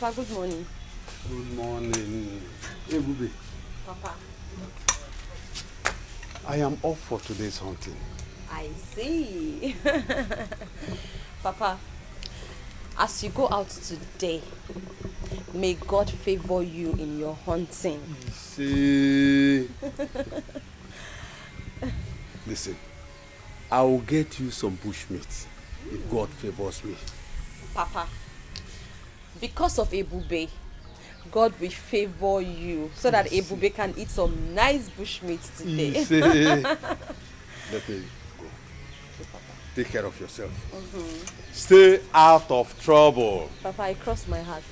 Papa, good morning. Good morning. Hey, Bubi. Papa. I am off for today's hunting. I see. Papa, as you go out today, may God favor you in your hunting. See. Listen, I will get you some bushmeat if God favors me. Papa, because of Ebube, God will favor you so that Ebube can eat some nice bushmeat today. Let me go. Take care of yourself. Stay out of trouble. Papa, I cross my heart.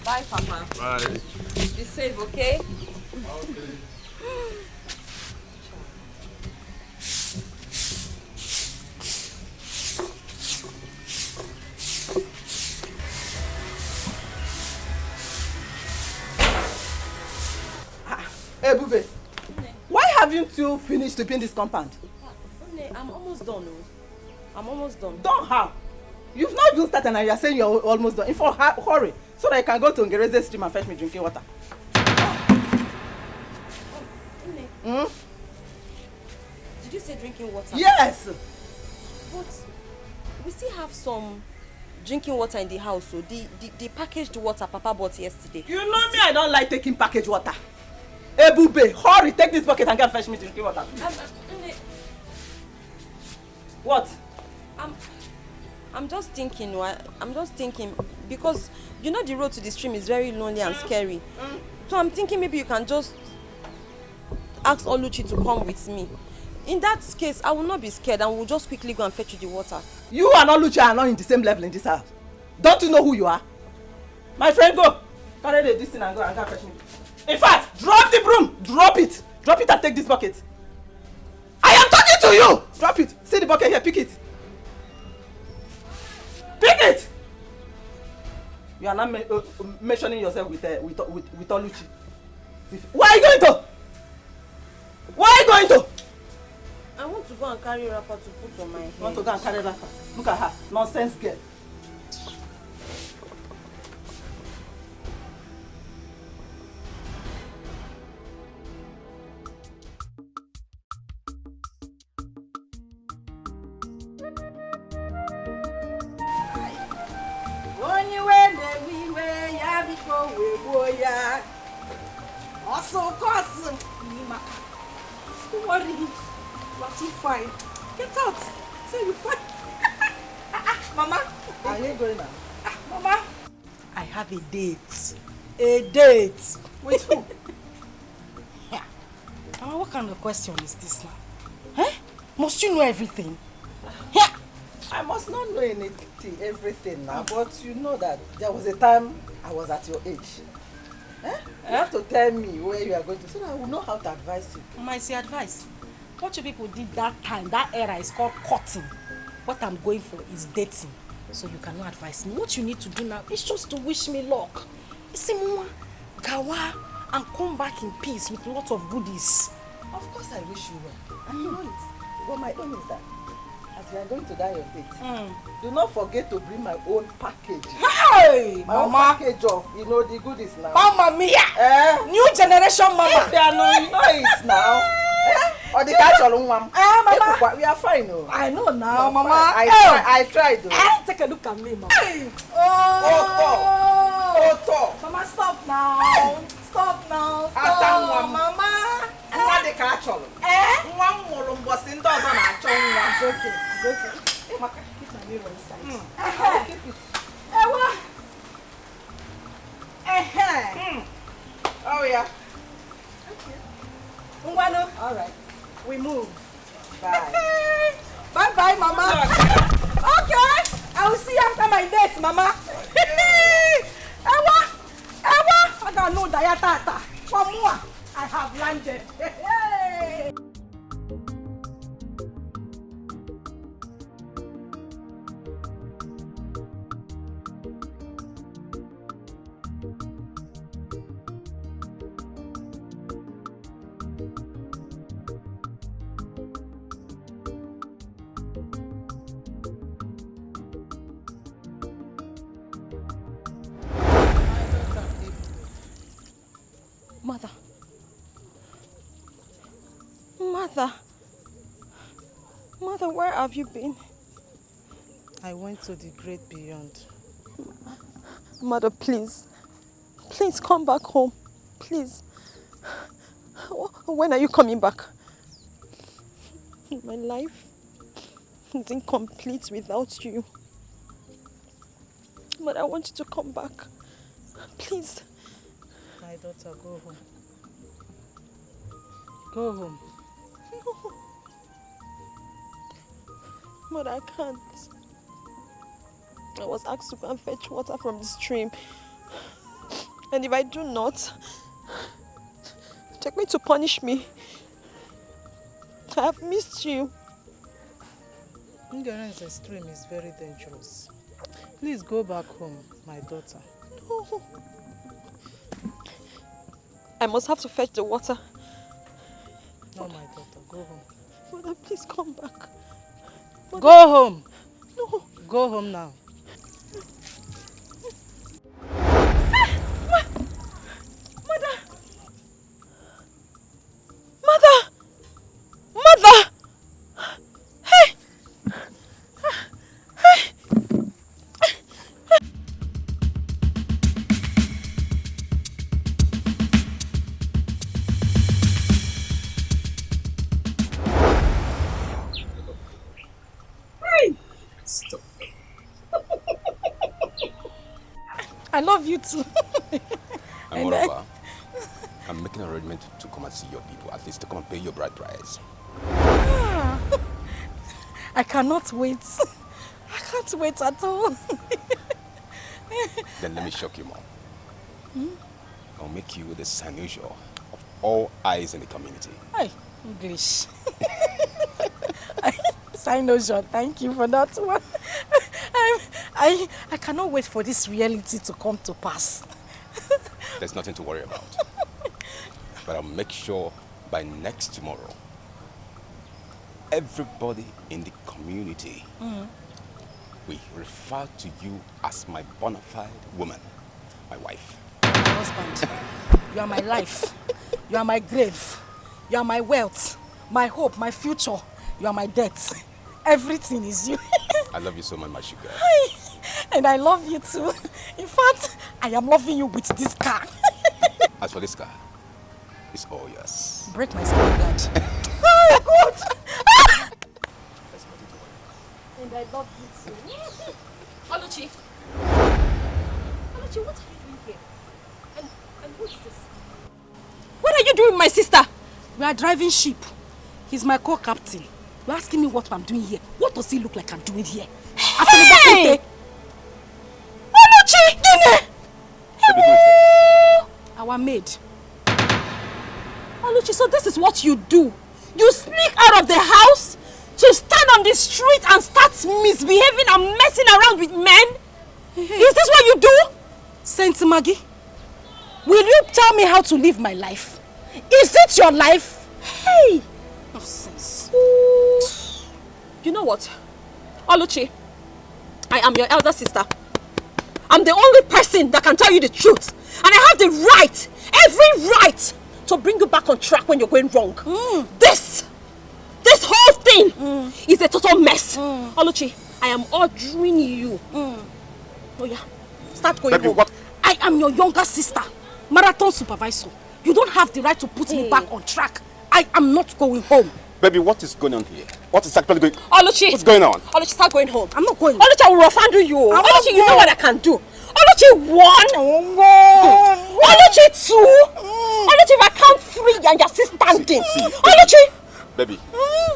Bye, Papa. Bye. Be safe, okay? Okay. Hey, Bube, why haven't you finished sweeping this compound? I'm almost done. I'm almost done. Done how? You've not even started and you're saying you're almost done. In fact, hurry, so that I can go to Ngereze stream and fetch me drinking water. Did you say drinking water? Yes! But we still have some drinking water in the house, so the packaged water Papa bought yesterday. You know me, I don't like taking packaged water. Hey, Bube, hurry, take this bucket and go and fetch me drinking water. What? I'm just thinking, because you know the road to the stream is very lonely and scary. So I'm thinking maybe you can just ask Oluchi to come with me. In that case, I will not be scared and we'll just quickly go and fetch you the water. You and Oluchi are not in the same level in this house. Don't you know who you are? My friend, go. Carry this thing and go and fetch me. In fact, drop the broom. Drop it. Drop it and take this bucket. I am talking to you. Drop it. See the bucket here. Pick it. Pick it. You are not mentioning yourself with Oluchi. Where are you going to? Where are you going to? I want to go and carry a wrapper to put on my head. You want to go and carry wrapper? Look at her. Nonsense girl. Also, cousin, don't worry, you are too fine. Get out. Say you fine. Mama. Are you going now? Mama. I have a date. A date. With who? Yeah. Mama, what kind of question is this now? Eh? Must you know everything? Yeah. I must not know everything now, but you know that there was a time I was at your age. Eh? You have to tell me where you are going to so that I will know how to advise you. Mama, I say advice. What you people did that time, that era is called courting. What I'm going for is dating. So you cannot advise me. What you need to do now is just to wish me luck. You see, Mama, gawa and come back in peace with a lot of goodies. Of course I wish you well. And you know it. But my own is that as you are going to die your date, do not forget to bring my own package. Hey! My own package of, you know, the goodies now. Mama mia! New generation mama! If they are not, you know it now. Or the catch all one. Mama! We are fine, no? I know now, Mama. I tried though. Take a look at me, Mama. Oh, Mama, stop now. Stop now. Stop, Mama. What the catch all? One more bossing does on a chong. It's okay. It's okay. Keep my mirror inside. Keep it. Oh yeah. Ngwano. All right. We move. Bye. Bye, Mama. Okay. I will see you after my date, Mama. Ewa. I don't know Dayatata. For more, I have landed. Mother. Mother. Mother, where have you been? I went to the great beyond. Mother, please. Please come back home. Please. When are you coming back? My life is incomplete without you. But I want you to come back. Please. My daughter, go home. Go home. No. Mother, I can't. I was asked to go and fetch water from the stream. And if I do not, they're going to punish me. I have missed you. Ignorance extreme is very dangerous. Please go back home, my daughter. No. I must have to fetch the water. No, my daughter, go home. Mother, please come back. Mother. Go home. No. Go home now. I love you too. And moreover, I'm making an arrangement to come and see your people, at least to come and pay your bride price. I cannot wait. I can't wait at all. Then let me shock you more. I'll make you the Sanusia of all eyes in the community. Hey, English. Sanusia, thank you for that one. I cannot wait for this reality to come to pass. There's nothing to worry about. But I'll make sure by next tomorrow, everybody in the community will refer to you as my bona fide woman, my wife. My husband, you are my life. You are my grave. You are my wealth, my hope, my future. You are my death. Everything is you. I love you so much, my sugar. And I love you too. In fact, I am loving you with this car. As for this car, it's all yours. Break my skin, Dad. Oh, God. And I love you too. Oluchi. Oluchi, what are you doing here? And what's this? What are you doing with my sister? We are driving ship. He's my co-captain. You're asking me what I'm doing here. What does he look like I'm doing here? Hey! Oluchi! Dine! Our maid. Oluchi, so this is what you do? You sneak out of the house to stand on the street and start misbehaving and messing around with men? Is this what you do? Saint Maggie, will you tell me how to live my life? Is it your life? Hey! Nonsense. You know what? Oluchi, I am your elder sister. I'm the only person that can tell you the truth. And I have the right, every right, to bring you back on track when you're going wrong. This whole thing is a total mess. Oluchi, I am ordering you. Oh yeah, start going home. What? I am your younger sister, marathon supervisor. You don't have the right to put me back on track. I am not going home. Baby, what is going on here? What is actually going on? Oluchi! What's going on? Oluchi, start going home. I'm not going. Oluchi, I will rough handle you. Oluchi, you know what I can do. Oluchi, 1. Oluchi, 2. Oluchi, if I count 3 and you're still standing. See, Oluchi! Baby,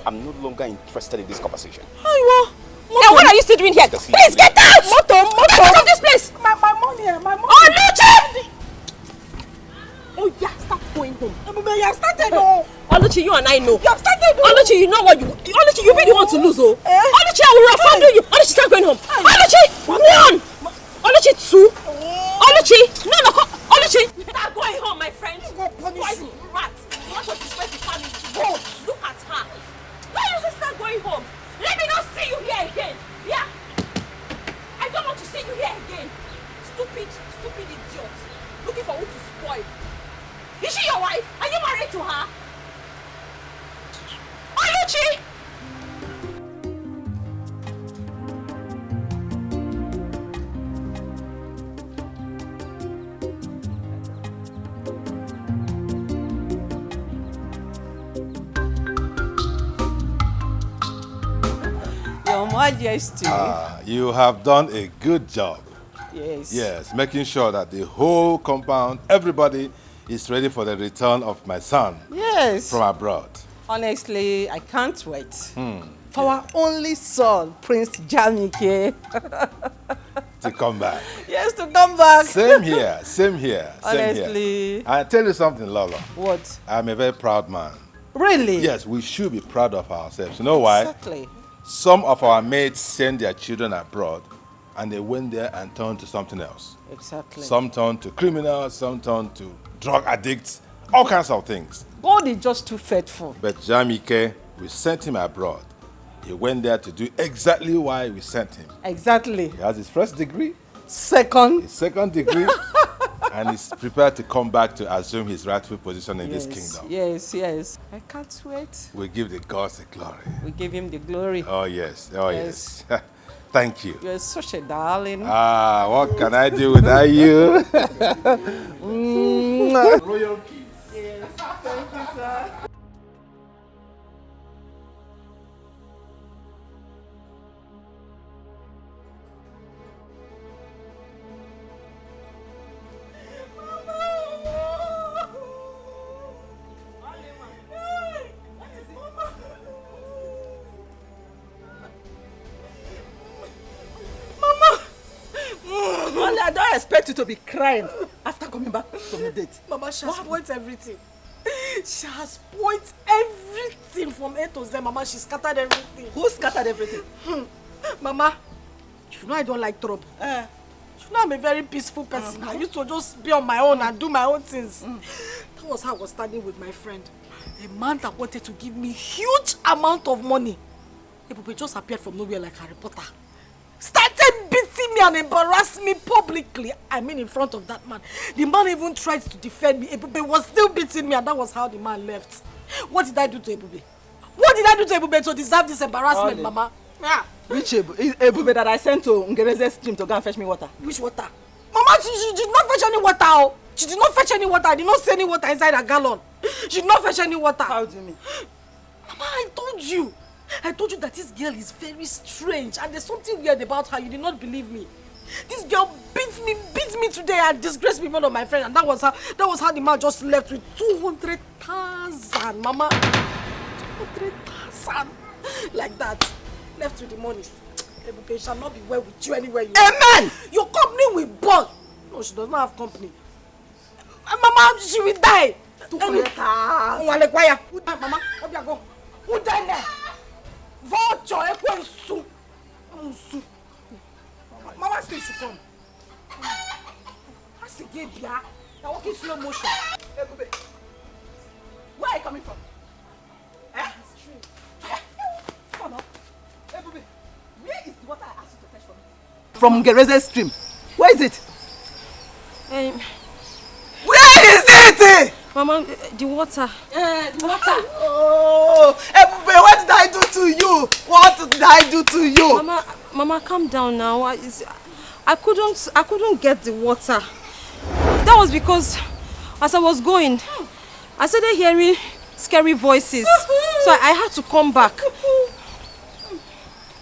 I'm no longer interested in this conversation. And what are you still doing here? Please get out! Get out of this place! My money, my money. Oluchi! Oh yeah, start going home. You have started. Oluchi, you and I know. You have started. Oluchi, you know what you... Oluchi, you really want to lose, oh? Oluchi, I will rough handle you. Oluchi, start going home. Oluchi, 1. Oluchi, 2. Oluchi, no, Oluchi. Start going home, my friend. Poison rat. You want to disgrace the family. Go, look at her. Why don't you start going home? Let me not see you here again. Yeah? I don't want to see you here again. Stupid idiot. Looking for who to spoil. Is she your to her. Oluchi! Your Majesty. You have done a good job. Yes. Yes, making sure that the whole compound, everybody is ready for the return of my son Yes. from abroad. Honestly, I can't wait. For our only son, Prince Jamike. To come back. Yes, to come back. Same here, same here, same Honestly. here. I tell you something, Lolo. What? I'm a very proud man. Really? Yes, we should be proud of ourselves. You know why? Exactly. Some of our mates send their children abroad and they went there and turned to something else. Exactly. Some turned to criminals, some turned to drug addicts, all kinds of things. God is just too faithful. But Jamike, we sent him abroad. He went there to do exactly why we sent him. Exactly. He has his first degree, Second. his second degree, and he's prepared to come back to assume his rightful position in this kingdom. Yes, yes. I can't wait. We give the gods the glory. We give him the glory. Oh yes, oh Yes. yes. Thank you. You're such a darling. What can I do without you? Royal kiss. Yes. Thank you, sir. Only I don't expect you to be crying after coming back from the date. Mama, she has spoiled everything. She has spoiled everything from A to Z. Mama, she scattered everything. Who scattered everything? Mama, you know I don't like trouble. You know I'm a very peaceful person. I used to just be on my own and do my own things. That was how I was standing with my friend. A man that wanted to give me huge amount of money. He just appeared from nowhere like Harry Potter. Started beating me and embarrassing me publicly. I mean, in front of that man. The man even tried to defend me. Ebube was still beating me, and that was how the man left. What did I do to Ebube? What did I do to Ebube to deserve this embarrassment, Mama? Yeah. Which Ebube that I sent to Ngereze's stream to go and fetch me water? Which water? Mama, she did not fetch any water. Oh. She did not fetch any water. I did not see any water inside a gallon. She did not fetch any water. How do you mean? Mama, I told you that this girl is very strange and there's something weird about her. You did not believe me. This girl beat me today and disgraced me in front of my friend, and that was how the man just left with 200,000, Mama. 200,000. Like that. Left with the money. Ebube shall not be well with you anywhere you Amen! Your company will burn. No, she does not have company. Mama, she will die. 200,000. Mama, go. Who died there? Vulture, Mama said she come. That's a gay bia. Now walking slow motion. Ebube, where are you coming from? Come on. Ebube, where is the water I asked you to fetch for me? From Ngereze's stream. Where is it? Where is it? Mama, the water. The water. Oh, Ebube, what did I do to you? What did I do to you? Mama, calm down now. I couldn't get the water. That was because as I was going, I started hearing scary voices. So I had to come back.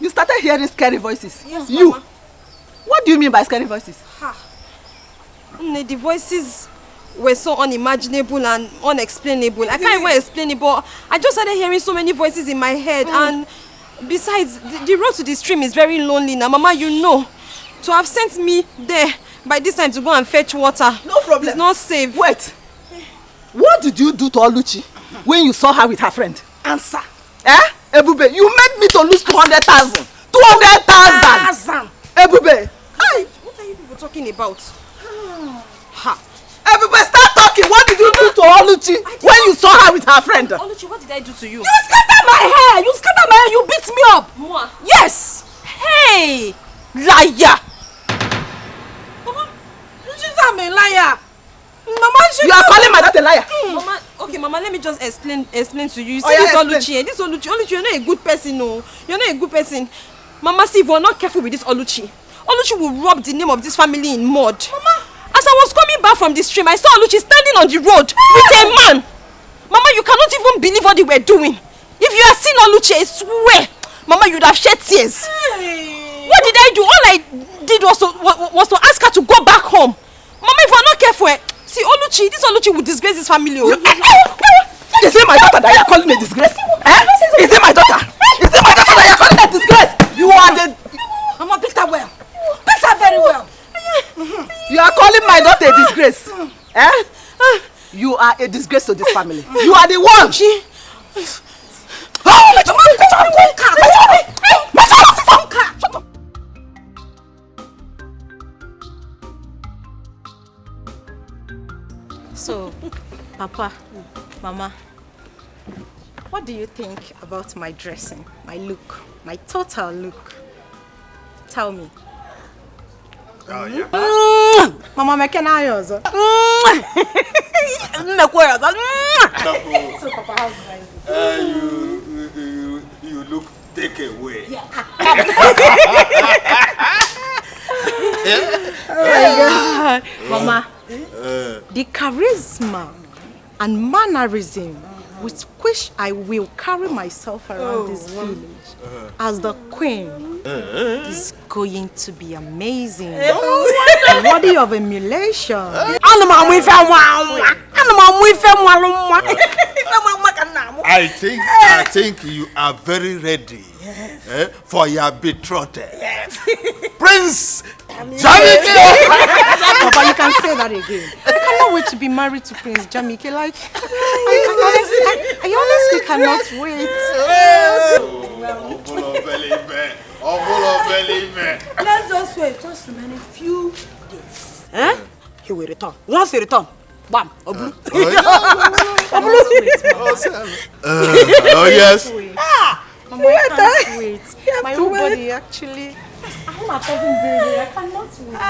You started hearing scary voices? Yes, you? Mama. What do you mean by scary voices? The voices were so unimaginable and unexplainable. I can't even explain it, but I just started hearing so many voices in my head. And besides, the road to the stream is very lonely now. Mama, you know, to have sent me there by this time to go and fetch water, no problem. It's not safe. Wait. What did you do to Oluchi when you saw her with her friend? Answer. Ebube, you made me to lose 200,000. 200,000. Ebube. What are you people talking about? Ebube, start talking. What did you do to Oluchi when you saw her with her friend? Oluchi, what did I do to you? You scattered my hair. You beat me up. Moi? Yes. Hey! Liar. Mama, she's a liar. Mama, You are calling my daughter a liar. Mama, okay, Mama, Mama, let me just explain to you. You see this Oluchi, you're not a good person, no. You're not a good person. Mama, see, if we're not careful with this Oluchi will rub the name of this family in mud. Mama, as I was coming back from the stream, I saw Oluchi standing on the road with a man. Mama, you cannot even believe what they were doing. If you had seen Oluchi, I swear, Mama, you'd have shed tears. Hey. What did I do? All I did was to ask her to go back home. Mama, if we're not careful, see, this Oluchi will disgrace this family. Is it my daughter that you're calling a disgrace? Is it my daughter? Is it my daughter that you're calling a disgrace? You are the... Mama, beat her well. Beat her very well. You are calling my daughter a disgrace? You are a disgrace to this family. You are the one. So, Papa, Mama, what do you think about my dressing, my look, my total look? Tell me. Oh, yeah. Mama, make an eye also. So, Papa, how's you look take away. Yeah. Oh my God. Mama, the charisma and mannerism with which I will carry myself around this village as the queen is going to be amazing and worthy of emulation. I think you are very ready for your betrothed. Yes. Prince Jamike! Papa, you can say that again. I cannot wait to be married to Prince Jamike. Like, I honestly cannot wait. Let's just wait. Just remain a few days. He will return. Once he return, bam, Oblu. Oh yes. Mama, I can't wait. My whole body actually. I'm a cousin baby. I cannot wait.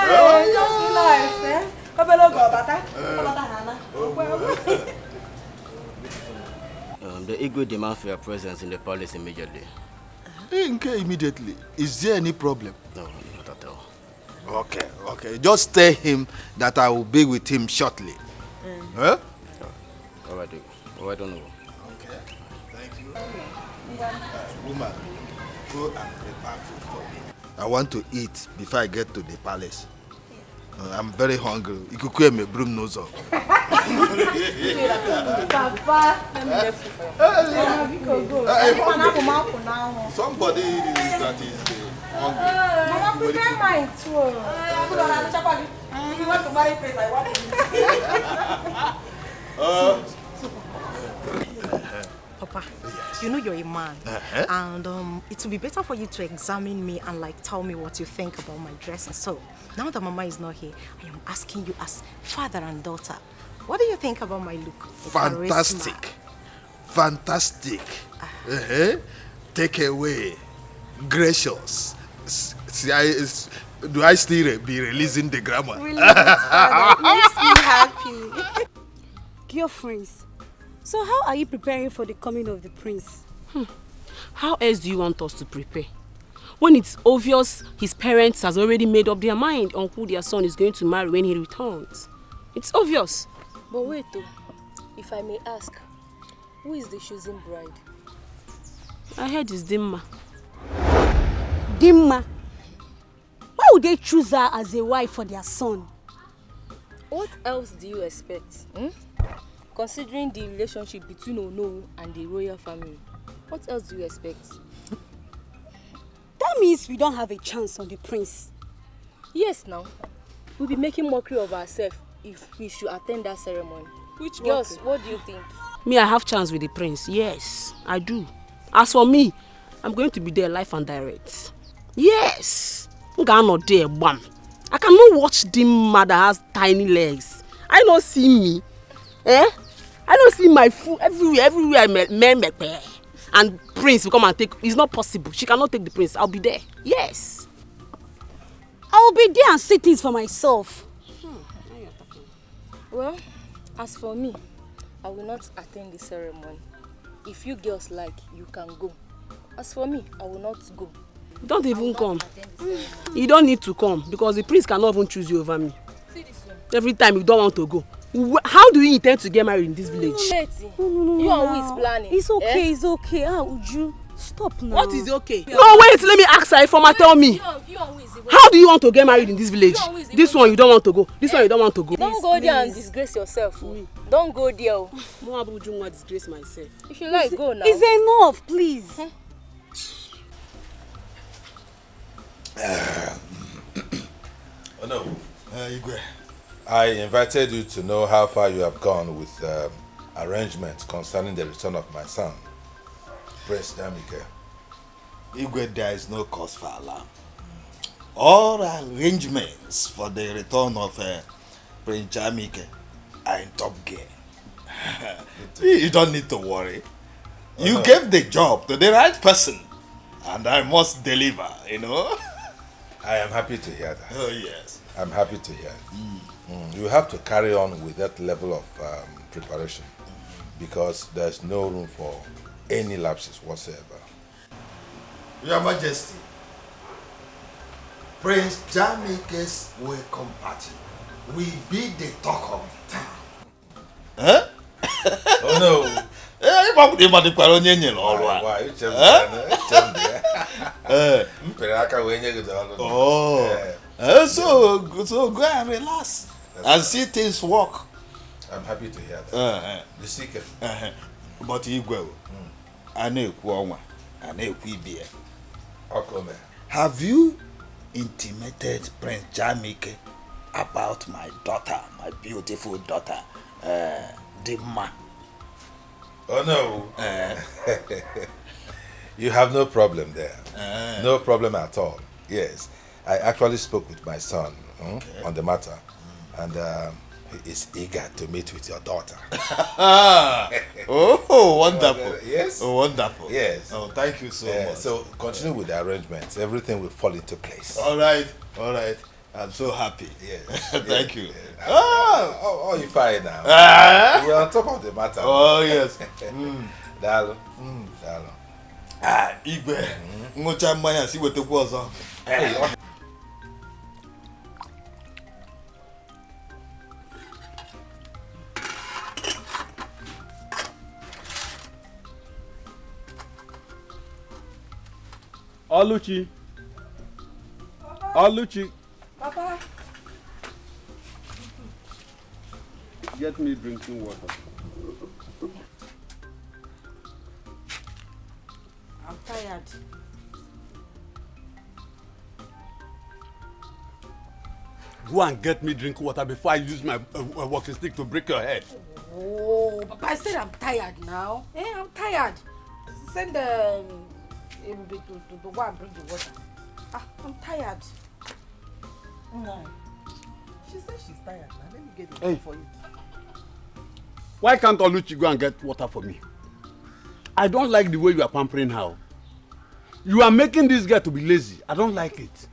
The Igwe demand for your presence in the palace immediately. Immediately. Is there any problem? No, not at all. Okay. Just tell him that I will be with him shortly. Huh? All right, don't know. Okay. Thank you. Woman, go and prepare food for me. I want to eat before I get to the palace. I'm very hungry. Ikuku me broom nose up. Papa, let me get food for you. Somebody that is hungry. Mama, prepare mine too. If you want to marry Prince, I want to Papa, you know you're a man, and it will be better for you to examine me and like tell me what you think about my dressing. So now that Mama is not here, I am asking you as father and daughter, what do you think about my look? Fantastic. Take away. Gracious. Do I still be releasing the grammar? Release it, father. It makes me happy. Dear friends, so how are you preparing for the coming of the prince? How else do you want us to prepare? When it's obvious his parents has already made up their mind on who their son is going to marry when he returns. It's obvious. But wait though, if I may ask, who is the chosen bride? I heard it's Dimma. Dimma? Why would they choose her as a wife for their son? What else do you expect? Considering the relationship between Ono and the royal family, what else do you expect? That means we don't have a chance on the prince. Yes, now. We'll be making mockery of ourselves if we should attend that ceremony. Which girls, what do you think? Me, I have chance with the prince. Yes, I do. As for me, I'm going to be there live and direct. Yes. I'm not there, bam. I cannot watch Dimma that has tiny legs. I don't see me. I don't see my food everywhere men and prince will come and take. It's not possible. She cannot take the prince. I'll be there. Yes. I'll be there and see things for myself. Well, as for me, I will not attend the ceremony. If you girls like, you can go. As for me, I will not go. Don't even come. You don't need to come because the prince cannot even choose you over me. See this one. Every time you don't want to go. How do you intend to get married in this village? No, you are who is planning. It's okay, it's okay. How would you stop now? What is okay? No, wait, let me ask her. Informer, tell me. How do you want to get married in this village? This one you don't want to go. This one you don't want to go. Don't go there and disgrace yourself. Don't go there. No, I won't disgrace myself. If you like, go now. It's enough, please. Oh no, Igwe. I invited you to know how far you have gone with arrangements concerning the return of my son, Prince Jamike. Igwe, there is no cause for alarm. All arrangements for the return of Prince Jamike are in top gear. You don't need to worry. You gave the job to the right person, and I must deliver, you know. I am happy to hear that. Oh, yes. I'm happy to hear it. You have to carry on with that level of preparation because there's no room for any lapses whatsoever. Your Majesty, Prince Jamike's welcome party will be the talk of the town. Huh? Oh no. Why? So go and relax and see things work. I'm happy to hear that. The secret. But Igwe, have you intimated Prince Jamike about my daughter, my beautiful daughter, Dimma? Oh no. You have no problem there. No problem at all. Yes. I actually spoke with my son on the matter, and he is eager to meet with your daughter. Oh, wonderful. Yes. Oh, wonderful. Yes. Oh, thank you so much. So continue with the arrangements. Everything will fall into place. All right. All right. I'm so happy. Yes. Thank you. Oh, you're fine now. You're on top of the matter. Oh, yes. Dalo. Igwe. Ngocha mmanya si wetekwu ọzọ. Oluchi. Oluchi. Papa. Get me drinking water. I'm tired. Go and get me drinking water before I use my walking stick to break your head. Oh, Papa, I said I'm tired now. I'm tired. Send to go and bring the water. I'm tired. No. She said she's tired. Now let me get it water for you. Why can't Oluchi go and get water for me? I don't like the way you are pampering her. You are making this girl to be lazy. I don't like it.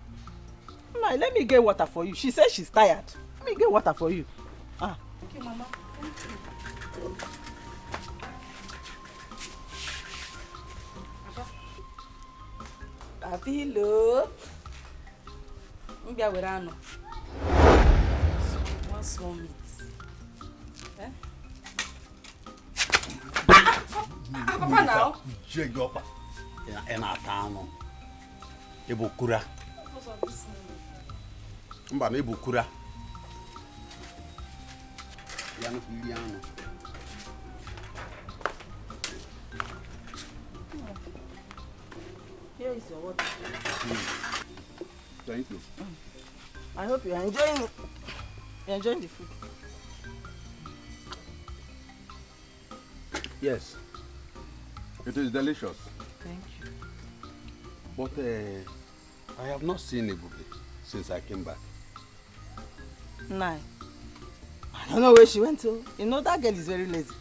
No, let me get water for you. She said she's tired. Let me get water for you. Thank you, Mama. Thank you. Hello. One small meat. Papa now. Jegopa. Enatano. Ebukura. Mba na ebukura. Yanu Liliano. Here is your water. Thank you. I hope you are enjoying it. You're enjoying the food. Yes. It is delicious. Thank you. But I have not seen Ebube since I came back. Nine. I don't know where she went to. You know that girl is very lazy.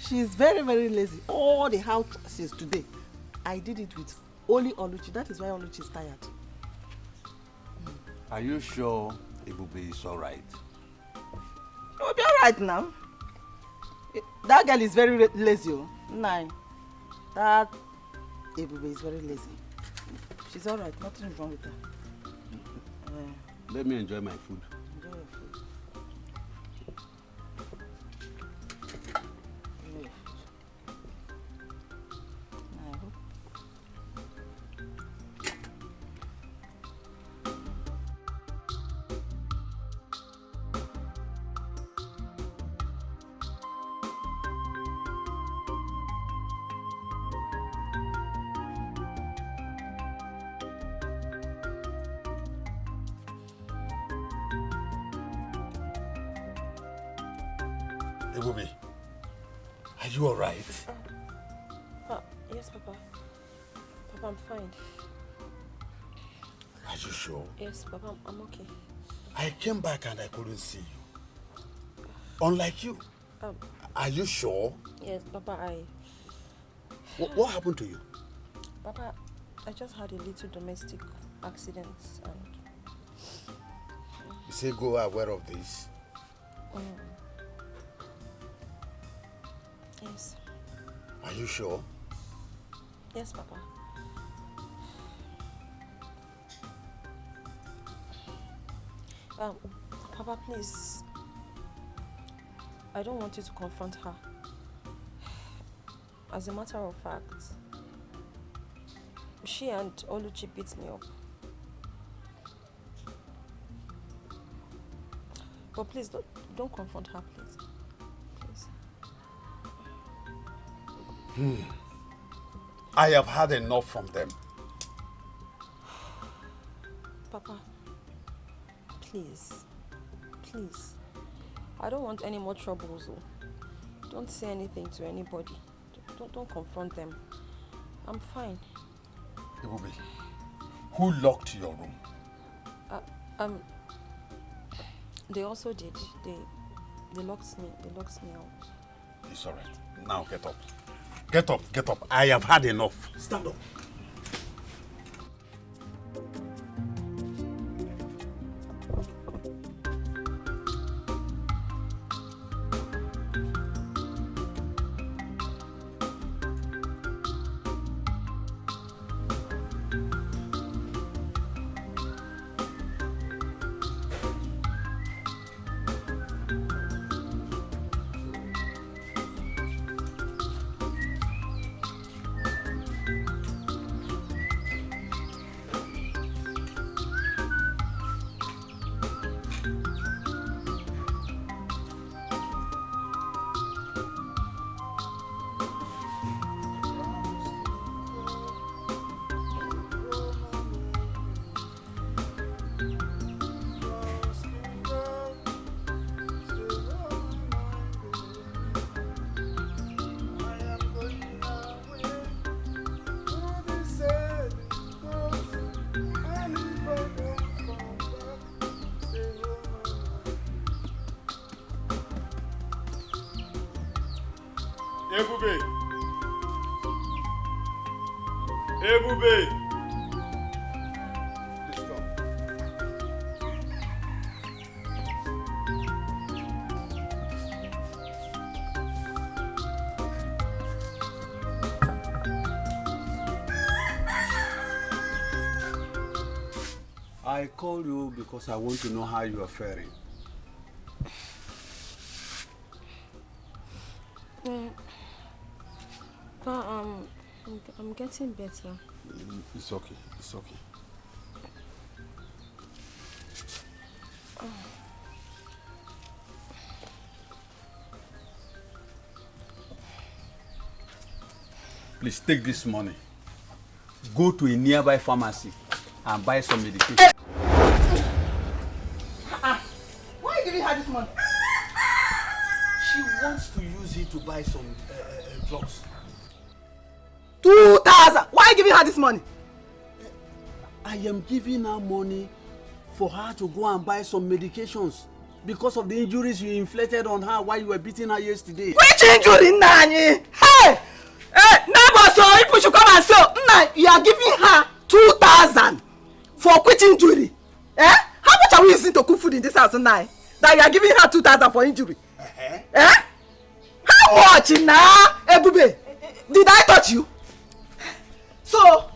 She is very, very lazy. All the house since today. I did it with only Oluchi. That is why Oluchi is tired. Are you sure Ebube is all right? It will be all right now. That girl is very lazy. Nine. That Ebube is very lazy. She's alright, nothing is wrong with her. Let me enjoy my food. Enjoy your food. Enjoy your food. I hope. Ebube, are you alright? Yes, Papa. Papa, I'm fine. Are you sure? Yes, Papa, I'm okay. I came back and I couldn't see you. Unlike you. Are you sure? Yes, Papa, What happened to you? Papa, I just had a little domestic accident and... You say go aware of this? Yes. Are you sure? Yes, Papa. Papa, please. I don't want you to confront her. As a matter of fact, she and Oluchi beat me up. But please, don't confront her, please. Please. I have had enough from them. Papa, please. Please. I don't want any more troubles. Don't say anything to anybody. Don't confront them. I'm fine. Ebube, who locked your room? They also did. They locked me. They locked me out. It's alright. Now get up. Get up, get up. I have had enough. Stand up. Ebube! Ebube! Please come. I called you because I want to know how you are faring. I'm getting better. It's okay. It's okay. Please take this money. Go to a nearby pharmacy and buy some medication. Why are you giving her this money? She wants to use it to buy some drugs. 2,000! Why are you giving her this money? I am giving her money for her to go and buy some medications because of the injuries you inflicted on her while you were beating her yesterday. Which injury, Nani? Hey! Neighbor, so people should come and say, you are giving her 2,000 for quit injury. Eh? How much are we using to cook food in this house tonight? That you are giving her 2,000 for injury? Eh? Watch now, Ebube. Did I touch you? So,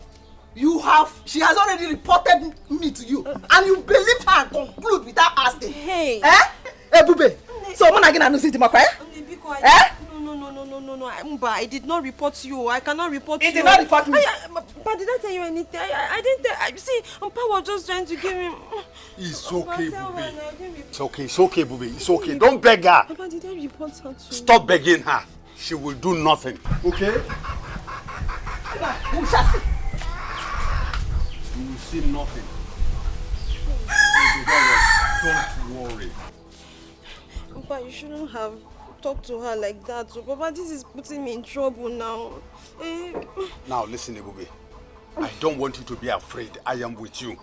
she has already reported me to you, and you believe her and conclude without asking. Hey. Ebube. So, when I get to see you, No, Mba, I did not report you. I cannot report you. It did not report me. But did I tell you anything? I didn't tell. See, Mpa was just trying to give him. It's okay, Bubi. It's okay, Bubi. It's okay. Don't beg her. Papa, did I report her too? Stop begging her. She will do nothing. Okay? We shall see. You will see nothing. Don't worry. Papa, you shouldn't have talked to her like that. So, Papa, this is putting me in trouble now. Now, listen, Ebube. I don't want you to be afraid. I am with you.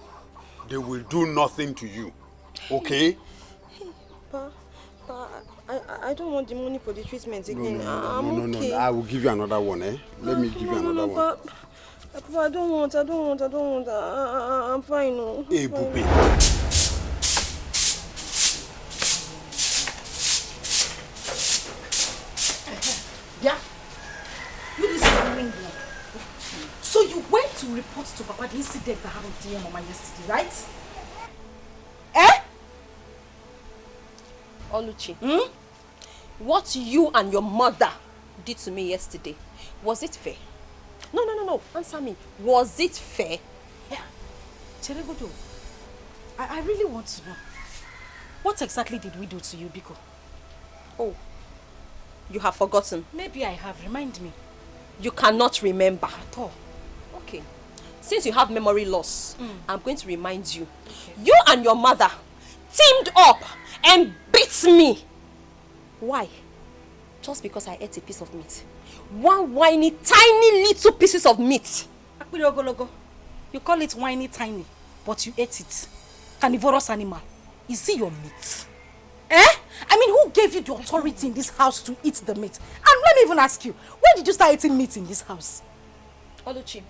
They will do nothing to you. Okay? Papa, I don't want the money for the treatment again. No. I will give you another one, eh? Let me give you another one. Papa, I don't want. I'm fine. No. Hey, Bubi. Yeah? You listen ring. So you went to report to Papa the incident that happened to your mama yesterday, right? Oluchi, what you and your mother did to me yesterday, was it fair? No. Answer me. Was it fair? Yeah. Cheregodo, I really want to know. What exactly did we do to you, Biko? Oh, you have forgotten. Maybe I have. Remind me. You cannot remember. At all. Okay. Since you have memory loss, I'm going to remind you. Okay. You and your mother teamed up and beat me. Why? Just because I ate a piece of meat. One whiny, tiny little pieces of meat. You call it whiny, tiny, but you ate it. Carnivorous animal. Is it your meat? I mean, who gave you the authority in this house to eat the meat? And let me even ask you, when did you start eating meat in this house? Oluchi,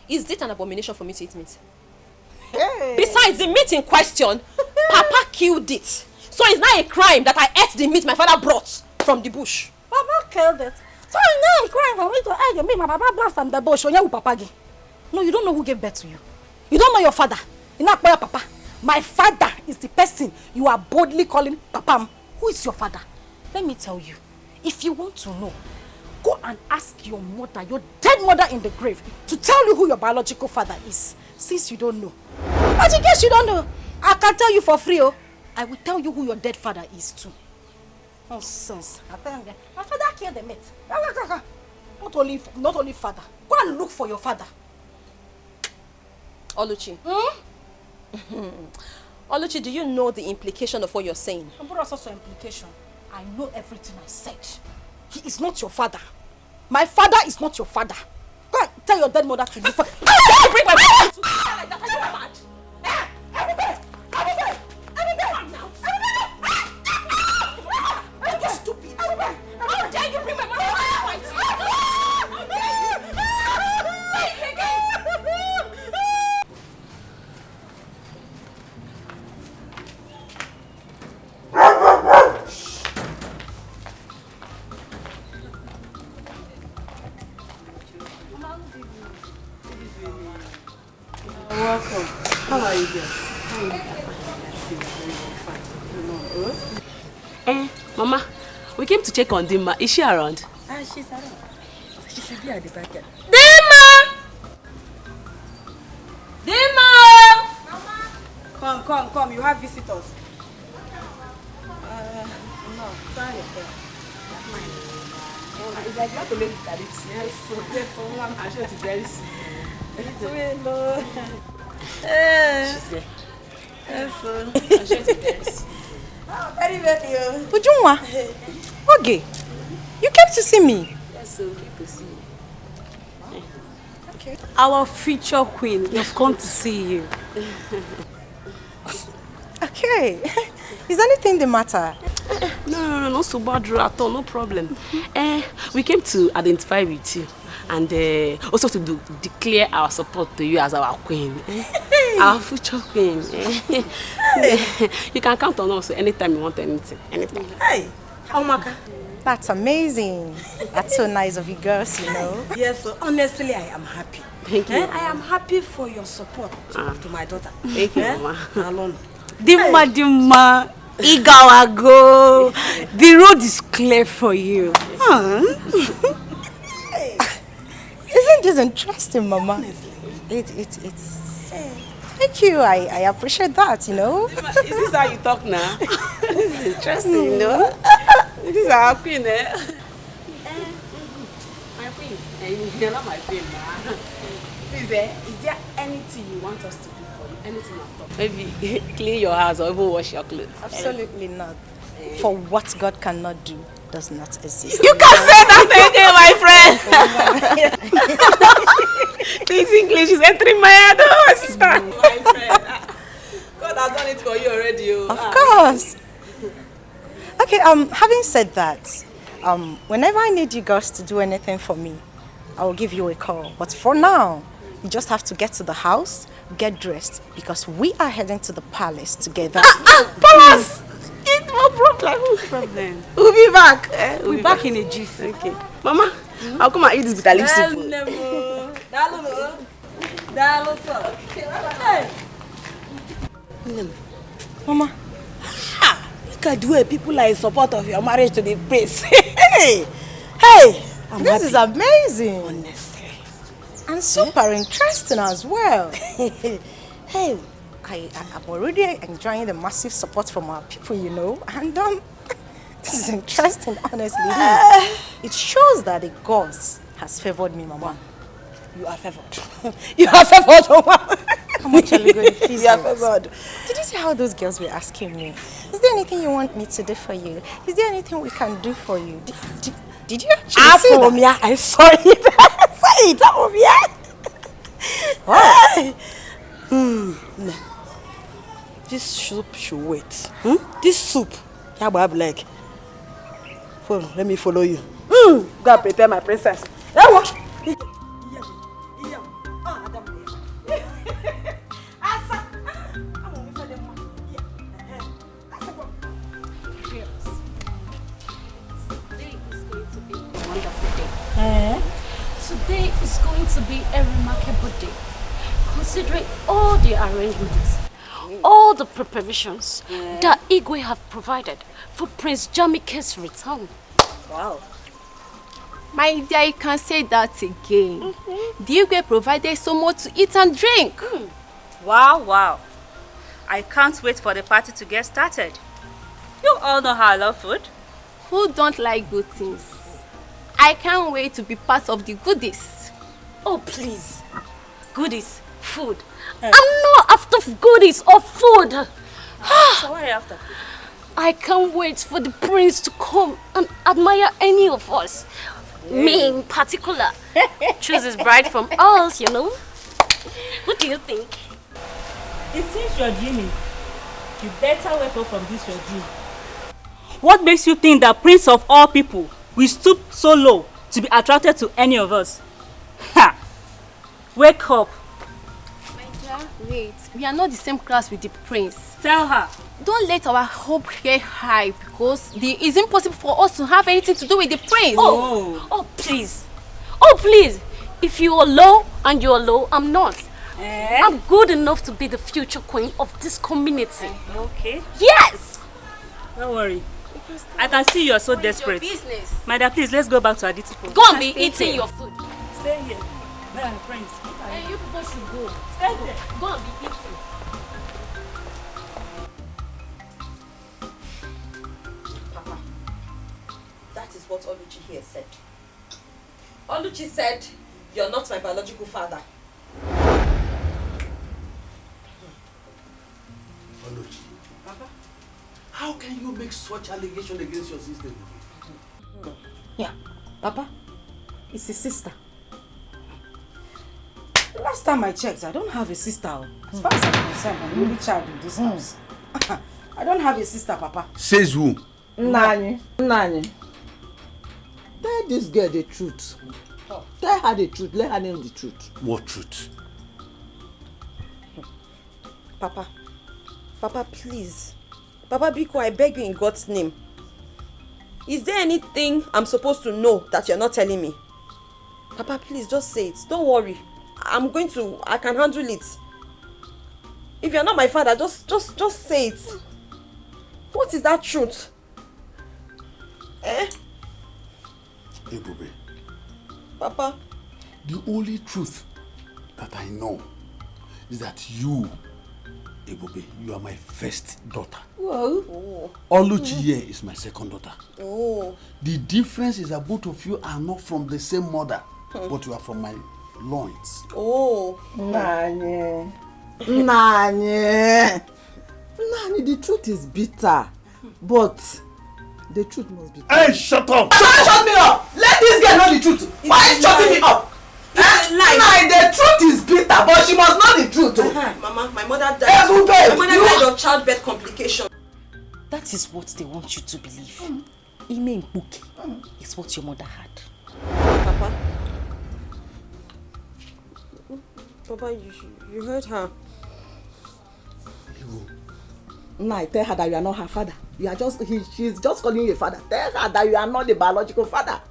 is it an abomination for me to eat meat? Hey. Besides the meat in question, Papa killed it. So it's not a crime that I ate the meat my father brought from the bush. Papa killed it. So it's not a crime for me to eat the meat my papa brought from the bush. No, you don't know who gave birth to you. You don't know your father. You're not Papa. My father is the person you are boldly calling Papa. Who is your father? Let me tell you. If you want to know, go and ask your mother, your dead mother in the grave, to tell you who your biological father is. Since you don't know. But in case you don't know, I can tell you for free. I will tell you who your dead father is too. Nonsense. My father killed the meat. Not only father. Go and look for your father. Oluchi. Oluchi, do you know the implication of what you're saying? What's also implication? I know everything I said. He is not your father. My father is not your father. Go and tell your dead mother to look for... Bring my father to like that. Are you mad? Are you stupid? How dare you bring my mother to fight? How dare you? Say it again. Welcome. How are you guys? Mama, we came to check on Dima. Is she around? She's around. She should be at the back end. Dima! Mama! Come. You have visitors. No, sorry. It's like not to make it. Yes, so someone I'm sure it's very soon. Hello. She's there. Yes, so. I'm sure it's very soon. Very well. Ujunwa. Okay. You came to see me. Yes, so keep to see me. Okay. Our future queen, we've come to see you. Okay. Is anything the matter? No so bad at all, no problem. We came to identify with you and also to declare our support to you as our queen. Our future queen. You can count on us anytime you want anything. Anything. Hey, Omaka, That's amazing. That's so nice of you girls, you know. Yes, so honestly, I am happy. Thank you, I am happy for your support to my daughter. Thank you, Mama. Alone. Dima, Igawago. The road is clear for you. Isn't this interesting, Mama? It's thank you. I appreciate that, you know. Is this how you talk now? This is interesting, you know. This is our queen, eh? My queen. You're not my queen, ma. Please, is there anything you want us to do for you? Anything at all? Maybe clean your house or even wash your clothes. Absolutely not. For what God cannot do does not exist. You can say that again, my friend. This English is entering my head, oh, sister. My friend. God has done it for you already. Of course. Okay, having said that, whenever I need you girls to do anything for me, I will give you a call. But for now, you just have to get to the house, get dressed, because we are heading to the palace together. Palace! No problem. No problem. We'll be back. We'll be back in a jiff. Okay. Mama, I'll come and eat this bitter leaf soup. Mama. Look at the way people are in support of your marriage to the prince. Hey! This is amazing. Honestly. And super interesting as well. Hey, I'm already enjoying the massive support from our people, you know. And this is interesting, honestly. It shows that the gods has favored me, Mama. You are favored. You are favored, Mama. I'm actually going to please you are favored. Did you see how those girls were asking me? Is there anything you want me to do for you? Is there anything we can do for you? Did you actually see that? I saw it. I saw it, Wow. No. This soup should wait. This soup. Yeah, but I'm like, let me follow you. Go and prepare my princess. Today is going to be a remarkable day, considering all the arrangements, all the preparations that Igwe have provided for Prince Jamike's return. Wow. My dear, you can say that again. The Igwe provided so much to eat and drink. Wow. I can't wait for the party to get started. You all know how I love food. Who don't like good things? I can't wait to be part of the goodies. Oh, please. Goodies, food. I'm not after goodies or food. So what are you after? I can't wait for the prince to come and admire any of us. Me in particular. Choose his bride from us, you know. What do you think? It seems you're dreaming. You better wake up from this your dream. What makes you think that Prince of all people will stoop so low to be attracted to any of us? Ha! Wake up. My dear, wait. We are not the same class with the prince. Tell her. Don't let our hope get high because it is impossible for us to have anything to do with the prince. Oh, please. Oh, please. If you are low and you are low, I'm not. I'm good enough to be the future queen of this community. Okay. Yes. Don't worry. I can see you are so desperate. My dear, please, let's go back to Aditi. Go and be eating your food. Stay here. Prince. Hey, you people should go. Stay there. Go and be eating. Papa, that is what Oluchi here said. Oluchi said, you're not my biological father. Oluchi, Papa, how can you make such allegation against your sister? Yeah, Papa, it's his sister. Last time I checked, I don't have a sister. As far as I'm concerned, I'm the only child in this house. I don't have a sister, Papa. Says who? Nani. Tell this girl the truth. Tell her the truth. Let her know the truth. What truth? Papa, please. Papa Biko, I beg you in God's name. Is there anything I'm supposed to know that you're not telling me? Papa, please, just say it. Don't worry. I can handle it. If you're not my father, just say it. What is that truth? Ebube. Papa. The only truth that I know is that you, Ebube, you are my first daughter. Whoa. Oh. Oluchiye is my second daughter. Oh. The difference is that both of you are not from the same mother, but you are from my loins. Oh. Nanye. Nanye. Nanye, the truth is bitter, but the truth must be. Hey, shut up! Shut me up! Let this girl know the truth. Why are you shutting me up? It's a lie. Nanye, the truth is bitter, but she must know the truth. Mama, my mother died. My mother died of childbirth complication. That is what they want you to believe. Ime Mbuki is what your mother had. Papa, you heard her. Nah, tell her that you are not her father. You are just she's just calling you a father. Tell her that you are not the biological father.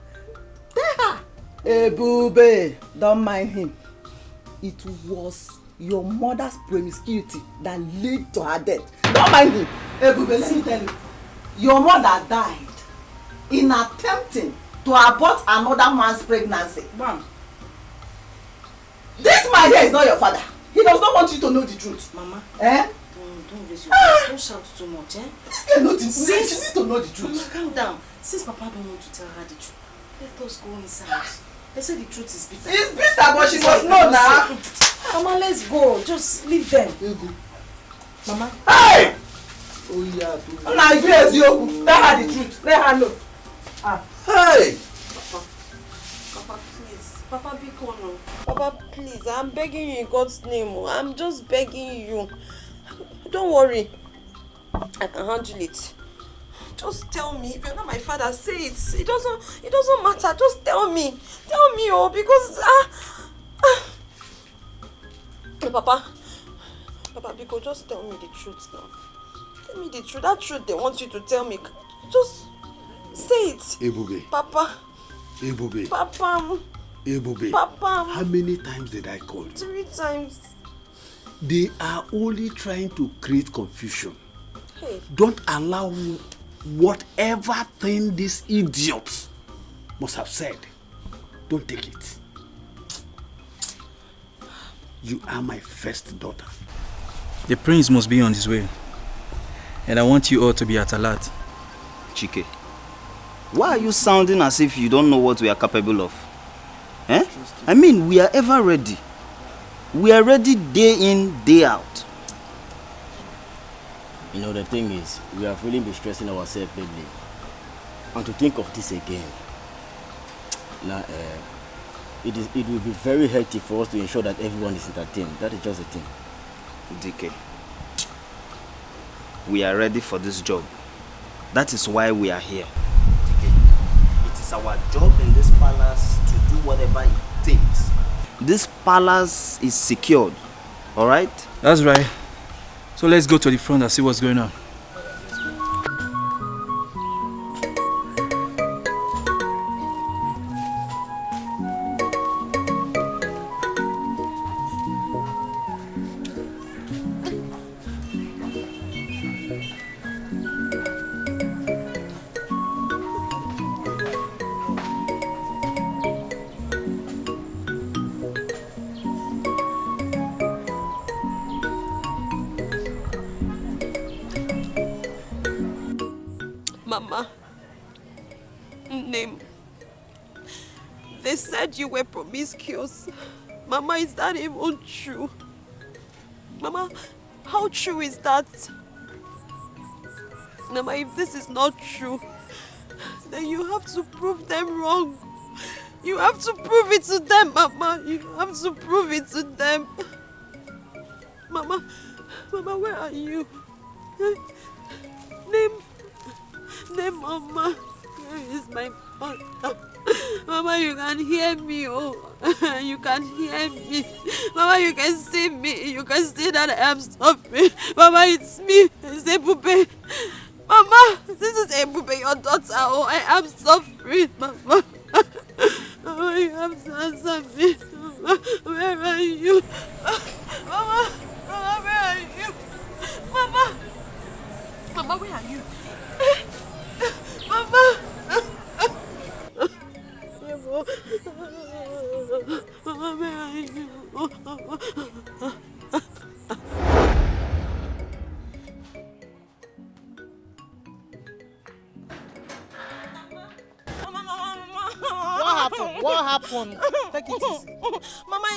Tell her. Ebube, don't mind him. It was your mother's promiscuity that led to her death. Don't mind him. Ebube, let me tell you. Your mother died in attempting to abort another man's pregnancy. Ma'am. This man here is not your father. He does not want you to know the truth. Mama. Eh? Don't raise your voice. Don't shout too much, eh? She needs to know the truth. Mama, calm down. Since Papa don't want to tell her the truth, let us go inside. They say the truth is bitter. It's bitter, but she must know now. Mama, let's go. Just leave them. Mama. Hey! Oh yeah. Now yes, you tell her the truth. Let her know. Hey! Papa, please. Papa, be calm. Papa, please. I'm begging you in God's name. I'm just begging you. Don't worry. I can handle it. Just tell me. If you're not my father, say it. It doesn't matter. Just tell me. Tell me, because Papa, Biko, just tell me the truth now. Tell me the truth. That truth they want you to tell me. Just say it. Ebube. Papa. Ebube. Papa. Ebube. Papa. How many times did I call you? 3 times. They are only trying to create confusion. Hey. Don't allow whatever thing this idiot must have said. Don't take it. You are my first daughter. The prince must be on his way. And I want you all to be at alert. Chike, why are you sounding as if you don't know what we are capable of? Eh? I mean, we are ever ready. We are ready day in, day out. You know, the thing is, we have really been stressing ourselves lately. And to think of this again, now, it will be very healthy for us to ensure that everyone is entertained. That is just the thing. DK, we are ready for this job. That is why we are here. DK, it is our job in this palace to do whatever it takes. This palace is secured, alright? That's right. So let's go to the front and see what's going on. Mama, name. They said you were promiscuous. Mama, is that even true? Mama, how true is that? Mama, if this is not true, then you have to prove them wrong. You have to prove it to them, Mama. You have to prove it to them. Mama, where are you? Name, Mama. Where is my mother? Mama, you can hear me, oh. You can hear me. Mama, you can see me. You can see that I am suffering. Mama, it's me. It's Ebube. Mama, this is Ebube, your daughter. Oh, I am suffering, Mama. Oh, you have to answer me. Mama, where are you? Mama, Mama, where are you? Mama, Mama, where are you? Mama. Mama, where are you? What happened? Take it easy. Mama,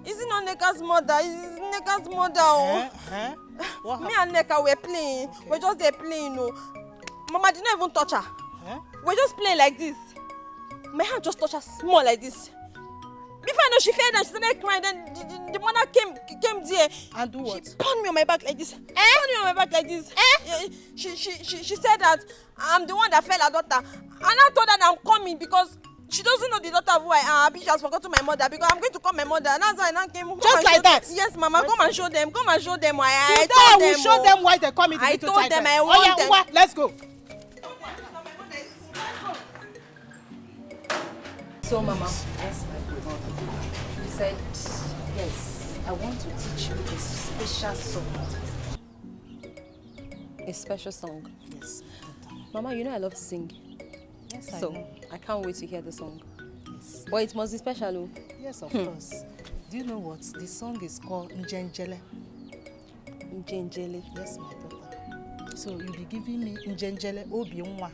is it not Neka's mother? Is Neka's mother? Oh. Me and Neka were playing. Okay. We're just there playing. No. Mama didn't even touch her. We're just playing like this. My hand just touched her small like this. Before I know, she fell and she started crying. Then the mother came there. And do what? She punched me on my back like this. Punched me on my back like this. She said that I'm the one that fell her daughter. And I told her that I'm coming because she doesn't know the daughter who I am. She has forgotten my mother because I'm going to call my mother. And that's why I now came. Just like that? Yes, Mama. Come and show them. Come and show them why I told them. Show them why they come into I told them I want them. Let's go. So, Mama. Yes, my good mother. You said, yes, I want to teach you a special song. A special song? Yes. Mama, you know I love to sing. Yes, I so, know. I can't wait to hear the song. Yes. But it must be special, oh. Yes, of course. Do you know what? The song is called Njenjele. Njenjele? Yes, my daughter. So, you'll be giving me Njenjele Obiunwa.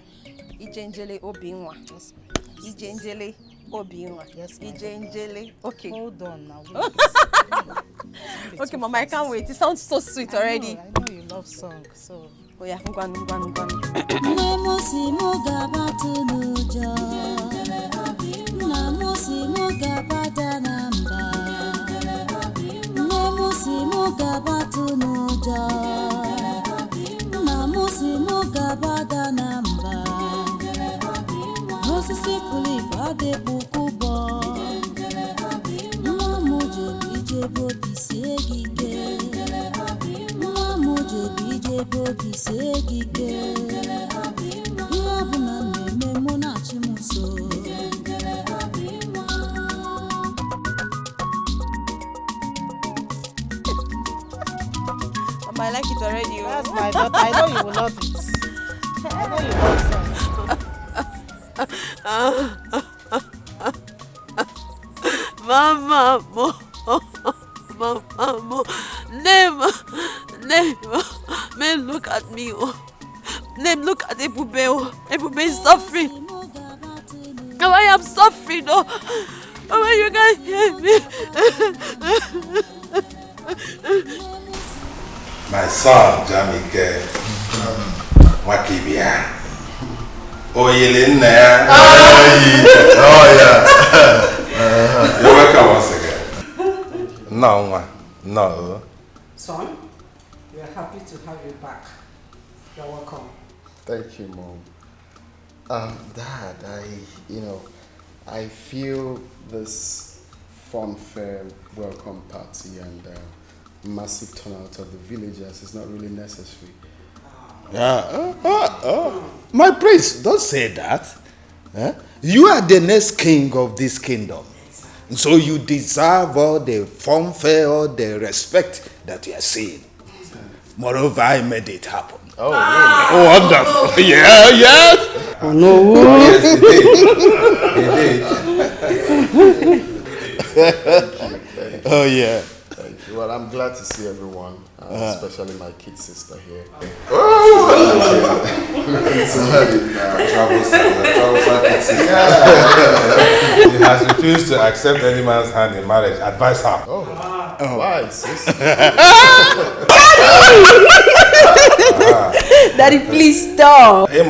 Njenjele Obiunwa. Yes, Njenjele Obiunwa. Yes, Njenjele. Okay. Hold on now. Okay, Mama, I can't wait. It sounds so sweet already. I know you love song, so. Oh yeah, ngwan. Mama, I like it already. That's my daughter. I know you will love it. I know you love song. Mama, Mama, never, man, look at me. Name, look at Ebube. Ebube is suffering. Oh, I am suffering. Oh, you guys hear me? My son, Jamike, Wakibia. Oh, Yelena. Oh, yeah. You're welcome once again. No. Son, we are happy to have you back. You're welcome. Thank you, Mom. Dad, I feel this fun-fair welcome party and massive turnout of the villagers is not really necessary. My prince, don't say that. You are the next king of this kingdom. So you deserve all the fanfare, all the respect that you are seeing. Moreover, I made it happen. Oh, really? Wonderful. Yes. Oh, no. He did. Oh, yeah. Thank you. Well, I'm glad to see everyone, especially my kid sister here. He has refused to accept any man's hand in marriage. Advise her. Why, sis? Daddy, please stop. Good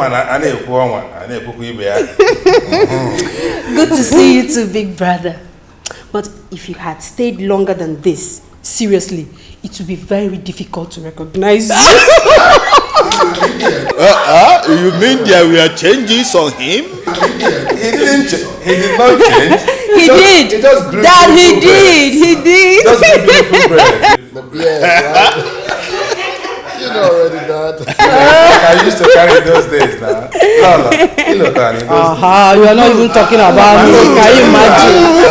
to see you too, big brother. But if you had stayed longer than this, seriously, it would be very difficult to recognize you. You mean there were changes on him? He did not change. He did. He just grew. Dad, he did. He did. Just grew beautiful bread. The beard, right? You know already, Dad. I used to carry in those days now. No, you know that in those days. You are not even talking about me. Can you imagine?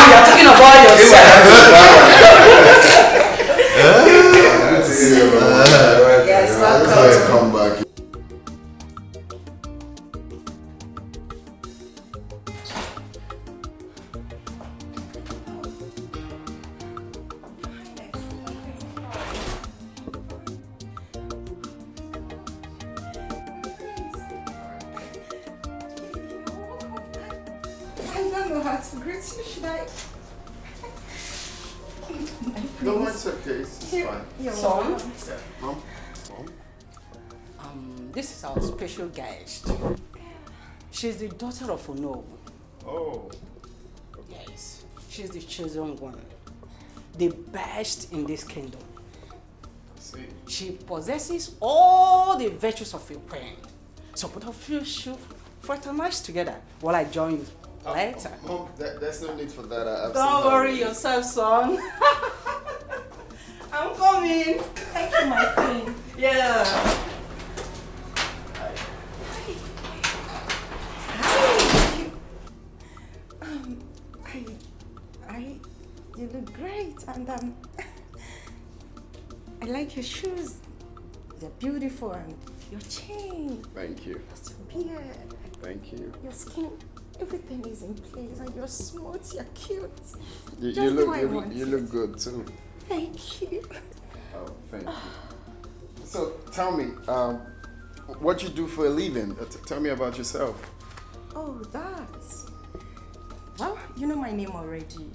You are talking about yourself. Yes, welcome. Come back. No, it's okay. It's fine. Son? Mom? This is our special guest. She's the daughter of Ono. Oh. Yes. She's the chosen one. The best in this kingdom. See. She possesses all the virtues of your queen. So both of you should fraternize together while I join you later. Mom, there's no need for that. Don't worry yourself, son. I'm coming. Thank you, my queen. Yeah. You look great, and I like your shoes. They're beautiful, and your chain. Thank you. Your beard. Thank you. Your skin. Everything is in place, and you're smooth. You're cute. You look good too. Thank you. Oh, thank you. So tell me, what you do for a living? Tell me about yourself. Oh, that's. Well, you know my name already.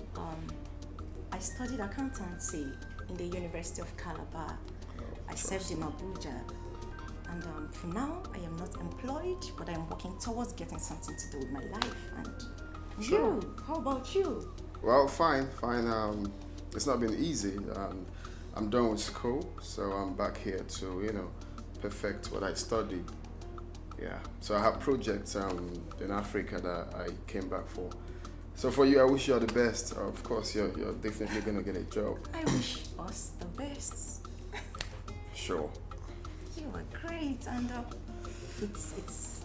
I studied accountancy in the University of Calabar. I served in Abuja. And for now, I am not employed, but I'm working towards getting something to do with my life. And Sure. you, how about you? Well, fine. It's not been easy. I'm done with school, so I'm back here to, perfect what I studied. Yeah. So I have projects in Africa that I came back for. So for you, I wish you all the best. Of course, you're definitely gonna get a job. I wish us the best. Sure. You are great, and it's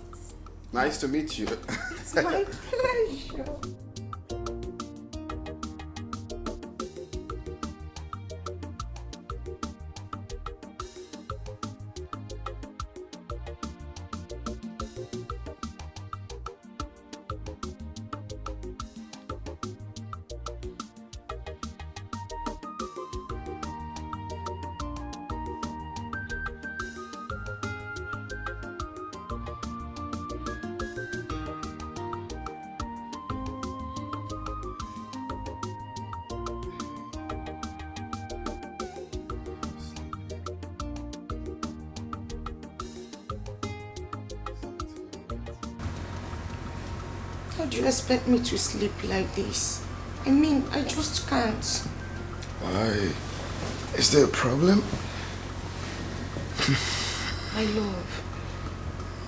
Nice to meet you. it's my pleasure. How do you expect me to sleep like this? I mean, I just can't. Why? Is there a problem? My love,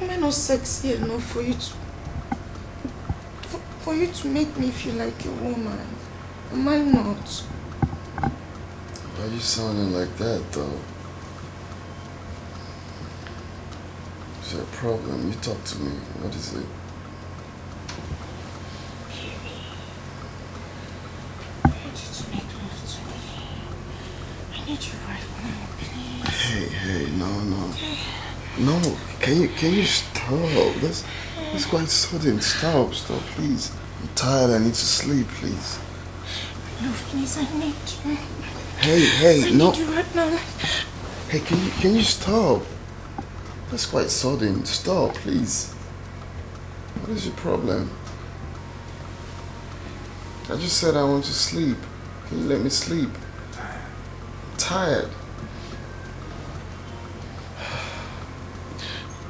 am I not sexy enough for you to make me feel like a woman? Am I not? Why are you sounding like that, though? Is there a problem? You talk to me. What is it? Hey, no. Can you stop? That's quite sudden. Stop, please. I'm tired. I need to sleep, please. No, please, I need you. Hey, I no. need you right now. Hey, can you stop? That's quite sudden. Stop, please. What is your problem? I just said I want to sleep. Can you let me sleep? I'm tired.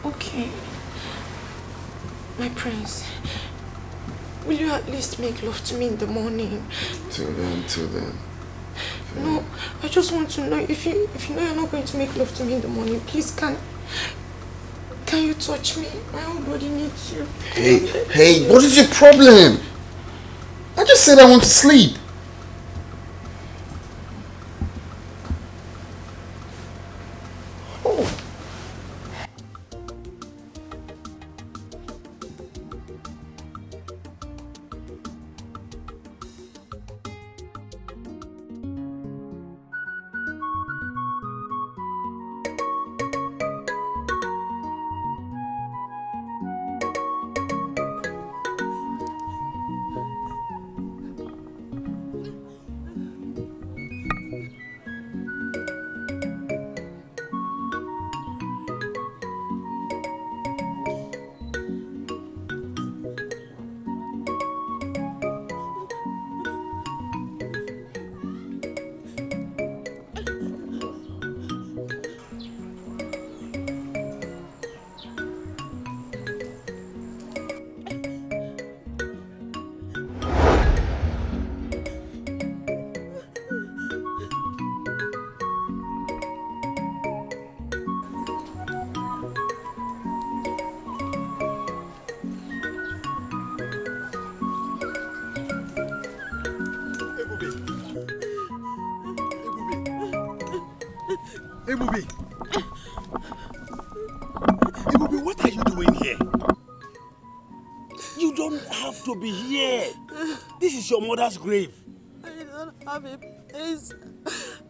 Okay. My prince, will you at least make love to me in the morning? Till then. No, I just want to know if you know you're not going to make love to me in the morning, please can you touch me? My whole body needs you. Hey, what is your problem? I just said I want to sleep. Ebubi! Ebubi, what are you doing here? You don't have to be here. This is your mother's grave. I don't have a place.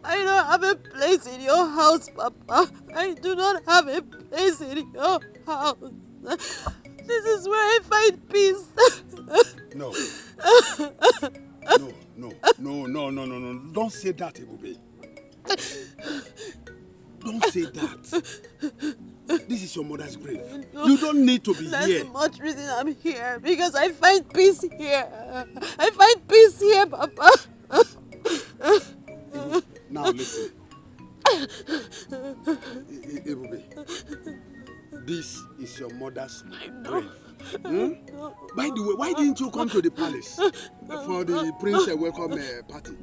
I don't have a place in your house, Papa. I do not have a place in your house. This is where I find peace. No. No. Don't say that, Ebubi. Don't say that. This is your mother's grave. No, you don't need to be that's here. That's much reason I'm here. Because I find peace here. I find peace here, Papa. Now listen. Ebubi, this is your mother's grave. By the way, why didn't you come to the palace for the prince welcome party?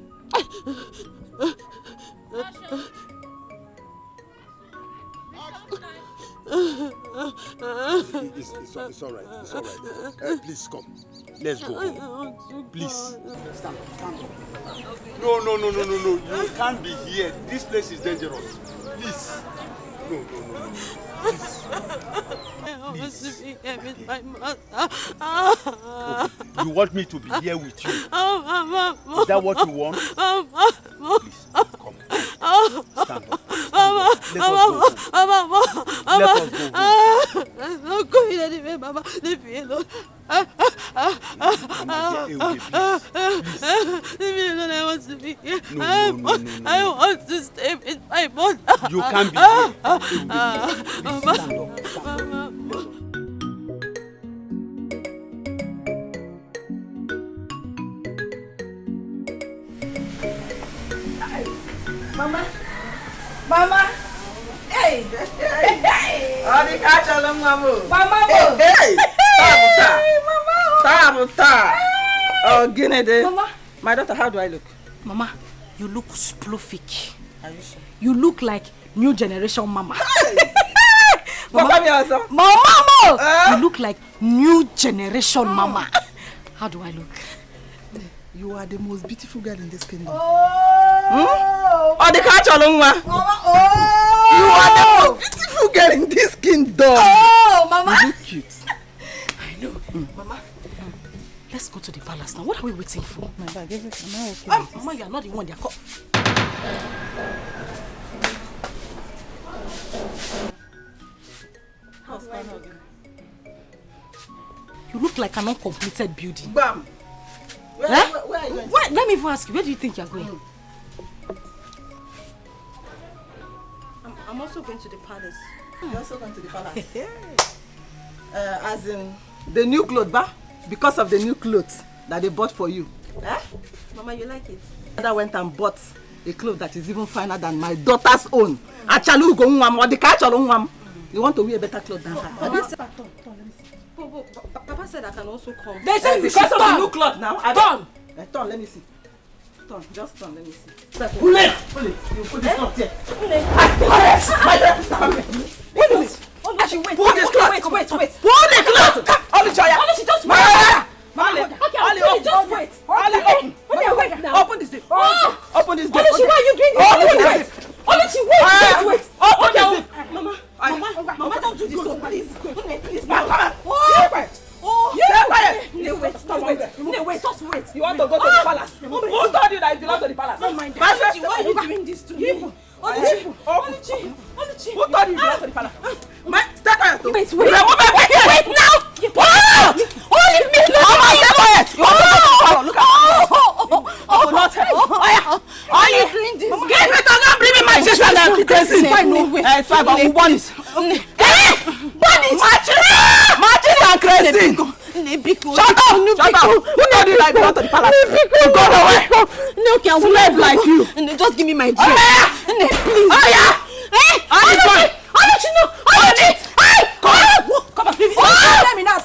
It's all right. It's all right. Please come. Let's go home. Please. Stand up. No. You can't be here. This place is dangerous. Please. No. Please. I want to be here with my mother. Okay. You want me to be here with you? Oh, Mama. Is that what you want? Please, come. Stand up. Let us go home. I'm not going anywhere, Mama. Leave me alone. Leave me alone. I want to be here. No. I want to stay with my mother. You can't be here. Please, stand up. Mama. Hey. Oh, the catch along, Mama. Mama. Hey. Tabuta. Oh, Guinea. Mama. My daughter, how do I look? Mama, you look sploofic. Are you sure? You look like new generation mama. Mama, also. Mama. You look like new generation mama. How do I look? You are the most beautiful girl in this kingdom. Oh, the catch along, Mama. You are the most beautiful girl in this kingdom. Oh, Mama. You look cute. I know. Mama, let's go to the palace now. What are we waiting for? My bag, okay. Mama, you are not the one they are called. You look like an uncompleted building. Bam. Where are you going? Let me even ask you, where do you think you are going? I'm also going to the palace. You're also going to the palace? As in, the new clothes, ba? Because of the new clothes that they bought for you. Mama, you like it? I went and bought a cloth that is even finer than my daughter's own. Achalu go nwam or the kachalo nwam. You want to wear a better cloth than her. Papa said I can also come. They said because of the new cloth now. Turn. Turn, let me see. Turn, just turn, let me see. Pull it. You put this cloth here. Wait. Pull this cloth. Wait. Pull the cloth. Only just wait. Only just wait. Open this gate. Open this gate. Why are you doing this? Wait. Open this gate. Mama, don't do this, please. Please, come on. Wait, just wait. You want to go to the palace? Who told you that you belong to the palace? Why are you doing this to me? Oluchi. Who told you belong to the palace? Stay quiet. Wait now. Oh, leave me alone. Stay quiet. Look at me. Why are you doing this? Get me to go bring me my sister and pretending. It's fine, but we want it. Matches and crazy. Shut up! Who told you like belong to the palace? Go away. No, can we slave like you? Just give me my drink. Please. Come on, please. Let me now.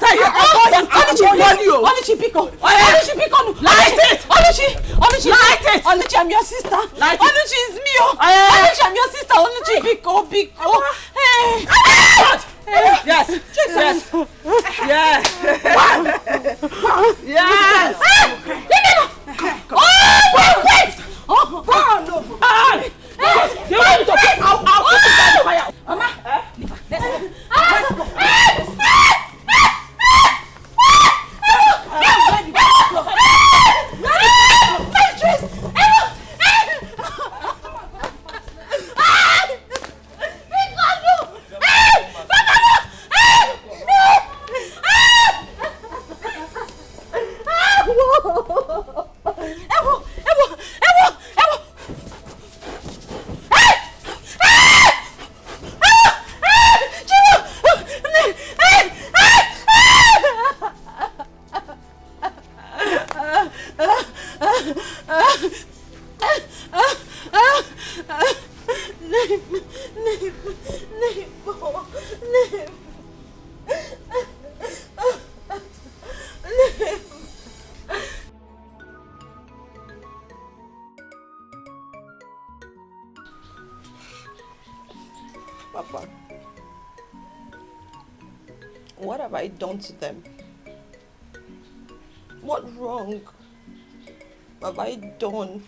Light it. Oluchi, I'm your sister. Oluchi is me. Oluchi, I'm your sister. Oluchi, Biko. Yes. Oh, wait. Oh, no. You want me to I done to them? What wrong have I done?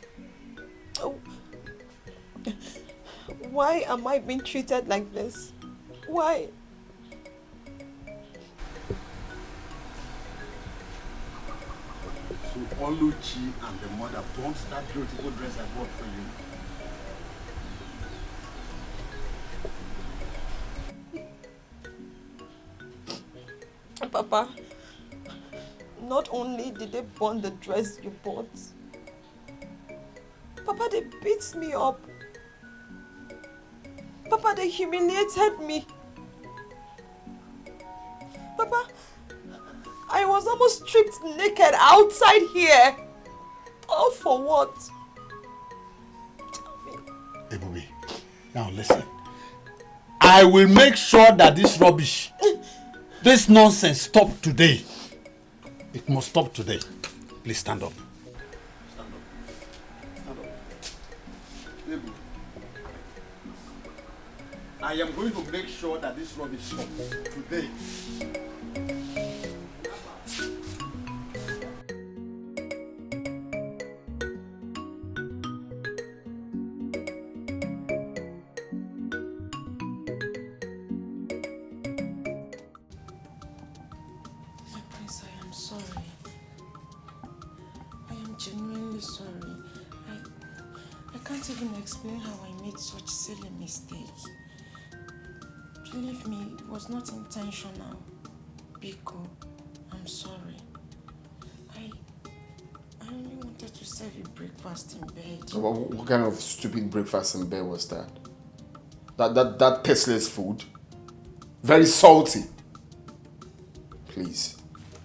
Oh. Why am I being treated like this? Why? So Oluchi and the mother bought that beautiful dress I bought for you. Papa, not only did they burn the dress you bought, Papa, they beat me up. Papa, they humiliated me. Papa, I was almost stripped naked outside here. All for what? Ebube, now listen. I will make sure that this rubbish, this nonsense stop today. It must stop today. Please stand up. Stand up. Stand up. Ebube, I am going to make sure that this rubbish stops today. Explain how I made such silly mistake. Believe me, it was not intentional. Biko, I'm sorry. I only wanted to serve you breakfast in bed. What kind of stupid breakfast in bed was that? That tasteless food? Very salty. Please,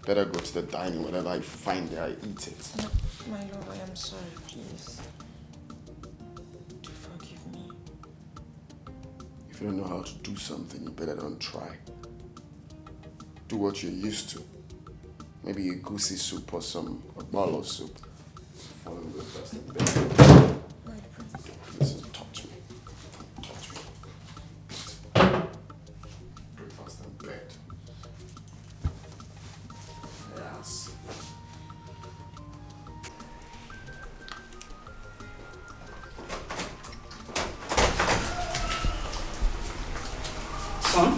better go to the dining. Whatever I find there, I eat it. No, my love, I am sorry, please. If you don't know how to do something, you better don't try. Do what you're used to. Maybe a goosey soup or a bowl of soup. Follow me first in bed. Listen, touch me. Touch me. Breakfast in bed. Yes. Son?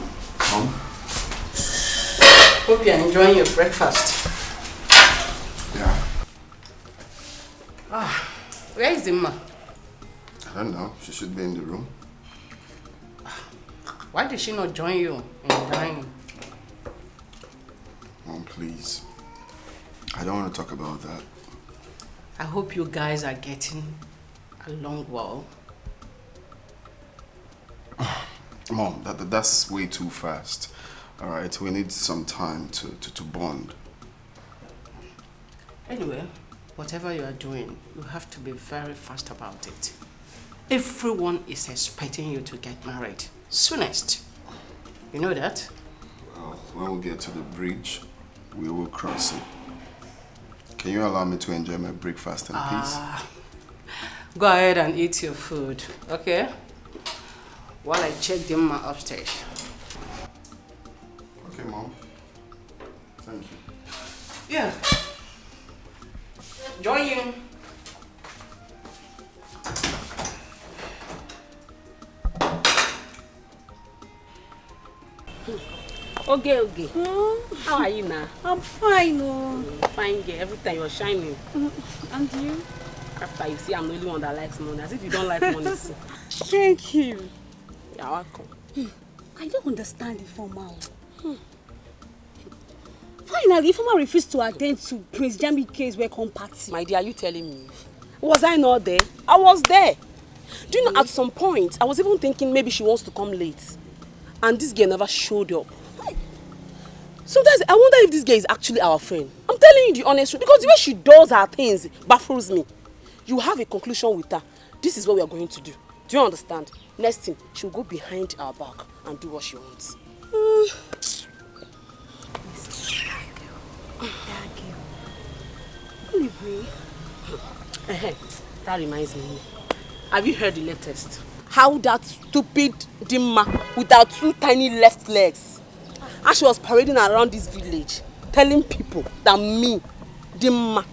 Hope you're enjoying your breakfast. Yeah. Where is the ma? I don't know. She should be in the room. Why did she not join you in the dining? Mom, please. I don't want to talk about that. I hope you guys are getting along well. Mom, that's way too fast. All right, we need some time to bond. Anyway, whatever you are doing, you have to be very fast about it. Everyone is expecting you to get married soonest. You know that? Well, when we get to the bridge, we will cross it. Can you allow me to enjoy my breakfast in peace? Go ahead and eat your food, okay? While I check them upstairs. Okay, Mom. Thank you. Yeah. Join you. Okay. How are you now? I'm fine. Oh. Fine, girl. Every time you're shining. And you? After you see I'm the only one that likes money. As if you don't like money. Thank you. You're welcome. I don't understand Informa. Finally, Informa refused to attend to Prince Jamike's welcome party. My dear, are you telling me? Was I not there? I was there. Do you know, at some point, I was even thinking maybe she wants to come late. And this girl never showed up. Sometimes I wonder if this girl is actually our friend. I'm telling you the honest truth, because the way she does her things baffles me. You have a conclusion with her. This is what we are going to do. Do you understand? Next thing, she'll go behind our back and do what she wants. That reminds me. Have you heard the latest? How that stupid Dimma with her 2 tiny left legs And she was parading around this village, telling people that me, Dimma,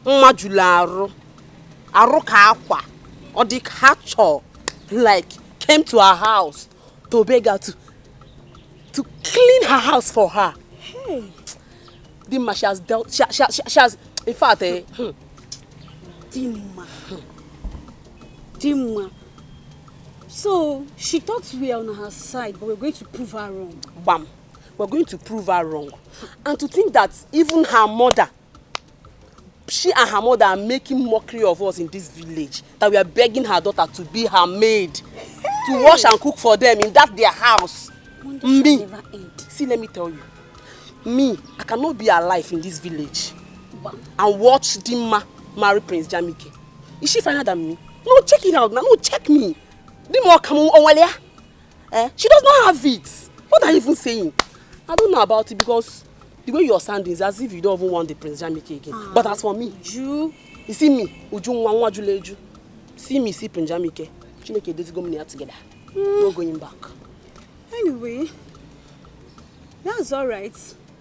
Majularo, Arokakwa, or the catcher, like, came to her house to beg her to clean her house for her. Hey. Dimma, she has dealt, she has, in fact, Dimma. So, she thought we are on her side, but we're going to prove her wrong. Bam. We're going to prove her wrong. And to think that even her mother, she and her mother are making mockery of us in this village, that we are begging her daughter to be her maid, to wash and cook for them in that their house. Me, see, let me tell you, me, I cannot be alive in this village and watch Dimma marry Prince Jamike. Is she finer than me? No, check it out now. No, check me. Dimma come on, she does not have it. What are you even saying? I don't know about it because the way you're sounding is as if you don't even want the Prince Jamike again. But as for me, you see me, see me, see Prince Jamike. Chineke this go together. No going back. Anyway, that's alright.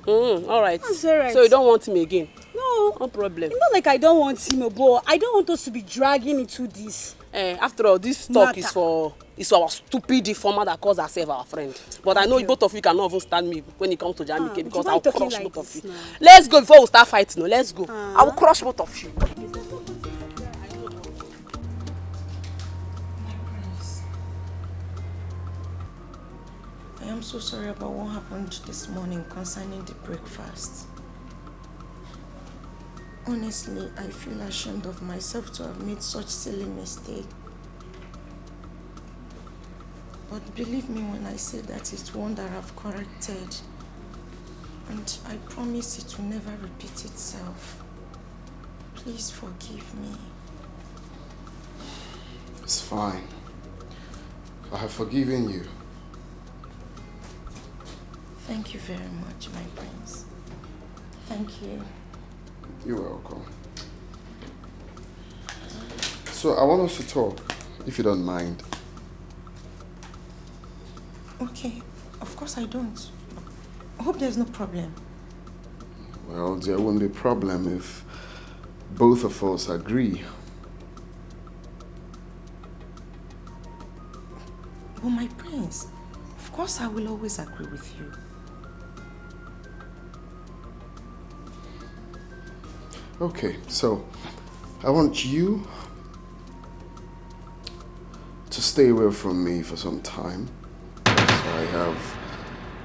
Alright. That's alright. So you don't want him again? No problem. It's not like I don't want him, but I don't want us to be dragging into this. After all, this talk is for our stupid deformer that calls herself our friend. But I know both of you cannot even stand me when it comes to Jamike because I'll crush like both of you. Let's go before we start fighting. No, let's go. I will crush both of you. I am so sorry about what happened this morning concerning the breakfast. Honestly, I feel ashamed of myself to have made such silly mistake. But believe me when I say that it's one that I've corrected. And I promise it will never repeat itself. Please forgive me. It's fine. I have forgiven you. Thank you very much, my prince. Thank you. You're welcome. So I want us to talk, if you don't mind. Okay, of course I don't. I hope there's no problem. Well, there won't be a problem if both of us agree. But my prince, of course I will always agree with you. Okay, so I want you to stay away from me for some time. So I have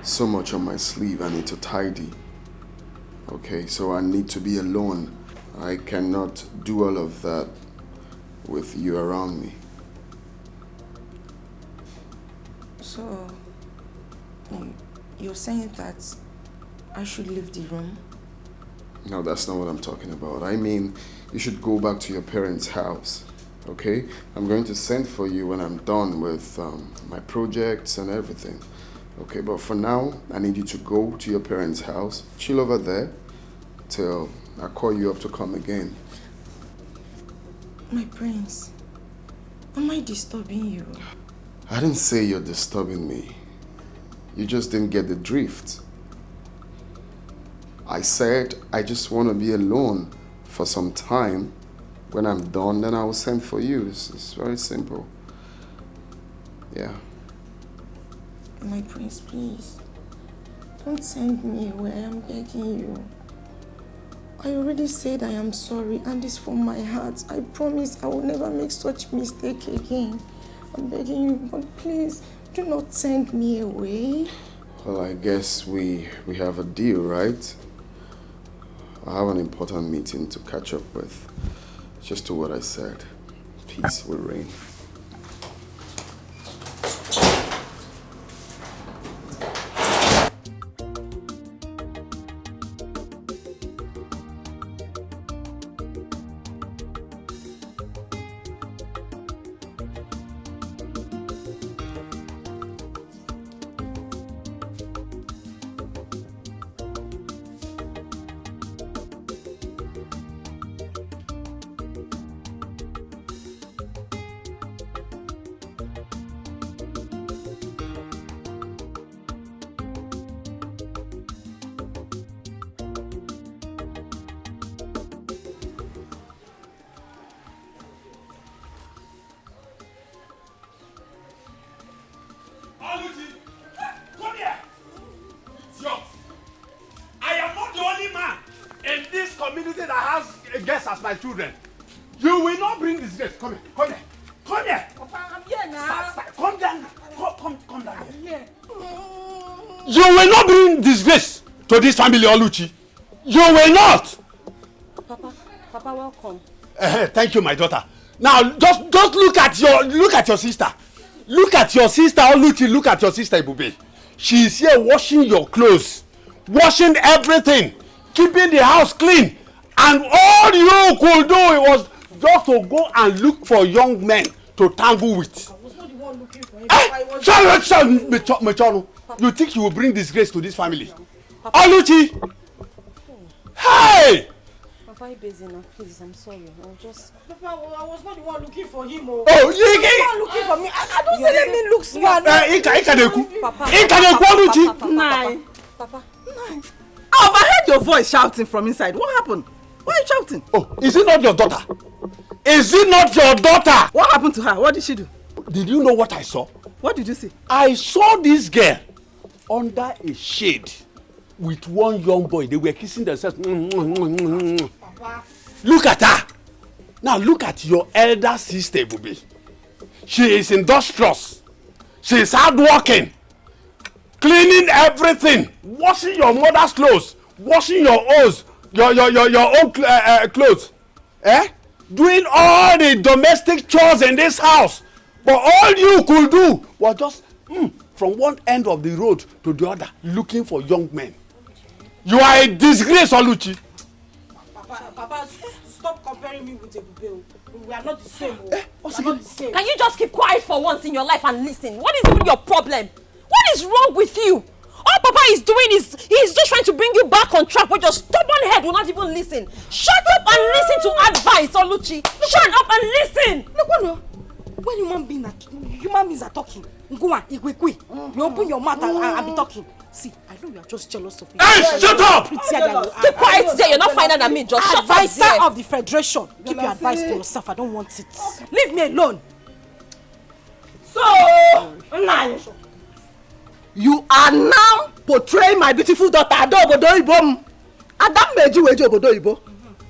so much on my sleeve I need to tidy. Okay, so I need to be alone. I cannot do all of that with you around me. So, you're saying that I should leave the room? No, that's not what I'm talking about. I mean, you should go back to your parents' house, okay? I'm going to send for you when I'm done with my projects and everything. Okay, but for now, I need you to go to your parents' house, chill over there, till I call you up to come again. My prince, am I disturbing you? I didn't say you're disturbing me. You just didn't get the drift. I said I just want to be alone for some time. When I'm done, then I will send for you. It's very simple. Yeah. My prince, please. Don't send me away. I am begging you. I already said I am sorry, and it's from my heart. I promise I will never make such mistake again. I'm begging you, but please, do not send me away. Well, I guess we have a deal, right? I have an important meeting to catch up with. Just do what I said. Peace will reign. community that has guests as my children. You will not bring disgrace. Come here, come here, come here. Papa, I'm here now. Come down, come down here. You will not bring disgrace to this family, Oluchi. You will not. Papa, welcome. Thank you, my daughter. Now, just look at your sister. Look at your sister, Oluchi. Look at your sister, Ebube. She is here washing your clothes, washing everything, keeping the house clean, and all you could do was just to go and look for young men to tangle with. I was not the one looking for him. Mechonu. You think you will bring disgrace to this family? Oluchi! Hey! Papa, you busy now, please. I'm sorry. I'll just. Papa, I was not the one looking for him. Oh, you the one looking for me. I don't say let me look smart. Papa. I overheard your voice shouting from inside. What happened? Why are you shouting? Oh, is it not your daughter? Is it not your daughter? What happened to her? What did she do? Did you know what I saw? What did you see? I saw this girl under a shade with one young boy. They were kissing themselves. Papa. Look at her. Now look at your elder sister, Bubi. She is industrious. She is hardworking. Cleaning everything. Washing your mother's clothes. Washing your own clothes. Doing all the domestic chores in this house. But all you could do was just from one end of the road to the other looking for young men. You are a disgrace, Oluchi. Papa, stop comparing me with Ebube. We are not the same. We are not the same. Can you just keep quiet for once in your life and listen? What is even your problem? What is wrong with you? All Papa is doing is he's just trying to bring you back on track, but your stubborn head will not even listen. Shut up and listen to advice, Oluchi. Shut up and listen. Look, when human beings are talking, go on, you open your mouth and be talking. See, I know you are just jealous of me. Hey, shut up! Keep quiet there. You're not finer than me. Just shut up there. Advisor of the Federation. Keep your advice to yourself. I don't want it. Leave me alone. So, you are now portraying my beautiful daughter,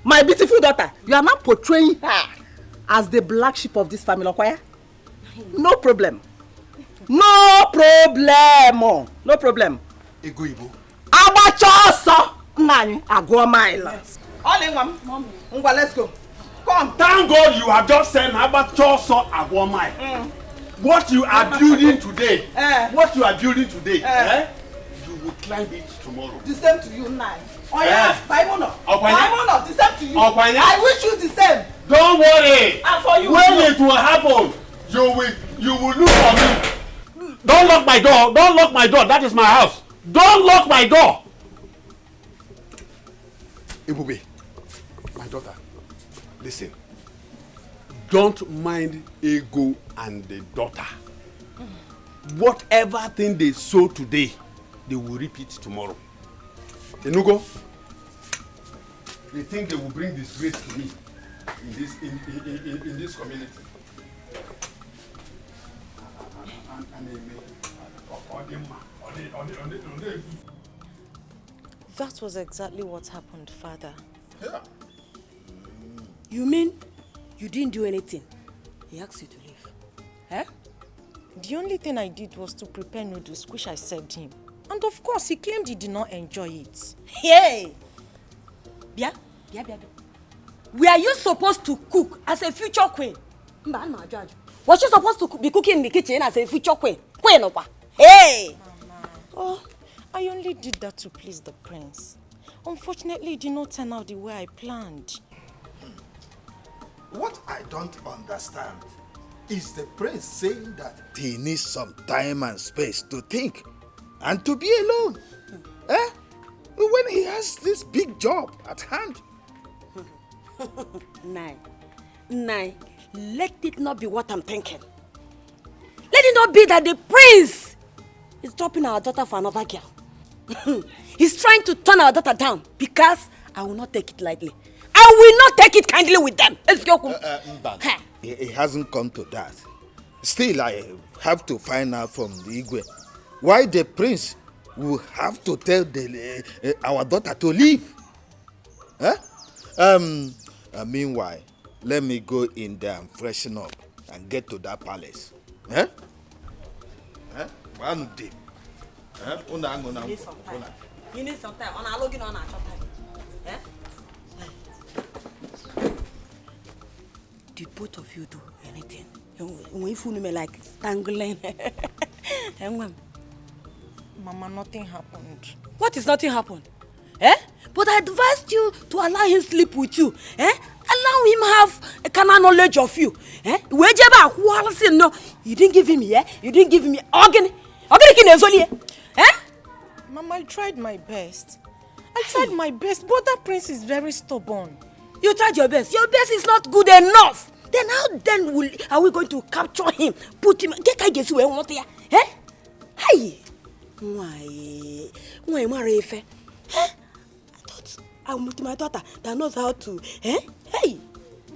my beautiful daughter. You are now portraying her as the black sheep of this family. No problem. No problem. No problem. Abachoso. Nani, agwa mile. All in one. Mommy. Let's go. Come. Thank God you have just said Abachoso agwa mile. What you are building today, you will climb it tomorrow. The same to you now. Oh yeah, Paimono, the same to you. I wish you the same. Don't worry. And for you. When it will happen, you will look for me. Don't lock my door. Don't lock my door. That is my house. Don't lock my door. Ebube, my daughter, listen. Don't mind Ego and the daughter. Whatever thing they sow today, they will reap it tomorrow. Enugo, they think they will bring disgrace to me in this community. That was exactly what happened, Father. Yeah. You mean you didn't do anything? He asked you to leave. Eh? The only thing I did was to prepare noodles, which I served him. And of course, he claimed he did not enjoy it. Hey! Bia. Were you supposed to cook as a future queen? Was you supposed to be cooking in the kitchen as a future queen? Hey! Mama. Oh, I only did that to please the prince. Unfortunately, it did not turn out the way I planned. What I don't understand is the prince saying that he needs some time and space to think and to be alone. When he has this big job at hand. Nai, let it not be what I'm thinking. Let it not be that the prince is dropping our daughter for another girl. He's trying to turn our daughter down because I will not take it lightly. I will not take it kindly with them. It hasn't come to that. Still, I have to find out from the Igwe why the prince will have to tell our daughter to leave. Meanwhile, let me go in there and freshen up and get to that palace. Eh? Eh? One day. Eh? You need some time. You need some time. On a login on a short time. Eh? Did both of you do anything? When you me like tangling. Mama, nothing happened. What is nothing happened? Eh? But I advised you to allow him sleep with you. Eh? Allow him have a carnal knowledge of you. Eh? No, you didn't give him, yeah? You didn't give him organ. Eh? Mama, I tried my best. I tried my best, but that prince is very stubborn. You tried your best. Your best is not good enough. Then how are we going to capture him? Put him. Eh? Hey. Why, Marife? I'm with my daughter that knows how to. Eh? Hey.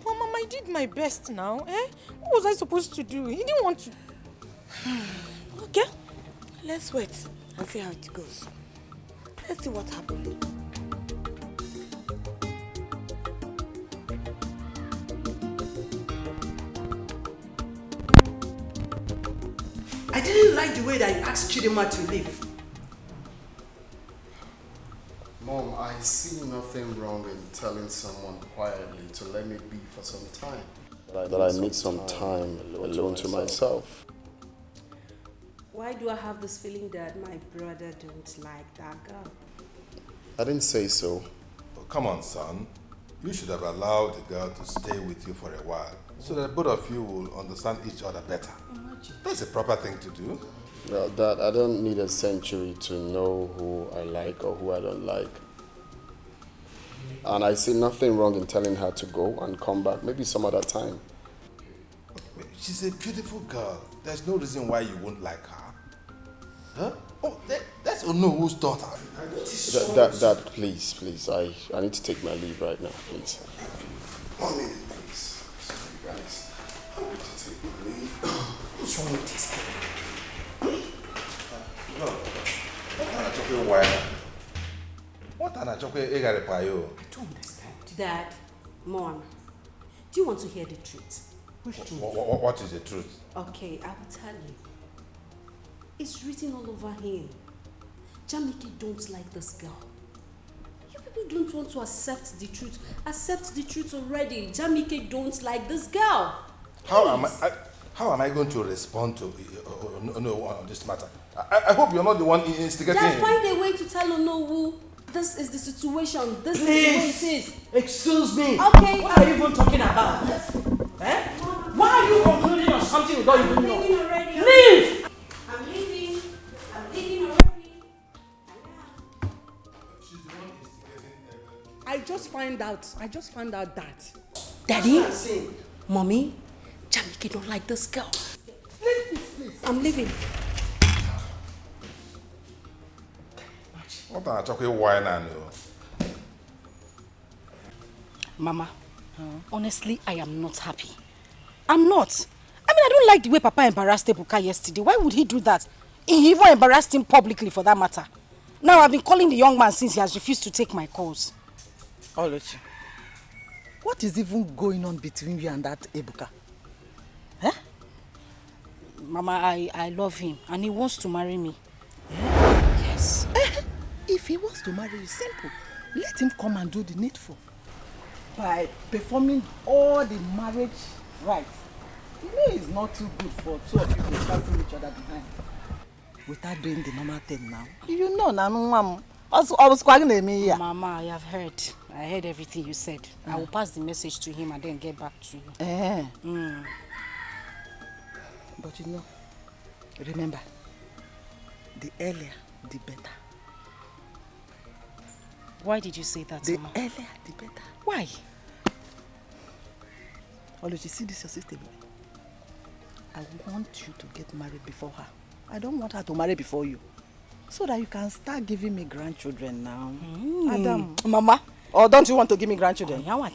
Well, Mama, I did my best now. Eh? What was I supposed to do? He didn't want to. Okay. Let's wait and see how it goes. Let's see what happens. I didn't like the way that you asked Chidinma to leave. Mom, I see nothing wrong in telling someone quietly to let me be for some time. That I need some time alone to myself. Why do I have this feeling that my brother don't like that girl? I didn't say so. Oh, come on, son. You should have allowed the girl to stay with you for a while so that both of you will understand each other better. That's a proper thing to do. Well, Dad, I don't need a century to know who I like or who I don't like. And I see nothing wrong in telling her to go and come back, maybe some other time. She's a beautiful girl. There's no reason why you won't like her. Huh? Oh, that's Onowo's daughter. Dad, please. I need to take my leave right now, please. 1 minute, please. Sorry, guys. I need to take my leave. What's wrong with this thing? What an achoke egarepayo. I don't understand. Dad, Mom, do you want to hear the truth? Which truth? What is the truth? Okay, I will tell you. It's written all over him. Jamike don't like this girl. You people don't want to accept the truth. Accept the truth already. Jamike don't like this girl. How am I going to respond to on this matter? I hope you're not the one instigating. Dad, find a way to tell Onowu. This is the situation. This is the way it is. Excuse me. Okay. What are you even talking about? Eh? Why are you concluding on something you don't even know? I'm leaving already. Leave! I'm leaving already. I just found out that. Daddy, Mommy, Jamike don't like this girl. Please. I'm leaving. What an achoke wine and Mama, honestly, I am not happy. I'm not. I mean, I don't like the way Papa embarrassed Ebuka yesterday. Why would he do that? He even embarrassed him publicly for that matter. Now I've been calling the young man since he has refused to take my calls. Oluchi, what is even going on between you and that Ebuka? Eh? Mama, I love him and he wants to marry me. Yes. If he wants to marry you, simple. Let him come and do the needful. By performing all the marriage rites. You know it's not too good for two of you to passing each other behind. Without doing the normal thing now. You know, Mama, I have heard. I heard everything you said. I will pass the message to him and then get back to you. But you know, remember, the earlier, the better. Why did you say that, Mama? The earlier, the better. Why? Oluchi, see this your sister. I want you to get married before her. I don't want her to marry before you. So that you can start giving me grandchildren now. Adam. Mama. Or don't you want to give me grandchildren? Mama,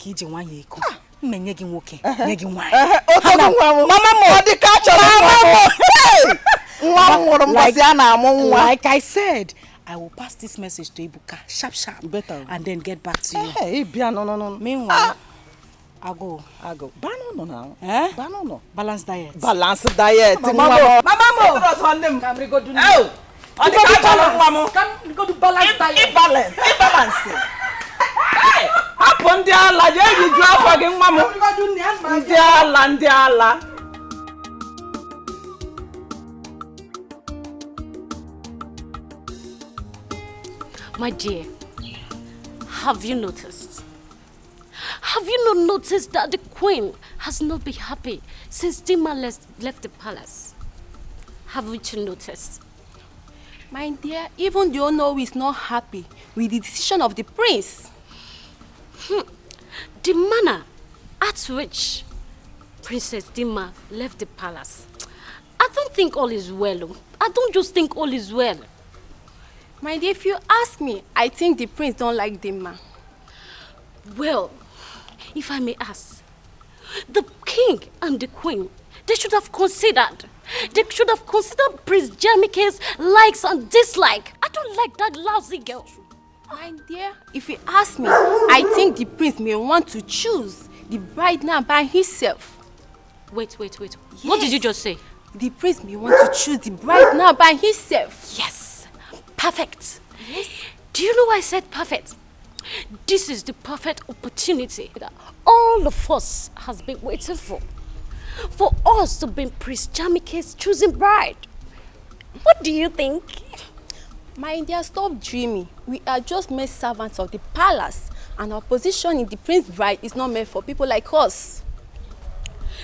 like I said, I will pass this message to Ibuka, sharp. Better. And then get back to you. Hey, no. Meanwhile, I'll go. Banono now. Eh? Banono. Balance diet. Balance diet. Mama. Can we go do now? Can we go do balance diet? Balance. Hey, upon the Allah, you draw again, Mama. Ndi Allah. My dear, have you noticed? Have you not noticed that the queen has not been happy since Dima left the palace? Haven't you noticed? My dear, even the owner is not happy with the decision of the prince. The manner at which Princess Dima left the palace, I don't think all is well. I don't just think all is well. My dear, if you ask me, I think the prince don't like Dima. Well, if I may ask, the king and the queen, they should have considered Prince Jamike's likes and dislikes. I don't like that lousy girl. My dear, if you ask me, I think the prince may want to choose the bride now by himself. Wait. Yes. What did you just say? The prince may want to choose the bride now by himself. Yes. Perfect. Yes. Do you know why I said perfect? This is the perfect opportunity that all of us has been waiting for us to be Prince Jamike's choosing bride. What do you think? My dear, stop dreaming. We are just mere servants of the palace, and our position in the prince's bride is not meant for people like us.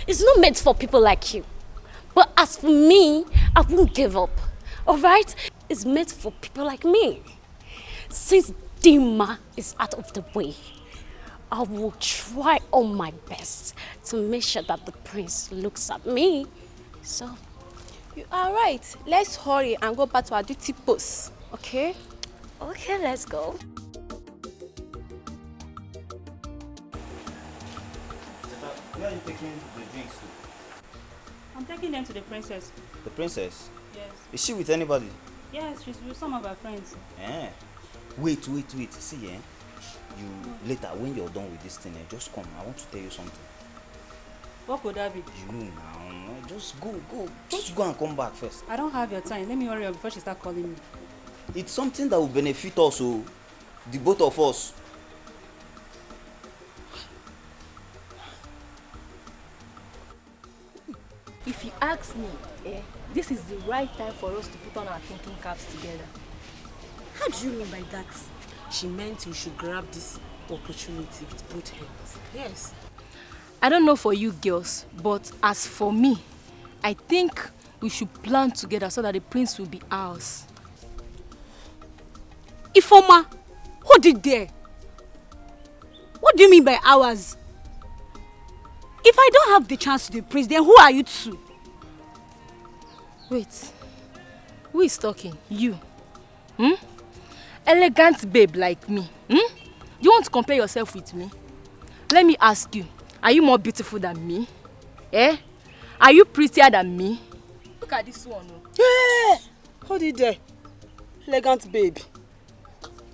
It's not meant for people like you. But as for me, I won't give up. All right? It's meant for people like me. Since Dima is out of the way, I will try all my best to make sure that the prince looks at me. So, you are right. Let's hurry and go back to our duty post, okay? Okay, let's go. Where are you taking the drinks to? I'm taking them to the princess. The princess? Yes. Is she with anybody? Yes, she's with some of her friends. Eh. Wait. See, you later, when you're done with this thing, just come. I want to tell you something. What could that be? You know now. Just go. Just go and come back first. I don't have your time. Let me hurry up before she starts calling me. It's something that will benefit us, the both of us. If you ask me, this is the right time for us to put on our thinking caps together. How do you mean by that? She meant you should grab this opportunity with both hands. Yes. I don't know for you girls, but as for me, I think we should plan together so that the prince will be ours. Ifoma, who did there? What do you mean by ours? If I don't have the chance to be prince, then who are you two? Wait, who is talking? You? Elegant babe like me. You want to compare yourself with me? Let me ask you, are you more beautiful than me? Are you prettier than me? Look at this one. Yeah. Hold it there. Elegant babe.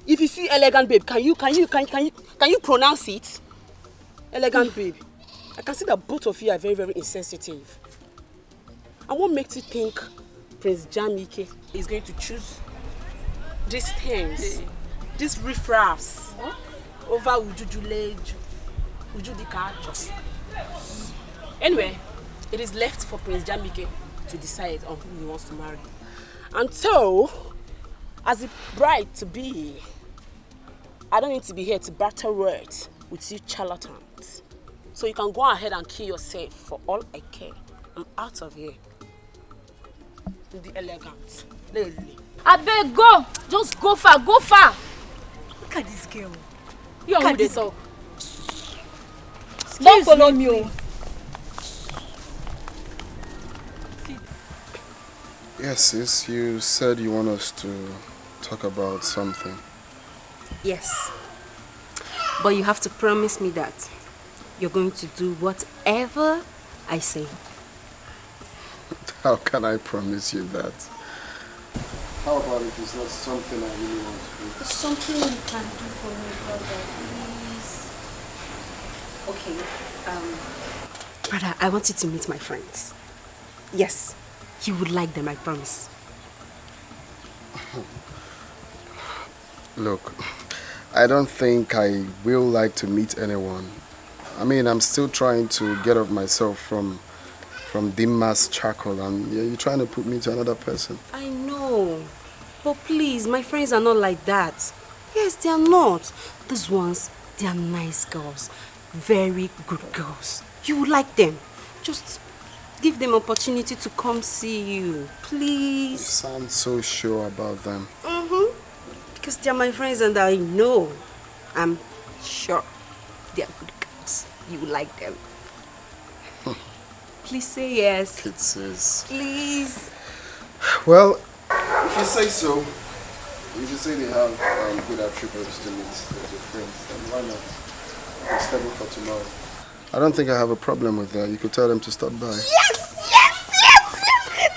If you see elegant babe, can you pronounce it? Elegant babe. I can see that both of you are very, very insensitive. And what makes you think Prince Jamike is going to choose these things, these riffraffs, over Uju Dikacho? Anyway, it is left for Prince Jamike to decide on who he wants to marry. And so, as a bride-to-be, I don't need to be here to battle words with you charlatans. So you can go ahead and kill yourself for all I care. I'm out of here. The elegant. Lady. I beg, go. Just go far. Look at this girl. You are this talk. Don't follow me. Yes, sis, you said you want us to talk about something. Yes. But you have to promise me that you're going to do whatever I say. How can I promise you that? How about if it's not something I really want to do? It's something you can do for me, brother, please. Okay, Brother, I want you to meet my friends. Yes, you would like them, I promise. Look, I don't think I will like to meet anyone. I mean, I'm still trying to get off myself from Dima's charcoal, and you're trying to put me to another person. I know, but please, my friends are not like that. Yes, they are not. These ones, they are nice girls. Very good girls. You would like them. Just give them opportunity to come see you, please. You sound so sure about them. Because they are my friends and I know. I'm sure they are good girls. You would like them. Please say yes. Kisses. Please. Well, if you say so, if you say they have good attributes to meet with your friends, then why not? We'll schedule for tomorrow. I don't think I have a problem with that. You could tell them to stop by. Yes!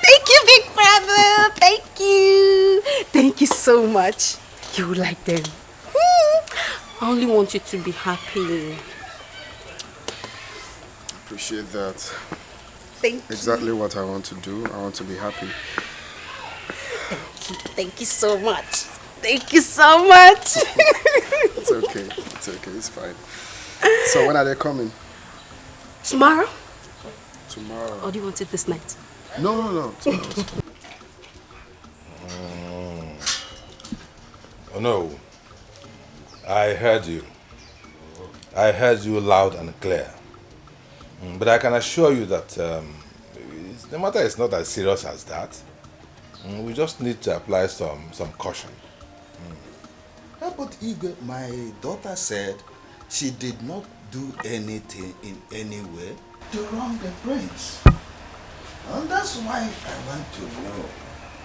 Thank you, big brother. Thank you. Thank you so much. You would like them. I only want you to be happy. Appreciate that. Thank you. Exactly what I want to do. I want to be happy. Thank you so much. Thank you so much. It's okay. It's okay. It's fine. So when are they coming? Tomorrow? Tomorrow. Or do you want it this night? No. Tomorrow. Oh no. I heard you. I heard you loud and clear. But I can assure you that the matter is not as serious as that. We just need to apply some caution. But Igwe, my daughter said she did not do anything in any way to wrong the prince. And that's why I want to know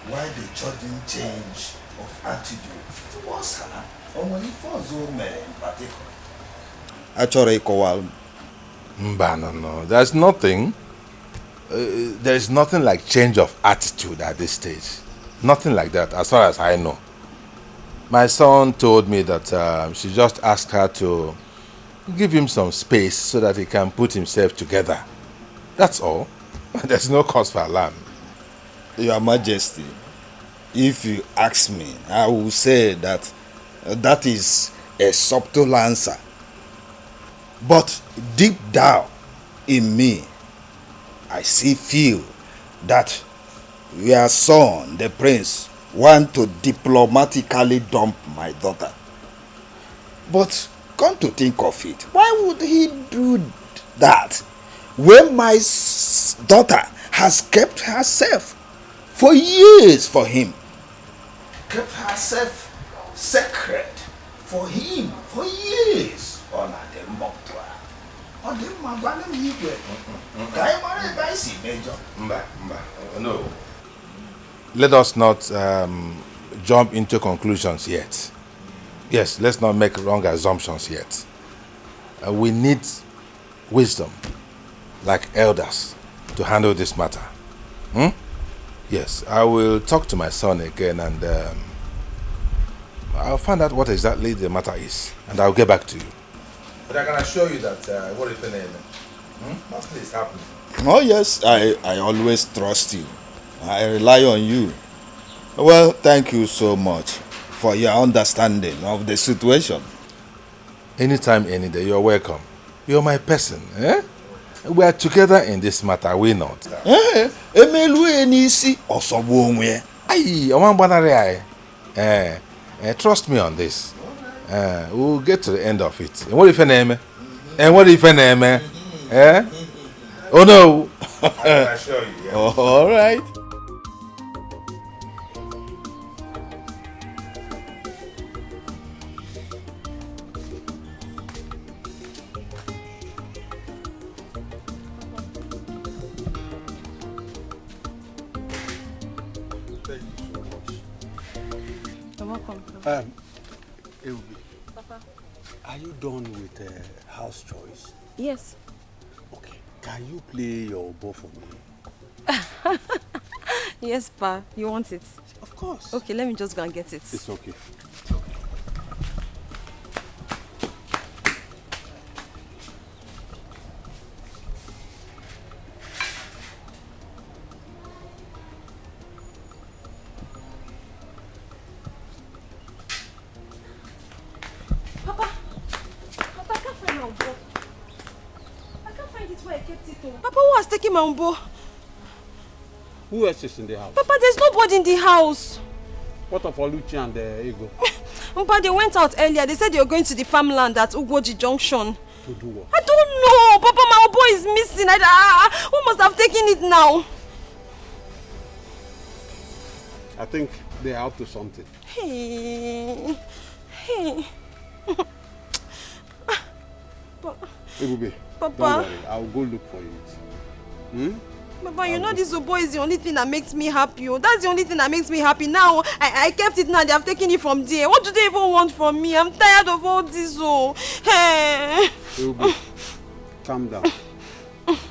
why the sudden change of attitude towards her, or when it was women in particular. Actually, Kowal. No. There's nothing. There is nothing like change of attitude at this stage. Nothing like that, as far as I know. My son told me that she just asked her to give him some space so that he can put himself together. That's all. There's no cause for alarm. Your Majesty, if you ask me, I will say that that is a subtle answer. But deep down in me, I still feel that your son, the prince, want to diplomatically dump my daughter. But come to think of it, why would he do that when my daughter has kept herself for years for him? Kept herself sacred for him for years. No. Let us not jump into conclusions yet. Yes, let's not make wrong assumptions yet. We need wisdom, like elders, to handle this matter. Yes, I will talk to my son again and I'll find out what exactly the matter is and I'll get back to you. But I can assure you that what if nothing is happening. Oh yes, I always trust you. I rely on you. Well, thank you so much for your understanding of the situation. Anytime, any day, you're welcome. You're my person, eh? We are together in this matter, are we not? Trust me on this. We'll get to the end of it. And what if an name? And what if an name? Eh? Oh no! I can assure you. Yeah. All right. Papa. Are you done with house chores? Yes. Okay. Can you play your bow for me? Yes, Pa. You want it? Of course. Okay, let me just go and get it. It's okay. Papa, I can't find my umbo. I can't find it where I kept it. Papa, who has taken my umbo? Who else is in the house? Papa, there's nobody in the house. What of Oluchi and Ego? Papa, they went out earlier. They said they were going to the farmland at Ugwoji Junction. To do what? I don't know. Papa, my umbo is missing. Who must have taken it now? I think they're up to something. Hey. Ebube, Papa. don't worry. I'll go look for it. Hmm? Papa, you know this Obo is the only thing that makes me happy. That's the only thing that makes me happy. Now, I kept it now. They have taken it from there. What do they even want from me? I'm tired of all this. Hey. Ebube, calm down.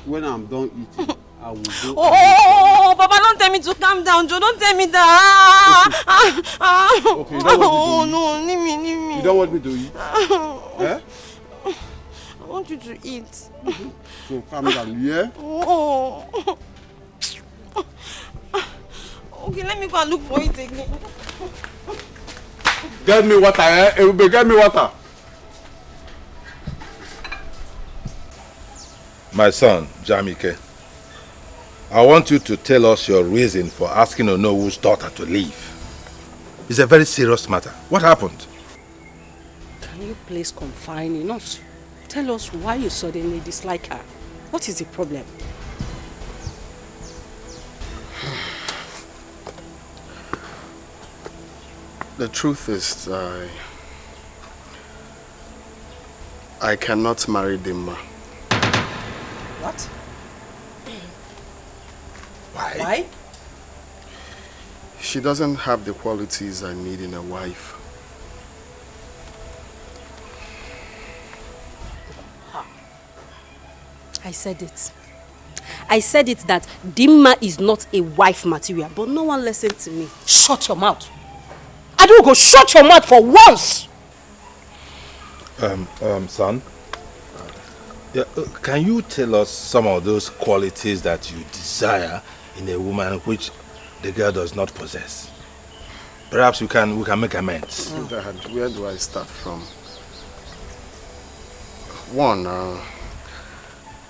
When I'm done eating, I will go. Oh, Papa, don't tell me to calm down, Joe. Don't tell me that. Okay, you don't want me to eat? No, leave me. You don't want me to eat? Eh? I want you to eat. So calm down, yeah? Oh. Okay, let me go and look for it again. Get me water, eh? Ebube, get me water. My son, Jamike, I want you to tell us your reason for asking Onowu's daughter to leave. It's a very serious matter. What happened? Can you please confine in us? Tell us why you suddenly dislike her. What is the problem? The truth is, I cannot marry Dimma. What? Why? She doesn't have the qualities I need in a wife. I said it. I said it that Dimma is not a wife material, but no one listened to me. Shut your mouth. Adugo, shut your mouth for once. Son, yeah, can you tell us some of those qualities that you desire in a woman which the girl does not possess? Perhaps we can make amends. Dad, where do I start from? One,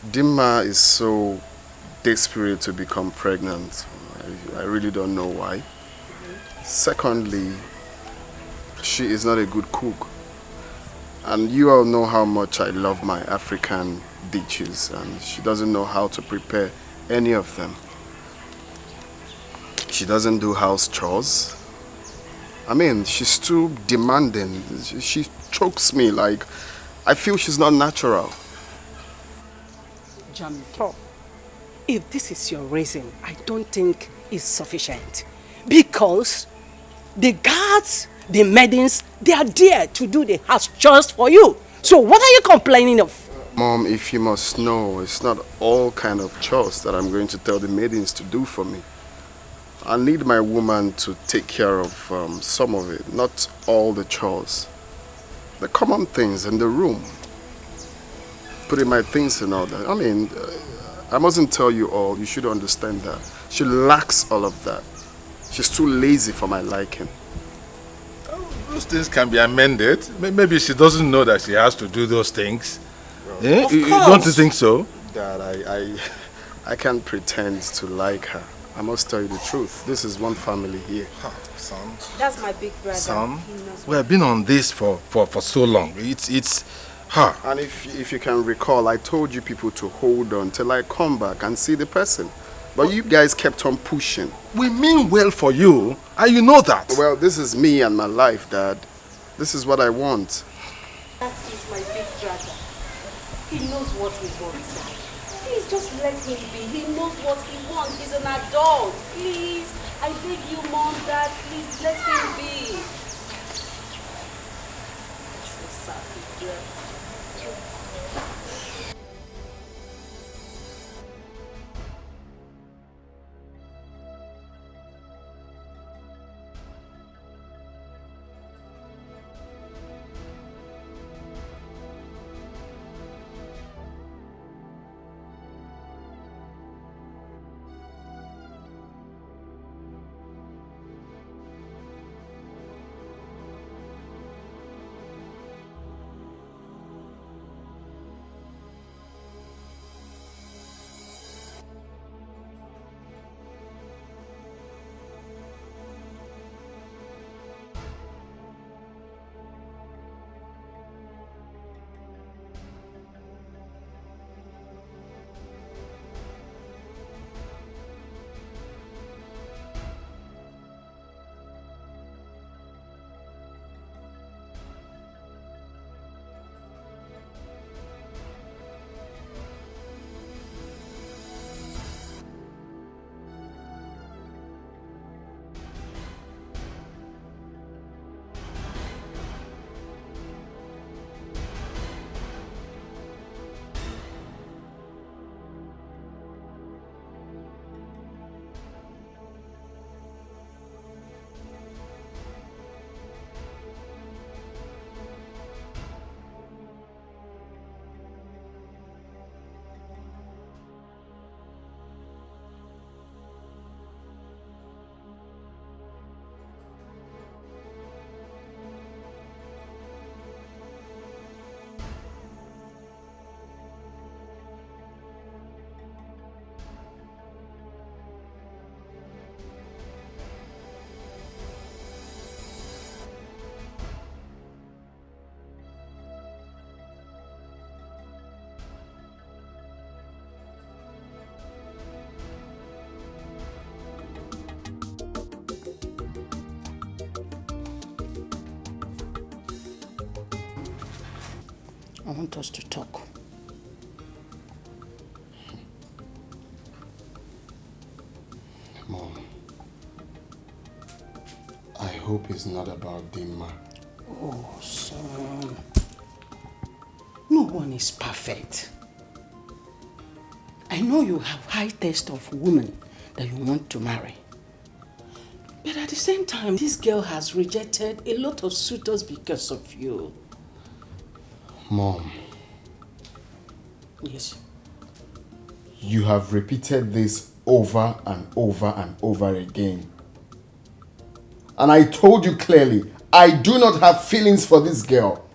Dimma is so desperate to become pregnant. I really don't know why. Secondly, she is not a good cook. And you all know how much I love my African dishes, and she doesn't know how to prepare any of them. She doesn't do house chores. I mean, she's too demanding. She chokes me like I feel she's not natural. Jamiko, if this is your reason, I don't think it's sufficient. Because the guards, the maidens, they are there to do the house chores for you. So what are you complaining of? Mom, if you must know, it's not all kind of chores that I'm going to tell the maidens to do for me. I need my woman to take care of some of it, not all the chores. The common things in the room. Putting my things in order. I mean, I mustn't tell you all, you should understand that. She lacks all of that. She's too lazy for my liking. Those things can be amended. Maybe she doesn't know that she has to do those things. Eh? Don't you think so? Dad, I can't pretend to like her. I must tell you the truth. This is one family here. Son. That's my big brother. Son, we have been on this for so long. It's her. And if you can recall, I told you people to hold on till I come back and see the person. But you guys kept on pushing. We mean well for you, and you know that. Well, this is me and my life, Dad. This is what I want. That is my big brother. He knows what he wants, Dad. Please just let him be. He knows what he wants. He's an adult. Please, I beg you, Mom, Dad, please let him be. So sad, dear. I want us to talk. Mom, I hope it's not about Dimma. Oh, son. No one is perfect. I know you have high taste of women that you want to marry. But at the same time, this girl has rejected a lot of suitors because of you. Mom. Yes. You have repeated this over and over and over again. And I told you clearly, I do not have feelings for this girl.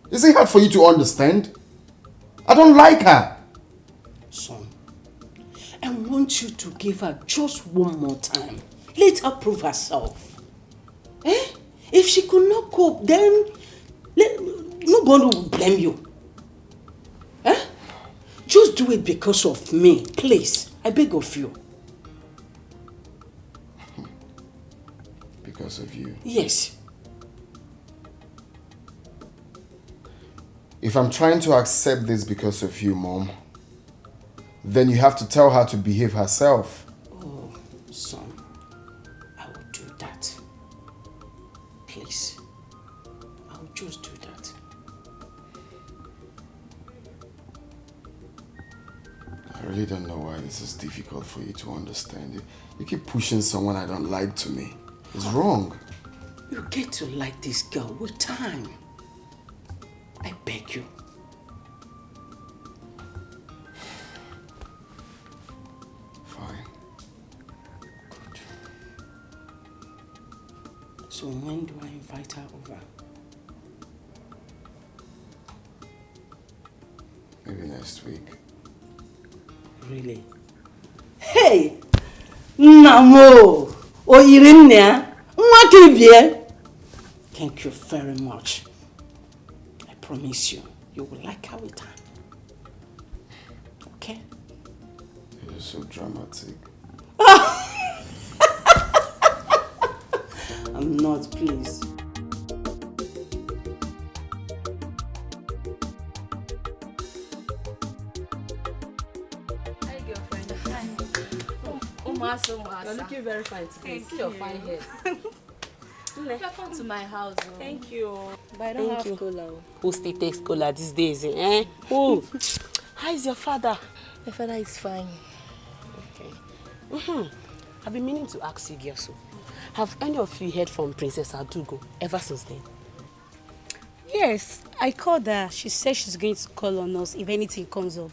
Is it hard for you to understand? I don't like her. Son, I want you to give her just one more time. Let her prove herself. Eh? If she could not cope, then nobody will blame you. Eh? Just do it because of me, please. I beg of you. Because of you? Yes. If I'm trying to accept this because of you, Mom, then you have to tell her to behave herself. Oh, son, I will do that. Please. I will just do that. I really don't know why this is difficult for you to understand. You keep pushing someone I don't like to me. It's wrong. You get to like this girl with time. I beg you. Fine. Good. So when do I invite her over? Maybe next week. Really? Hey! Namo! Oyirinne! Mwakibie! Thank you very much. I promise you, you will like her with time. Okay? You're so dramatic. I'm not, please. Hi, girlfriend. Hi. You're looking very fine today. See your fine hair. Welcome to my house. Thank you. But I don't have cola. Who still takes cola these days, eh? Who? How is your father? My father is fine. Okay. I've been meaning to ask you, Gyoso. Have any of you heard from Princess Adugo ever since then? Yes, I called her. She said she's going to call on us if anything comes up.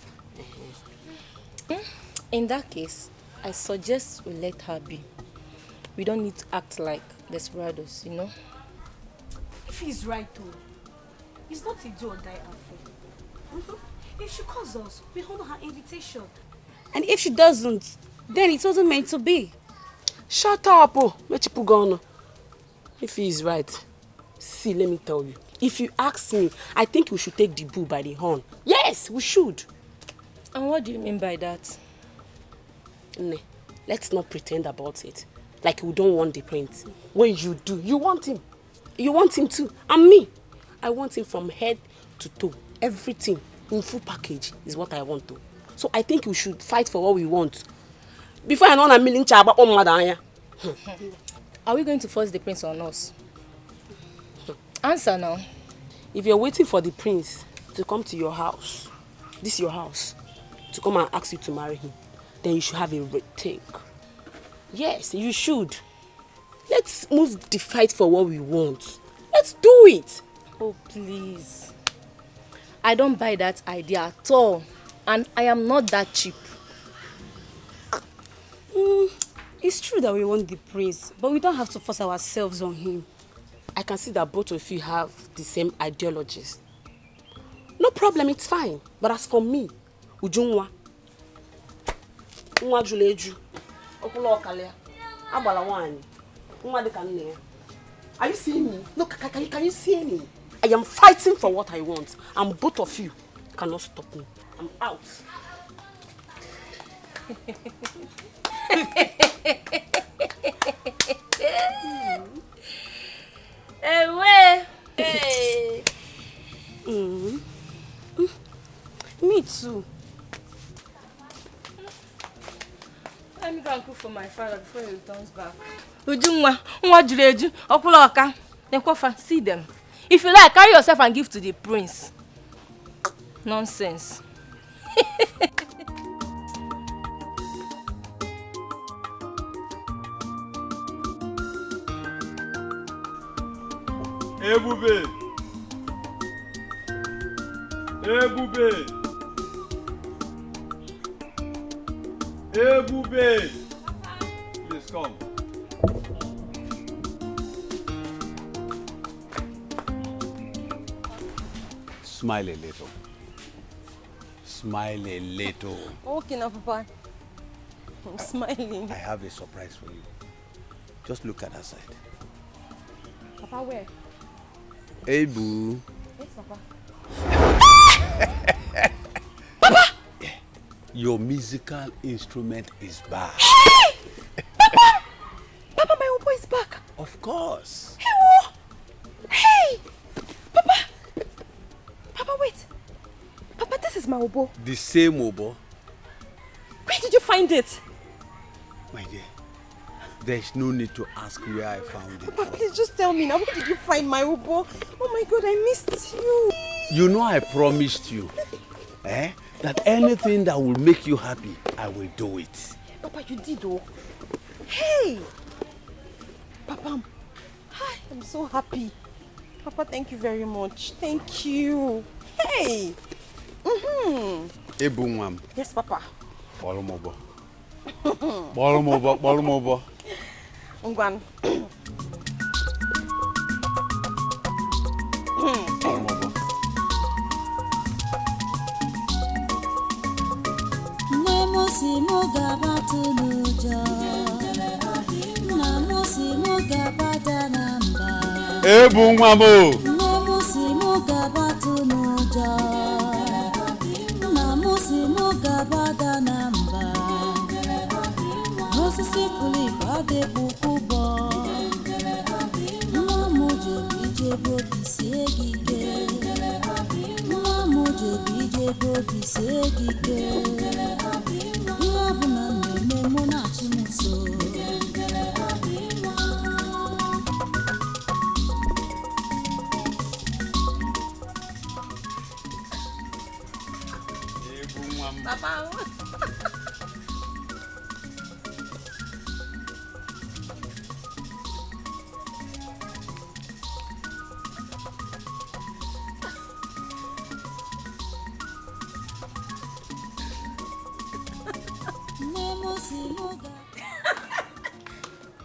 In that case, I suggest we let her be. We don't need to act like desperados, you know? If he's right, though, it's not a do or die affair. If she calls us, we honor her invitation. And if she doesn't, then it wasn't meant to be. Shut up, oh. If he is right, see, let me tell you. If you ask me, I think we should take the bull by the horn. Yes, we should. And what do you mean by that? Ne, let's not pretend about it. Like we don't want the prince. When you do, you want him. You want him too. And me, I want him from head to toe. Everything in full package is what I want to. So I think we should fight for what we want. Before I know a million chaba on madanya. Are we going to force the prince on us? Answer now. If you're waiting for the prince to come to your house, this is your house, to come and ask you to marry him, then you should have a rethink. Yes, you should. Let's move the fight for what we want. Let's do it. Oh, please. I don't buy that idea at all. And I am not that cheap. It's true that we want the praise, but we don't have to force ourselves on him. I can see that both of you have the same ideologies. No problem, it's fine. But as for me, Ujunwa, Nwa Juleju, Okulo Okalia, Abala Wani, Nwa Dekane. Are you seeing me? Look, can you see me? I am fighting for what I want, and both of you cannot stop me. I'm out. Hey. Me too. Let me go and cook for my father before he returns back. Ujunwa, nwa jureju, okula oka. Then kofa, see them. If you like, carry yourself and give to the prince. Nonsense. Ebube! Ebube! Ebube! Please come. Smile a little. Smile a little. Okay now, Papa. I'm smiling. I have a surprise for you. Just look at her side. Papa, where? Hey, boo. Yes, Papa. Papa! Yeah. Your musical instrument is back. Papa! Papa, my oboe is back. Of course. Hey, whoa. Hey! Papa! Papa, wait. Papa, this is my oboe. The same oboe. Where did you find it? My dear, there's no need to ask where I found it. Papa, please just tell me now. Where did you find my oboe? Oh my God, I missed you. You know I promised you, that anything that will make you happy, I will do it. Papa, you did, oh. Hey! Papa, hi, I'm so happy. Papa, thank you very much. Thank you. Hey! Ebunwam. Yes, Papa. Bolomobo. Bolomobo, bolomobo. Ungwan. Bolomobo. Namusi mugabatu nuja. Namusi mugabata namba. Ebunwamo. Namusi mugabatu nuja. Namusi mugabata namba. Osisi puli bade bukubo. Namuje bije bodi segige. Namuje bije bodi segige. Yabuna nene mona chimuso. Papa.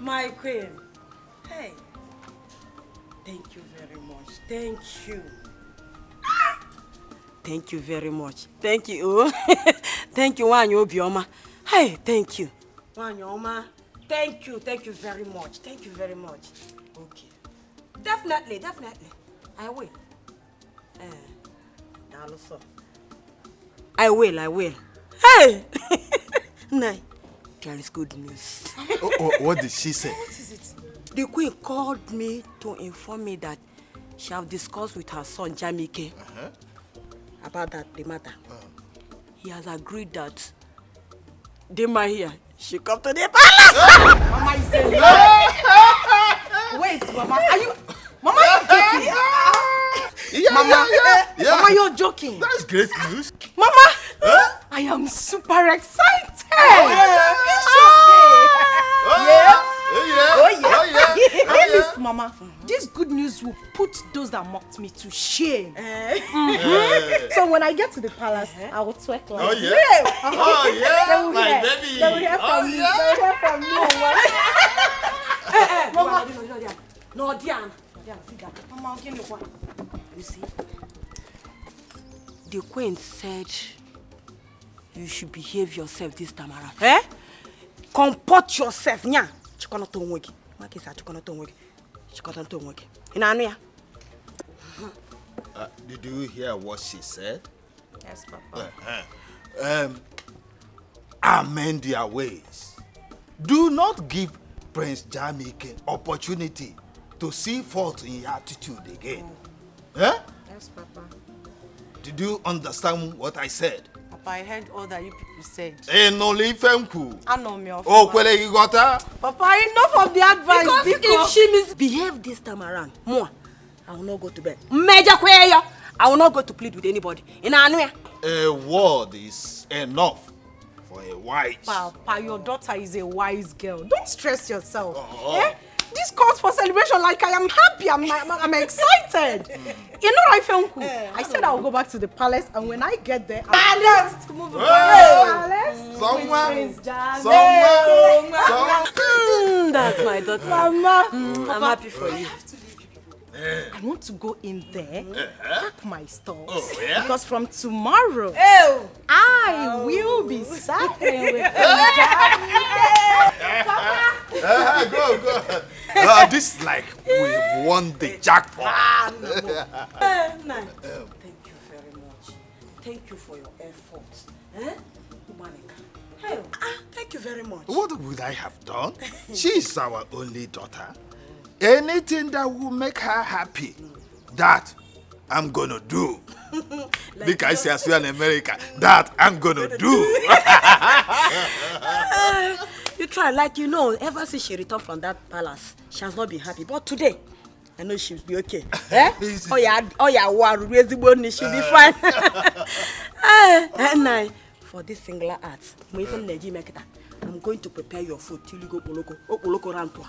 My queen. Hey. Thank you very much. Thank you. Thank you very much. Thank you. Thank you, Wanyo Bioma. Hey, thank you. Wanyoma. Thank you. Thank you very much. Thank you very much. Okay. Definitely. I will. I will. Hey! Nay, there is good news. What did she say? What is it? The queen called me to inform me that she have discussed with her son, Jamike, about the matter. He has agreed that Dima here, she come to the palace. Mama is saying wait, Mama, are you? Mama, Mama, you're joking. That's great news. Mama, I am super excited. Yes, Mama. This good news will put those that mocked me to shame. So when I get to the palace, I will twerk like They will my hear. baby. They will hear from me. They will hear from me. Mama, no, Diana. Sit down. Mama, give me one. You see, the queen said you should behave yourself this time around. Comport yourself. Nya. Chikono to nwegi. Maki sa chikono to nwegi. Chikono to nwegi. Ina anu ya? Did you hear what she said? Yes, Papa. Amend their ways. Do not give Prince Jamaican opportunity to see fault in your attitude again. Yes, Papa. Did you understand what I said? Papa, I heard all that you people said. I know me off. Oh, you got her? Papa, enough of the advice. Because if she misbehave this time around, more, I will not go to bed. I will not go to plead with anybody. A word is enough for a wise. Papa, your daughter is a wise girl. Don't stress yourself. Eh? This calls for celebration. Like I am happy. I'm excited. You know, I felt cool. I said I will go back to the palace, and when I get there, I'll to move the palace. That's my daughter. Mama, I'm happy for you. I want to go in there, pack my stores. Oh, yeah? Because from tomorrow, I will be suffering with Go. This is like we've won the jackpot. Thank you very much. Thank you for your efforts. Thank you very much. What would I have done? She is our only daughter. Anything that will make her happy, that I'm gonna do. Like I say as well in America, that I'm gonna do. You try, like you know, ever since she returned from that palace, she has not been happy. But today, I know she'll be okay. Eh? She'll be fine. And for this singular art, I'm going to prepare your food till you go Poloko Rantua.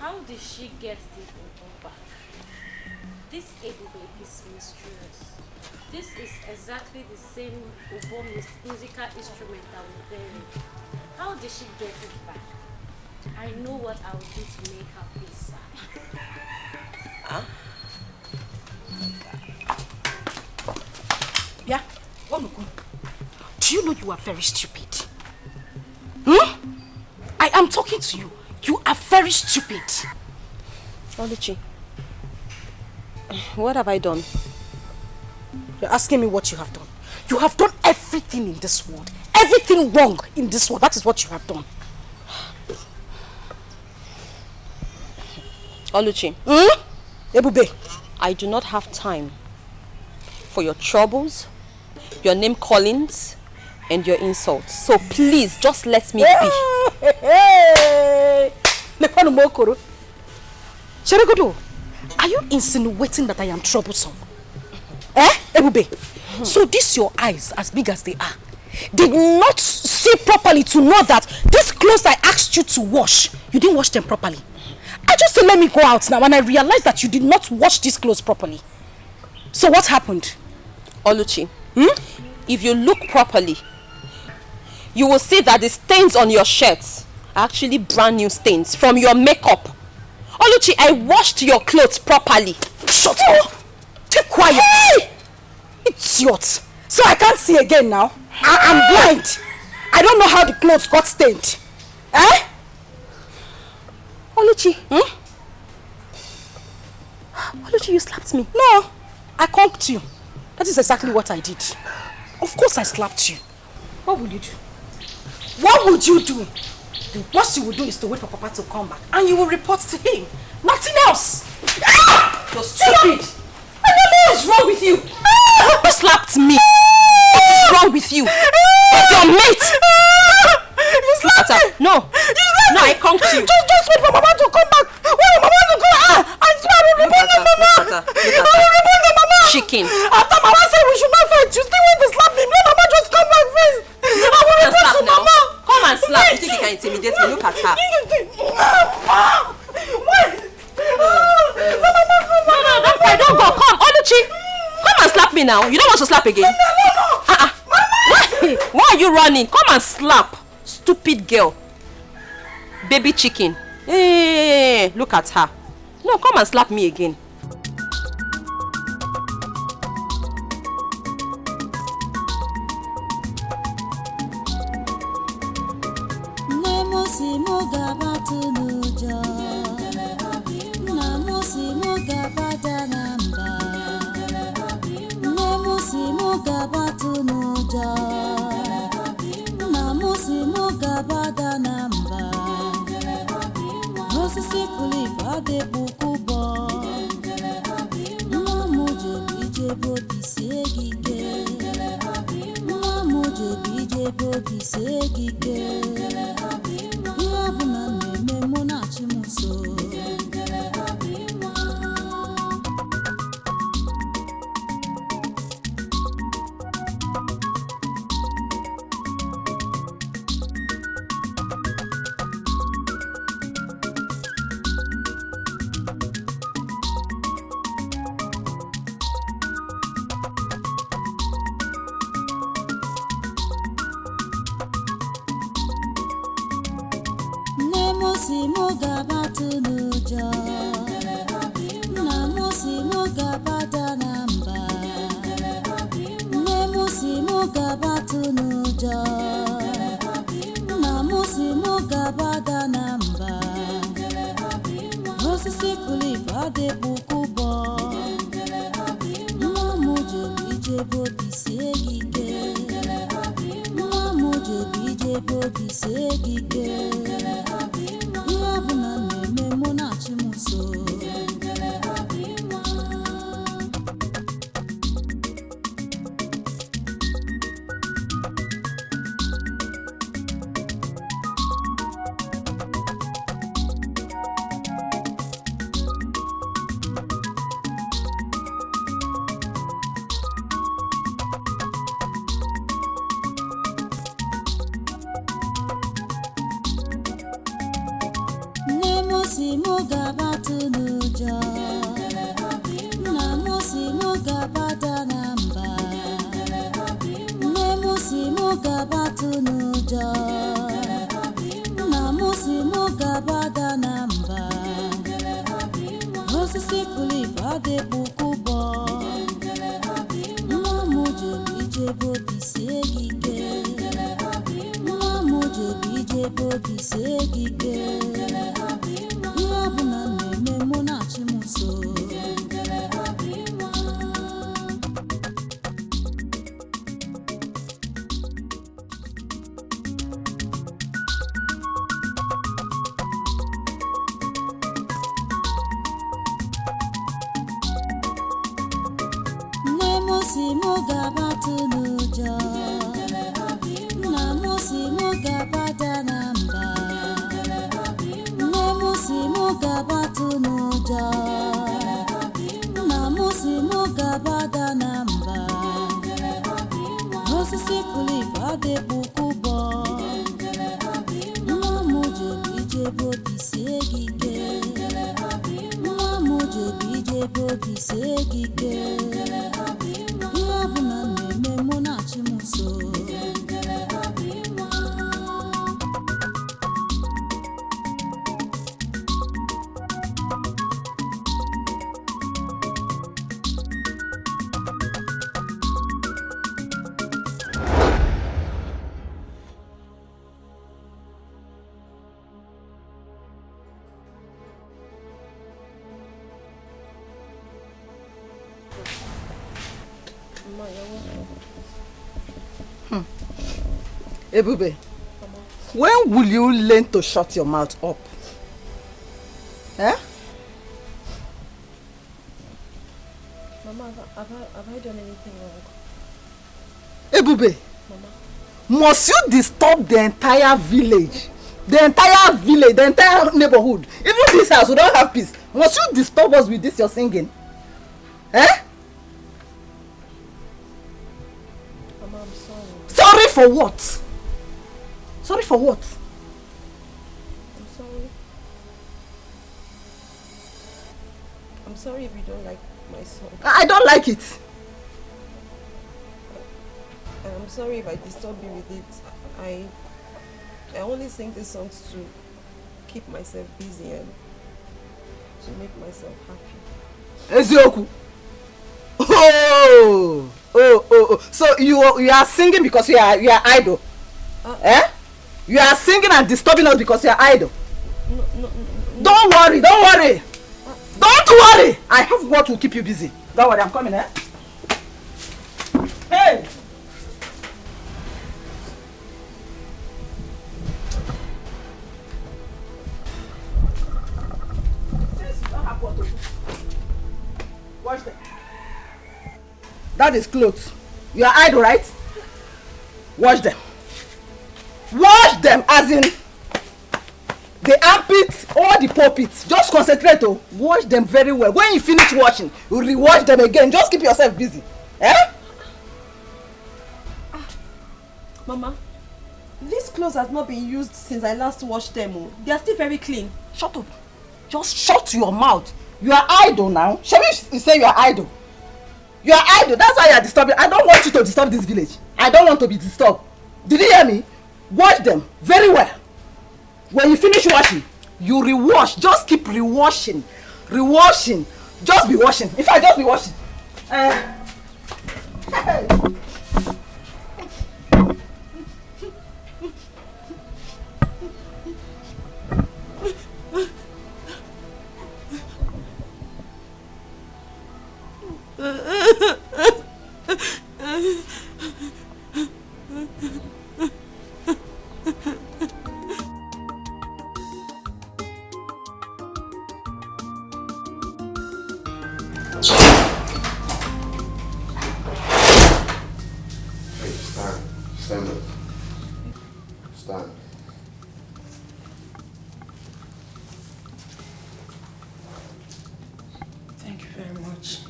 How did she get the Ubo back? This Ebube is mysterious. This is exactly the same Ubo musical instrument that was there. How did she get it back? I know what I will do to make her feel sad. Yeah, do you know you are very stupid? I am talking to you. You are very stupid. Oluchi, what have I done? You're asking me what you have done. You have done everything in this world. Everything wrong in this world. That is what you have done. Oluchi, Ebube, I do not have time for your troubles, your name callings, and your insults. So please, just let me be. Cheregodo, are you insinuating that I am troublesome? Ebube, so these your eyes, as big as they are, did not see properly to know that these clothes I asked you to wash, you didn't wash them properly. I just said let me go out now and I realized that you did not wash these clothes properly. So what happened? Oluchi, if you look properly, you will see that the stains on your shirts are actually brand new stains from your makeup. Oluchi, I washed your clothes properly. Shut up! Keep quiet! Hey! Idiot! So I can't see again now? I'm blind! I don't know how the clothes got stained. Oluchi, Oluchi, you slapped me. No, I conked you. That is exactly what I did. Of course I slapped you. What will you do? What would you do? The worst you will do is to wait for Papa to come back and you will report to him. Nothing else. You're stupid. What is wrong with you? You slapped me. What is wrong with you? It's your mate! You slapped her. No. You slapped me. I conked you. Just wait for Mama to come back. When Mama to come back, I swear I will report the Mama. I will report the Mama. Chicken. After Mama said we should not fight, you still want to slap me. Let Mama just come back first. I will report to Mama. Come and slap. You think you can intimidate me? Look at her. Wait. No, don't cry. Don't go. Come, Oluchi. Come and slap me now. You don't want to slap again? No. Why are you running? Come and slap. Stupid girl. Baby chicken. Hey, look at her. No, come and slap me again. Ebube, when will you learn to shut your mouth up? Eh? Mama, have I done anything wrong? Ebube, Mama. Must you disturb the entire village? The entire village, the entire neighborhood. Even this house, we don't have peace. Must you disturb us with this you're singing? Eh? Mama, I'm sorry. Sorry for what? Sorry for what? I'm sorry. I'm sorry if you don't like my song. I don't like it. I'm sorry if I disturb you with it. I only sing these songs to keep myself busy and to make myself happy. Ezioku. Oh. So you are singing because you are idle. Eh? You are singing and disturbing us because you are idle. No. Don't worry. Don't worry. I have what will keep you busy. Don't worry, I'm coming, eh? Hey! Wash them. That is clothes. You are idle, right? Wash them. Wash them as in the armpits or the pulpits. Just concentrate, oh. Wash them very well. When you finish washing, you re-wash them again. Just keep yourself busy. Eh? Mama, these clothes has not been used since I last washed them. Oh. They are still very clean. Shut up. Just shut your mouth. You are idle now. Shall we say you are idle? You are idle. That's why you are disturbing. I don't want you to disturb this village. I don't want to be disturbed. Did you hear me? Wash them very well. When you finish washing, you rewash. Just keep rewashing. Rewashing. Just be washing. In fact, just be washing. Hey. Stand up. Stand. Thank you very much.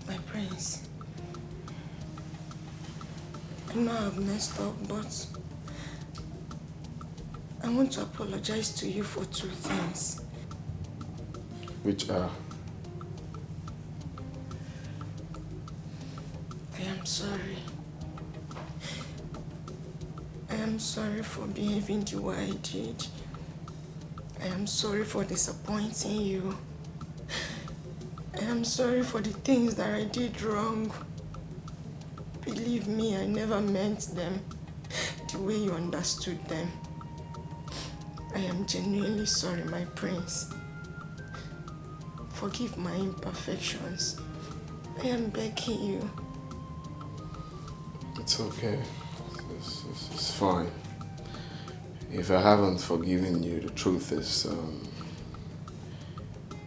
My prince. I know I've messed up, but I want to apologize to you for 2 things. Which are? I am sorry. I am sorry for behaving the way I did. I am sorry for disappointing you. I am sorry for the things that I did wrong. Believe me, I never meant them the way you understood them. I am genuinely sorry, my prince. Forgive my imperfections. I am begging you. It's okay. It's fine. If I haven't forgiven you, the truth is,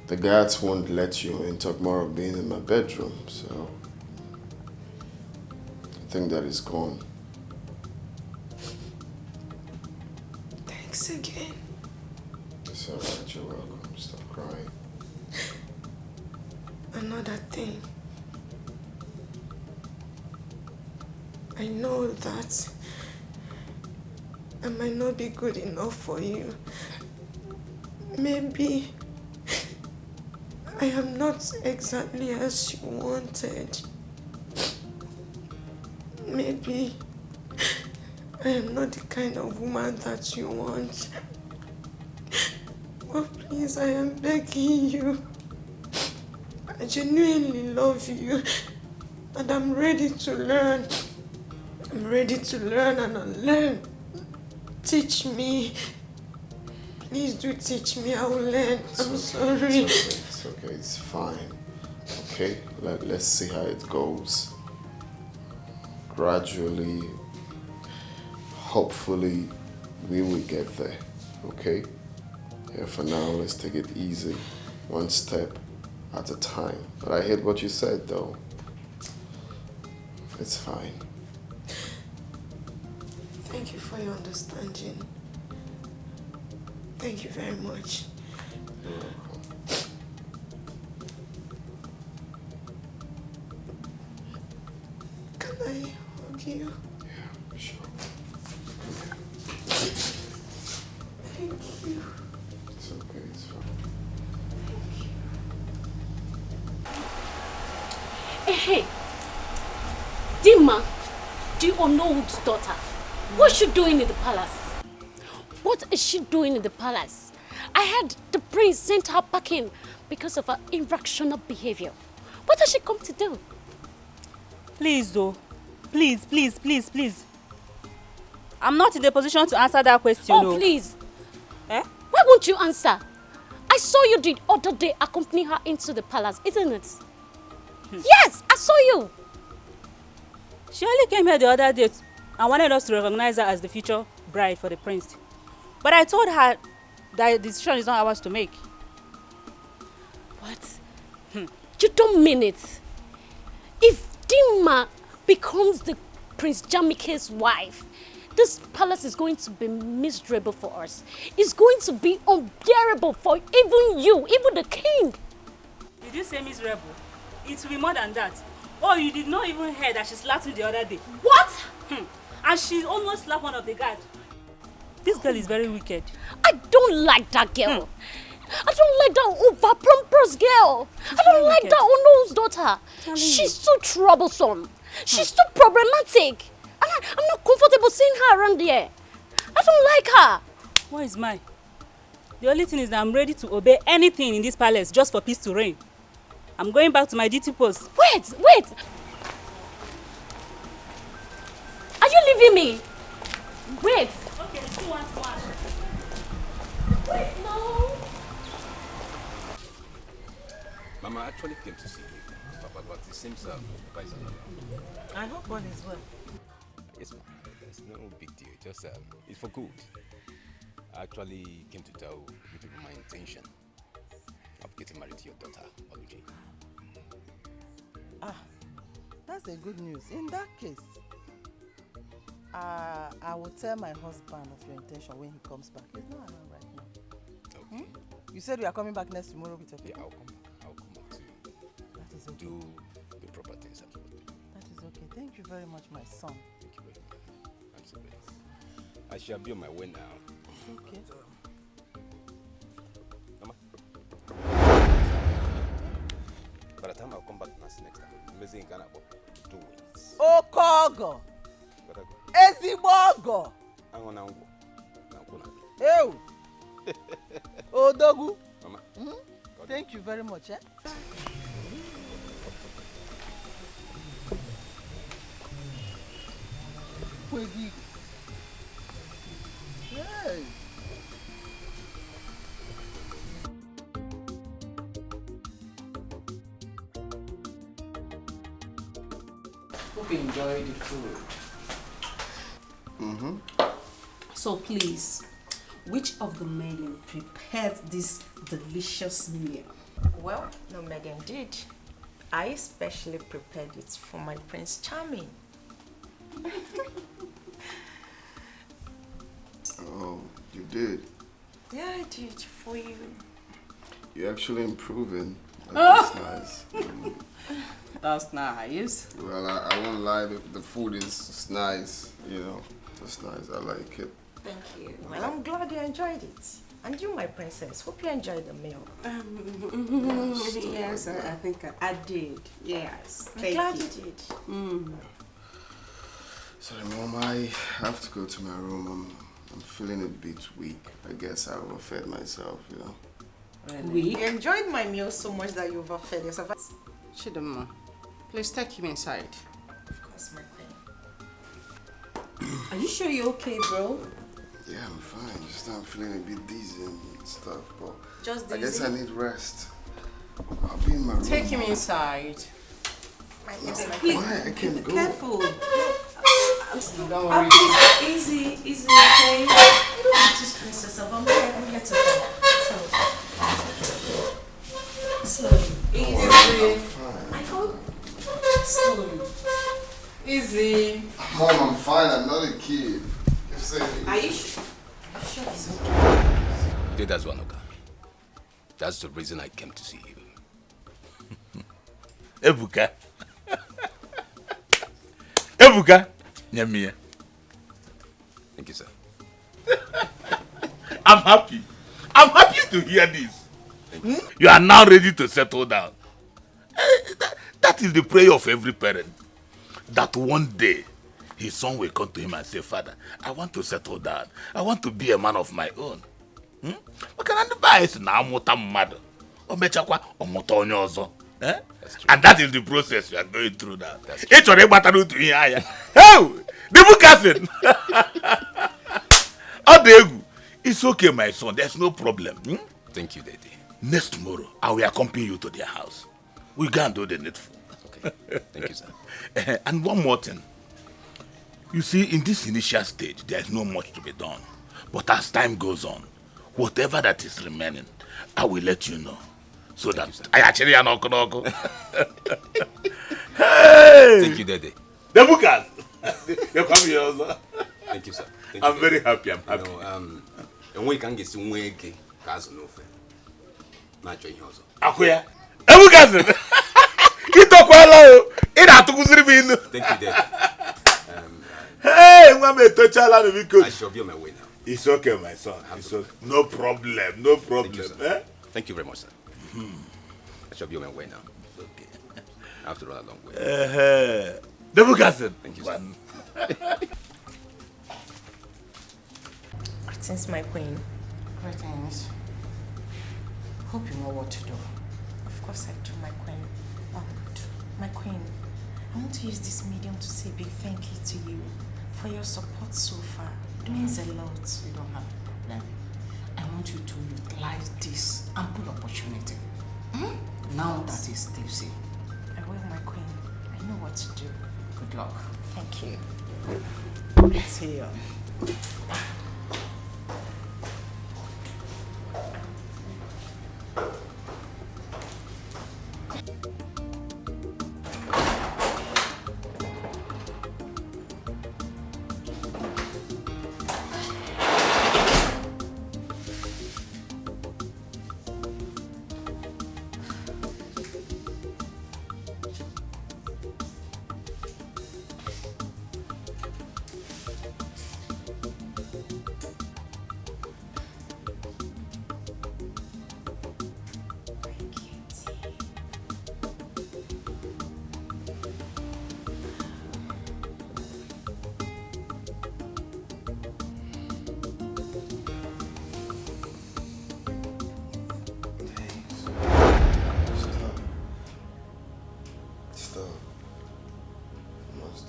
the guards won't let you in tomorrow being in my bedroom, so I think that is gone. Thanks again. It's alright, you're welcome. Stop crying. Another thing. I know that I might not be good enough for you. Maybe I am not exactly as you wanted. Maybe I am not the kind of woman that you want. But please, I am begging you. I genuinely love you and I'm ready to learn. I'm ready to learn and unlearn. Teach me. Please do teach me. I will learn. I'm sorry. It's okay. It's fine. Okay? Let's see how it goes. Gradually, hopefully, we will get there. Okay? Yeah, for now, let's take it easy. One step at a time. But I heard what you said, though. It's fine. Thank you for your understanding. Thank you very much. Can I hug you? Yeah, sure. Thank you. It's okay, it's fine. Hey, Dima, do you know Wood's daughter? What's she doing in the palace? What is she doing in the palace? I heard the prince sent her packing because of her irrational behavior. What has she come to do? Please, though. Please, please, please, please. I'm not in the position to answer that question. Oh, please. Eh? Why won't you answer? I saw you the other day accompany her into the palace, isn't it? Yes, I saw you. She only came here the other day and wanted us to recognize her as the future bride for the prince. But I told her that the decision is not ours to make. What? You don't mean it. If Dima becomes the Prince Jamike's wife, this palace is going to be miserable for us. It's going to be unbearable for even you, even the king. Did you say miserable? It will be more than that. Oh, you did not even hear that she slapped me the other day. What? And she almost slapped one of the guards. This girl is very wicked. I don't like that girl. I don't like that over-pompous girl. I don't like that Ono's daughter. She's too troublesome. She's too problematic. And I'm not comfortable seeing her around here. I don't like her. What is mine? The only thing is that I'm ready to obey anything in this palace just for peace to reign. I'm going back to my duty post. Wait! Are you leaving me? Wait! Okay, 2-1-1. Wait, no! Mama actually came to see you, Papa, but it seems Papa is not. I hope all is well. Yes, ma'am. There's no big deal. Just it's for good. I actually came to tell you people my intention of getting married to your daughter, Oluji. That's a good news. In that case, I will tell my husband of your intention when he comes back. He's not around right now. Okay. You said you are coming back next tomorrow with your people? Yeah, I'll come back to That is okay. do the proper things absolutely. That is okay. Thank you very much, my son. Thank you very much. I'm so blessed. I shall be on my way now. It's okay. Mama. By the time I'll come back next time, amazing Ghana about 2 weeks. Okogo! Ezigbogo! Ew! Odogu! Mama. Thank you very much, eh? Hey! Hope you enjoy the food. So please, which of the men prepared this delicious meal? Well, no, Megan did. I specially prepared it for my Prince Charming. Oh, you did? Yeah, I did for you. You're actually improving. That's nice. That's nice. Well, I won't lie, the food is nice, you know. It's nice, I like it. Thank you. Well, I'm glad you enjoyed it. And you, my princess, hope you enjoyed the meal. Yes, I think I did. Yes. I'm glad you did. Sorry, Mom, I have to go to my room. I'm feeling a bit weak. I guess I overfed myself, you know. Really? You enjoyed my meal so much that you overfed yourself. Chidinma, please take him inside. Of course, my queen. Are you sure you're okay, bro? Yeah, I'm fine. Just I'm feeling a bit dizzy and stuff, but Just I guess dizzy? I need rest. I'll be in my room. Take him inside. Why? I can't go. Careful. Don't worry. Easy, okay? You don't have to stress yourself. I'm here to help. Slowly. Easy. I'm fine. I hope. Slowly. Easy, easy. Mom, I'm fine. I'm not a kid. Are you sure it's okay? You did that one, okay? That's the reason I came to see you. Ebuka. Ebuka. Nyamiya. Thank you, sir. I'm happy. I'm happy to hear this. You are now ready to settle down. That is the prayer of every parent. That one day, his son will come to him and say, Father, I want to settle down. I want to be a man of my own. And that is the process you are going through now. Oh, the book it's okay, my son. There's no problem. Thank you, Daddy. Next tomorrow, I will accompany you to their house. We go and do the needful. Okay. Thank you, sir. And one more thing. You see, in this initial stage, there's no much to be done. But as time goes on, whatever that is remaining, I will let you know. So that I actually am not Hey! Thank you, Daddy. The bookers! You come here also. Thank you, sir. Thank I'm you, very Daddy. happy. I'm happy. And we can get some way cars no friend. Not your house. Akuya. The bookers! You talk well. Thank you, Daddy. Hey, I shall be on my way now. It's okay, my son. It's okay. No problem. No problem. Thank you very much, sir. I shall be on my way now. Okay. I have to run a long way. The bookers. Thank you, sir. Greetings, my queen. Greetings. Hope you know what to do. Of course I do, my queen. Oh, my queen, I want to use this medium to say a big thank you to you for your support so far. It means a lot. You don't have a problem. I want you to utilize this ample opportunity. Now that is tipsy. I will, my queen. I know what to do. Good luck. Thank you. See you.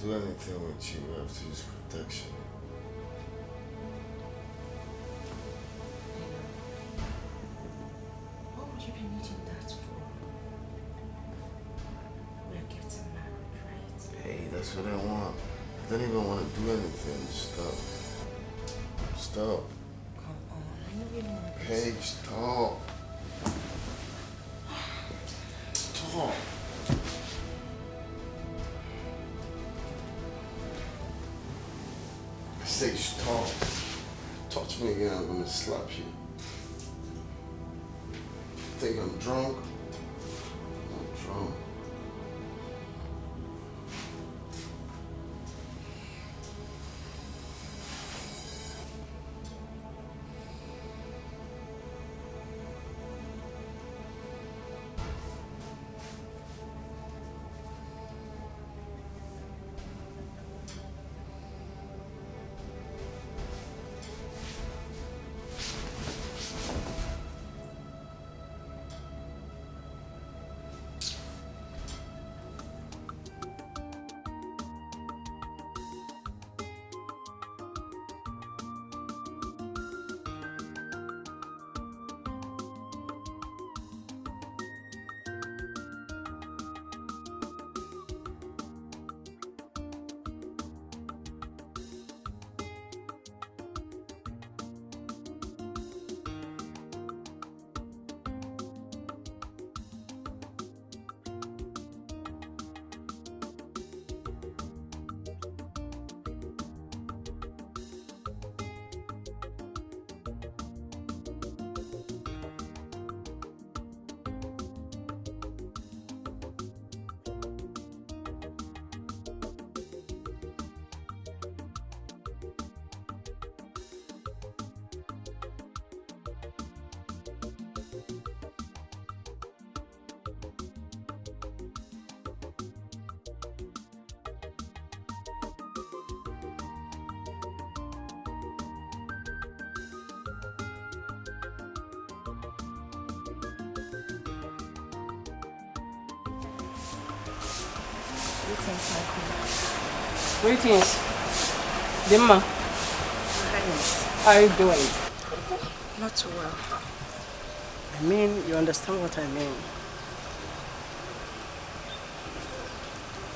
Do anything with you, we have to use protection. What would you be needing that for? We're getting married, right? Hey, that's what I want. I don't even want to do anything. Stop. Stop. Come on, I know you want this. Hey, stop. Stop. Say stop. Touch me again, I'm gonna slap you. Think I'm drunk? I'm not drunk. Greetings, my queen. Greetings. Dimma. How are you doing? Not too well. I mean, you understand what I mean.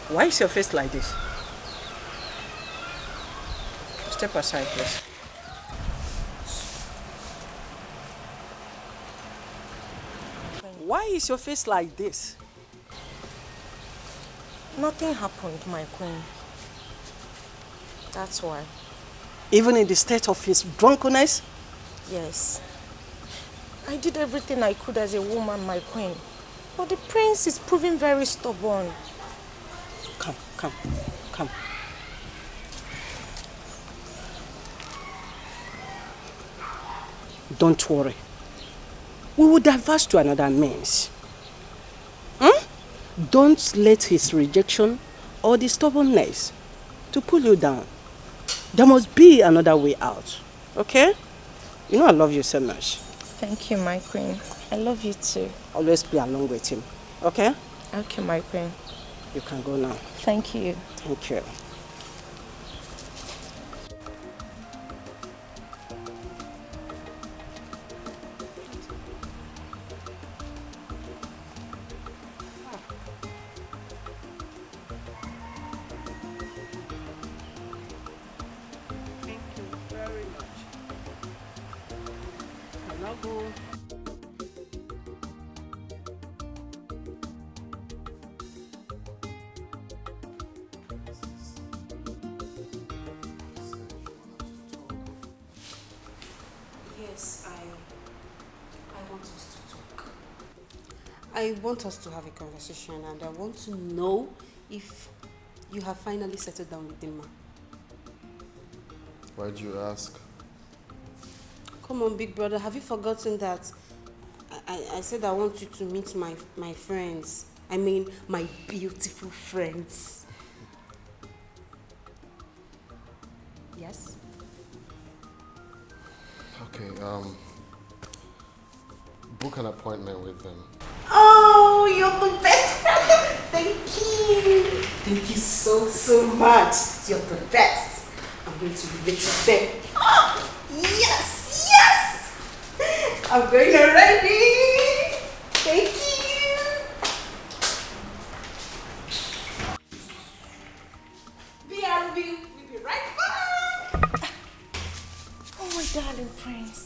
Why is your face like this? Step aside, please. Why is your face like this? Nothing happened, my queen. That's why. Even in the state of his drunkenness? Yes. I did everything I could as a woman, my queen. But the prince is proving very stubborn. Come. Don't worry. We will diverge to another means. Don't let his rejection or the stubbornness to pull you down. There must be another way out. Okay? You know I love you so much. Thank you, my queen. I love you too. Always be along with him. Okay? Okay, my queen. You can go now. Thank you. Thank you. Yes, I want us to talk. I want us to have a conversation, and I want to know if you have finally settled down with Dimma. Why'd you ask? Come on, big brother, have you forgotten that I said I want you to meet my friends? I mean, my beautiful friends. Yes? Okay, book an appointment with them. Oh, you're the best friend. Thank you. Thank you so much. You're the best. I'm going to be with them. Oh, yes. I'm going already. Thank you. BRB, we'll be right back. Oh, my darling prince.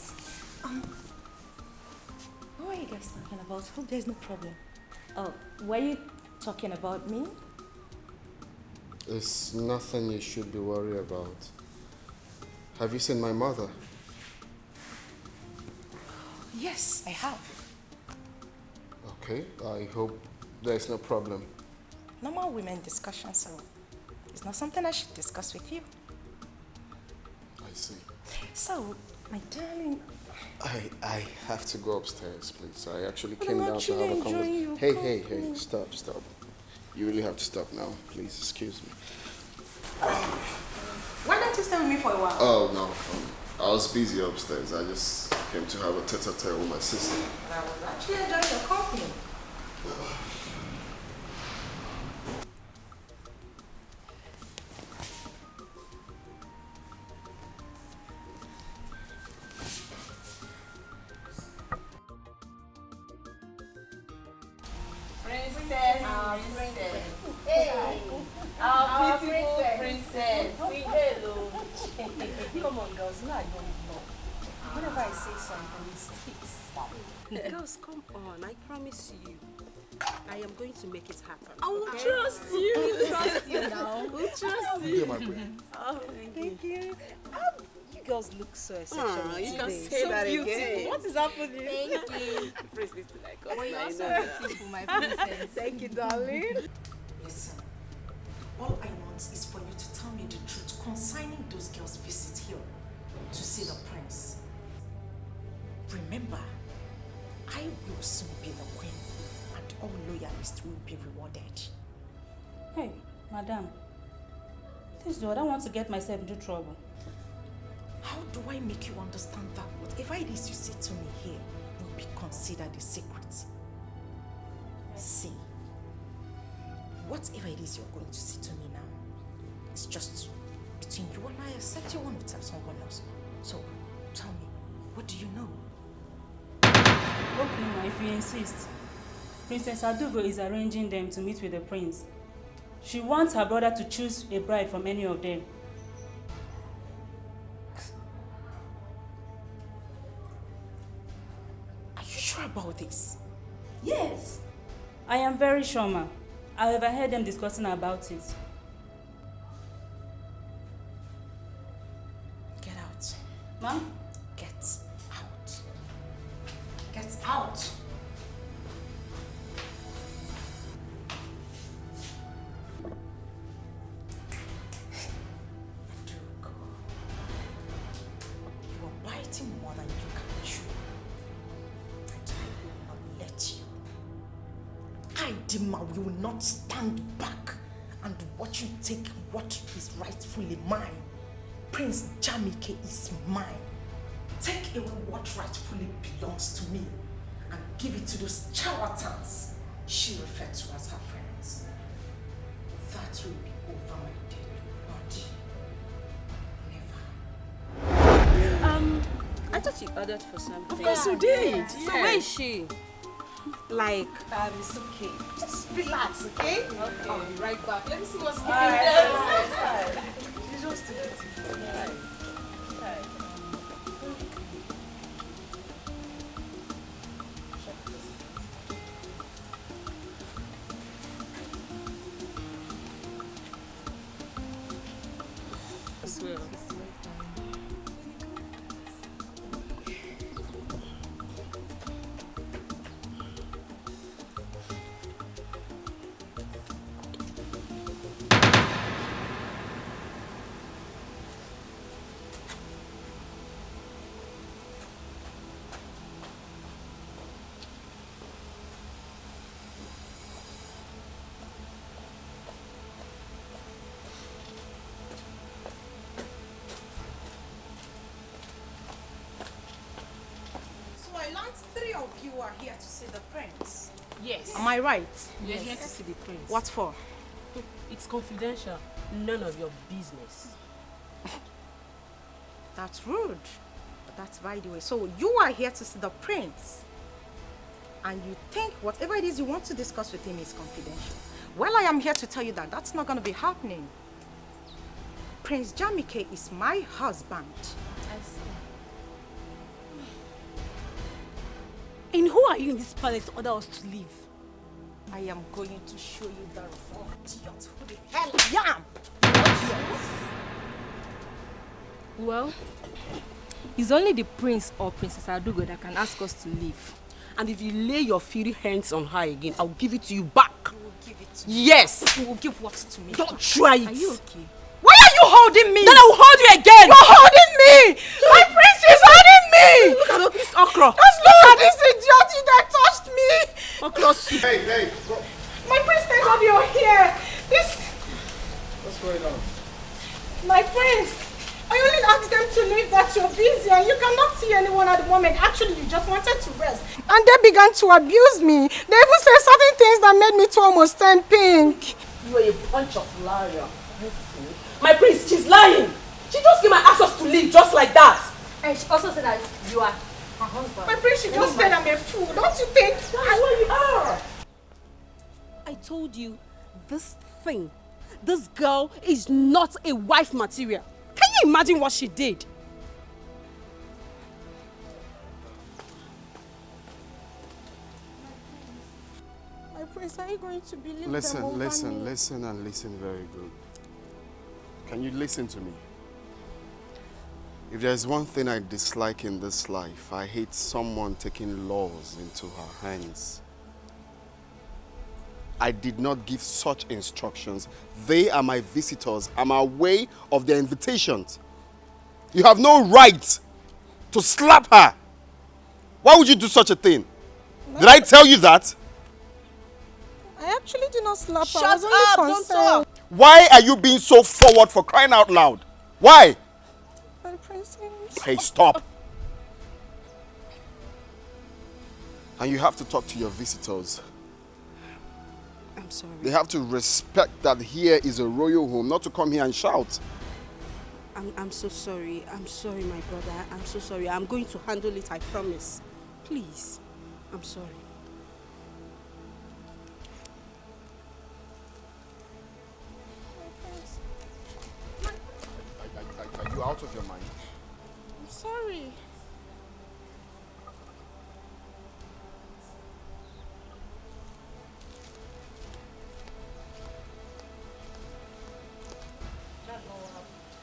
What are you guys talking about? Hope there's no problem. Oh, were you talking about me? It's nothing you should be worried about. Have you seen my mother? Yes, I have. Okay, I hope there's no problem. Normal women discussion, so it's not something I should discuss with you. I see. So, my darling... I have to go upstairs, please. I actually But came I'm down to actually have a enjoying conversation. your Hey, company. stop. You really have to stop now. Please, excuse me. Why don't you stay with me for a while? Oh, no. I was busy upstairs. I just came to have a tete-a-tete with my sister. And I was actually enjoying your company. Our beautiful princess. Hello. Come on, girls. No, I don't know. Whenever I say something, it sticks. Girls, come on. I promise you. I am going to make it happen. I will okay? trust you. Trust you now. We'll trust you. Oh, thank you. You girls look so exceptional you today. can say so that beautiful. again. What is happening? Thank you. Praise this to like us. Well, you're I also know that. beautiful, my princess. Thank you, darling. Listen, all I want is for you to tell me the truth concerning those girls' visit here to see the prince. Remember, I will soon be the queen, and all loyalists will be rewarded. Hey, madam. Please do. I don't want to get myself into trouble. How do I make you understand that whatever it is you say to me here will be considered a secret? See, whatever it is you're going to say to me now, it's just between you and I, except you want to tell someone else. So, tell me, what do you know? Okay, ma, if you insist. Princess Adugo is arranging them to meet with the prince. She wants her brother to choose a bride from any of them. Are you sure about this? Yes. I am very sure, ma. I overheard them discussing about it. Get out. Ma'am? Get out. Get out. You are biting more than you can chew. And I will not let you. I, Dima, will not stand back and watch you take what is rightfully mine. Prince Jamike is mine. Take away what rightfully belongs to me and give it to those charlatans she referred to as her friends. That will be over my dead body. I thought you ordered for something. Of course you did. Yeah. So where is she? Like, it's okay. Just relax, okay? Okay. I'll be right back. Let me see what's All going right. on. She's just too beautiful. Right. You are here to see the prince. yes. Am I right? You're here to see the prince. What for? It's confidential. None of your business. That's rude. But that's by the way. So you are here to see the prince. And you think whatever it is you want to discuss with him is confidential. Well, I am here to tell you that that's not going to be happening. Prince Jamike is my husband. I see. And who are you in this palace to order us to leave? I am going to show you the raw idiot who the hell I am. Well, it's only the prince or Princess Adugo that can ask us to leave. And if you lay your filthy hands on her again, I'll give it to you back. You will give it to me. Yes. You will give what to me? Don't try it. Are you okay? Why are you holding me? Then I will hold you again. You're holding me. My prince is holding me. Look at this okra. Just look at this idiot that touched me. Okra soup. Hey, My prince, thank God you're here. What's going on? My prince, I only asked them to leave that you're busy and you cannot see anyone at the moment. Actually, you just wanted to rest. And they began to abuse me. They even said certain things that made me to almost turn pink. You are a bunch of liars. My prince, she's lying. She just came and asked us to leave just like that. And she also said that you are her husband. My prince, she just said I'm a fool. Don't you think? That's what you are. I told you, this girl is not a wife material. Can you imagine what she did? My prince, are you going to believe them Listen over me? very good. Can you listen to me? If there's one thing I dislike in this life, I hate someone taking laws into her hands. I did not give such instructions. They are my visitors. I'm aware of their invitations. You have no right to slap her. Why would you do such a thing? Did I tell you that? I actually did not slap her. Shut I was only up, don't concerned. talk. Why are you being so forward, for crying out loud? Why? My prince, Hey, stop. And you have to talk to your visitors. I'm sorry. They have to respect that here is a royal home, not to come here and shout. I'm so sorry. I'm sorry, my brother. I'm so sorry. I'm going to handle it, I promise. Please. I'm sorry. Are you out of your mind? I'm sorry.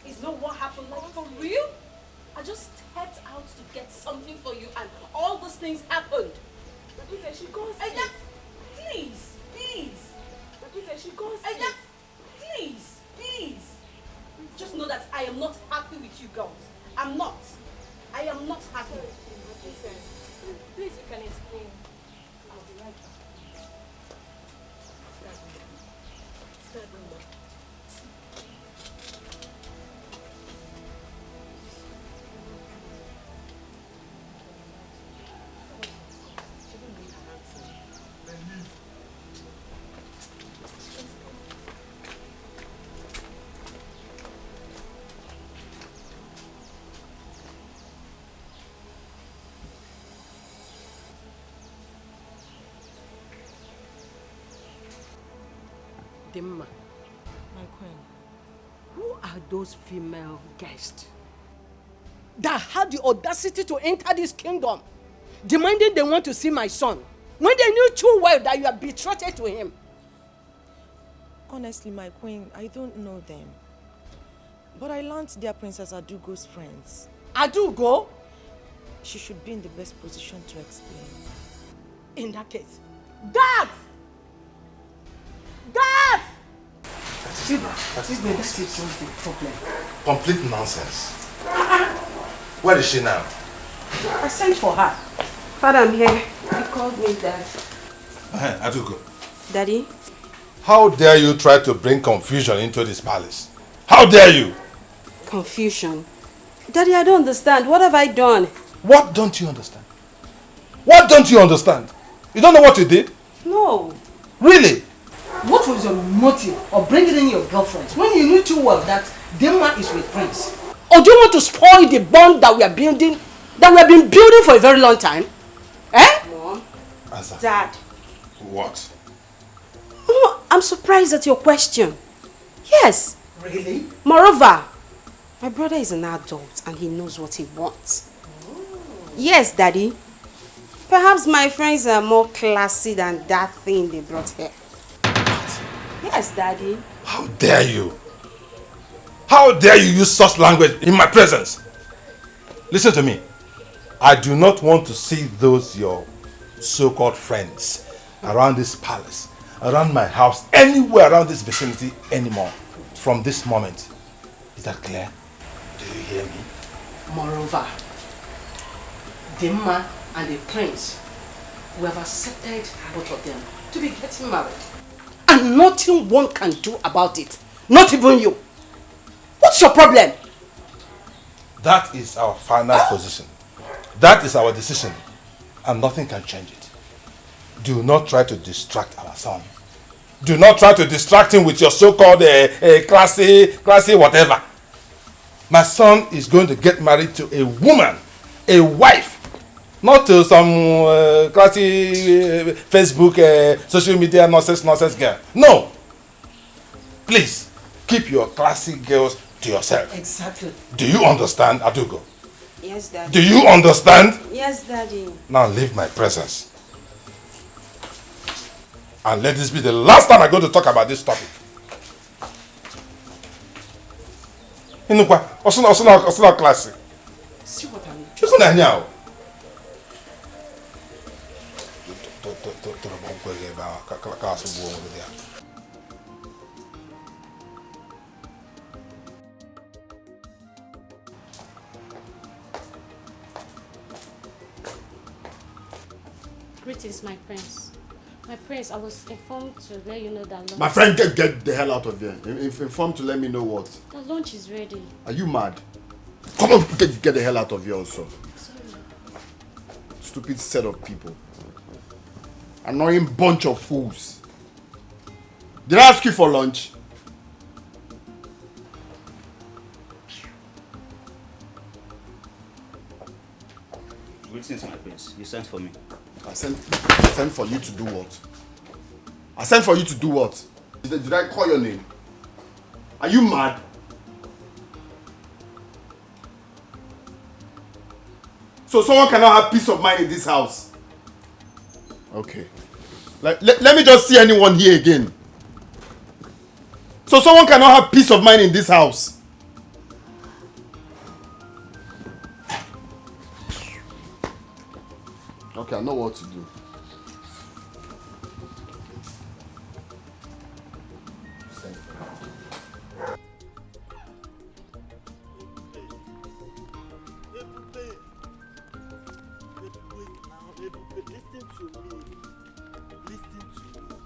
Is not what happened, like for real? I just stepped out to get something for you and all those things happened. She goes please, please. She goes please, please. Just know that I am not happy with you girls. I'm not. I am not happy. Please, you can explain. I'll be right back. Dimma, My queen. who are those female guests that had the audacity to enter this kingdom, demanding they want to see my son, when they knew too well that you are betrothed to him? Honestly, my queen, I don't know them. But I learned they are Princess Adugo's friends. Adugo? She should be in the best position to explain. In that case, Dad! Dad! That is not the problem. Complete nonsense. Where is she now? I sent for her. Father, I'm here. He called me, Dad. Adugo, Daddy? how dare you try to bring confusion into this palace? How dare you? Confusion. Daddy, I don't understand. What have I done? What don't you understand? What don't you understand? You don't know what you did? No. Really? What was your motive of bringing in your girlfriends when you knew too well that Dimma is with Prince? Or do you want to spoil the bond that we are building, that we have been building for a very long time? Eh? Mom. Answer. Dad. What? No, I'm surprised at your question. Yes. Really? Moreover, my brother is an adult and he knows what he wants. Yes, Daddy. Perhaps my friends are more classy than that thing they brought here. Yes, Daddy. How dare you? How dare you use such language in my presence? Listen to me. I do not want to see those your so-called friends around this palace, around my house, anywhere around this vicinity anymore from this moment. Is that clear? Do you hear me? Moreover, Dimma and the prince, we have accepted both of them to be getting married. And nothing one can do about it. Not even you. What's your problem? That is our final position. That is our decision. And nothing can change it. Do not try to distract our son. Do not try to distract him with your so-called classy whatever. My son is going to get married to a woman, a wife. Not to some classy Facebook, social media nonsense girl. No. Please, keep your classy girls to yourself. Exactly. Do you understand, Adugo? Yes, Daddy. Do you understand? Yes, Daddy. Now leave my presence. And let this be the last time I go to talk about this topic. Inukwa, osuna classy. See what I mean? Osuna nyao. Greetings, my prince. My prince, I was informed to let you know that lunch... My friend, get the hell out of here. Informed to let me know what? The lunch is ready. Are you mad? Come on, get the hell out of here also. Sorry. Stupid set of people. Annoying bunch of fools. Did I ask you for lunch? Greetings, my prince. You sent for me. I sent for you to do what? I sent for you to do what? Did I call your name? Are you mad? So someone cannot have peace of mind in this house? Okay. Let me just see anyone here again. So someone cannot have peace of mind in this house? Okay, I know what to do.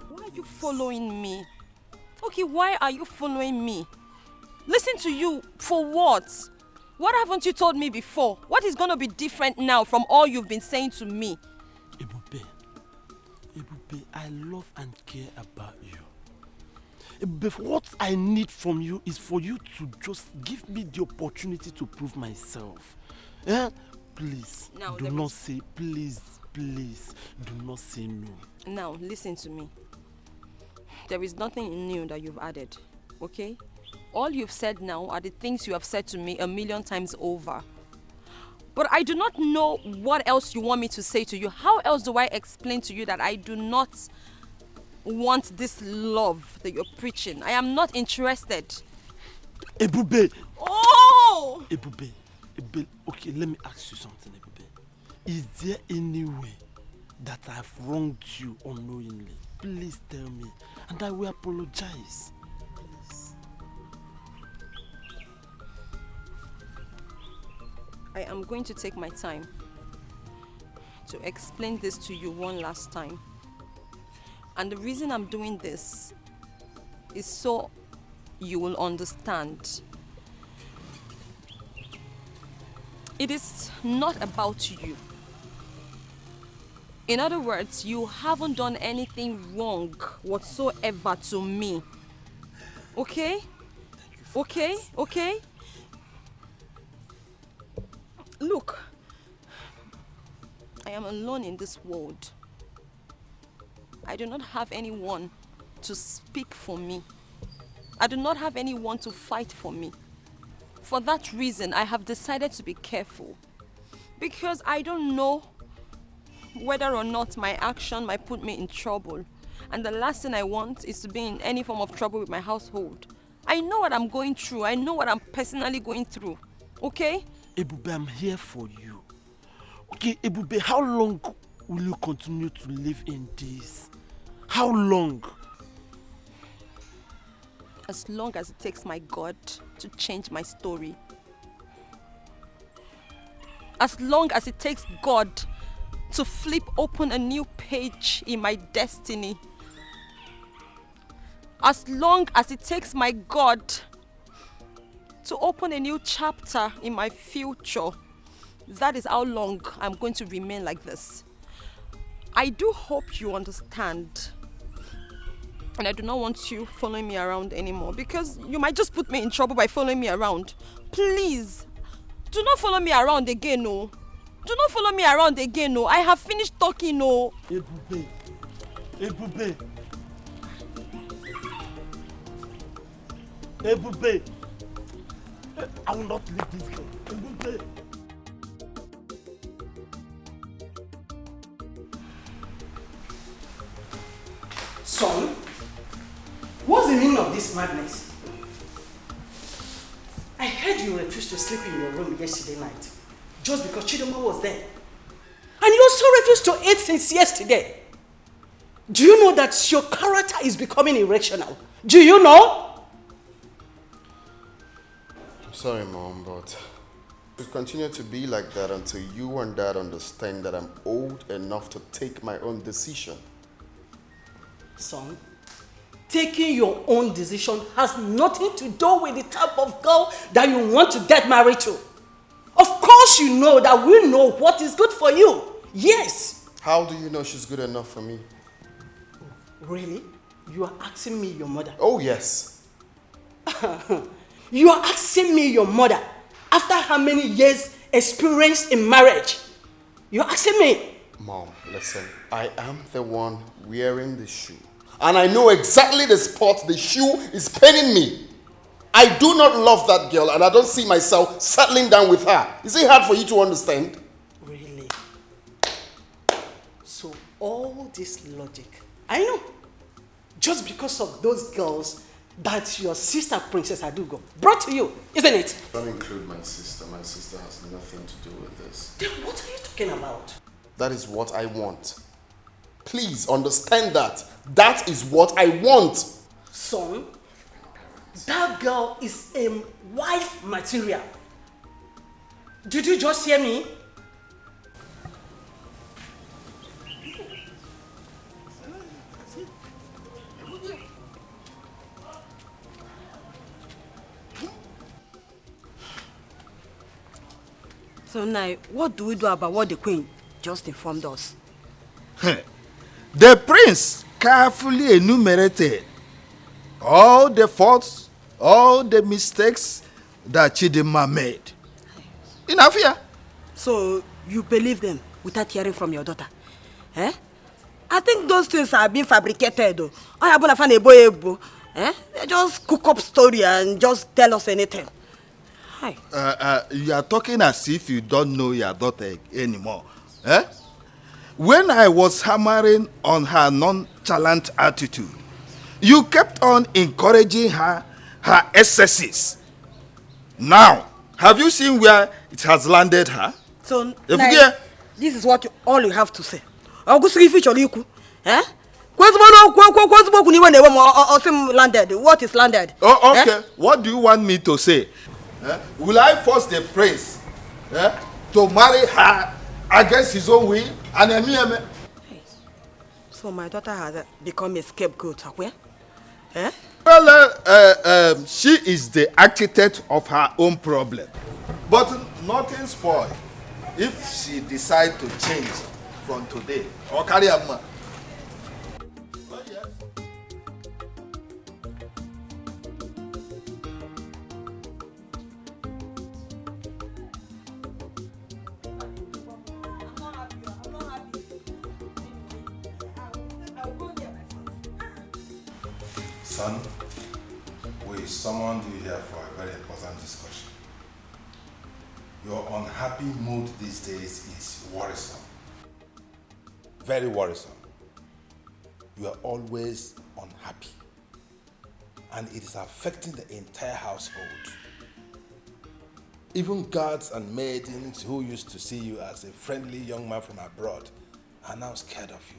Why are you following me? Okay, why are you following me? Listen to you for what? What haven't you told me before? What is going to be different now from all you've been saying to me? Ebube, I love and care about you. Ebube, what I need from you is for you to just give me the opportunity to prove myself. Yeah? Please, Now, do not say, please, do not say no. Now, listen to me. There is nothing new that you've added, okay? All you've said now are the things you have said to me 1,000,000 times over. But I do not know what else you want me to say to you. How else do I explain to you that I do not want this love that you're preaching? I am not interested. Ebube! Oh! Ebube, okay, let me ask you something, Ebube. Is there any way that I've wronged you unknowingly? Please tell me, and I will apologize. Please. I am going to take my time to explain this to you one last time. And the reason I'm doing this is so you will understand. It is not about you. In other words, you haven't done anything wrong whatsoever to me. Okay? Okay? Okay? Look, I am alone in this world. I do not have anyone to speak for me. I do not have anyone to fight for me. For that reason, I have decided to be careful. Because I don't know whether or not my action might put me in trouble. And the last thing I want is to be in any form of trouble with my household. I know what I'm going through. I know what I'm personally going through. Okay? Ebube, I'm here for you. Okay, Ebube, how long will you continue to live in this? How long? As long as it takes my God to change my story. As long as it takes God to flip open a new page in my destiny. As long as it takes my God to open a new chapter in my future. That is how long I'm going to remain like this. I do hope you understand. And I do not want you following me around anymore because you might just put me in trouble by following me around. Please, do not follow me around again, no. Do not follow me around again, no. I have finished talking, no. Ebube. Ebube. Ebube. I will not leave this girl. Ebube. Son, what's the meaning of this madness? I heard you refused to sleep in your room yesterday night just because Chidoma was there. And you also refused to eat since yesterday. Do you know that your character is becoming irrational? Do you know? I'm sorry, Mom, but it will continue to be like that until you and Dad understand that I'm old enough to take my own decision. Son, taking your own decision has nothing to do with the type of girl that you want to get married to. Of course you know that we know what is good for you. Yes. How do you know she's good enough for me? Really? You are asking me your mother? Oh, yes. You are asking me your mother after how many years experience in marriage? You are asking me? Mom, listen. I am the one wearing the shoe. And I know exactly the spot the shoe is paining me. I do not love that girl and I don't see myself settling down with her. Is it hard for you to understand? Really? So all this logic, I know. Just because of those girls that your sister Princess Adugo brought to you, isn't it? Don't include my sister. My sister has nothing to do with this. Then what are you talking about? That is what I want. Please understand that. That is what I want. Son, that girl is a wife material. Did you just hear me? So now, what do we do about what the queen just informed us? The prince carefully enumerated all the faults, all the mistakes that Chidinma made. Enough here. So you believe them without hearing from your daughter? Eh? I think those things are being fabricated though. They just cook up story and just tell us anything. Hi. You are talking as if you don't know your daughter anymore. Eh? When I was hammering on her nonchalant attitude, you kept on encouraging her excesses. Now, have you seen where it has landed her? So, this is what all you have to say. Eh? Landed. What is landed? Oh, okay. Eh? What do you want me to say? Will I force the prince to marry her against his own will? And so my daughter has become a scapegoat, eh? Well, she is the architect of her own problem. But nothing spoiled if she decides to change from today or carry a man. Son, we summoned you here for a very important discussion. Your unhappy mood these days is worrisome. Very worrisome. You are always unhappy. And it is affecting the entire household. Even guards and maidens who used to see you as a friendly young man from abroad are now scared of you.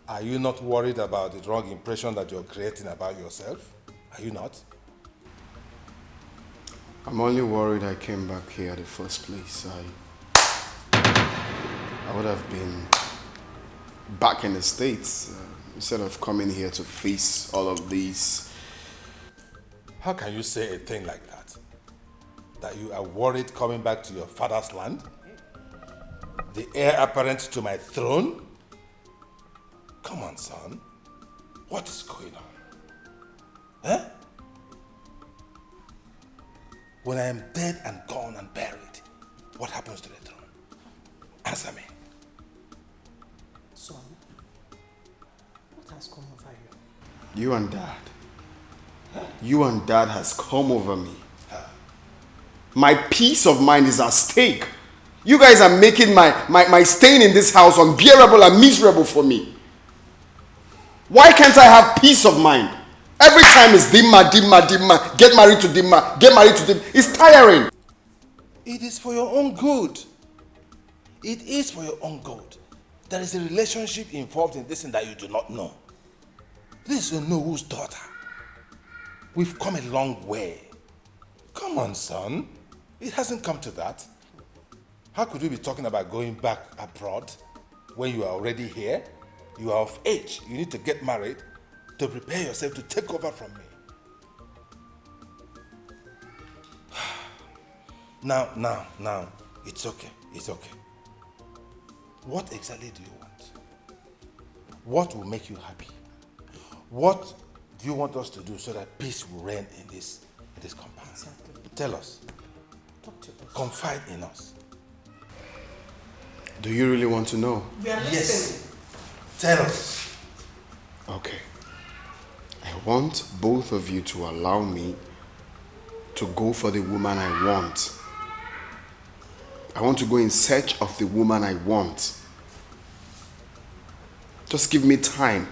Are you not worried about the wrong impression that you're creating about yourself? Are you not? I'm only worried I came back here in the first place. I would have been back in the States instead of coming here to face all of these. How can you say a thing like that? That you are worried coming back to your father's land? The heir apparent to my throne? Come on, son. What is going on? Eh? When I am dead and gone and buried, what happens to the throne? Answer me. Son, what has come over you? You and Dad. You and Dad has come over me. My peace of mind is at stake. You guys are making my staying in this house unbearable and miserable for me. Why can't I have peace of mind? Every time it's dimma. Get married to dimma. It's tiring. It is for your own good. It is for your own good. There is a relationship involved in this thing that you do not know. This is Onowo's daughter. We've come a long way. Come on, son. It hasn't come to that. How could we be talking about going back abroad when you are already here? You are of age. You need to get married to prepare yourself to take over from me. Now, it's okay. It's okay. What exactly do you want? What will make you happy? What do you want us to do so that peace will reign in this compound? Exactly. Tell us. Talk to us. Confide in us. Do you really want to know? We are listening. Tell us. Okay. I want both of you to allow me to go for the woman I want. I want to go in search of the woman I want. Just give me time.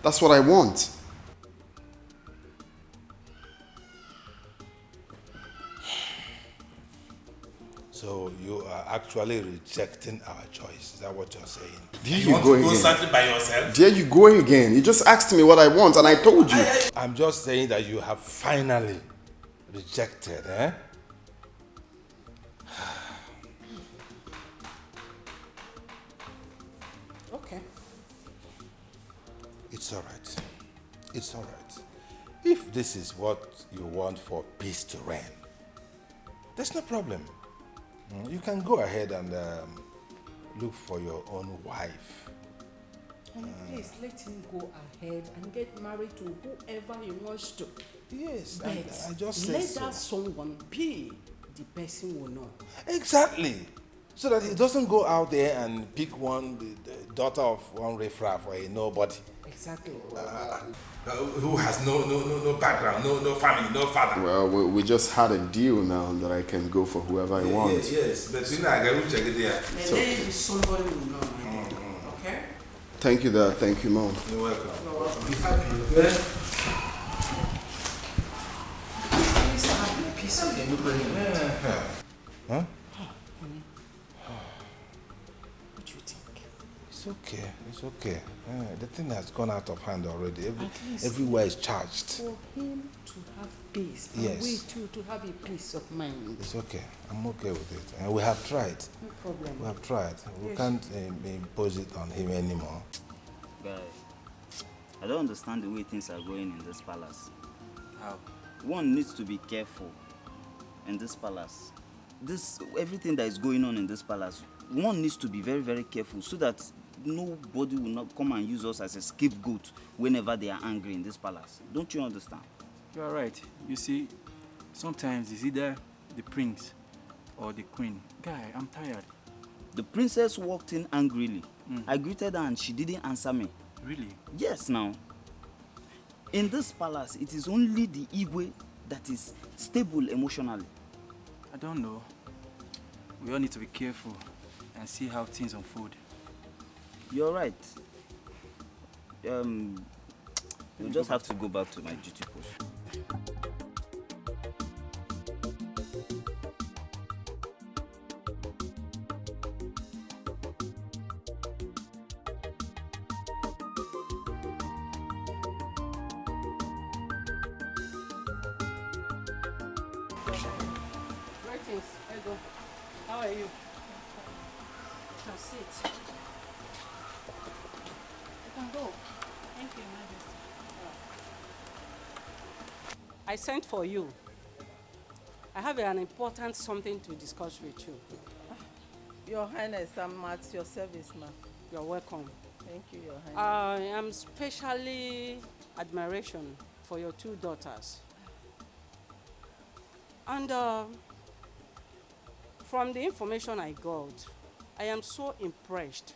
That's what I want. So you are actually rejecting our choice. Is that what you're saying? There you you want go to go again. something by yourself? There you go again. You just asked me what I want and I told you. I'm just saying that you have finally rejected, eh? Okay. It's all right. It's all right. If this is what you want for peace to reign, there's no problem. You can go ahead and look for your own wife. And please let him go ahead and get married to whoever he wants to. Yes, but I just said let so. that someone be the person we know. Exactly. So that he doesn't go out there and pick the daughter of one riffraff or a nobody. Exactly. Who has no background, no family, no father. Well, we just had a deal now that I can go for whoever I want. Yes, but you know, I got to check it there. And let it be somebody we know. Okay? Thank you, Dad. Thank you, Mom. You're welcome. You're welcome. Be happy, okay? Please have a piece of Yeah. Huh? What do you think? It's okay. It's okay. The thing has gone out of hand already. At least Everywhere is charged. for him to have peace. Yes. And we too to have a peace of mind. It's okay. I'm okay with it. And we have tried. No problem. We have tried. We Yes. can't impose it on him anymore. Guy, I don't understand the way things are going in this palace. How? One needs to be careful in this palace. Everything that is going on in this palace, one needs to be very, very careful so that nobody will not come and use us as a scapegoat whenever they are angry in this palace. Don't you understand? You are right. You see, sometimes it's either the prince or the queen. Guy, I'm tired. The princess walked in angrily. I greeted her and she didn't answer me. Really? Yes, now. In this palace, it is only the Igwe that is stable emotionally. I don't know. We all need to be careful and see how things unfold. You're right. We'll just have to go back to my duty post. Greetings, Ego. How are you? Now sit. You can go. Thank you, Majesty. I sent for you. I have an important something to discuss with you. Your Highness, I'm at your service, ma'am. You're welcome. Thank you, Your Highness. I am specially admiration for your two daughters. And from the information I got, I am so impressed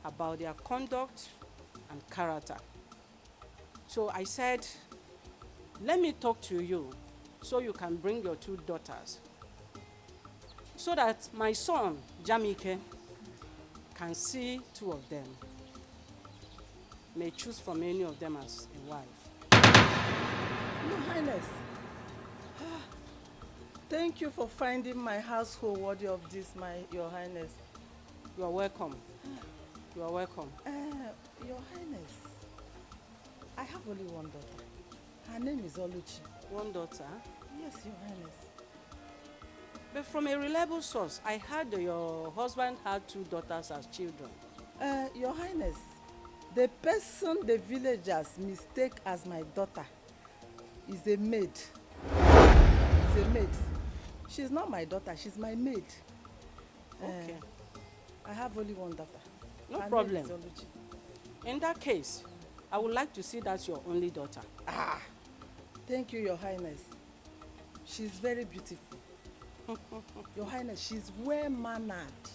about their conduct and character. So I said, let me talk to you so you can bring your two daughters so that my son, Jamike, can see two of them, may choose from any of them as a wife. Your Highness, thank you for finding my household worthy of this, Your Highness. You are welcome. You are welcome. Your Highness, I have only one daughter. Her name is Oluchi. One daughter? Yes, Your Highness. But from a reliable source, I heard that your husband had two daughters as children. Your Highness, the person the villagers mistake as my daughter is a maid. Is a maid. She's not my daughter, she's my maid. Okay. I have only one daughter. No Her problem. name is Oluchi. In that case, I would like to see that's your only daughter. Ah, thank you, Your Highness. She's very beautiful. Your Highness, she's well-mannered.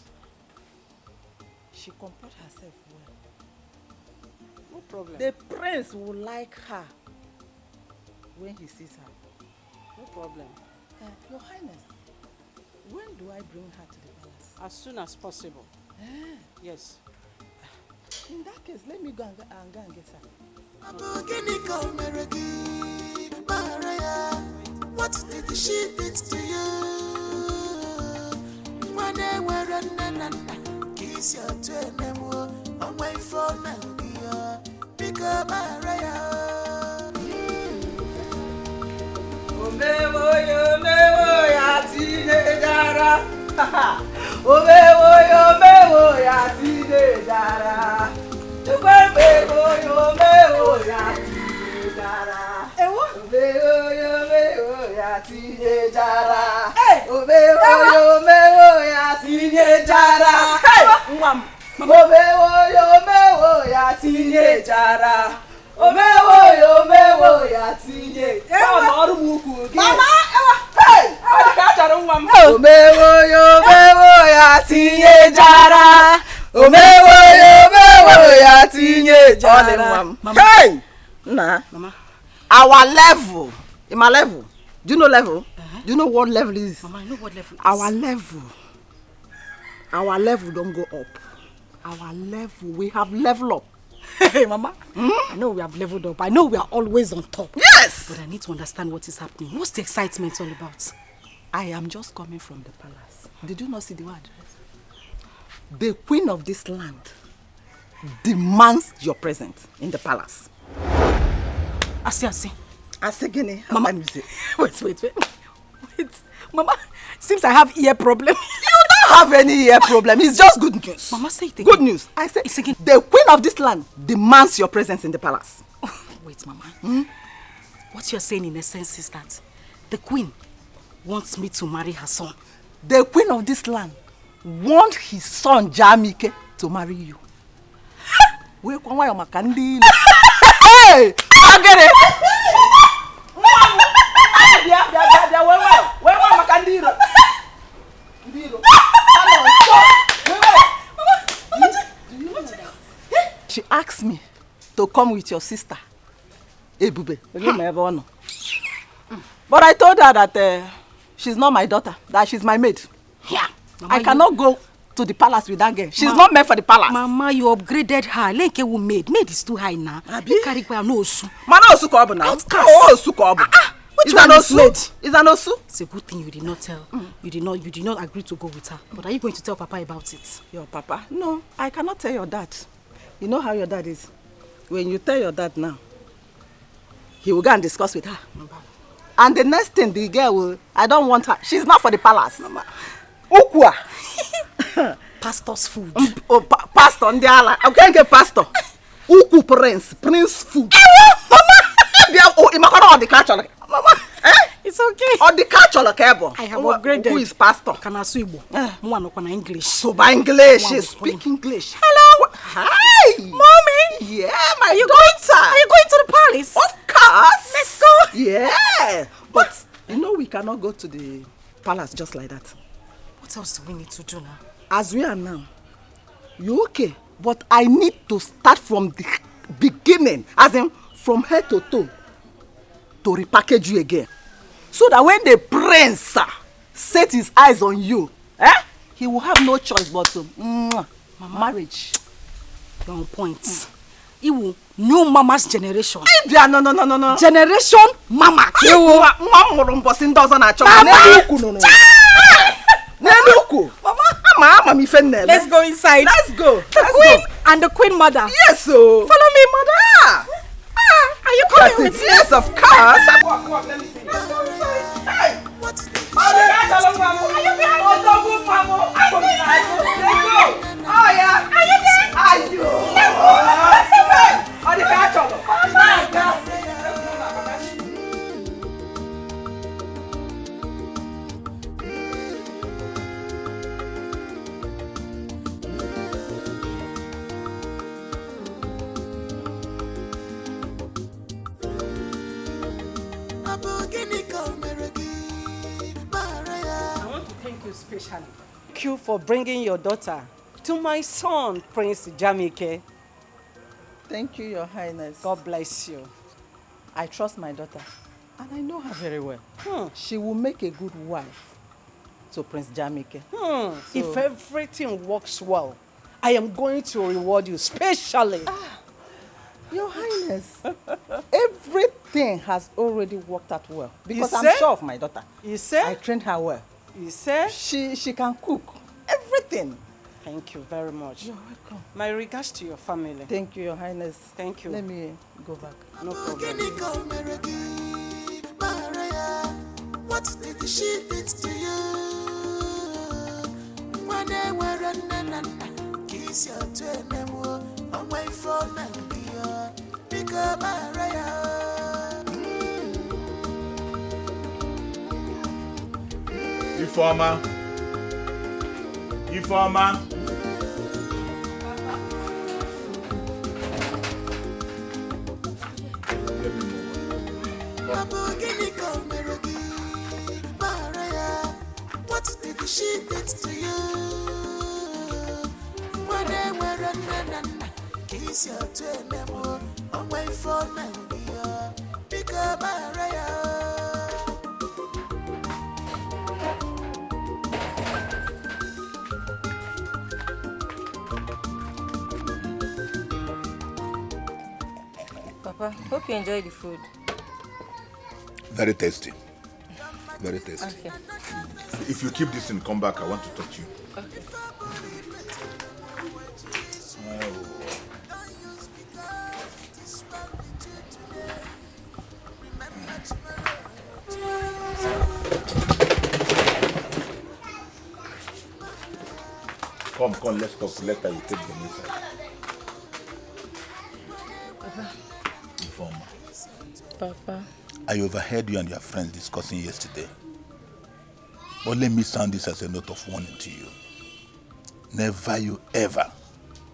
She comports herself well. No problem. The prince will like her when he sees her. No problem. Your Highness, when do I bring her to the palace? As soon as possible. Yes. In that case, let me go and get her. What did she did to you? When they were running, kiss your twin, away from Melgia, pick up Maria. Omewo ya teenagera. Omewo ya teenagera. Omewo ya teenagera. Omewo ya teenagera. Omewo ya teenagera. Mwam. Omewo ya teenagera. Omewo ya teenagera. Mama, hey! Omewo ya teenagera. Omewo ya teenagera. Hey! Nah. Mama. Our level. In my level. Do you know level? Do you know what level is? Mama, I know what level is. Our level don't go up. Our level, we have level up. Hey, Mama. I know we have leveled up. I know we are always on top. Yes! But I need to understand what is happening. What's the excitement all about? I am just coming from the palace. Did you not see the word? The queen of this land demands your presence in the palace. I see. Asegene, Mama, wait. Mama, seems I have ear problem. You don't have any ear problem. It's just good news. Mama, say it again. Good news. I said the queen of this land demands your presence in the palace. Oh, wait, Mama. What you're saying in essence is that the queen wants me to marry her son. The queen of this land wants his son Jamike to marry you. Hey! I get it! She asked me to come with your sister, Ebube. But I told her that she's not my daughter, that she's my maid. Yeah. Mama, I cannot go to the palace with that girl. She's not meant for the palace. Mama, you upgraded her. Lenke will maid. Maid is too high now. You carry no osu. Mana osu ko obu now. Oh, osu ko obu. Which one is maid? Is an osu? It's a good thing you did not tell. You did not agree to go with her. But are you going to tell Papa about it? Your Papa? No, I cannot tell your dad. You know how your dad is. When you tell your dad now, he will go and discuss with her. And the next thing the girl will, I don't want her. She's not for the palace. Mama. Ukwa. Pastor's food. Pastor Ndiala. I can't get pastor. Uku prince food. Mama. Oh, imakona on the catch. Mama. It's okay. On the catch on the cable. I have upgraded. Who is pastor? Kanasuibo. Mwana kona English. So by English, she speak English. Hello. Hi. Mommy. Yeah, my daughter. Are you going to the palace? Of course. Let's go. Yeah. But you know we cannot go to the palace just like that. What else do we need to do now? As we are now, you okay? But I need to start from the beginning, as in from head to toe, to repackage you again. So that when the prince set his eyes on you, he will have no choice but to marriage. You're on point. Iwu, new mama's generation. No. Generation mama. Let's go inside. Let's go. The queen and the queen mother. Yes, so. Follow me, mother. Are you coming with me? Yes, of course. Come on, let me see. Let's go inside. Hey. What? Are you behind? Oh, yeah. Are you there? Are you? you specially. Thank you for bringing your daughter to my son, Prince Jamike. Thank you, Your Highness. God bless you. I trust my daughter, and I know her very well. She will make a good wife to Prince Jamike. If everything works well, I am going to reward you specially. Your Highness, everything has already worked out well because I'm sure of my daughter. You say? I trained her well. You say? She can cook. Everything. Thank you very much. You're welcome. My regards to your family. Thank you, Your Highness. Thank you. Let me go back. No problem. What did she did to you? When they were kiss your twin, away from Nigeria, pick up Informer. What did she did to you? When they were kiss your twin, away from Nigeria, pick up Papa, hope you enjoy the food. Very tasty. Very tasty. Okay. If you keep this and come back, I want to talk to you. Okay. Come, let's talk. Later you take them inside. Papa. Informer. Papa. I overheard you and your friends discussing yesterday. But let me sound this as a note of warning to you. Never you ever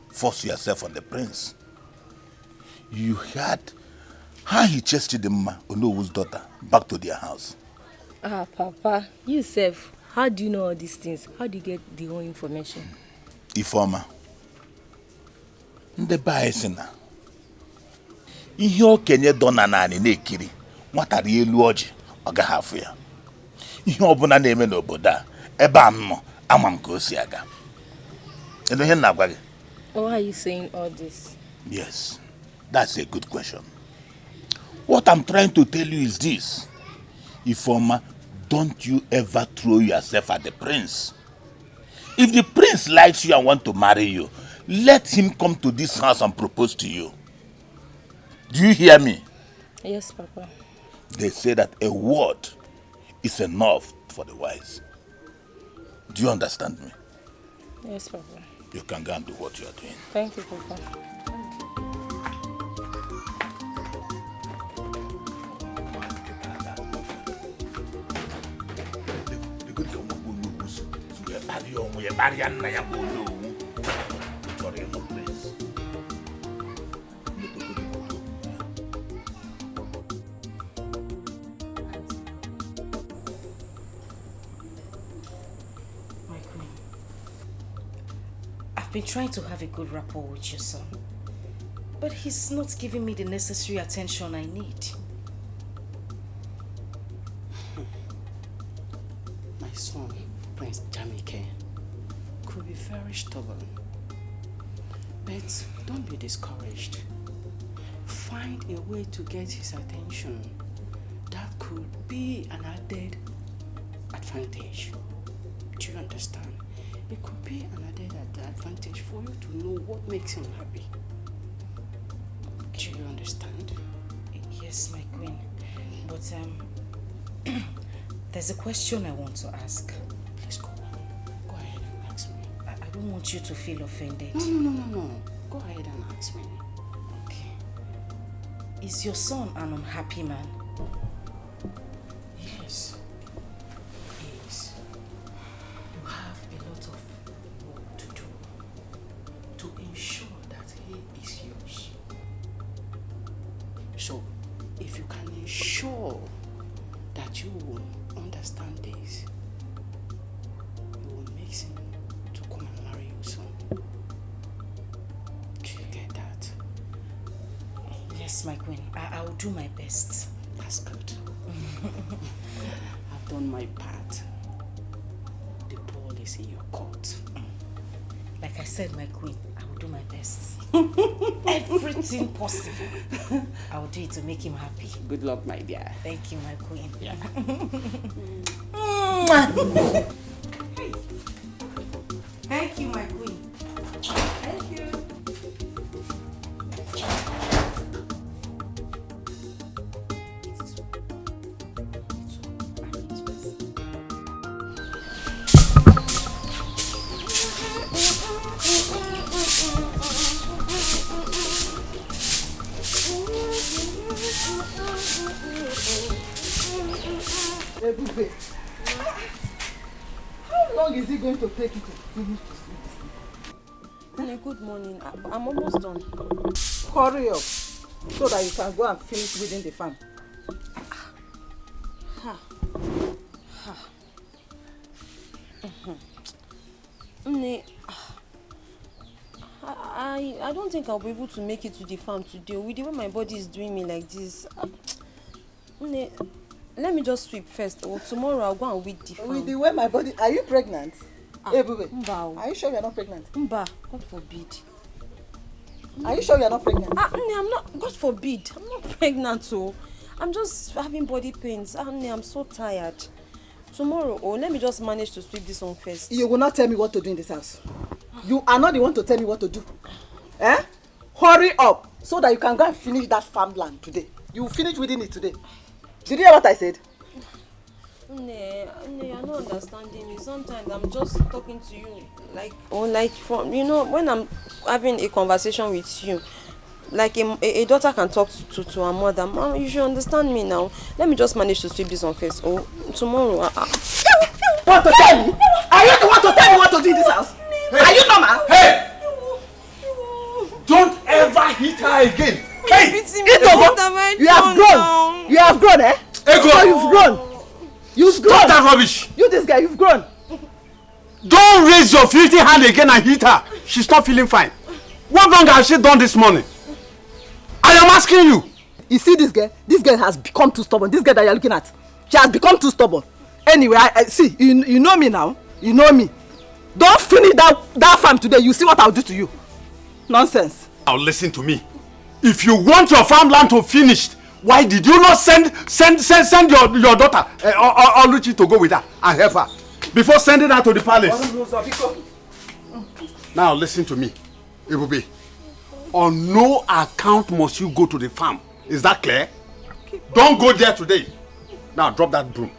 force yourself on the prince. You heard how he chased Chidimma, Onowu's daughter, back to their house. Papa, you self, how do you know all these things? How do you get the whole information? Informer. Ndebe anyị sị na ihe okenye dọ na naanị na-ekiri nwata rie elu ọjị ọ gaghị afụ ya. Ihe ọbụla na-eme n'obodo a ebe a nọ ama m ka o si aga. Kedu ihe na-agwa gị? Why are you saying all this? Yes, that's a good question. What I'm trying to tell you is this. Informer, don't you ever throw yourself at the prince. If the prince likes you and wants to marry you, let him come to this house and propose to you. Do you hear me? Yes, Papa. They say that a word is enough for the wise. Do you understand me? Yes, Papa. You can go and do what you are doing. Thank you, Papa. I've been trying to have a good rapport with your son, but he's not giving me the necessary attention I need. My son, Prince Jamike, could be very stubborn. But don't be discouraged. Find a way to get his attention. That could be an added advantage. Do you understand? It could be an added advantage for you to know what makes him happy. Do you understand? Yes, my queen. But there's a question I want to ask. Let's go. Go ahead and ask me. I don't want you to feel offended. No. Go ahead and ask me. Okay. Is your son an unhappy man? Yes. Yes. You have a lot of work to do to ensure that he is yours. So, if you can ensure that you will understand this, Yes, my queen. I will do my best. That's good. I've done my part. The ball is in your court. Like I said, my queen, I will do my best. Everything possible. I will do it to make him happy. Good luck, my dear. Thank you, my queen. Yeah. Thank you, my queen. Thank you. Ebube, how long is it going to take you to finish this? Good morning. I'm almost done. Hurry up so that you can go and finish within the farm. I don't think I'll be able to make it to the farm today. With the way my body is doing me like this. Let me just sweep first. Or tomorrow I'll go and weed the farm. With the way my body... Are you pregnant? Ebube, Mba. are you sure you're not pregnant? Mba, God forbid. Are you sure you're not pregnant? I'm not. God forbid. I'm not pregnant, so I'm just having body pains. I'm so tired. Tomorrow, let me just manage to sweep this one first. You will not tell me what to do in this house. You are not the one to tell me what to do. Eh? Hurry up so that you can go and finish that farmland today. You will finish within it today. Did you hear what I said? You're not understanding me. Sometimes I'm just talking to you from when I'm having a conversation with you, like a daughter can talk to her mother. Mom, you should understand me now. Let me just manage to sweep this on first. Tomorrow. Want to tell me? Are you the one to tell me what to do in this house? Hey. Are you normal? Hey! Don't ever hit her again. Hey! You have grown. You have grown, eh? Ego. So you've grown. You've grown. Stop that rubbish. You, this guy, you've grown. Don't raise your filthy hand again and hit her. She's not feeling fine. What wrong has she done this morning? I am asking you. You see this girl? This girl has become too stubborn. This girl that you're looking at, she has become too stubborn. Anyway, I see. You know me now. You know me. Don't finish that farm today. You see what I'll do to you. Nonsense. Now listen to me. If you want your farmland to finish, why did you not send your daughter Oluchi to go with her and help her before sending her to the palace? Now listen to me, Ebube. On no account must you go to the farm. Is that clear? Don't go there today. Now drop that broom.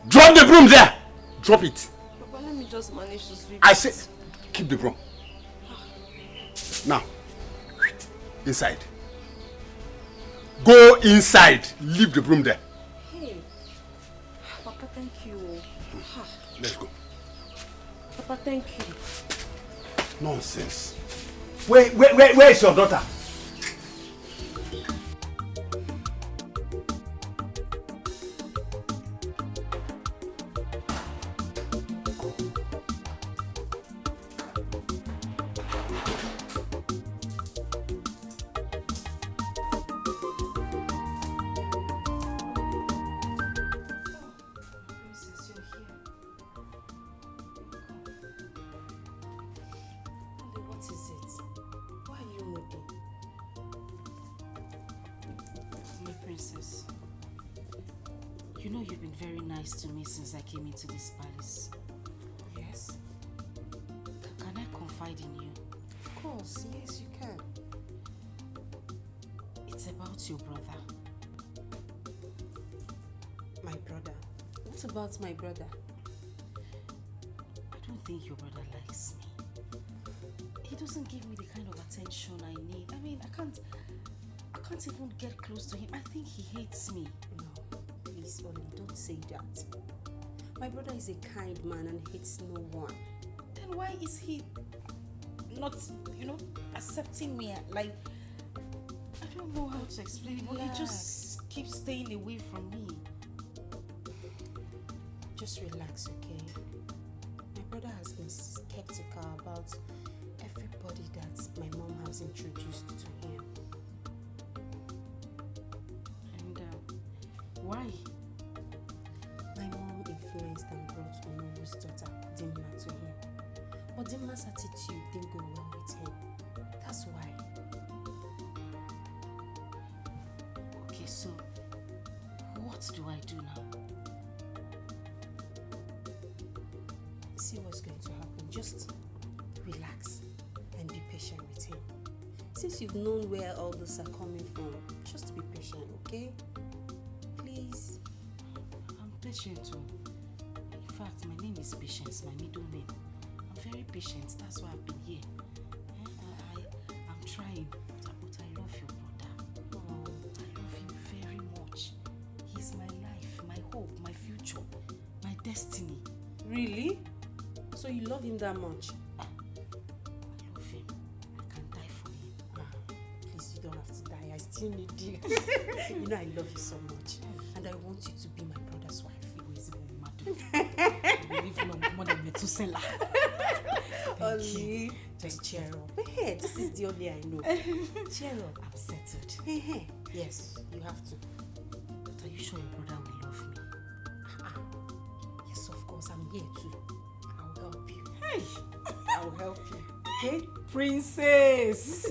Drop the broom there. Drop it. Papa, let me just manage to sweep. I say, keep the broom. Now, inside. Go inside. Leave the broom there. Hey, Papa, thank you. Let's go. Papa, thank you. Nonsense. Where is your daughter? You know you've been very nice to me since I came into this palace. Yes? Can I confide in you? Of course, yes you can. It's about your brother. My brother? What about my brother? I don't think your brother likes me. He doesn't give me the kind of attention I need. I mean, I can't even get close to him. I think he hates me. No, please, Oli, don't say that. My brother is a kind man and hates no one. Then why is he not, accepting me? Like, I don't know how to explain it, but he just keeps staying away from me. Just relax, okay? My brother has been skeptical about everybody that my mom has introduced to him. Dimma to him. But Dimma's attitude didn't go well with him. That's why. Okay, so what do I do now? See what's going to happen. Just relax and be patient with him. Since you've known where all this are coming from, just be patient, okay? Please. I'm patient too. In fact, my name is Patience, my middle name. I'm very patient, that's why I've been here. I'm trying, but I love your brother. Oh, I love him very much. He's my life, my hope, my future, my destiny. Really? So you love him that much? I love him. I can die for him. Please, you don't have to die. I still need you. You know I love you so much. And I want you to be my brother's wife. More than Methuselah. Only just cheer up. Hey, this is the only I know. Cheer up. I'm settled. Yes, you have to. But are you sure your brother will love me? Yes, of course. I'm here too. I'll help you. Hey, I'll help you. Okay? Princess.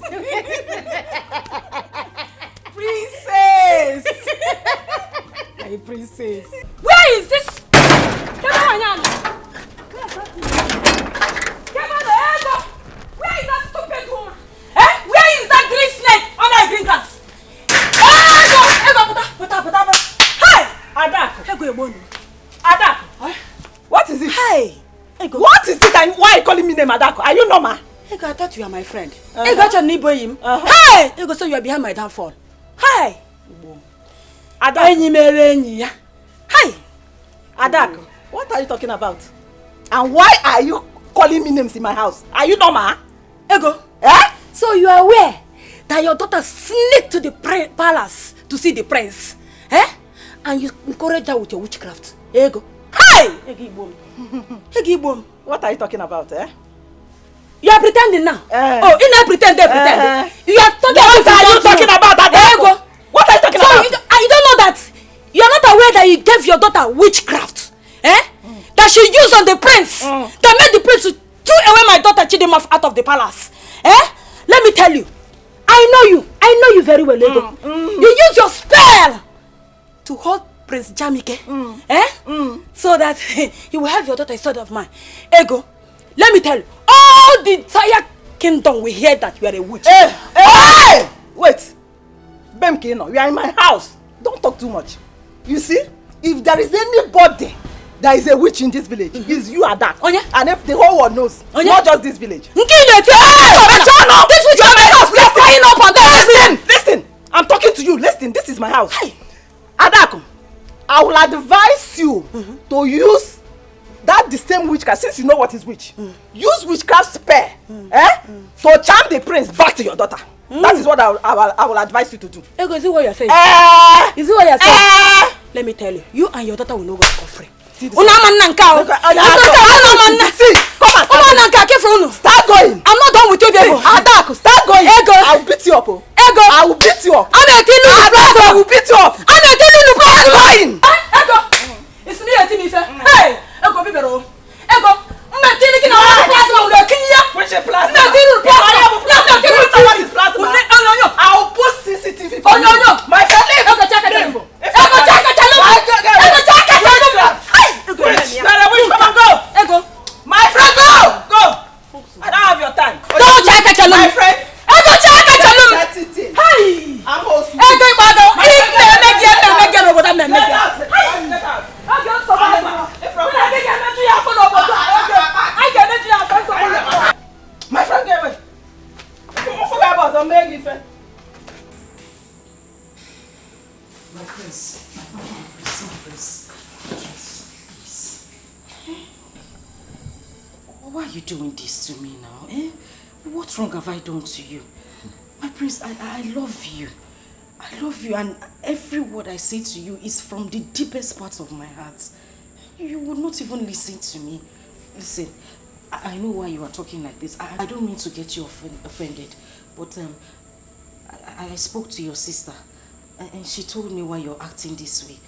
Princess. Hey, princess. Where is this? Where is that stupid woman? Where is that green snake under the green grass? Hey! Adako! What is it? Hey! What is it and why are you calling me name Adako? Are you normal? I thought you are my friend. I got your neighbor. Hey! You go so you are behind my downfall. Hey! Adako! Hey! Adako, what are you talking about? And why are you calling me names in my house? Are you normal? Ego. So you are aware that your daughter sneaked to the palace to see the prince? And you encourage her with your witchcraft? Ego. Hey! Egibom. What are you talking about, You are pretending now. Oh, you not pretend, they pretend. You are talking what are you talking about? Ego. What are you talking about? You don't know that you are not aware that you gave your daughter witchcraft, that she used on the prince, that made the prince to throw away my daughter Chidinma out of the palace. Let me tell you, I know you very well, Ego. You use your spell to hold Prince Jamike, so that you will have your daughter instead of mine. Ego, let me tell you, all the entire kingdom will hear that you are a witch. Hey! Wait. Bemkino, you are in my house. Don't talk too much. You see, if there is anybody that is a witch in this village, it's you, Adak. And if the whole world knows, not just this village. Hey! Turn up! This witch is my house. We are flying up and down. Listen, I'm talking to you. Listen, this is my house. Hey. Adak, I will advise you to use that the same witchcraft, since you know what is witch. Use witchcraft spell to charm the prince back to your daughter. That is what I will advise you to do. Ego, is it what you are saying? Is it what you are saying? Let me tell you, you and your daughter will not go for free. See, come on, start going. I'm not done with you, Ego. Adak, start going. Ego, I will beat you up. Ego, I will beat you up. I will beat you up. Start going. Ego, it's me a team. Hey, Ego, be better. Ego, I'm telling you now. Plasma will kill you. Which plasma? What is plasma? I will put CCTV. Oh no. My friend, leave. Ego, check it. Ego, check it. Come on, go. Ego, my friend, go. I don't have your time. Don't check it. My friend. Ego, check it. Hey. I'm also. Ego, my friend, get away. Don't forget about the Meg. My prince. Why are you doing this to me now? What wrong have I done to you? My prince, I love you. I love you, and every word I say to you is from the deepest parts of my heart. You would not even listen to me. Listen, I know why you are talking like this. I don't mean to get you offended, but I spoke to your sister, and she told me why you're acting this way.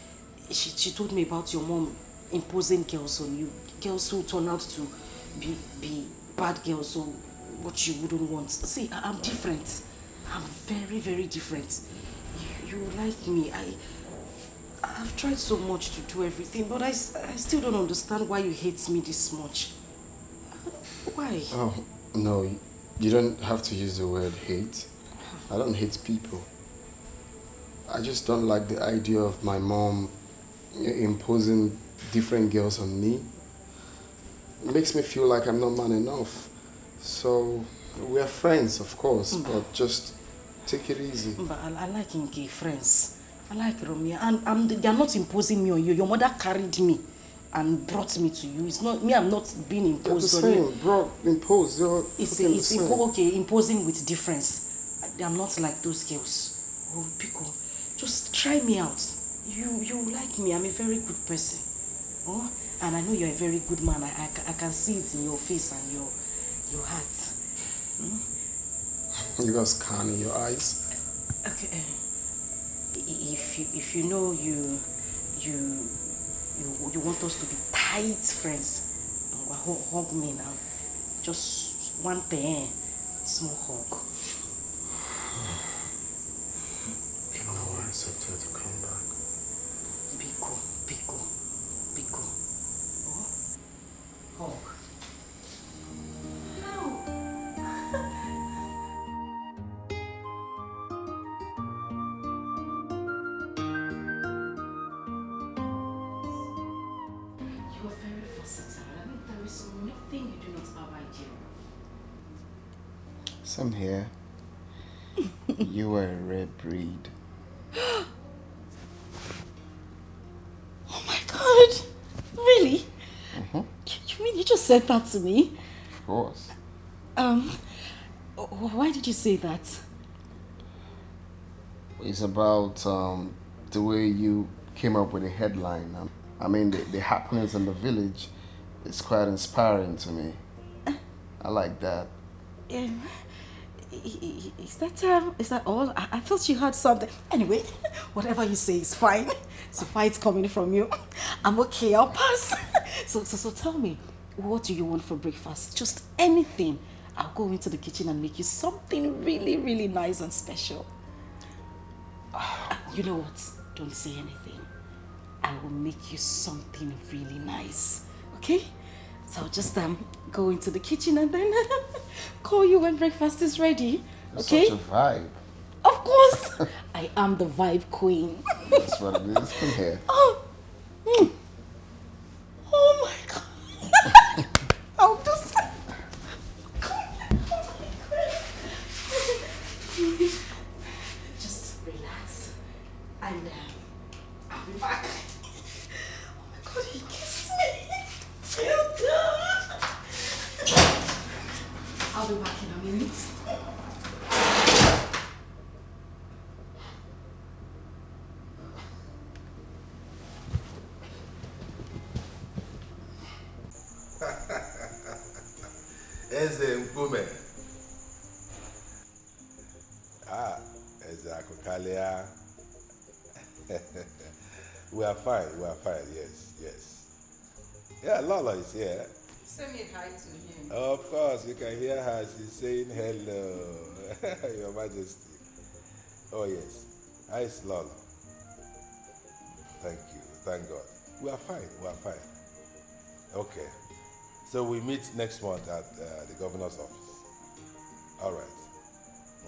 She told me about your mom imposing girls on you. Girls who turn out to be bad girls or what you wouldn't want. See, I'm different. I'm very, very different. You like me. I've tried so much to do everything, but I still don't understand why you hate me this much. Why? Oh, no, you don't have to use the word hate. I don't hate people. I just don't like the idea of my mom imposing different girls on me. It makes me feel like I'm not man enough. So, we're friends, of course, but just take it easy. But I like Inke, friends. I like Romeo, and they are not imposing me on you. Your mother carried me and brought me to you. It's not me. I'm not being imposed on you. Imposed. It's okay. Imposing with difference. I'm not like those girls. Oh, Pico, just try me out. You like me. I'm a very good person. Oh, and I know you're a very good man. I can see it in your face and your heart. You got scan in your eyes. Okay. If you know you want us to be tight friends, hug me now. Just one thing, small hug. No, I accept her to come back. Biko. Oh? Hug. Same here. You are a rare breed. Oh my God! Really? You mean you just said that to me? Of course. Why did you say that? It's about the way you came up with a headline. I mean, the happenings in the village is quite inspiring to me. I like that. Is that all? I thought you had something. Anyway, whatever you say is fine. So far it's coming from you. I'm okay, I'll pass. So tell me, what do you want for breakfast? Just anything. I'll go into the kitchen and make you something really, really nice and special. You know what? Don't say anything. I will make you something really nice. Okay? So I'll just go into the kitchen and then call you when breakfast is ready. Okay? Such a vibe. Of course. I am the vibe queen. That's what it is. Come here. Oh my God. I'll just... Just relax. And I'll be back. Oh my God, he kissed me. Feel good. I'll be back in a minute. Eze Mkume. Eze Akokalia. We are fine, yes. Yeah, Lola is here. Send me hi to him. Of course, you can hear her. She's saying hello, Your Majesty. Oh, yes. How is Lola? Thank you. Thank God. We are fine. Okay. So we meet next month at the governor's office. All right.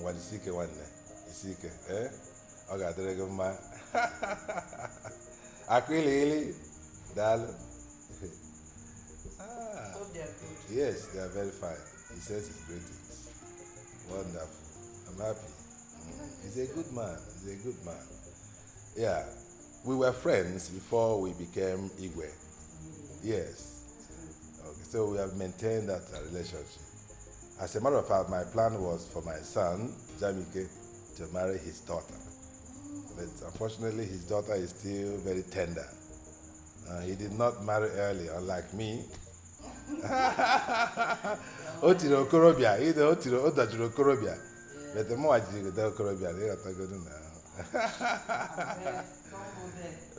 When you see one, eh? Okay, there you go, Aquili, darling. Hope they are good. Yes, they are very fine. He says his greetings. Wonderful. I'm happy. He's a good man. Yeah. We were friends before we became Igwe. Yes. Okay, so we have maintained that relationship. As a matter of fact, my plan was for my son, Jamike, to marry his daughter. But unfortunately, his daughter is still very tender. He did not marry early, unlike me. Otiro Korobia, either Otiro Odajuro Korobia. But the more I do the Korobia, they are going now.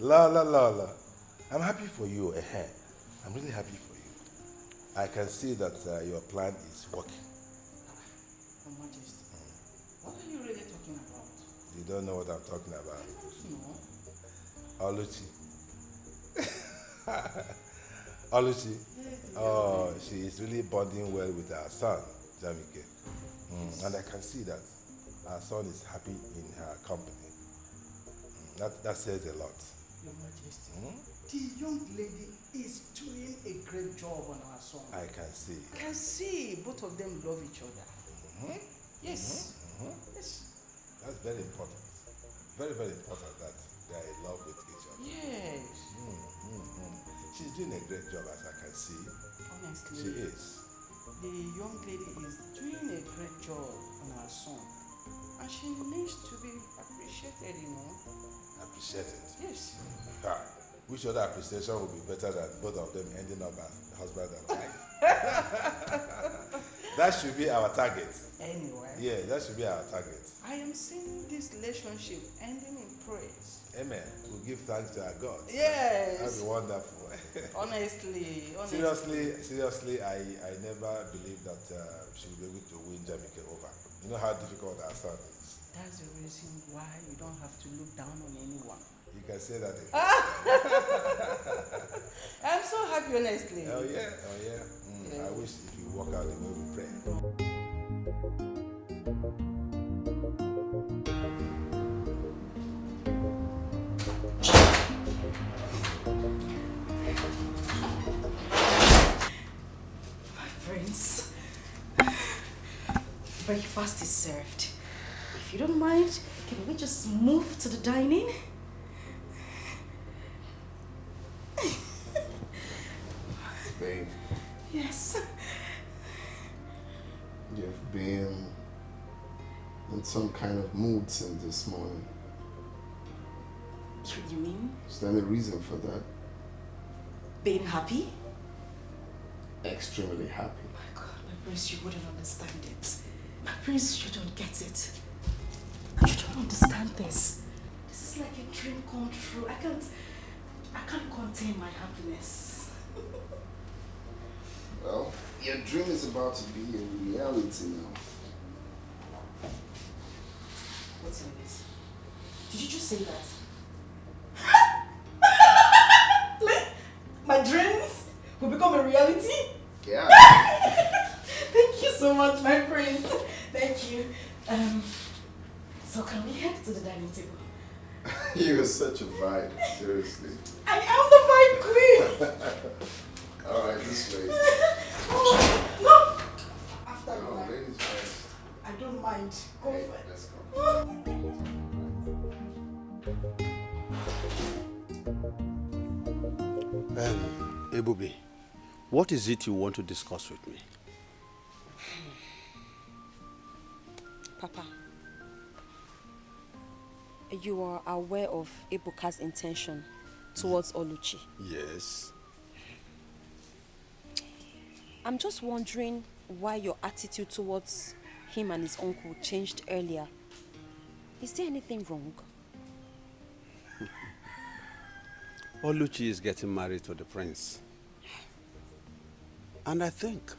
La. I'm happy for you. I'm really happy for you. I can see that your plan is working. Your Majesty, what are you really talking about? You don't know what I'm talking about. No. Oluchi. Oluchi. Oh, she is really bonding well with her son, Jamike. And I can see that our son is happy in her company. That says a lot. Your Majesty, the young lady is doing a great job on her son. I can see. I can see both of them love each other. Yes. Yes. That's very important. Very, very important that they are in love with each other. Yes. She's doing a great job, as I can see. Honestly. She is. The young lady is doing a great job on her son. And she needs to be appreciated, you know. Appreciated? Yes. Which other appreciation would be better than both of them ending up as husband and wife? That should be our target. Anyway. Yeah, that should be our target. I am seeing this relationship ending in praise. Amen. We'll give thanks to our God. Yes. That'd be wonderful. Honestly. Seriously, I never believed that she would be able to win Jamike over. You know how difficult our son is. That's the reason why you don't have to look down on anyone. You can say that again. I'm so happy, honestly. Oh yeah. I wish it would work out the way we pray. My friends, breakfast is served. If you don't mind, can we just move to the dining? Babe, Yes. you've been in some kind of mood since this morning. What do you mean? Is there any reason for that? Being happy? Extremely happy. My God, my prince, you wouldn't understand it. My prince, you don't get it. You don't understand this. This is like a dream come true. I can't contain my happiness. Well, your dream is about to be a reality now. What's in this? Did you just say that? My dreams will become a reality? Yeah. Thank you so much, my prince. Thank you. So can we head to the dining table? You're such a vibe, seriously. I am the vibe queen. Alright, this way. Oh, no. After you. Ladies first. I don't mind. Go Hey, for it. let's go. Ebubi, what is it you want to discuss with me? Papa, you are aware of Ebuka's intention towards Oluchi. Yes. I'm just wondering why your attitude towards him and his uncle changed earlier. Is there anything wrong? Oluchi is getting married to the prince. And I think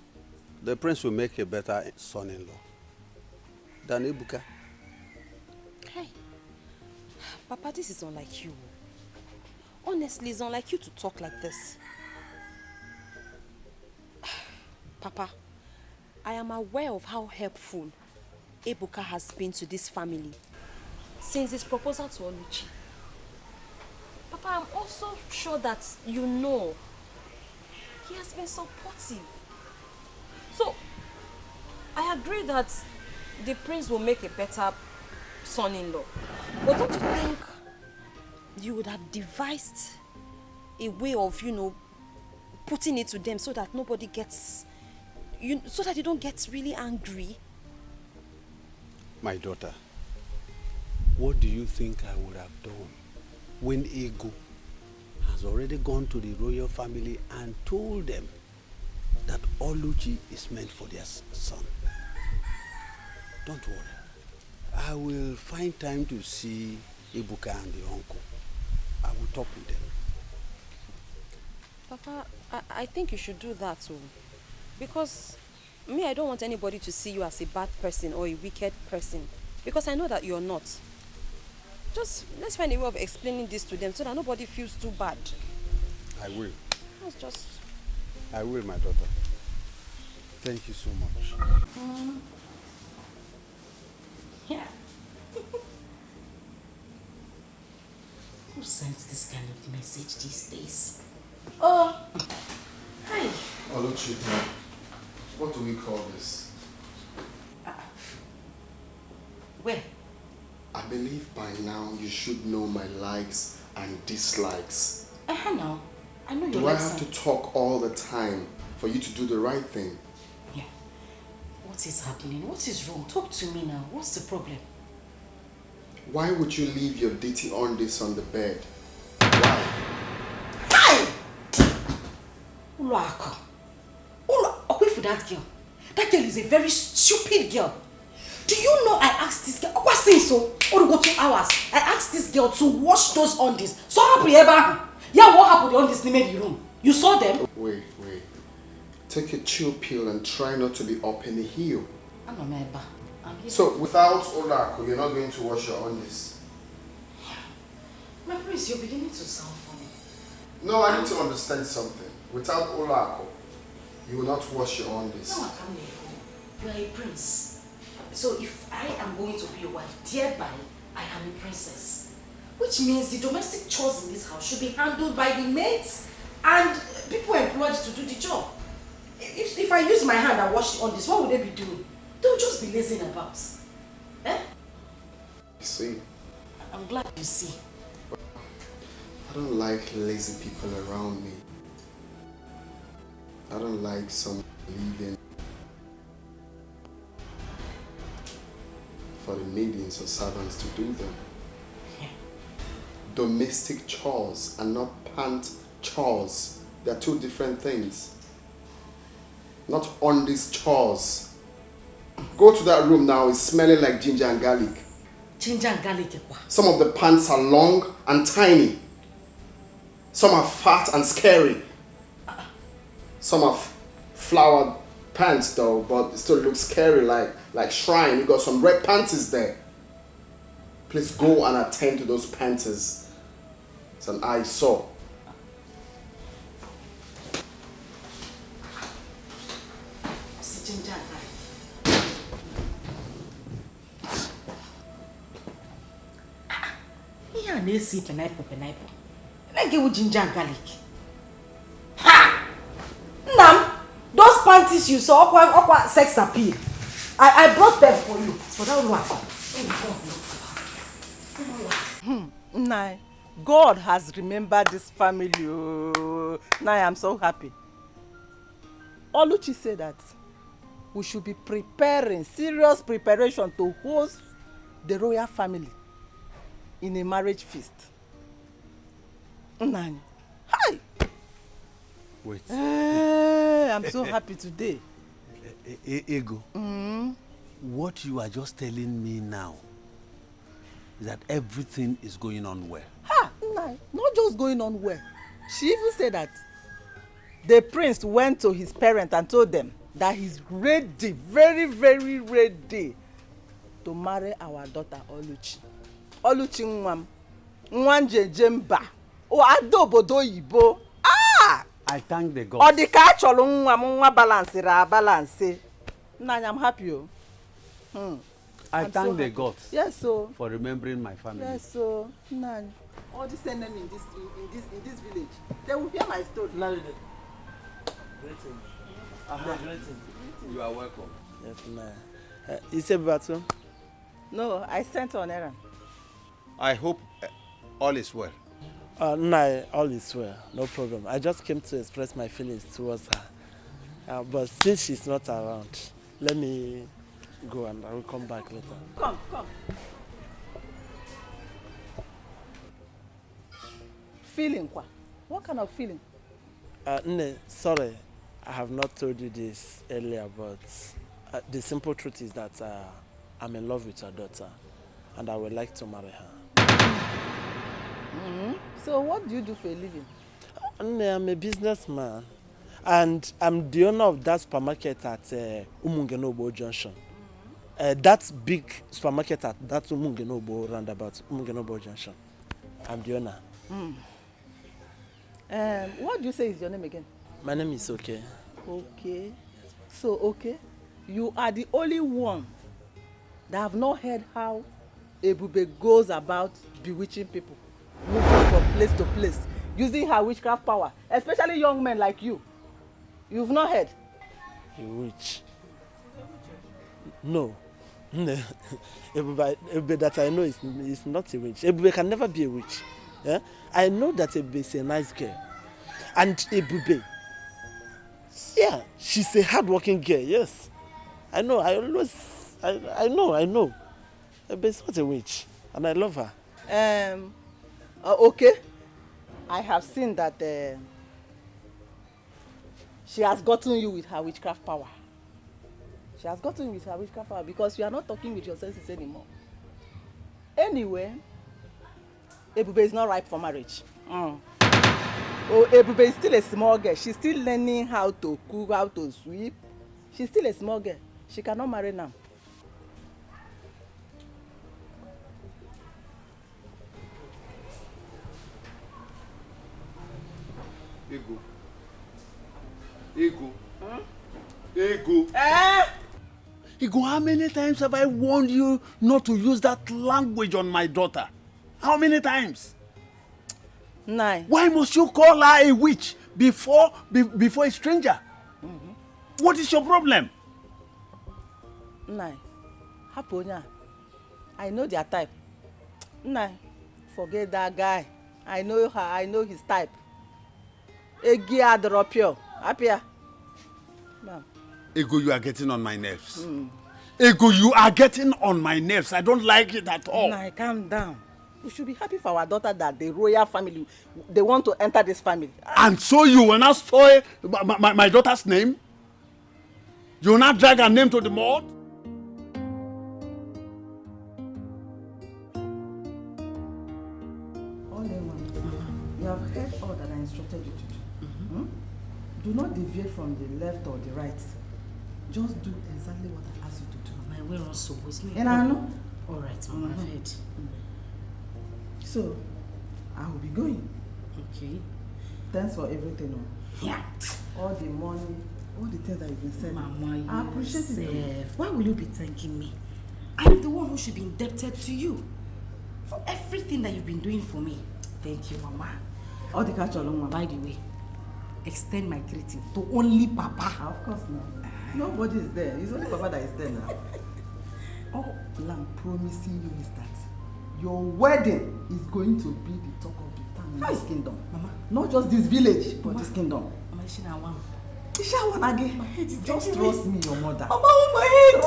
the prince will make a better son-in-law than Ebuka. Hey, Papa, this is unlike you. Honestly, it's unlike you to talk like this. Papa, I am aware of how helpful Ebuka has been to this family since his proposal to Oluchi. Papa, I'm also sure that you know he has been supportive. So, I agree that the prince will make a better son-in-law. But don't you think you would have devised a way of, putting it to them so that nobody gets, so that you don't get really angry? My daughter, what do you think I would have done when Ego has already gone to the royal family and told them that Oluchi is meant for their son? Don't worry. I will find time to see Ebuka and the uncle. I will talk with them. Papa, I think you should do that too. Because me, I don't want anybody to see you as a bad person or a wicked person. Because I know that you're not. Just let's find a way of explaining this to them so that nobody feels too bad. I will. That's just... I will, my daughter. Thank you so much. Yeah. Who sends this kind of message these days? Oh, hi. Oluchi, what do we call this? Where? I believe by now you should know my likes and dislikes. No. I know you Do I like have to talk all the time for you to do the right thing? Yeah. What is happening? What is wrong? Talk to me now. What's the problem? Why would you leave your dirty undies on the bed? Uluaka. Away for that girl. That girl is a very stupid girl. Do you know I asked this girl, what saying so? Or go 2 hours. I asked this girl to wash those undies. So happy ever. Yeah, what happened to the undies in the room? You saw them? Wait. Take a chill pill and try not to be up in the heel. I'm a member. So without Olako, you're not going to wash your undies? My prince, you're beginning to sound funny. No, I need to understand something. Without Olako, you will not wash your undies. No, I can't. You are a prince. So if I am going to be your wife, thereby I am a princess. Which means the domestic chores in this house should be handled by the maids and people employed to do the job. If I use my hand and wash on this, what would they be doing? They will just be lazing about. Eh? You see? I'm glad you see. I don't like lazy people around me. I don't like someone leaving for the maidens or servants to do them. Yeah. Domestic chores and not pant chores. They're two different things. Not on these chores. Go to that room now, it's smelling like ginger and garlic. Ginger and garlic? Some of the pants are long and tiny. Some are fat and scary. Some are flowered pants though, but it still looks scary like shrine. You got some red panties there. Please go and attend to those panties. It's an eyesore. Ginger and garlic. Yeah, they see pineapple. Let's get with ginger and garlic. Ha! Nam, those panties you saw, aqua sex appeal. I brought them for you. For that one. Nah, God has remembered this family. Oh. Now I'm so happy. Oluchi said that we should be preparing, serious preparation to host the royal family in a marriage feast. Nani. Hi! Wait. I'm so happy today. Ego, what you are just telling me now is that everything is going on well. Nah, not just going on well. She even said that the prince went to his parents and told them that he's ready, very, very ready to marry our daughter Oluchi. Oluchi Nwam. Nwanje Jemba. O adobodo yibo. I thank the God. Odika acholo nwa balance ra balance. Nanya, I'm happy. I thank the God. Yes, so. For remembering my family. Yes, so. Nanya. All these enemy in this village, they will hear my story. Greeting. You are welcome. Yes, ma'am. You say Batu? No, I sent on errand. I hope all is well. No, all is well. No problem. I just came to express my feelings towards her. But since she's not around, let me go and I will come back later. Come. Feeling quoi? What kind of feeling? Nne, sorry, I have not told you this earlier, but the simple truth is that I'm in love with your daughter and I would like to marry her. So what do you do for a living? I'm a businessman. And I'm the owner of that supermarket at Umungenobo Junction. That big supermarket at that Umungenobo roundabout, Umungenobo Junction. I'm the owner. What do you say is your name again? My name is Okay. Okay. So, okay, you are the only one that have not heard how Ebube goes about bewitching people, moving from place to place, using her witchcraft power, especially young men like you. You've not heard? A witch? No. Ebube that I know is not a witch. Ebube can never be a witch. Yeah? I know that Ebube is a nice girl. And Ebube, yeah, she's a hard-working girl, yes. I know, I know. Ebube is not a witch. And I love her. Okay. I have seen that she has gotten you with her witchcraft power. She has gotten you with her witchcraft power because you are not talking with your senses anymore. Anyway, Ebube is not ripe for marriage. Oh, Ebube is still a small girl. She's still learning how to cook, how to sweep. She's still a small girl. She cannot marry now. Ego. Ego. Huh? Ego. Ego, how many times have I warned you not to use that language on my daughter? How many times? 9. Why must you call her a witch before a stranger? What is your problem? 9. Haponya. I know their type. 9. Forget that guy. I know her. I know his type. Egia drop you. Apia. Ego, you are getting on my nerves. Ego, you are getting on my nerves. I don't like it at all. Nah, calm down. We should be happy for our daughter that the royal family, they want to enter this family. And so you will not spoil my daughter's name? You will not drag her name to the mud? You have heard all that I instructed you to do. Do not deviate from the left or the right. Just do exactly what I asked you to do. My way also was me. And I know. All right, Mama, I've heard. So, I will be going. Okay. Thanks for everything. Yeah. All the money, all the things that you've been saying. Mama, I appreciate it. Why will you be thanking me? I'm the one who should be indebted to you for everything that you've been doing for me. Thank you, Mama. All the catch along, Mama. By the way, extend my greeting to only Papa. Of course not. Nobody is there. It's only Papa that is there now. All I'm promising you is that your wedding is going to be the talk of the town in this kingdom. Mama. Not just this village, but this kingdom. Mama, she now one. Again. Just trust me, your mother. Mama, my head.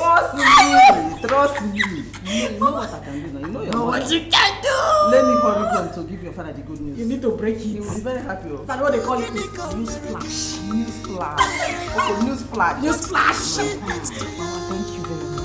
Trust me. You know what I can do now. You know your mother. What you can do. Let me hurry home to give your father the good news. You need to break it. He will be very happy. That's what they call it. News flash. News flash. Okay, news flash. News flash. Thank you very much.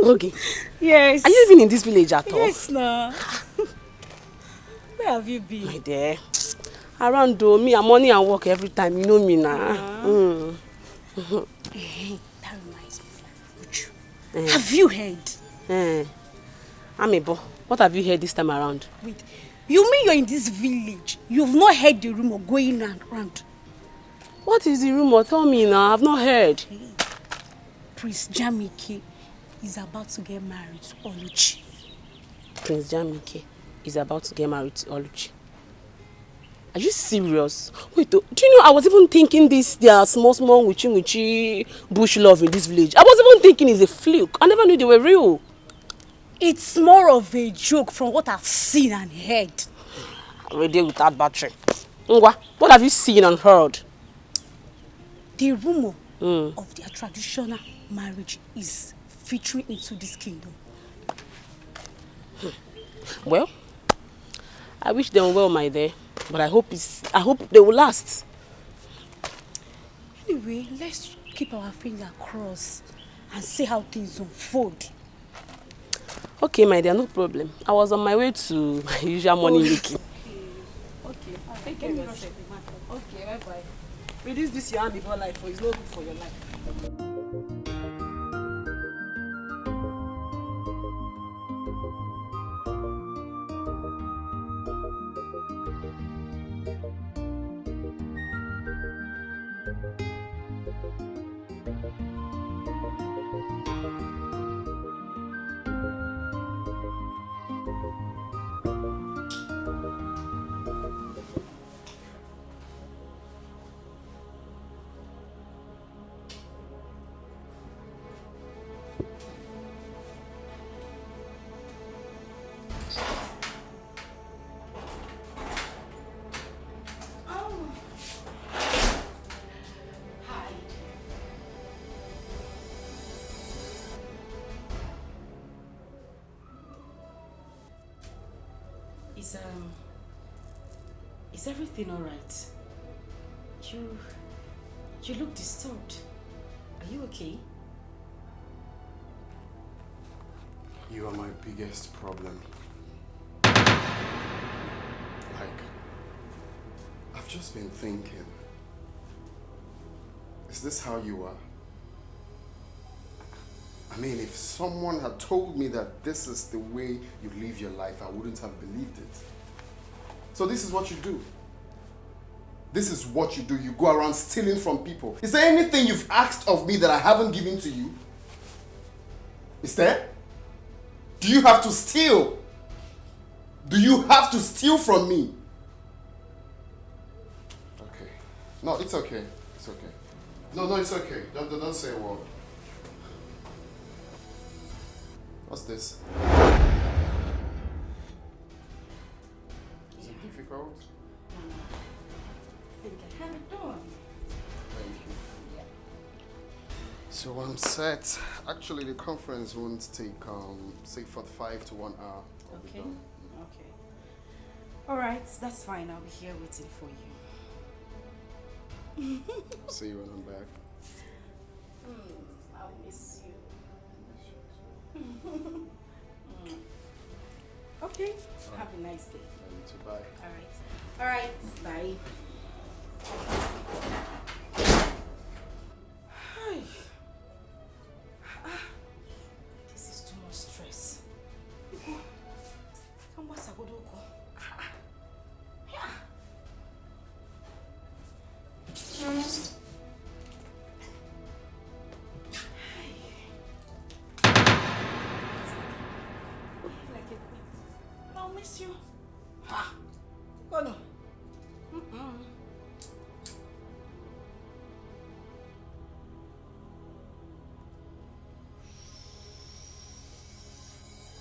Okay. Yes. Are you living in this village at all? Yes, no. Where have you been? My dear. Around though, me and money and work every time. You know me now. That reminds me. Have you heard? Amebo, what have you heard this time around? Wait, you mean you're in this village? You've not heard the rumor going around? What is the rumor? Tell me now. I've not heard. Prince Jamike is about to get married to Oluchi. Prince Jamike is about to get married to Oluchi. Are you serious? Wait, do you know I was even thinking their small witchy bush love in this village. I was even thinking it's a fluke. I never knew they were real. It's more of a joke from what I've seen and heard. I'm ready with that battery. Ngwa, what have you seen and heard? the rumor of their traditional marriage is filtering into this kingdom. Well, I wish them well, my dear, but I hope they will last. Anyway, let's keep our finger crossed and see how things unfold. Okay, my dear, no problem. I was on my way to my usual morning making. Okay, Take care of yourself. Okay, bye-bye. Reduce this your hand before life, for it's not good for your life. Is everything all right? You look disturbed. Are you okay? You are my biggest problem. Like, I've just been thinking, is this how you are? I mean, if someone had told me that this is the way you live your life, I wouldn't have believed it. So this is what you do. This is what you do. You go around stealing from people. Is there anything you've asked of me that I haven't given to you? Is there? Do you have to steal? Do you have to steal from me? Okay. No, it's okay. It's okay. No, it's okay. Don't say a word. What's this? Is it difficult? I think I have it done. Thank you. Yeah. So I'm set. Actually, the conference won't take, say, 45 to 1 hour. I'll be done. Okay. All right, that's fine. I'll be here waiting for you. See you when I'm back. I'll miss you. Okay. Have a nice day. You too. Bye. All right. Bye. This is too much stress. I'll miss you. Ha! Oh no.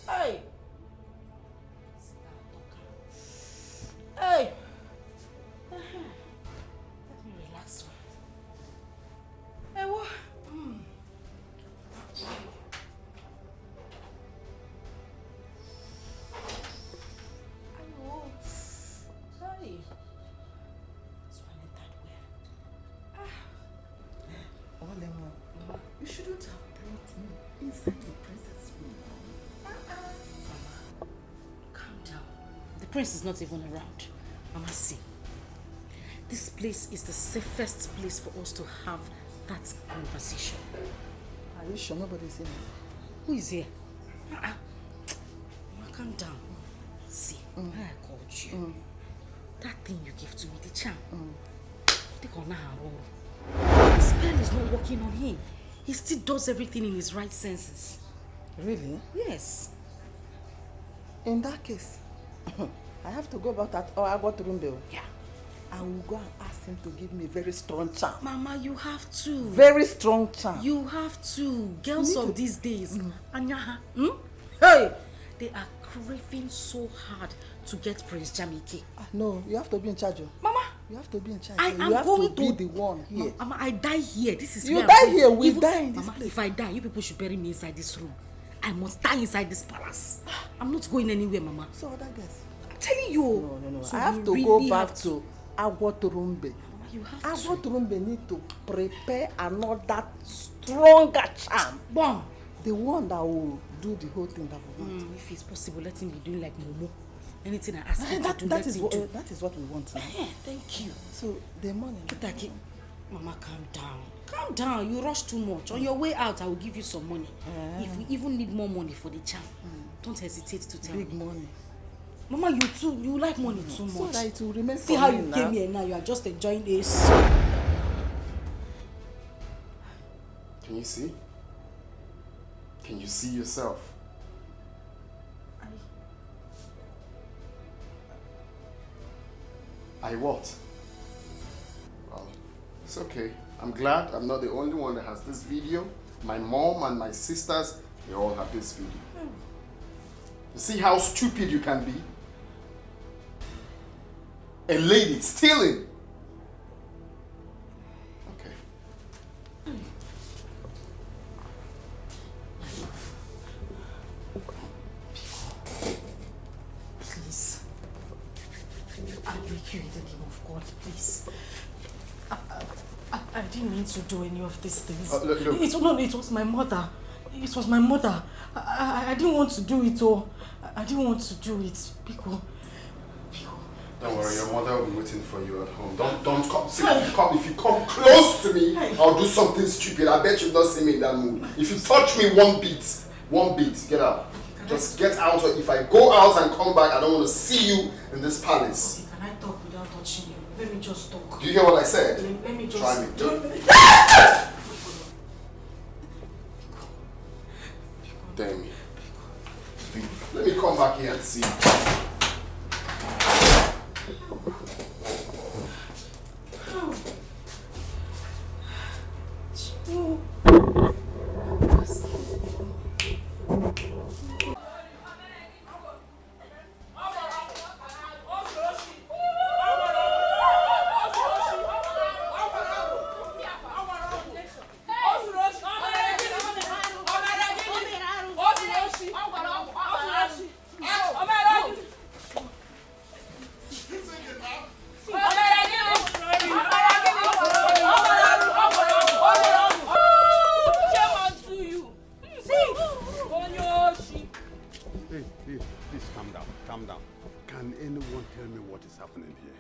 Hey! Hey! Let me relax. Hey, what? Sorry. You shouldn't have brought me inside the princess room. Calm down. The prince is not even around. Mama, see. This place is the safest place for us to have that conversation. Are you sure nobody's in it? Who is here? Mama, calm down. See, when I called you, that thing you gave to me, the charm, take on now. The spell is not working on him. He still does everything in his right senses. Really? Yes. In that case, I have to go back at our room bill. Yeah. I will go and ask him to give me a very strong charm. Mama, you have to. Very strong charm. You have to. Girls of these days, hey, they are craving so hard to get Prince Jamike. No, you have to be in charge. Mama, You have to be in charge. I You am have going to be the one here. Mama, I die here. This is You where die I'm going. here, we Even- die in this Mama, place. if I die, you people should bury me inside this room. I must die inside this palace. I'm not going anywhere, Mama. So other guys. I'm telling you. No. So I have you to really go back have to Agwoturumbe. You have Agwoturumbe need to prepare another stronger charm. Bomb. The one that will do the whole thing that we want. If it's possible, let him be doing like Momo. Anything I ask him that, to do, that let is him what, do. that is what we want now. Thank you. So the money. Mama, calm down. Calm down. You rush too much. On your way out, I will give you some money. If we even need more money for the charm, don't hesitate to tell me. Big money. Mama, you like money too much. So that it will remain. See for how me you now. came here now. You are just enjoying this. Can you see? Can you see yourself? I what? Well, it's okay. I'm glad I'm not the only one that has this video. My mom and my sisters, they all have this video. You see how stupid you can be? A lady stealing. Okay. Please. I beg you in the name of God, please. I didn't mean to do any of these things. Look. It was my mother. It was my mother. I didn't want to do it, oh. I didn't want to do it. Pico. Don't worry, your mother will be waiting for you at home. Don't come. See, if you come close to me, I'll do something stupid. I bet you've not seen me in that mood. If you touch me one beat, get out. Just get out. Or if I go out and come back, I don't want to see you in this palace. Can I talk without touching you? Let me just talk. Do you hear what I said? Let me just... Try me. Damn me. Let me come back here and see. Please calm down. Can anyone tell me what is happening here?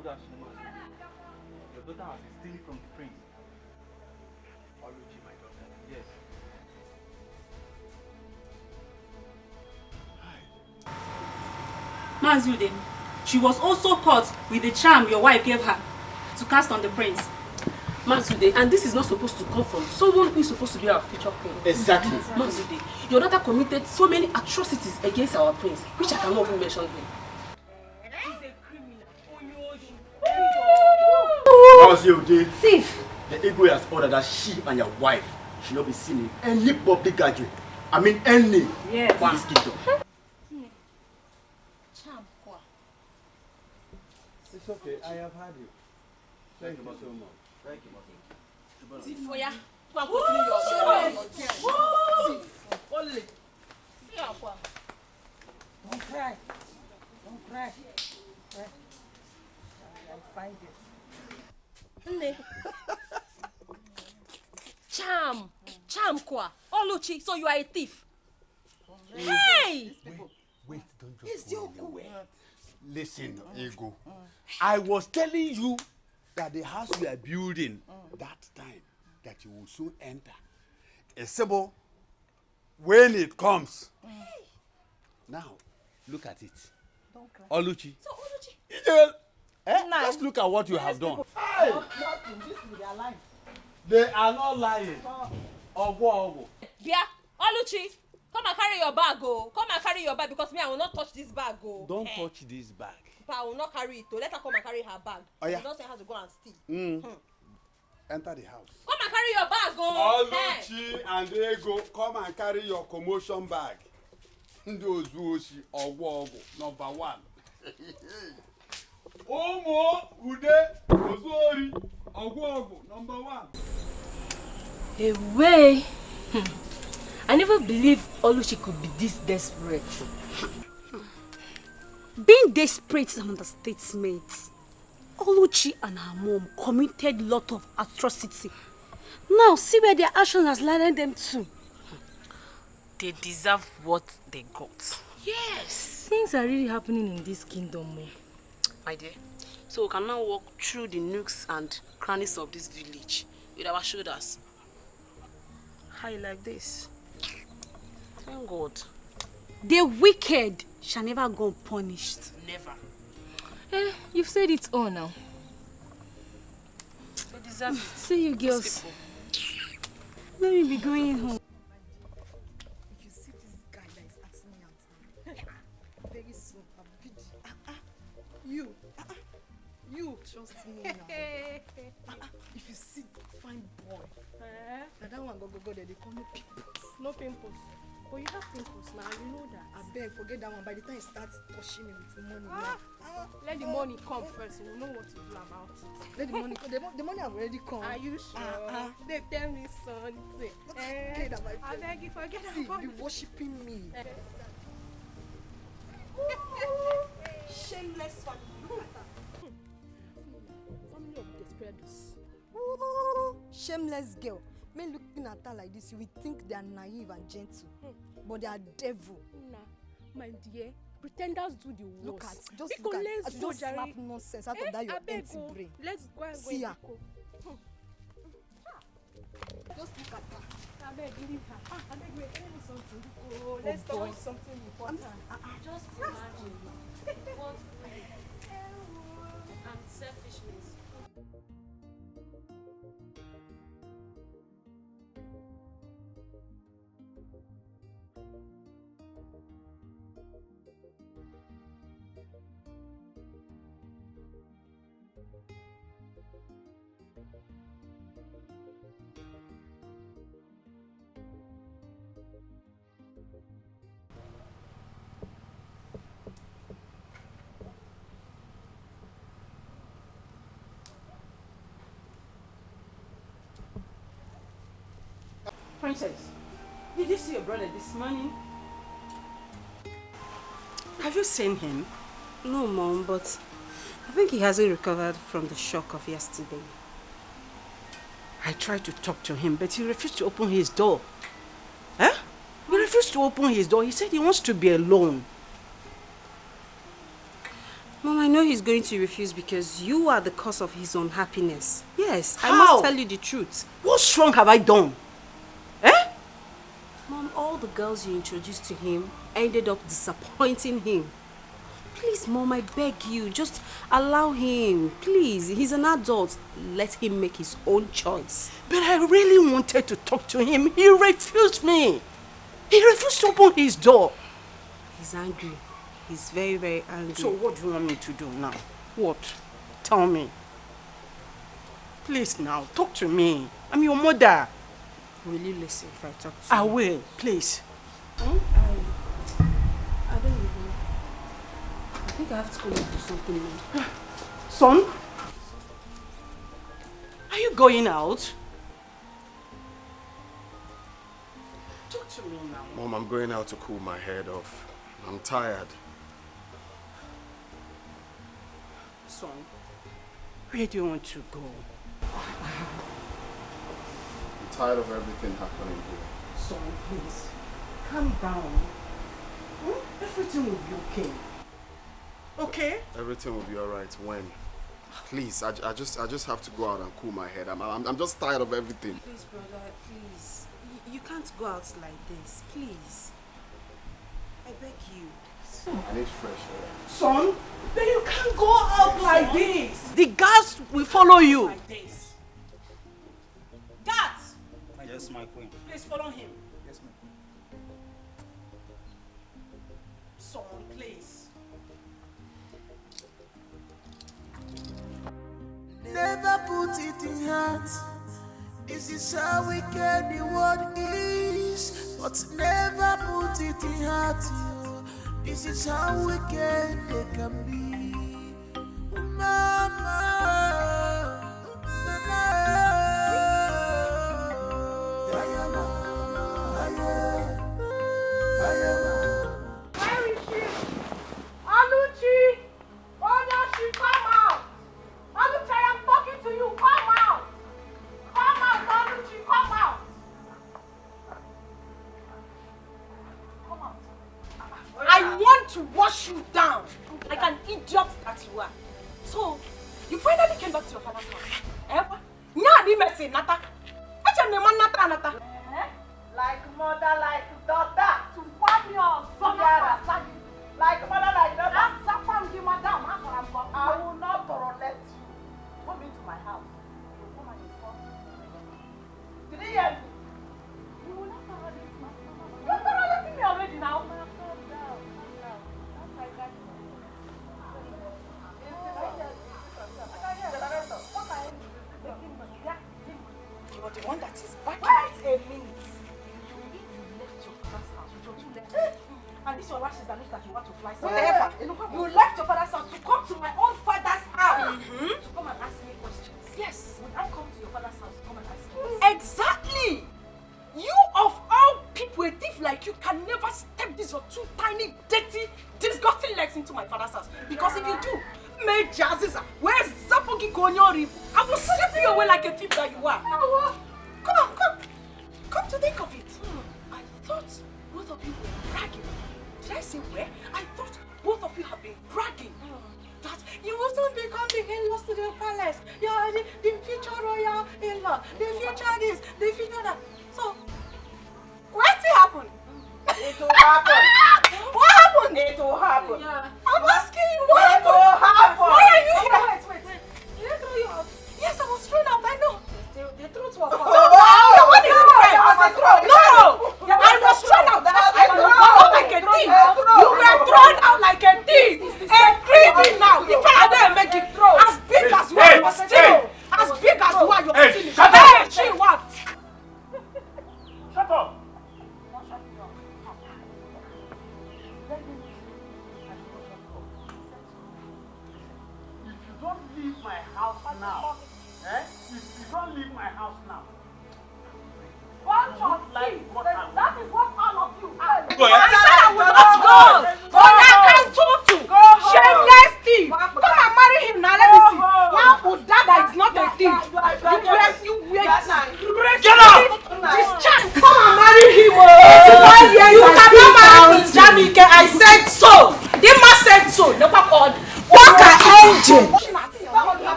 Good afternoon, ma'am. Your daughter has been stealing from the prince. Oluchi, my daughter. Yes. Mazude, she was also caught with the charm your wife gave her to cast on the prince. Mazude, and this is not supposed to come from someone who is supposed to be our future queen. Exactly. Mazude, your daughter committed so many atrocities against our prince, which I cannot even mention here. Thief. The ego has ordered that she and your wife should not be seen in any public gathering. I mean any. Yes. This kingdom. It's okay. I have had you. Thank you so much. Thank you, Thief for ya. Only. Don't cry. Don't cry. I'll find it. Charm kwa. Oluchi, so you are a thief. Hey! Wait, don't just go anywhere. Listen, Ego. I was telling you that the house we are building that time that you will soon enter. Esebo, when it comes. Now, look at it. Don't cry. Oluchi. So Oluchi. Just look at what you have done. Hey! Nothing. This is their life. They are not lying. Ogo. Bia, Oluchi, come and carry your bag, oh. Come and carry your bag because me, I will not touch this bag, oh. Don't touch this bag. But I will not carry it, oh. Let her come and carry her bag. Oh, yeah. You don't say how to go and steal. Enter the house. Come and carry your bag, oh. Oluchi and Ego, come and carry your commotion bag. Ndị ozuoshi ọgwụ number one. Omo, Ude, Ozori, Ogwogo, number 1. Away. I never believed Oluchi could be this desperate. Being desperate is an understatement. Oluchi and her mom committed a lot of atrocity. Now see where their action has led them to. They deserve what they got. Yes. Things are really happening in this kingdom. My dear, so we can now walk through the nooks and crannies of this village with our shoulders high like this. Thank God. The wicked shall never go unpunished. Never. You've said it all now. They deserve it. See you girls. Let me be going home. If you see this guy that is asking me out now, very soon I'll be you trust me now. If you see fine boy, now that one go there, they call me pimples. No pimples. But you have pimples now, you know that. I beg, forget that one. By the time it starts touching me with the money, Let the money come first, you will know what to do about it. Let the money come. The money have already come. Are you sure? They tell me something. Okay, that my I beg you, forget see, about you worshipping me. Shameless family. Look at that. Family of desperados. Shameless girl. Men looking at her like this, you will think they are naive and gentle, but they are devil. Nah, my dear, pretenders do the worst. Look at, just look at, just slap nonsense out of that your empty brain. Let's go and see her. Just look at her. I beg, leave her. I beg, wait, tell me something. Oh, let's talk about something important. Just imagine what and selfishness. Princess, did you see your brother this morning? Have you seen him? No, Mom, but I think he hasn't recovered from the shock of yesterday. I tried to talk to him, but he refused to open his door. Huh? He refused to open his door. He said he wants to be alone. Mom, I know he's going to refuse because you are the cause of his unhappiness. Yes, How? I must tell you the truth. What wrong have I done? Mom, all the girls you introduced to him ended up disappointing him. Please, Mom, I beg you, just allow him. Please, he's an adult. Let him make his own choice. But I really wanted to talk to him. He refused me. He refused to open his door. He's angry. He's very, very angry. So what do you want me to do now? What? Tell me. Please now, talk to me. I'm your mother. Will you listen if I talk to you? I will, please. I don't even know. I think I have to go and do something now. Son? Are you going out? Talk to me now. Mom, I'm going out to cool my head off. I'm tired. Son, where do you want to go? I'm tired of everything happening here. Son, please, calm down. Everything will be okay. Okay? Everything will be alright when? Please, I just have to go out and cool my head. I'm just tired of everything. Please, brother, please. You can't go out like this, please. I beg you. I need fresh air. Son, then you can't go out like this. The guards will follow you. Like this. Guards! Yes, my queen. Please follow him. Yes, my queen. Son, please. Never put it in heart. This is how wicked the world is. But never put it in heart. This is how wicked they can be.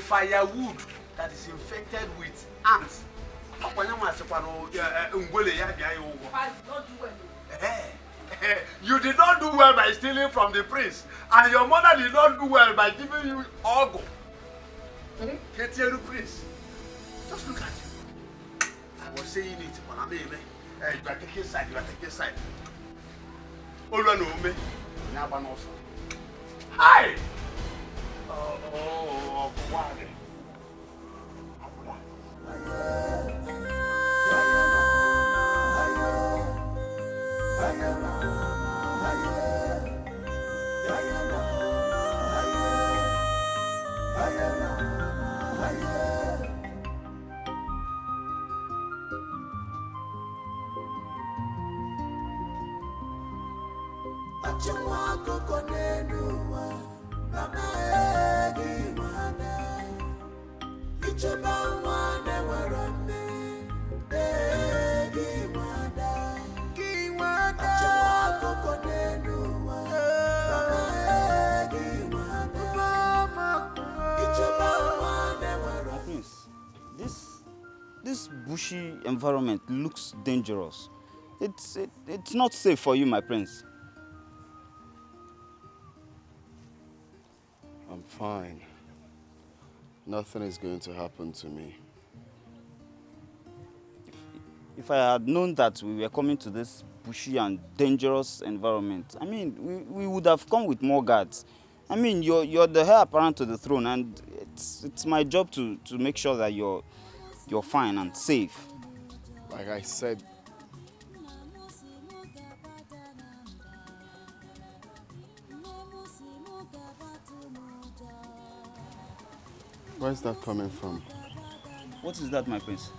Firewood that is infected with ants. You did not do well by stealing from the prince, and your mother did not do well by giving you ogo. Get your prince. Just look at you. I was saying it, but I'm you are taking side, you are taking side. All you know me, hi! Oh, wow. This bushy environment looks dangerous. It's not safe for you, my prince. I'm fine. Nothing is going to happen to me. If I had known that we were coming to this bushy and dangerous environment, I mean, we would have come with more guards. I mean, you're the heir apparent to the throne, and it's my job to make sure that you're fine and safe. Like I said, where's that coming from? What is that, my prince?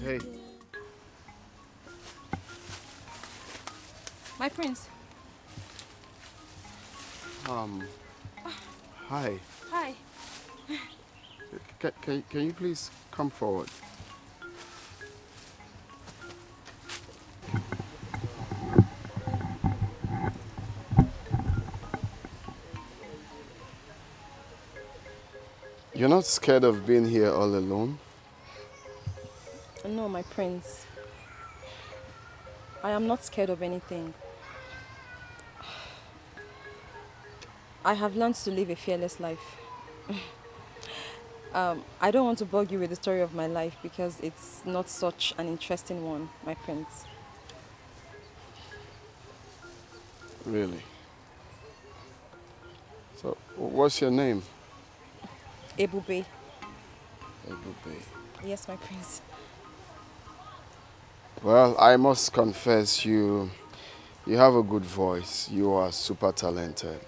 Hey. My prince. Hi. Hi. Can you please come forward? You're not scared of being here all alone? No, my prince. I am not scared of anything. I have learned to live a fearless life. I don't want to bug you with the story of my life because it's not such an interesting one, my prince. Really? So, what's your name? Ebube. Ebube. Yes, my prince. Well, I must confess, you have a good voice. You are super talented.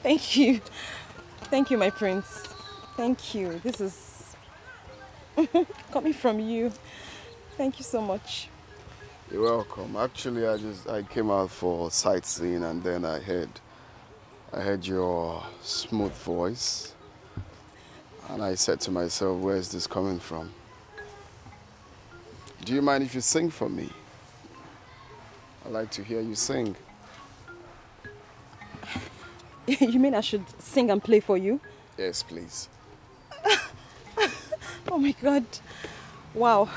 Thank you. Thank you, my prince. Thank you. This is coming from you. Thank you so much. You're welcome. Actually, I came out for sightseeing and then I heard your smooth voice. And I said to myself, where is this coming from? Do you mind if you sing for me? I'd like to hear you sing. You mean I should sing and play for you? Yes, please. Oh my God. Wow.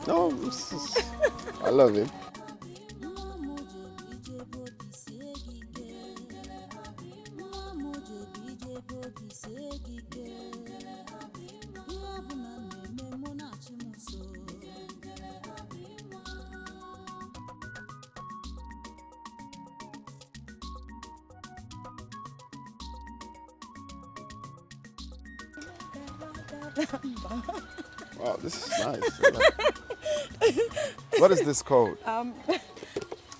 No, I love him. Wow, this is nice. What is this called?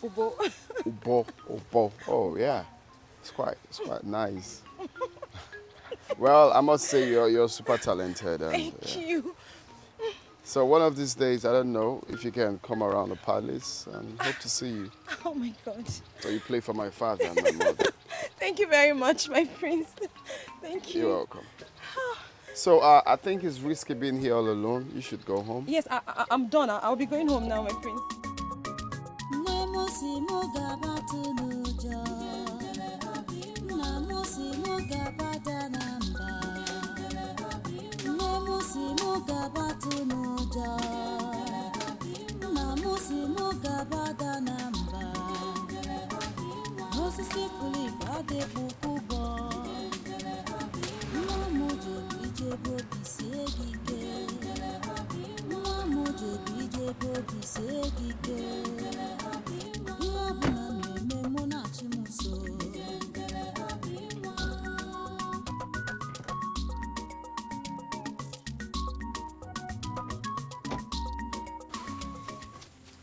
Ubo. Ubo. Oh yeah, it's quite nice. Well, I must say you're super talented. And, Thank you. So one of these days, I don't know if you can come around the palace and hope to see you. Oh my God. So you play for my father and my mother. Thank you very much, my prince. Thank you. You're welcome. So I think it's risky being here all alone. You should go home. Yes, I'm done. I'll be going home now, my prince.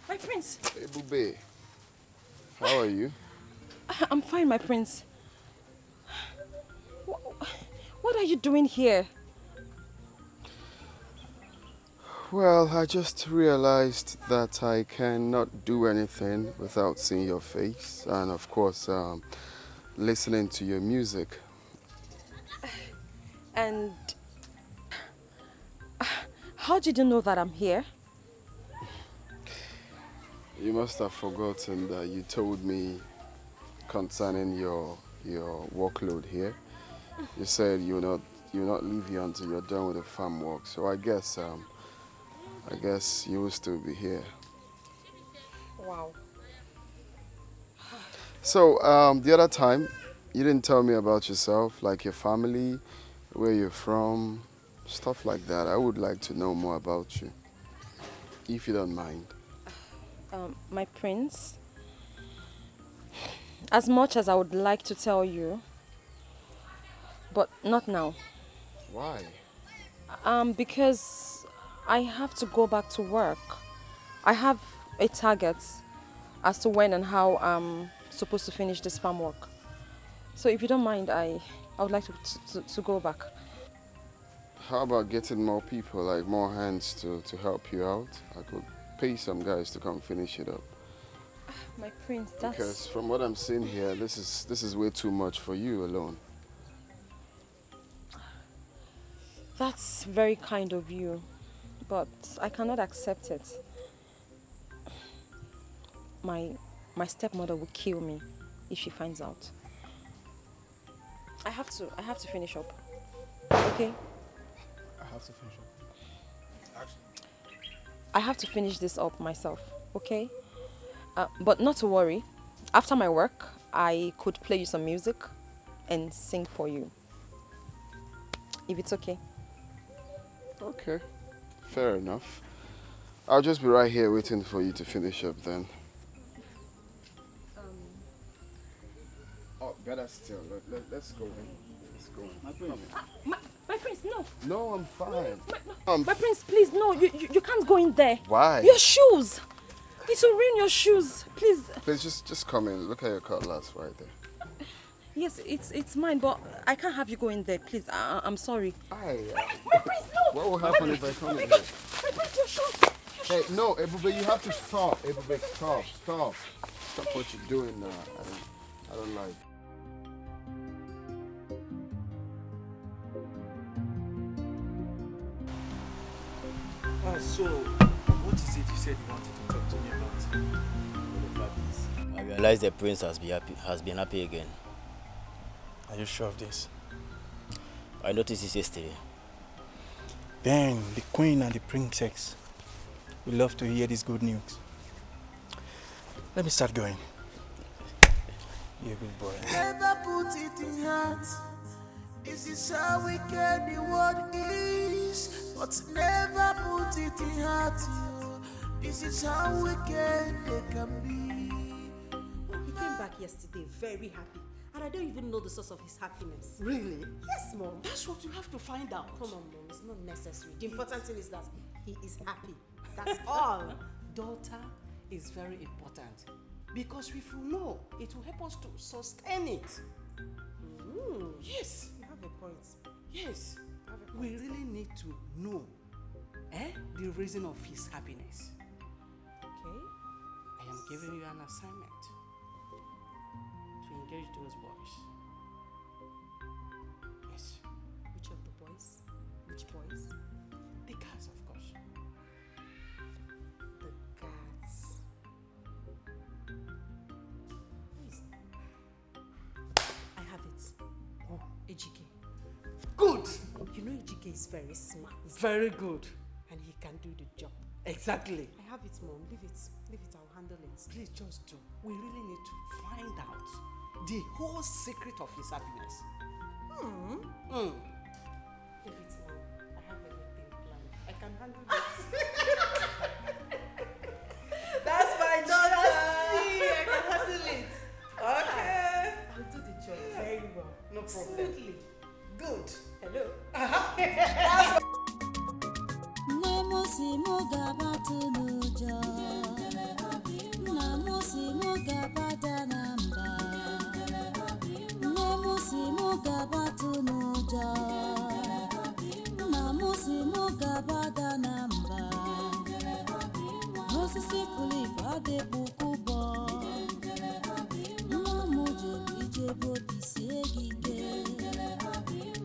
My prince. Hey, Bube. How are you? I'm fine, my prince. What are you doing here? Well, I just realized that I cannot do anything without seeing your face and, of course, listening to your music. And how did you know that I'm here? You must have forgotten that you told me concerning your workload here. You said you'll not leave here until you're done with the farm work. So I guess you will still be here. Wow. So the other time, you didn't tell me about yourself, like your family, where you're from, stuff like that. I would like to know more about you, if you don't mind. My prince, as much as I would like to tell you, but not now. Why? Because I have to go back to work. I have a target as to when and how I'm supposed to finish this farm work. So if you don't mind, I would like to go back. How about getting more people, like more hands to help you out? I could pay some guys to come finish it up. My prince, that's... Because from what I'm seeing here, this is way too much for you alone. That's very kind of you, but I cannot accept it. My stepmother will kill me if she finds out. I have to finish up. Okay? I have to finish up. I have to finish this up myself, okay? But not to worry. After my work, I could play you some music and sing for you. If it's okay. Okay, fair enough. I'll just be right here waiting for you to finish up then. Oh, better still. Let's go then. Let's go. My prince, no. No, I'm fine. My prince, please, no. You can't go in there. Why? Your shoes. It will ruin your shoes. Please. Please, just come in. Look at your cutlass right there. Yes, it's mine, but I can't have you go in there, please. I'm sorry. My prince, no! What will happen if I come in my there? My prince, your shoes! Hey, no, Ebube, you have to stop. Ebube, stop. Stop what you're doing now. I don't like. So, what is it you said you wanted to talk to me about? I realize the prince has been happy again. Are you sure of this? I noticed this yesterday. Then the queen and the princess will love to hear this good news. Let me start going. You're a good boy. Never put it in heart. This is how wicked the world is. But never put it in heart. This is how wicked they can be. He came back yesterday very happy. And I don't even know the source of his happiness. Really? Yes, Mom. That's what you have to find out. Come on, Mom. It's not necessary. The important thing is that he is happy. That's all. Daughter is very important. Because if you know, it will help us to sustain it. Yes. You have a point. Yes. We really need to know the reason of his happiness. Okay. I am giving you an assignment to engage those boys. Yes. Which of the boys? Which boys? The cats, of course. The cats. Who is I have it. Oh, Ejike. Good. You know Ejike is very smart. Very good. And he can do the job. Exactly. I have it, Mom. Leave it. Leave it. I'll handle it. Please just do. We really need to find out the whole secret of his happiness. Leave it, Mom. I have everything planned. I can handle it. That's my daughter. I can handle it. Okay. I'll do the job very well. No problem. Smoothly. Good. Hello. That's Namusi mugabatu nuja, namusi mugabata namba, namusi mugabatu nuja, namusi mugabata namba, osisi kuli bade bukubo, namuje bije bodi segige,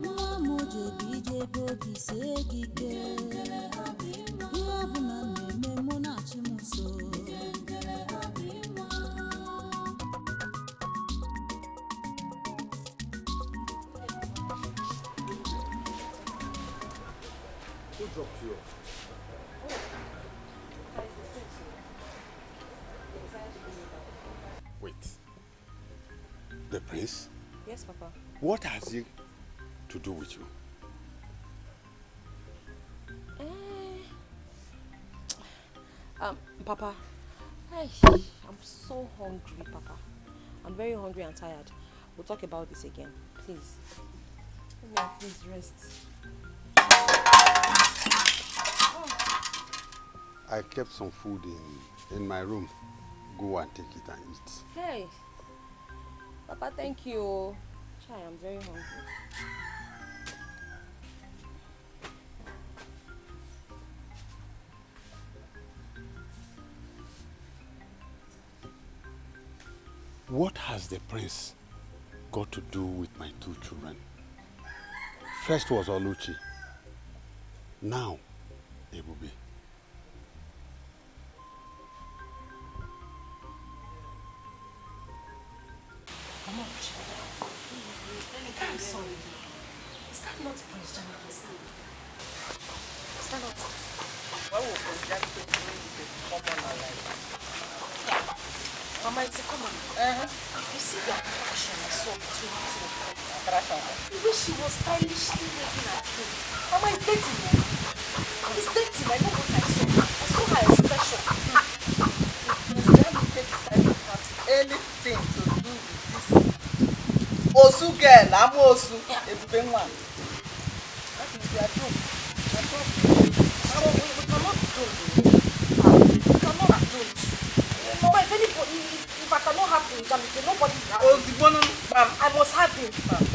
namuje bije bodi segige. Who dropped you off? Wait. The prince? Yes, Papa. What has he to do with you? Papa, I'm so hungry, Papa. I'm very hungry and tired. We'll talk about this again, please. Please rest. I kept some food in my room. Go and take it and eat. Hey, Papa, thank you. Chai, I'm very hungry. What has the prince got to do with my two children? First was Oluchi. Now, Ebube. I'm sorry. Is that not Prince Jamike's name? Is that not? Why would Prince Jamike bring the common alive? Mama, it's a common. You see the attraction I saw between the two of them. The way she was stylishly looking at him. Mama, it's dating. It's dating. I know what I saw. I saw her expression. Prince Jamike decided to have anything to do with this Osu girl, I'm Osu. Ebube one. That is their joke. Their joke. So we cannot do it. We cannot do it. Mama, if anybody, if I cannot have Prince Jamike, nobody will have him. I must have him. But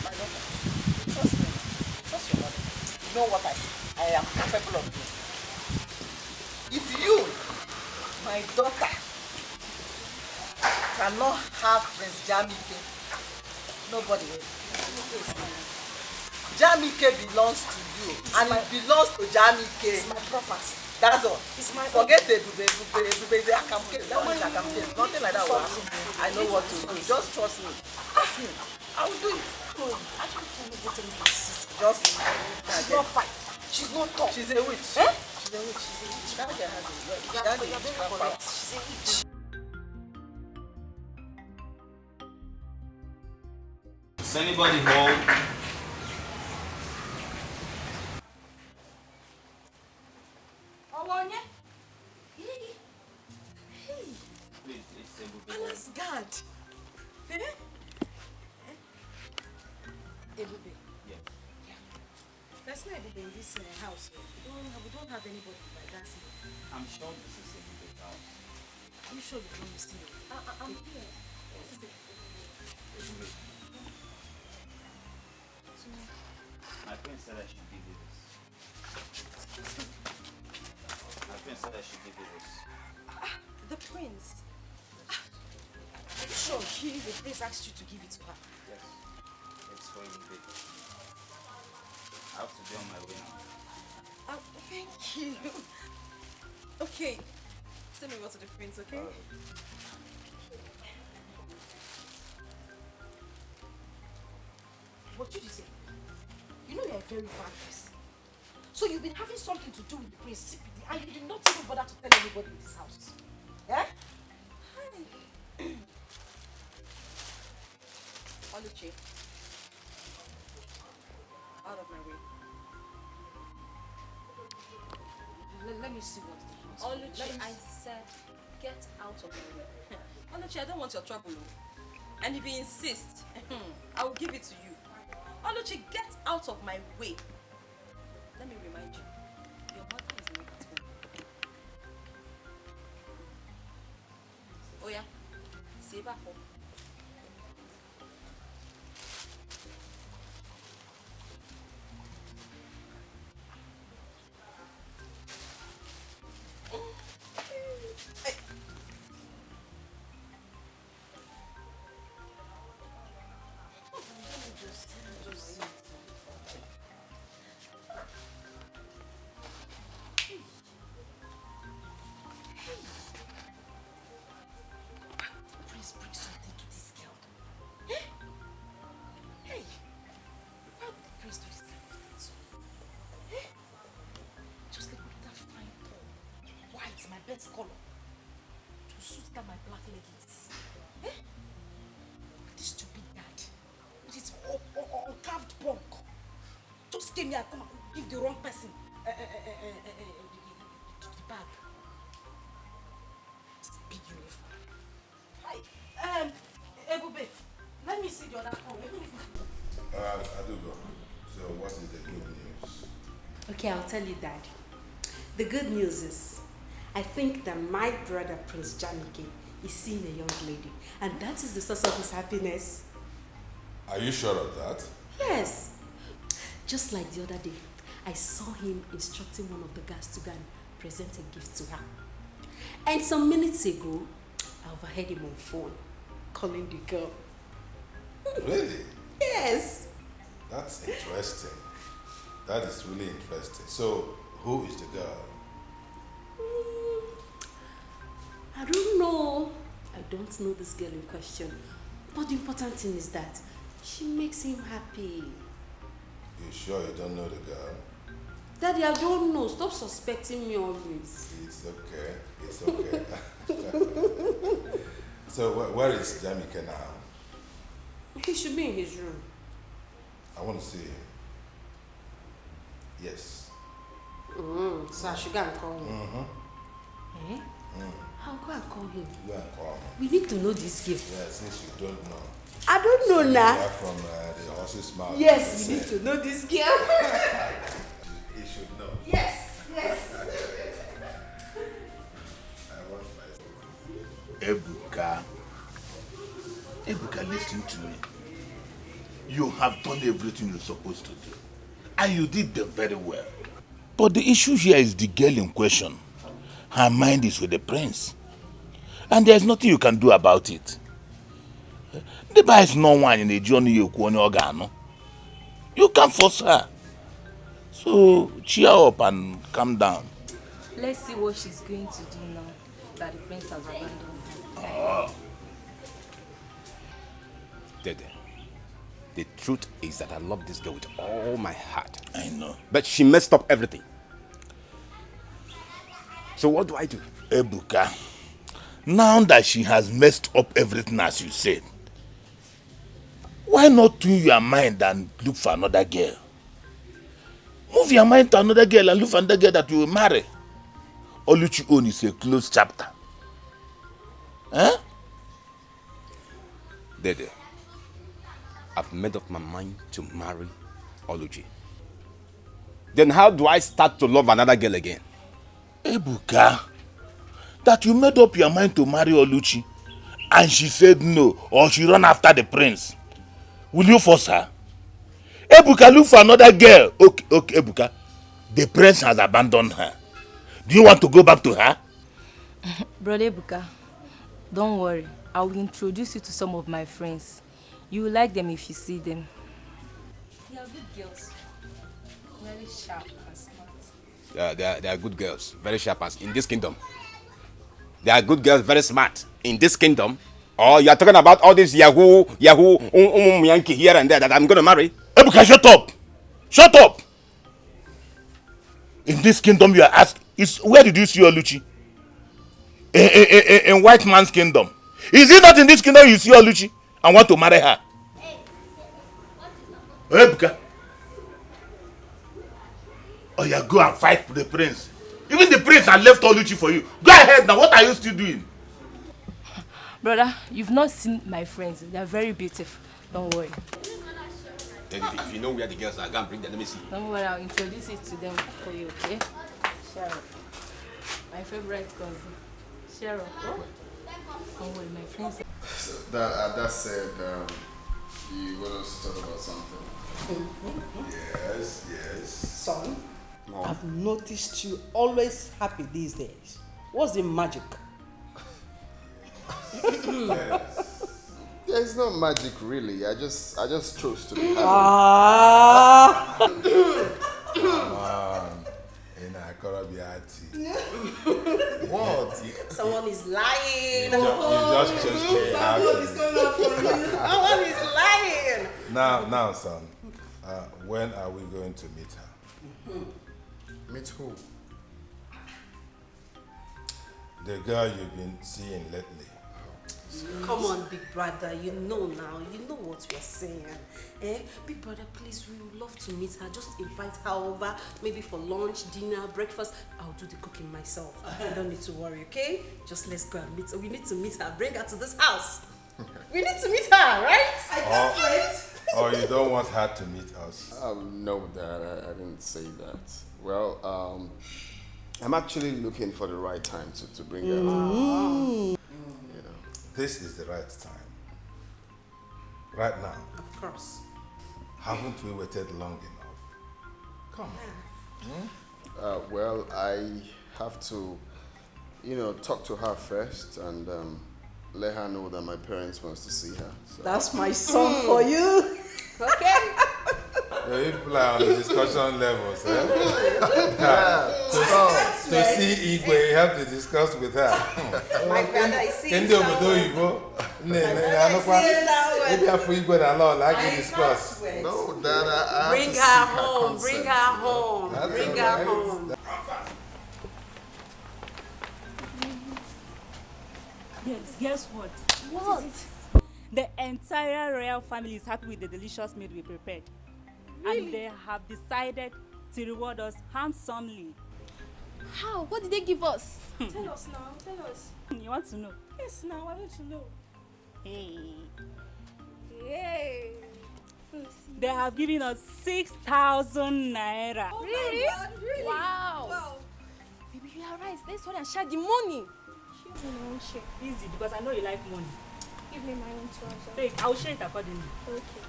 my daughter, trust me. Trust your mother. You know what I am capable of doing. If you, my daughter, cannot have Prince Jamike, nobody will. Jamike belongs to you, and it belongs to Jamike. It's my property. That's all. It's my Forget Ebube. Ebube is Akamke. That one is Akamke. Nothing like that will happen. I know what to do. Just trust me. Trust me. I will do it. Actually, tell me what my sister. Just she's not fine. She's not tall. She's a witch. Eh? She's a witch. She's a witch. That girl has a witch. You're very correct. She's a witch. Is anybody home? Awonye? Hey. Please, it's Ebube. Allah's God. Ebube. Yes. There's no Ebube in this house. We don't have anybody like that here. I'm sure this is Ebube's house. Are you sure you don't listen? I'm here. Ebube. My friend said I should give you this. My prince said I should give you this. The prince? Are you sure the prince asked you to give it to her? Yes. It's for you, baby. I have to be on my way now. Thank you. Okay. Send me over to the prince, okay? What did you say? You know you're a very bad person. So you've been having something to do with the prince secretly and you did not even bother to tell anybody in this house. Eh? Oluchi. Out of my way. Let me see what the prince Oluchi, I said get out of my way. Oluchi, I don't want your trouble. And if you insist, I will give it to you. Oluchi, get out of my way. Let me remind you, your mother is not at home. Oh yeah, save her home. Best color to suit down my black leggings. Eh? This stupid dad with his carved punk just came here and come and give the wrong person the bag. It's a big uniform. Hi, Ebube, let me see the other phone. I do go. So what is the good news? Okay, I'll tell you, Dad. The good news is, I think that my brother, Prince Jamike, is seeing a young lady, and that is the source of his happiness. Are you sure of that? Yes. Just like the other day, I saw him instructing one of the guards to go and present a gift to her. And some minutes ago, I overheard him on phone, calling the girl. Really? Yes. That's interesting. That is really interesting. So, who is the girl? I don't know. I don't know this girl in question. But the important thing is that she makes him happy. You sure you don't know the girl? Daddy, I don't know. Stop suspecting me always. It's okay. It's okay. So, where is Jamike now? He should be in his room. I want to see him. Yes. So I should go and call him. Mm-hmm. Eh? I'll go and call him. Go and call him. We need to know this gift. Yeah, since you don't know. I don't know now. From the horse's mouth. Yes, we need to know this girl. He should know. Yes, yes. Ebuka, listen to me. You have done everything you're supposed to do. And you did them very well. But the issue here is the girl in question. Her mind is with the prince. And there's nothing you can do about it. The bar is no one in the journey you organo. You can't force her. So cheer up and calm down. Let's see what she's going to do now that the prince has abandoned her. Oh. Dede, the truth is that I love this girl with all my heart. I know. But she messed up everything. So what do I do? Ebuka, now that she has messed up everything as you said, why not tune your mind and look for another girl? Move your mind to another girl and look for another girl that you will marry. Oluchi own is a closed chapter. Huh? Dede, I've made up my mind to marry Oluchi. Then how do I start to love another girl again? Ebuka, that you made up your mind to marry Oluchi and she said no, or she run after the prince. Will you force her? Ebuka, look for another girl. Okay, Ebuka. the prince has abandoned her. Do you want to go back to her? Brother Ebuka, don't worry. I will introduce you to some of my friends. You will like them if you see them. They are good girls. Very sharp and smart. They are good girls, very sharp as in this kingdom. They are good girls, very smart in this kingdom. Or you are talking about all this Yahoo, Yankee here and there that I'm going to marry? Ebuka, shut up! Shut up! In this kingdom you are asked, where did you see Oluchi? In white man's kingdom. Is it not in this kingdom you see Oluchi and want to marry her? Ebuka. Oh yeah, go and fight the prince. Even the prince has left Oluchi for you. Go ahead now, what are you still doing? Brother, you've not seen my friends. They are very beautiful. Don't worry. If you know where the girls are, go and bring them. Let me see. Don't worry, I'll introduce it to them for you, okay? Cheryl. My favorite cousin. Cheryl. Don't worry, my friends. That said, you want us to talk about something? Yes, yes. Son, Mom. I've noticed you always happy these days. What's the magic? There's no magic really. I just chose to be happy. What? Someone is lying. You just chose to be happy. Someone is lying. Now, son, when are we going to meet her? Meet who? The girl you've been seeing lately. Come on, big brother, you know now, you know what we're saying. Big brother, please, we would love to meet her. Just invite her over, maybe for lunch, dinner, breakfast. I'll do the cooking myself. You don't need to worry, okay? Just let's go and meet her. We need to meet her, bring her to this house. We need to meet her, right? I can't wait. Or you don't want her to meet us? No, Dad, I didn't say that. Well, I'm actually looking for the right time to bring her out. This is the right time. Right now. Of course. Haven't we waited long enough? Come on. Well, I have to, talk to her first and let her know that my parents wants to see her. So. That's my son for you. Okay. You play on the discussion levels, eh? To see Igwe, you have to discuss with her. My brother, I see Maybe after Igwe and all, I can discuss. No, Dad, I bring her home, bring her home, bring her home. Yes, guess what? What? The entire royal family is happy with the delicious meal we prepared. Really? And they have decided to reward us handsomely. How? What did they give us? Tell us now, tell us. You want to know? Yes, now I want to know. Hey. Yay. They have given us 6,000 naira. Oh really? God, really? Wow. Baby, you are right. Let's hurry and share the money. Share my own share. Easy, because I know you like money. Give me my own too. Wait, I will share it accordingly. Okay.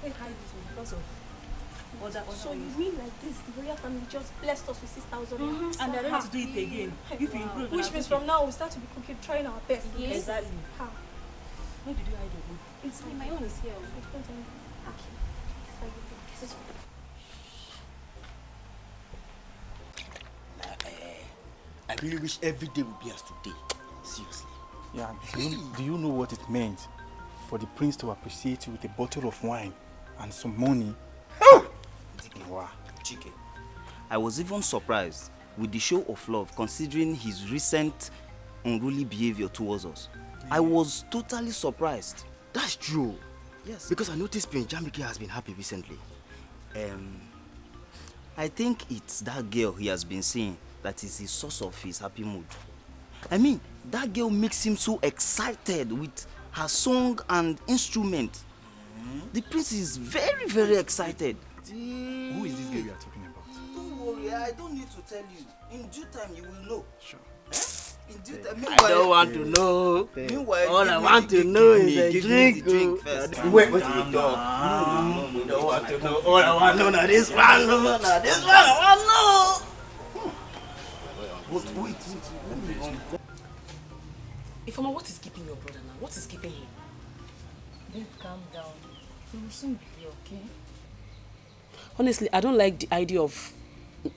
Let's hide this one because of other So you mean like this, the royal family just blessed us with 6,000 and they're ready to do it again. If you improve. Which means from now we start to be cooking, trying our best. Yes. Exactly. How? Where did you hide your own? It's my own is here. I really wish every day would be as today. Seriously. Yeah, do you know what it meant for the prince to appreciate you with a bottle of wine and some money? Wow. Chike, I was even surprised with the show of love considering his recent unruly behavior towards us. I was totally surprised. That's true. Yes. Because I noticed Prince Jamike has been happy recently. I think it's that girl he has been seeing that is the source of his happy mood. I mean, that girl makes him so excited with her song and instrument. The prince is very, very excited. Who is this girl you are talking about? Don't worry, I don't need to tell you. In due time, you will know. Sure. In due time. I don't want to know. All I want to know is a drink. First. Wait, what you talk? No. want to know. All I want to know now this one. Now this one I want to know. Wait. Ifeoma, what is keeping your brother now? What is keeping him? Babe, calm down. He will soon be here, okay? Honestly, I don't like the idea of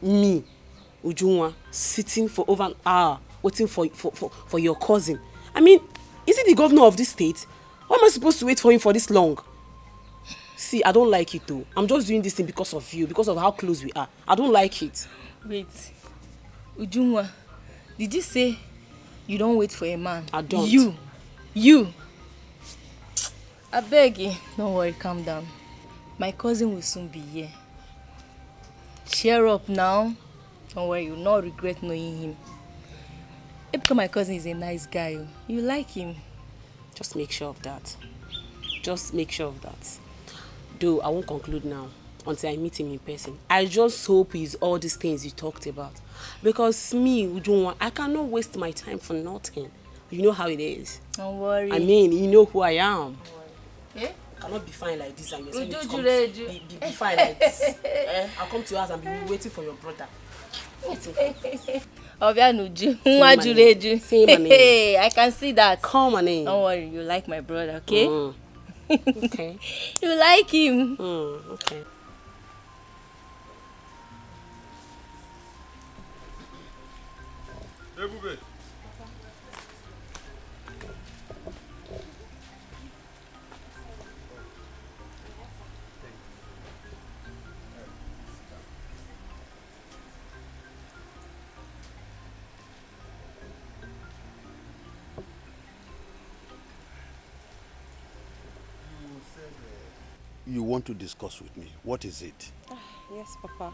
me, Ujunwa, sitting for over an hour waiting for your cousin. I mean, is he the governor of this state? Why am I supposed to wait for him for this long? See, I don't like it though. I'm just doing this thing because of you, because of how close we are. I don't like it. Wait. Ujunwa, did you say you don't wait for a man? I don't. You. I beg you. Don't worry, calm down. My cousin will soon be here. Cheer up now. Don't worry, you'll not regret knowing him. Because my cousin is a nice guy. You like him. Just make sure of that. Just make sure of that. Though I won't conclude now until I meet him in person. I just hope he's all these things you talked about. Because me, Ujunwa, I cannot waste my time for nothing. You know how it is. Don't worry. I mean, you know who I am. Yeah? I cannot be fine like this and you're saying Be fine like this. I'll come to your house and be waiting for your brother. Obianuju. Hey, I can see that. Come on in. Don't worry, you like my brother, okay? Okay. You like him. Okay. Ebube. You want to discuss with me. What is it? Yes, Papa.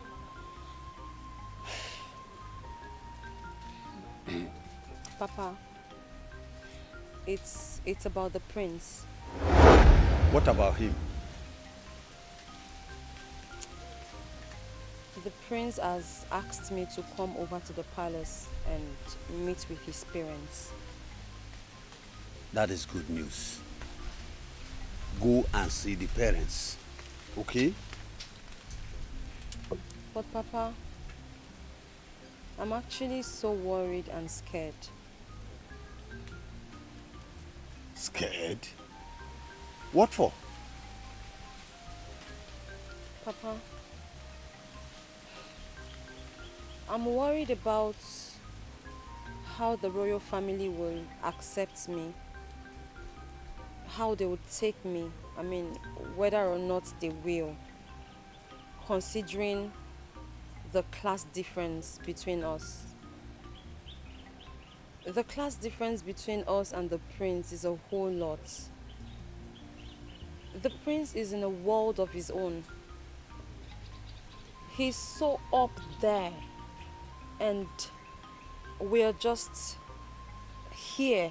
Papa, it's about the prince. What about him? The prince has asked me to come over to the palace and meet with his parents. That is good news. Go and see the parents, okay? But Papa, I'm actually so worried and scared. Scared? What for? Papa, I'm worried about how the royal family will accept me, how they would take me, I mean, whether or not they will, considering the class difference between us. The class difference between us and the prince is a whole lot. The prince is in a world of his own. He's so up there, and we're just here.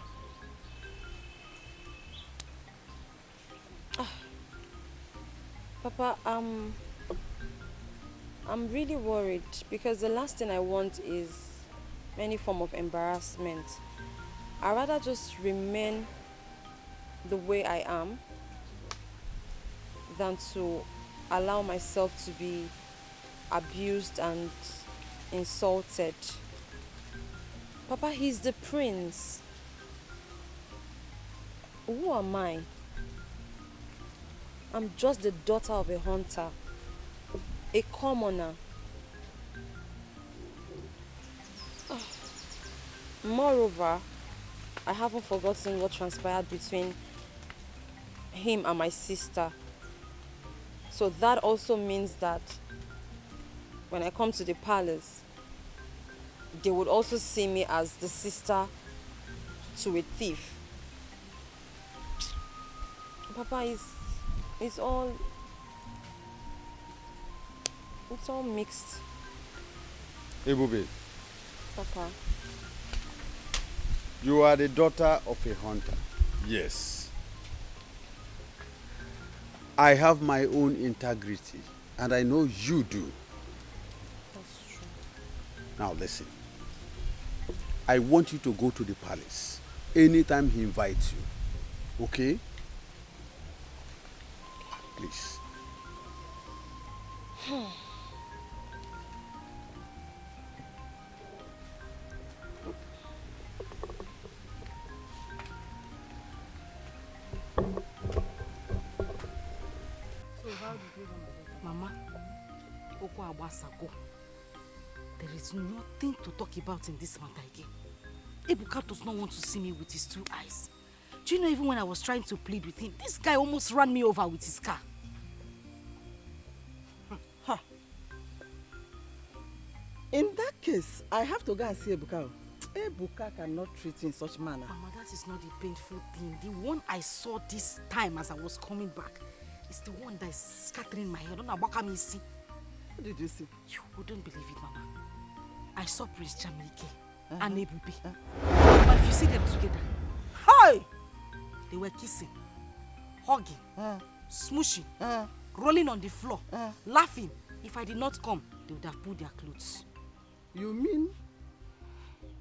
Papa, I'm really worried because the last thing I want is any form of embarrassment. I'd rather just remain the way I am than to allow myself to be abused and insulted. Papa, he's the prince. Who am I? I'm just the daughter of a hunter, a commoner. Moreover, I haven't forgotten what transpired between him and my sister. So that also means that when I come to the palace, they would also see me as the sister to a thief. Papa, it's all mixed. Ebube, Papa. you are the daughter of a hunter. Yes. I have my own integrity, and I know you do. That's true. Now listen. I want you to go to the palace anytime he invites you. Okay? Please. Mama, Oko Awasago, there is nothing to talk about in this matter again. Ebuka does not want to see me with his 2 eyes. Do you know, even when I was trying to plead with him, this guy almost ran me over with his car. Huh. In that case, I have to go and see Ebuka. Ebuka cannot treat in such manner. Mama, that is not the painful thing. The one I saw this time as I was coming back is the one that is scattering my head. What did you see? You wouldn't believe it, Mama. I saw Prince Jamike and NNEBE. But if you see them together, hi! They were kissing, hugging, smooshing, rolling on the floor, laughing. If I did not come, they would have pulled their clothes. You mean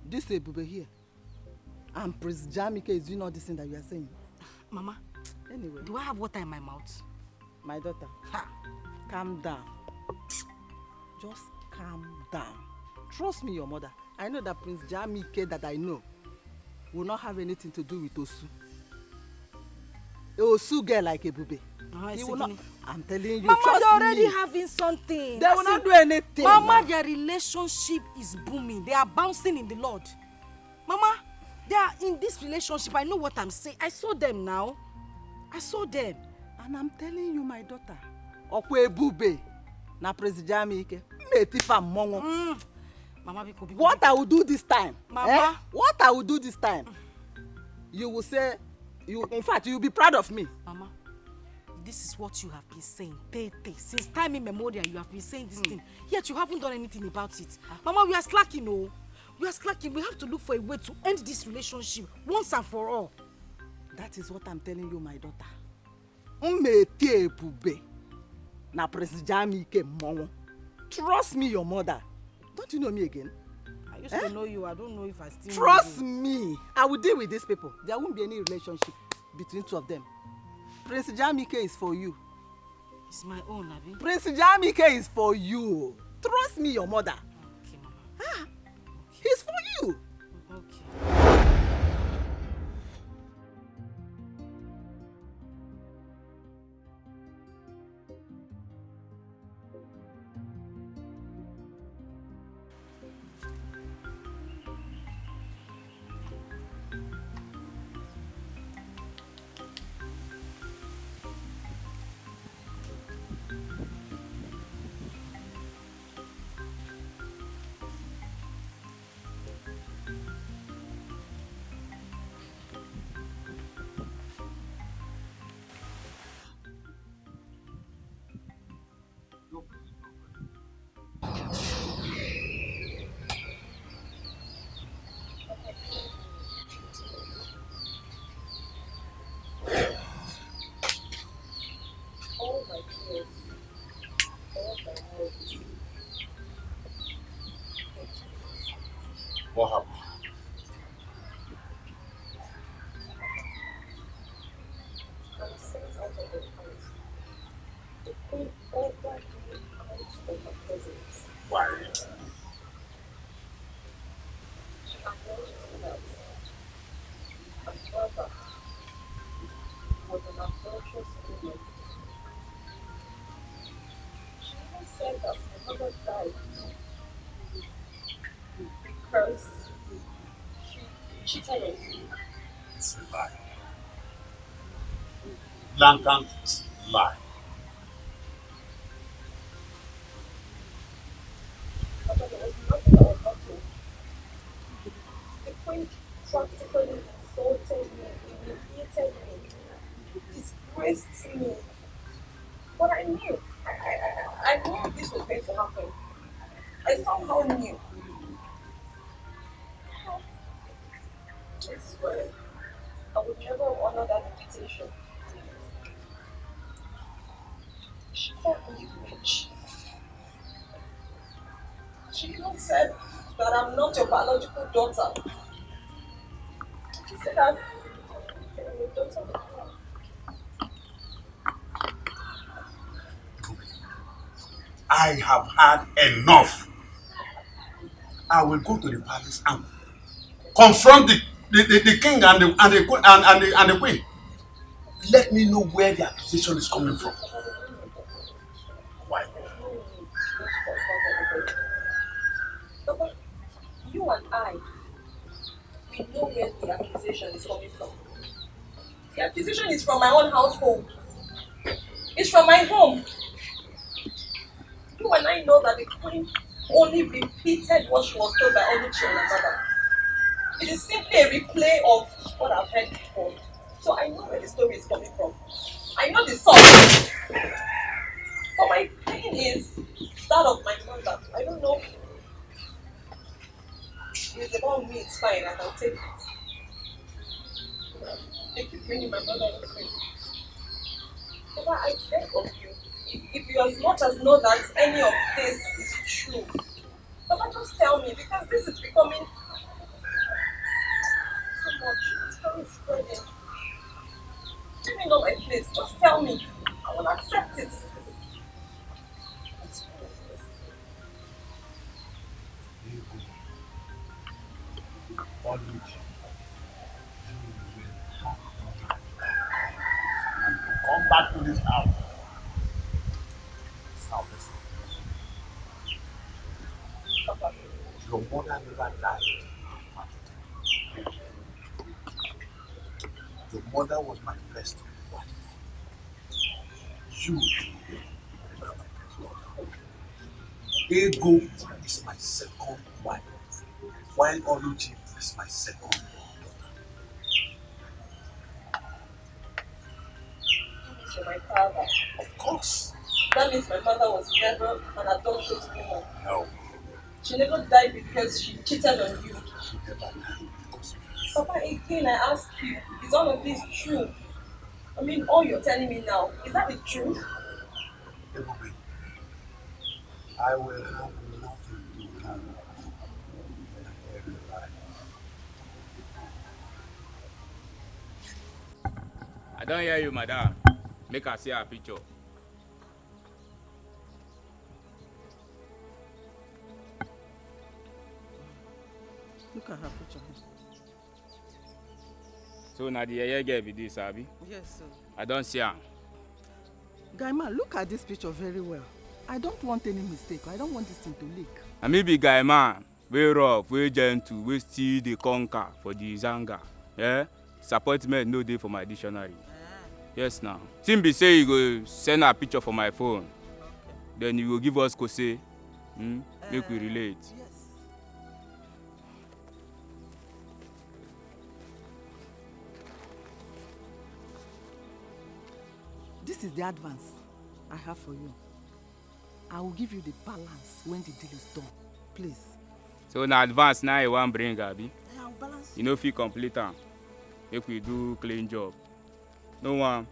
this Ebube here and Prince Jamike is doing all this thing that you are saying? Mama, anyway, do I have water in my mouth? My daughter, calm down. Just calm down. Trust me, your mother. I know that Prince Jamike that I know will not have anything to do with Osu. Osu girl like Ebube. He will not. I'm telling you, Mama, trust they're already me. having something. They will not do anything. Mama, their relationship is booming. They are bouncing in the Lord. Mama, they are in this relationship. I know what I'm saying. I saw them now. I saw them. And I'm telling you, my daughter, Okwe Ebube na Prince Jamike. Mama, what I will do this time? Mama, what I will do this time? You will say, in fact, you will be proud of me. Mama, this is what you have been saying. Since time immemorial, you have been saying this thing. Yet you haven't done anything about it. Mama, we are slacking, oh. We are slacking. We have to look for a way to end this relationship once and for all. That is what I'm telling you, my daughter. Umete Ebube na Prince Jamike Momo. Trust me, your mother. Don't you know me again? I used to know you. I don't know if I still Trust know you. me. I will deal with these people. There won't be any relationship between two of them. Prince Jamike is for you. It's my own, Abi. Prince Jamike is for you. Trust me, your mother. Okay, Mama. He's for you. Okay. What happened? Why? Because she cheated on me. It's a lie. Blatant lie. But there was nothing that was not told. The queen practically insulted me, humiliated me, disgraced me. But I knew. I knew this was going to happen. I somehow knew. I swear, I would never honor that invitation. She called me witch. She even said that I'm not your biological daughter. She said I'm your daughter. I have had enough. I will go to the palace and confront the king and the queen. Let me know where the accusation is coming from. Why? Papa, you and I, we know where the accusation is coming from. The accusation is from my own household. It's from my home. You and I know that the queen only repeated what she was told by Oluchi and her mother. It is simply a replay of what I've heard before. So I know where the story is coming from. I know the source. But my pain is that of my mother. I don't know. It's about me, it's fine, I can take it. Thank you for bringing my mother into it. Papa, I beg of you, if you as much as know that any of this is true, Papa, just tell me, because this is becoming so much. It's very spreading. Give me not my place, just tell me. I will accept it. Come back to this house. Now listen. Papa, your mother never died. Your mother was my first wife. You are my first daughter. Ego is my second wife, while Oluchi is my second daughter. So my father. Of course. That means my mother was never an adulterous woman. No. She never died because she cheated on you. She never died because of you. Papa, again, I ask you, is all of this true? I mean, all you're telling me now, is that the truth? Everybody, I will have nothing to carry when I hear the lie. I don't hear you, madam. Make her see her picture. Look at her picture. So now the yeye girl be this, Abi? Yes, sir. I don't see her. Guy man, look at this picture very well. I don't want any mistake. I don't want this thing to leak. I may be guy man, very rough, very gentle, we still the conquer for the zanga. Yeah? Disappointment no day for my dictionary. Yes now. Timbi say you go send a picture for my phone. Okay. Then you will give us kose. Make we relate. Yes. This is the advance I have for you. I will give you the balance when the deal is done. Please. So na advance now you want bring Abi? I will balance. You know if you complete am. Make we do clean job. No one.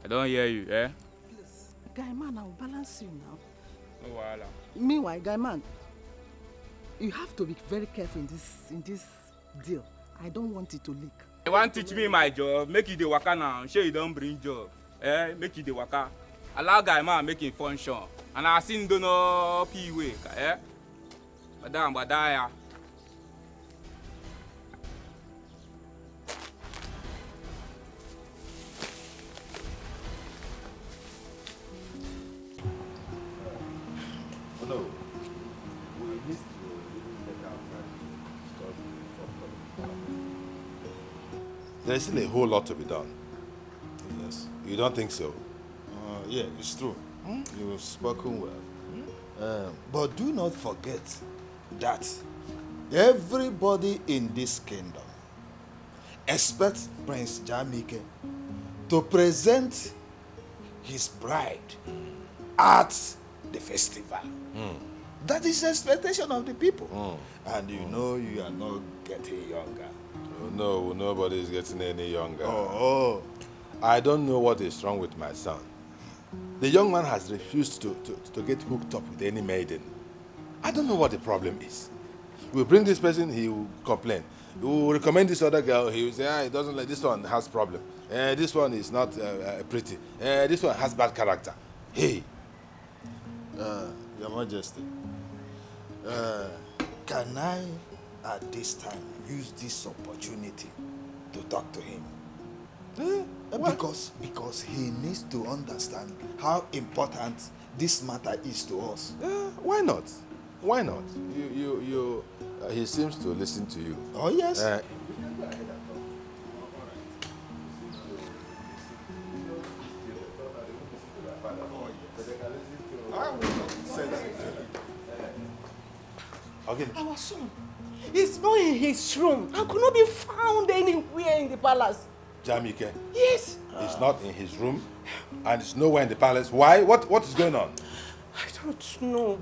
I don't hear you, eh? Please. Guy man, I will balance you now. No wahala. Meanwhile, guy man, you have to be very careful in this deal. I don't want it to leak. You want to teach me my job? Make you the waka now. Sure you don't bring job. Eh? Make you the waka. Allow guy man make him function. And I seen do no P way, eh? Madam, badaya. Oh no. We need to take outside. There's still a whole lot to be done. Yes. You don't think so? Yeah, it's true. You've spoken well. But do not forget that everybody in this kingdom expects Prince Jamike to present his bride at the festival. That is the expectation of the people. And you know you are not getting younger. Oh, no, nobody is getting any younger. Oh. I don't know what is wrong with my son. The young man has refused to get hooked up with any maiden. I don't know what the problem is. We bring this person, he will complain. We will recommend this other girl, he will say, he doesn't like, this one has problem. This one is not pretty. This one has bad character. Hey, Your Majesty, can I, at this time, use this opportunity to talk to him? Because he needs to understand how important this matter is to us. Why not? Why not? He seems to listen to you. Oh, yes. Okay. Our son is not in his room and could not be found anywhere in the palace. Jamike? Yes. He's not in his room and he's nowhere in the palace. Why? What is going on? I don't know.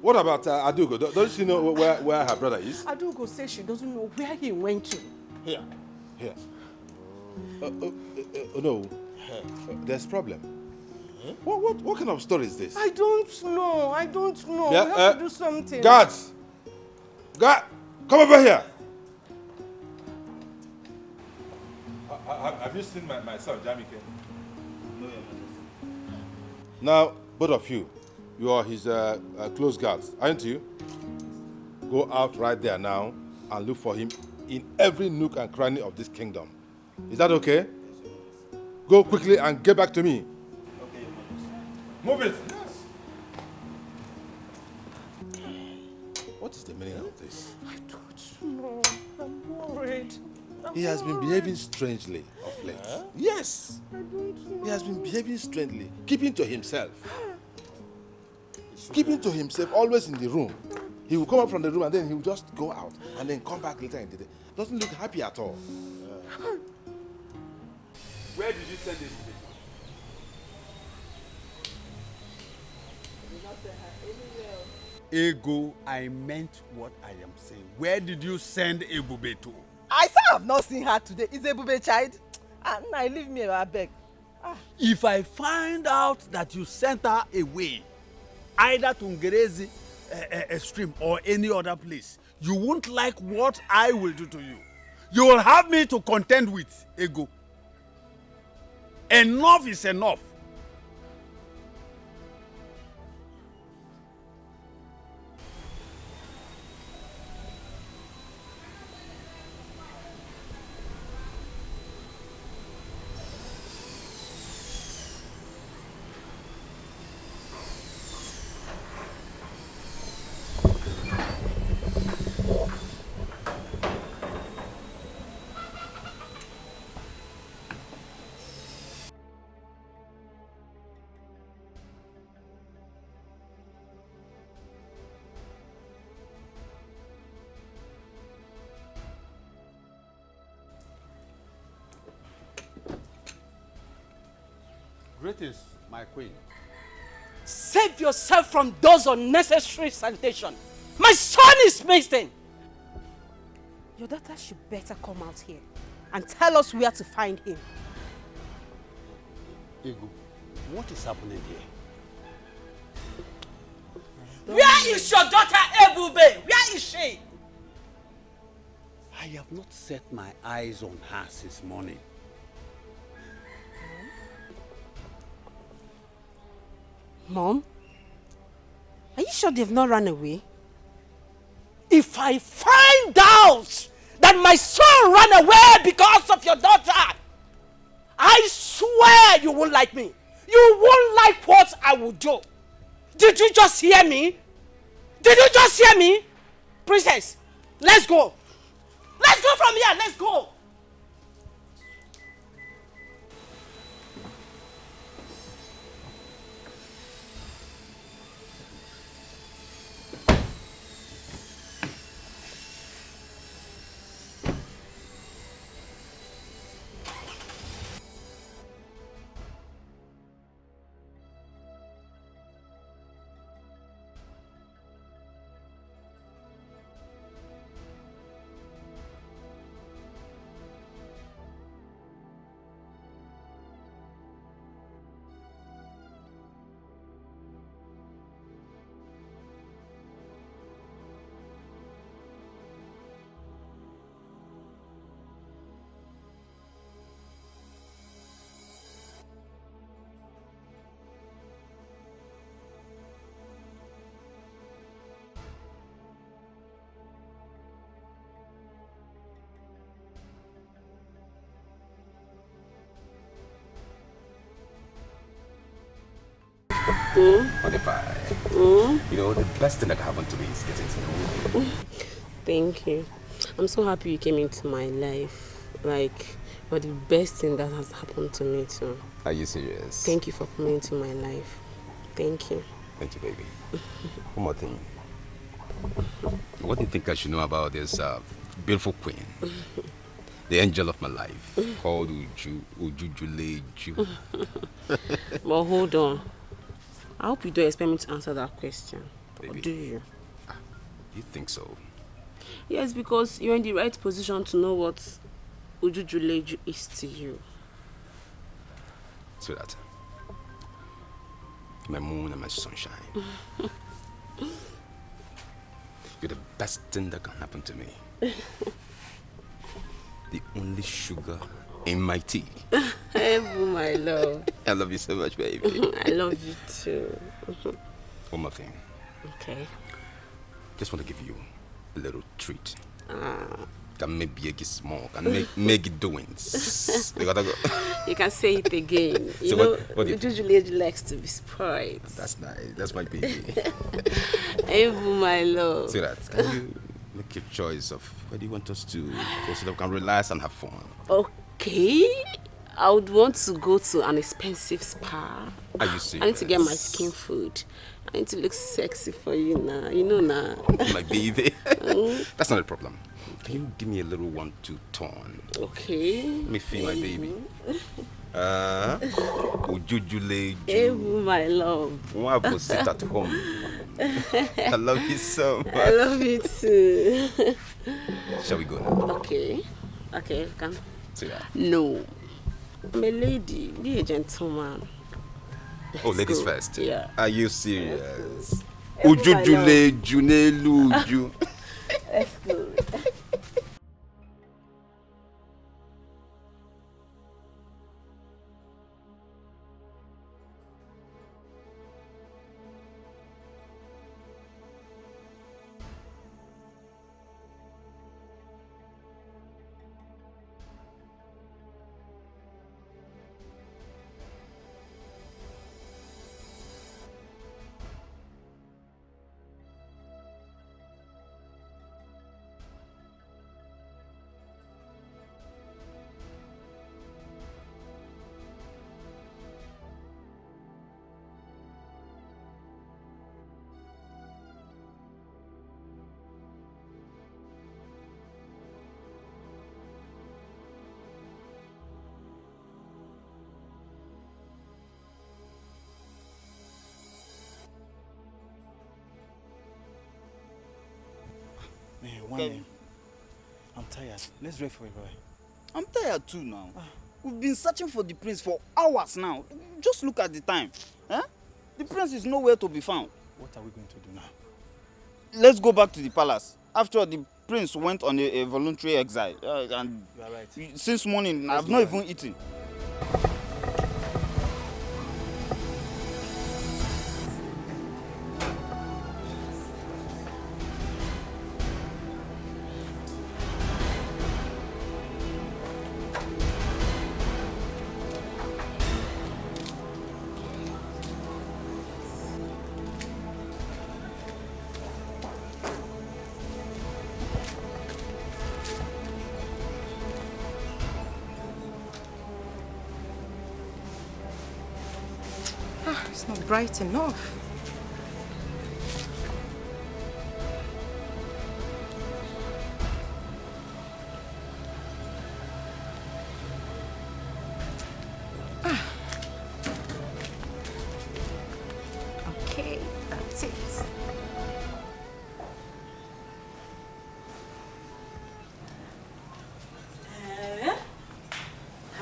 What about Adugo? Don't she know where her brother is? Adugo says she doesn't know where he went to. Here. No. There's a problem. What kind of story is this? I don't know. Yeah, we have to do something. Guards! Guard! Come over here! Have you seen my son, Jamike? No, Your Majesty. Now, both of you, you are his close guards, aren't you? Go out right there now and look for him in every nook and cranny of this kingdom. Is that okay? Go quickly and get back to me. Okay, Your Majesty. Move it! What is the meaning of this? I don't know. I'm worried. He has been behaving strangely of late. Yes! I don't know. He has been behaving strangely, keeping to himself. Keeping to himself, always in the room. He will come up from the room and then he will just go out and then come back later in the day. Doesn't look happy at all. Where did you send it? Ego, I meant what I am saying. Where did you send Ebube to? I say I have not seen her today. Is Ebube child? Now leave me, I beg. If I find out that you sent her away, either to Ngerezi stream or any other place, you won't like what I will do to you. You will have me to contend with, Ego. Enough is enough. Greetings, my queen. Save yourself from those unnecessary salutations. My son is missing. Your daughter should better come out here and tell us where to find him. Ego, what is happening here? Where is your daughter, Ebube? Where is she? I have not set my eyes on her since morning. Mom, are you sure they've not run away? If I find out that my son ran away because of your daughter, I swear you won't like me. You won't like what I will do. Did you just hear me? Did you just hear me? Princess, let's go. Let's go from here. Let's go. Honey pie. You know, the best thing that can happen to me is getting to know you. Thank you. I'm so happy you came into my life. Like, you're the best thing that has happened to me too. Are you serious? Thank you for coming into my life. Thank you. Thank you, baby. One more thing. What do you think I should know about this beautiful queen? The angel of my life, called Ujujuleju. But hold on. I hope you don't expect me to answer that question. Baby. Or do you? You think so? Yes, because you're in the right position to know what Ujujuleju is to you. Sweetheart, my moon and my sunshine. You're the best thing that can happen to me. The only sugar in my tea. Ebu, my love. I love you so much, baby. I love you too. One more thing. Okay. Just want to give you a little treat. Can maybe get small. Can make it doings. You gotta go. You can say it again. You So know, what do you usually likes to be spoiled. That's nice. That's my baby. Ebu, my love. See that? Can you make your choice of where do you want us to go so that we can relax and have fun? Okay. I would want to go to an expensive spa. Are you serious? I need to get my skin food. I need to look sexy for you now. You know now. My baby. That's not a problem. Can you give me a little 1-2 turn? Okay. Let me feel my baby. Ujujuleju. Ebu, my love. Why will sit at home? I love you so much. I love you too. Shall we go now? Okay. Okay, come. See that? No. I'm a lady. Be a gentleman. Oh, ladies go. first. Yeah. Are you serious? Ujujuleju neluju. Let's go. Man, I'm tired. Let's rest for a while. I'm tired too now. We've been searching for the prince for hours now. Just look at the time. Eh? The prince is nowhere to be found. What are we going to do now? Let's go back to the palace. After all, the prince went on a voluntary exile. And you are right. Since morning, I've not even eaten. It's not bright enough. Okay, that's it.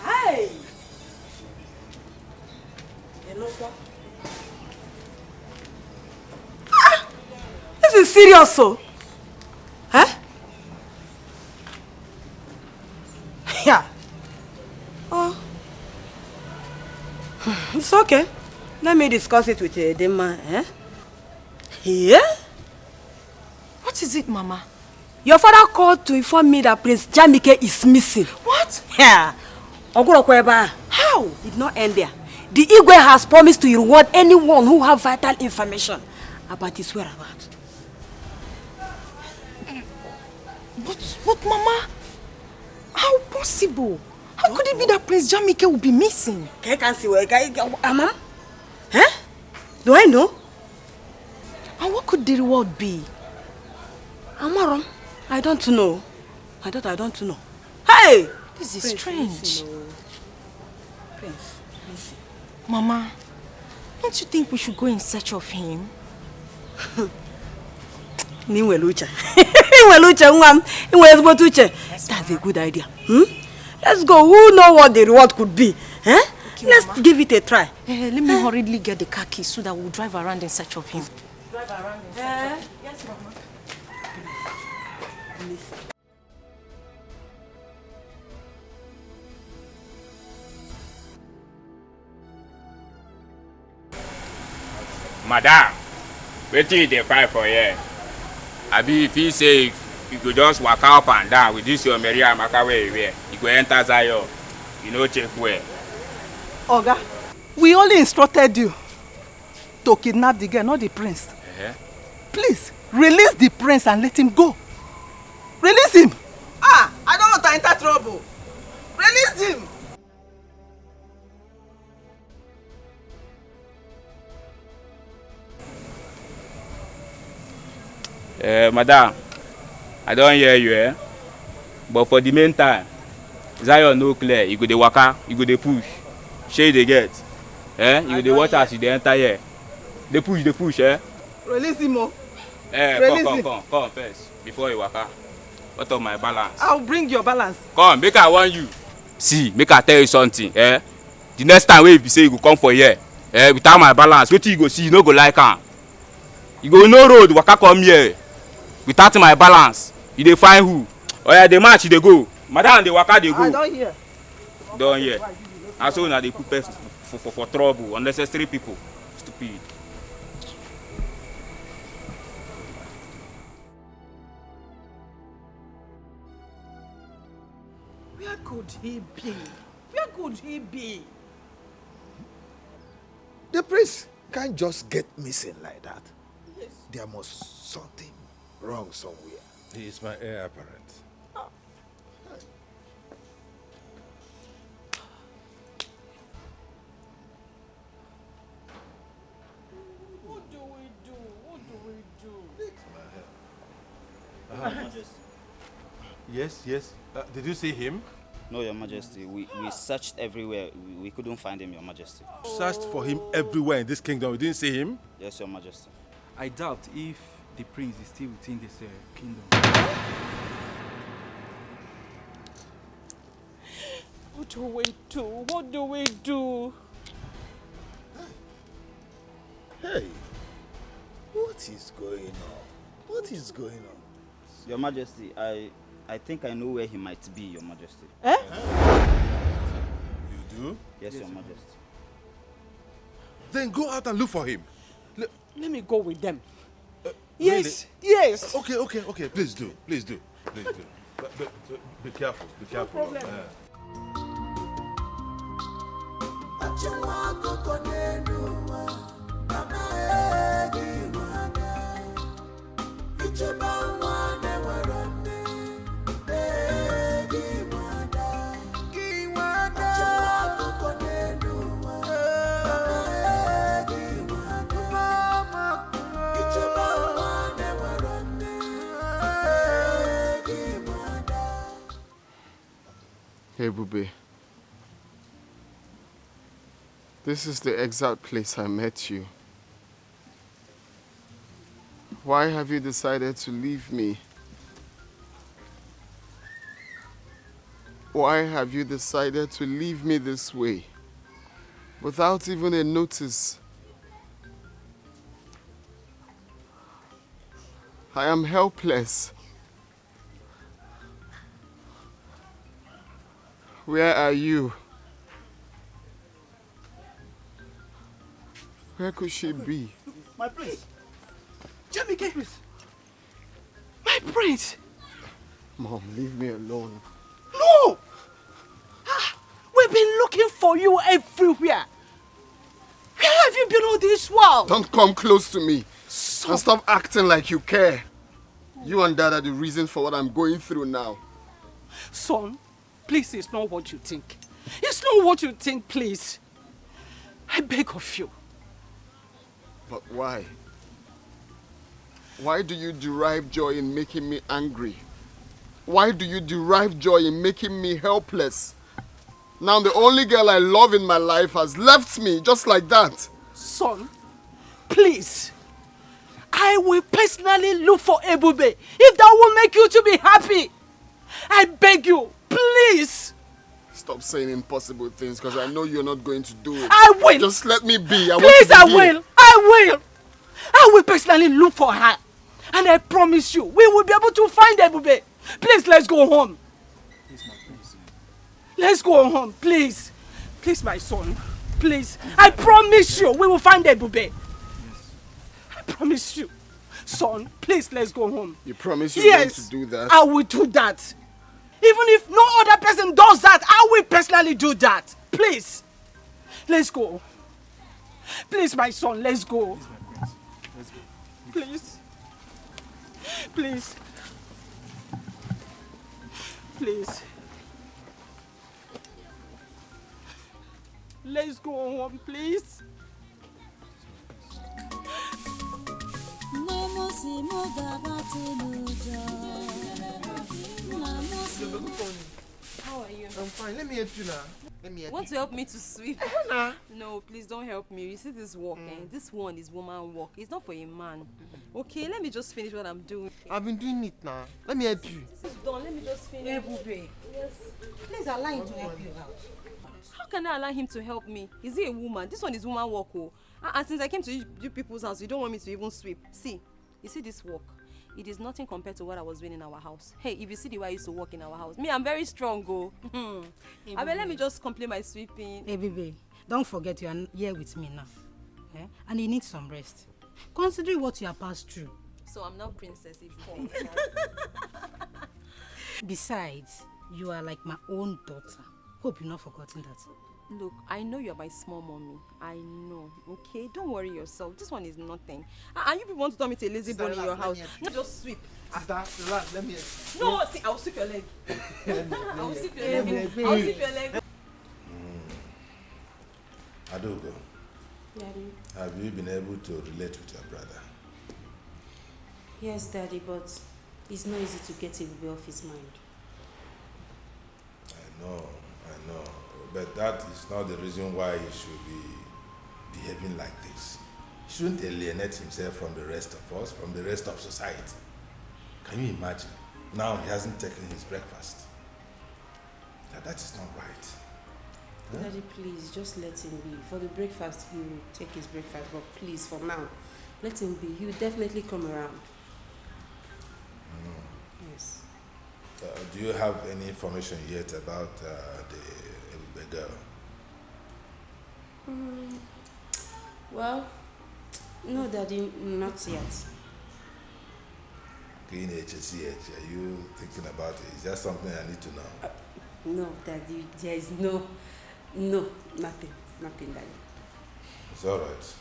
Hi. This is serious, so. Huh? Yeah. Oh. It's okay. Let me discuss it with the man, eh? Yeah? What is it, Mama? Your father called to inform me that Prince Jamike is missing. What? Yeah. How? Did not end there. The Igwe has promised to reward anyone who have vital information about his whereabouts. But Mama, how possible? How could it be that Prince Jamike will be missing? I can't see where Mama? Huh? Do I know? And what could the reward be? Amaram, I don't know. I don't know. Hey! This is Prince, strange. listen, Prince, listen. Mama, don't you think we should go in search of him? That's a good idea. Let's go. Who knows what the reward could be? Eh? Okay, Let's Mama. give it a try. Let me hurriedly get the car keys so that we'll drive around in search of him. Drive around in search of him. Yes, Mama. Listen. Madam, wetin you dey fight for here? Abi if he say you go just waka up and down with this your Mary Amaka wey you wear, you go enter Zion, you no check well. Oga, we only instructed you to kidnap the girl, not the prince. Please, release the prince and let him go. Release him. I don't want to enter trouble. Release him. Madam, I don't hear you, but for the meantime, Zion no clear, you go dey waka, you go dey push. Shey dey get. You go dey watch as you dey enter here. Dey push, Release him, oh. Come first, before you waka. What of my balance? I'll bring your balance. Come, make I warn you. See, make I tell you something, The next time wey you say you go come for here, without my balance, wetin you go see, you no go like am. You go no road, waka come here. Without my balance, you dey find who? Oya, dey match, you dey go. Madam, dey waka, dey go. I don't hear. Don hear. And so una dey put person for trouble, unnecessary people. Stupid. Where could he be? Where could he be? The prince can't just get missing like that. Yes. There must something wrong somewhere. He is my heir apparent. What do we do? What do we do? Yes. Did you see him? No, Your Majesty. We searched everywhere. We couldn't find him, Your Majesty. Searched for him everywhere in this kingdom. You didn't see him? Yes, Your Majesty. I doubt if the prince is still within this kingdom. What do we do? What do we do? Hey, what is going on? What is going on? Your Majesty, I think I know where he might be, Your Majesty. You do? Yes, Your Majesty. Then go out and look for him. Let me go with them. Yes, really? Yes. Okay. Please do. But be careful. Be careful. No problem. Hey, Bube. This is the exact place I met you. Why have you decided to leave me? Why have you decided to leave me this way? Without even a notice. I am helpless. Where are you? Where could she be? My prince. Jamike. My prince. Mom, leave me alone. No! We've been looking for you everywhere. you below this world? Don't come close to me. And stop acting like you care. You and Dad are the reason for what I'm going through now. Son, please, it's not what you think. It's not what you think, please. I beg of you. But why? Why do you derive joy in making me angry? Why do you derive joy in making me helpless? Now the only girl I love in my life has left me just like that. Son, please. I will personally look for Ebube if that will make you to be happy. I beg you, please. Stop saying impossible things because I know you're not going to do it. I will. Just let me be. Please, I will. I will personally look for her. And I promise you, we will be able to find Ebube. Please, let's go home. Let's go home, please. Please, my son. Please. I promise you, we will find Ebube. I promise you. Son, please, let's go home. You promise you're going to do that? I will do that. Even if no other person does that, I will personally do that. Please. Let's go. Please, my son, let's go. Please. Please. Please. Let's go home, please. How are you? I'm fine. Let me help you now. Let me help Want to help me to sweep? Nah. No, please don't help me. You see this work, this one is woman work. It's not for a man. Okay, let me just finish what I'm doing. I've been doing it now. Let me help you. This is done. Let me just finish. Hey, Bube. Yes. Please allow him to help you out. How can I allow him to help me? Is he a woman? This one is woman work. Oh. And since I came to you people's house, you don't want me to even sweep. See, you see this work? It is nothing compared to what I was doing in our house. Hey, if you see the way I used to work in our house, me, I'm very strong, go. Hey, I mean, let me just complete my sweeping. Hey, baby, don't forget you are here with me now. Eh? And you need some rest. Considering what you have passed through. So I'm not princess if Besides, you are like my own daughter. Hope you've not forgotten that. Look, I know you're my small mommy. I know, okay? Don't worry yourself. This one is nothing. And you people want to turn me to a lazy bone in your house. Not just sweep. Sister, relax. Let me help you. No, see, I'll sweep your leg. I'll sweep your leg. I'll sweep your leg. Adogo, Daddy. have you been able to relate with your brother? Yes, Daddy, but it's not easy to get Ebube off his mind. I know. But that is not the reason why he should be behaving like this. He shouldn't alienate himself from the rest of us, from the rest of society. Can you imagine? Now he hasn't taken his breakfast. That is not right. Huh? Daddy, please, just let him be. For the breakfast, he will take his breakfast, but please, for now, let him be. He will definitely come around. Yes. Do you have any information yet about the girl? Well, no, Daddy, not yet. Are you thinking about it? Is that something I need to know? No, Daddy, there is nothing, Daddy. It's all right.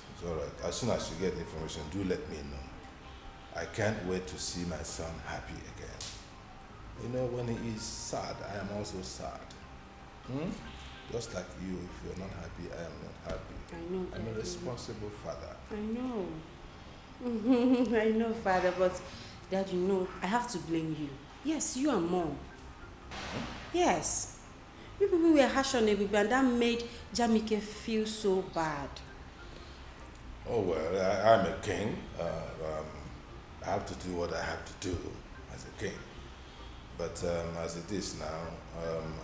As soon as you get information, do let me know. I can't wait to see my son happy again. You know, when he is sad, I am also sad. Just like you, if you're not happy, I am not happy. I know, I'm a Daddy. responsible father. I know. I know, Father, but Dad, you know, I have to blame you. Yes, you and Mom. Yes. You people were harsh on Ebube and that made Jamike feel so bad. Oh, well, I'm a king. I have to do what I have to do as a king. But as it is now,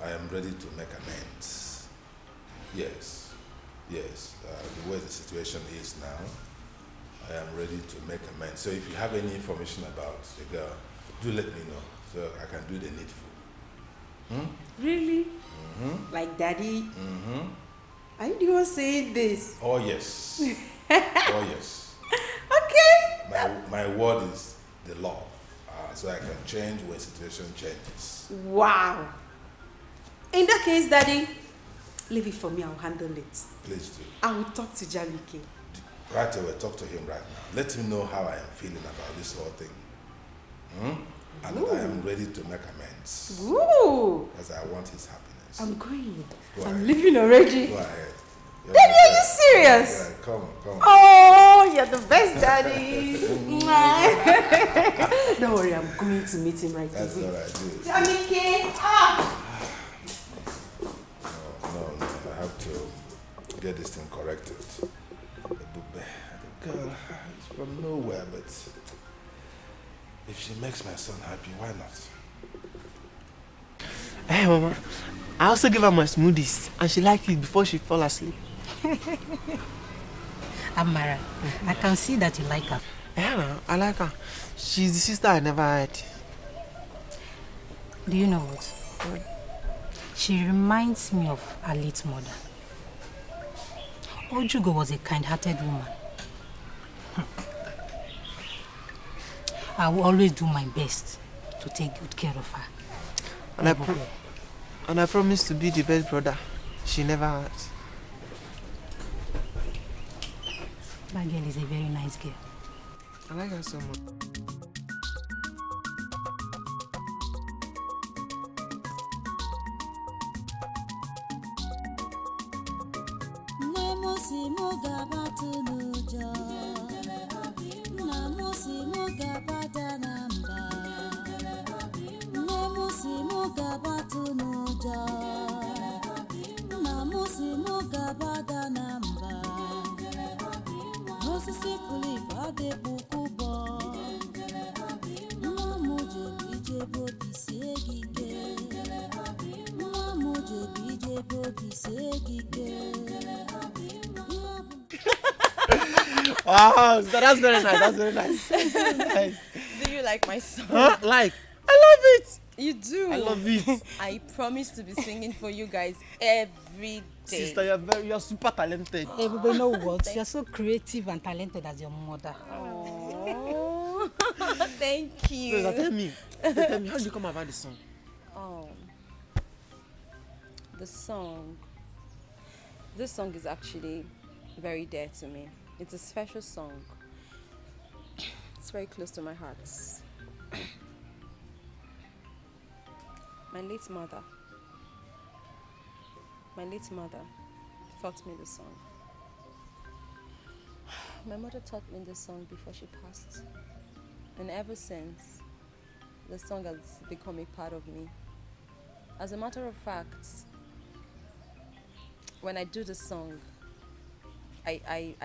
I am ready to make amends. Yes. The way the situation is now, I am ready to make amends. So if you have any information about the girl, do let me know so I can do the needful. Really? Like Daddy? Are you the one saying this? Oh, yes. Oh, yes. Okay. My word is the law. So I can change when situation changes. Wow. In that case, Daddy, leave it for me. I'll handle it. Please do. I will talk to Jamike. Right away, talk to him right now. Let him know how I am feeling about this whole thing. And that I am ready to make amends. Ooh. Because I want his happiness. I'm going. Go I'm ahead. leaving already. Go ahead. Daddy, are you serious? Yeah, come on. Oh, you're the best, Daddy. Don't worry, I'm going to meet him right away. That's all right, do it. Jamike, ah! No, I have to get this thing corrected. The girl is from nowhere, but if she makes my son happy, why not? Hey, Mama. I also give her my smoothies, and she liked it before she fall asleep. Amara, I can see that you like her. Yeah, I like her. She's the sister I never had. Do you know what? She reminds me of her late mother. Ojugo was a kind-hearted woman. I will always do my best to take good care of her. And I promise to be the best brother she never had. That girl is a very nice girl. I like her so much. Wow, that's very nice. That's very nice. Nice. Do you like my song? Huh? Like? I love it. You do? I love it. I promise to be singing for you guys every day. Sister, you're super talented. Everybody know what? You're so creative and talented as your mother. Oh, thank you. So, tell me, how did you come about the song? The song. This song is actually very dear to me. It's a special song. It's very close to my heart. My late mother taught me the song. My mother taught me the song before she passed. And ever since, the song has become a part of me. As a matter of fact, when I do the song, I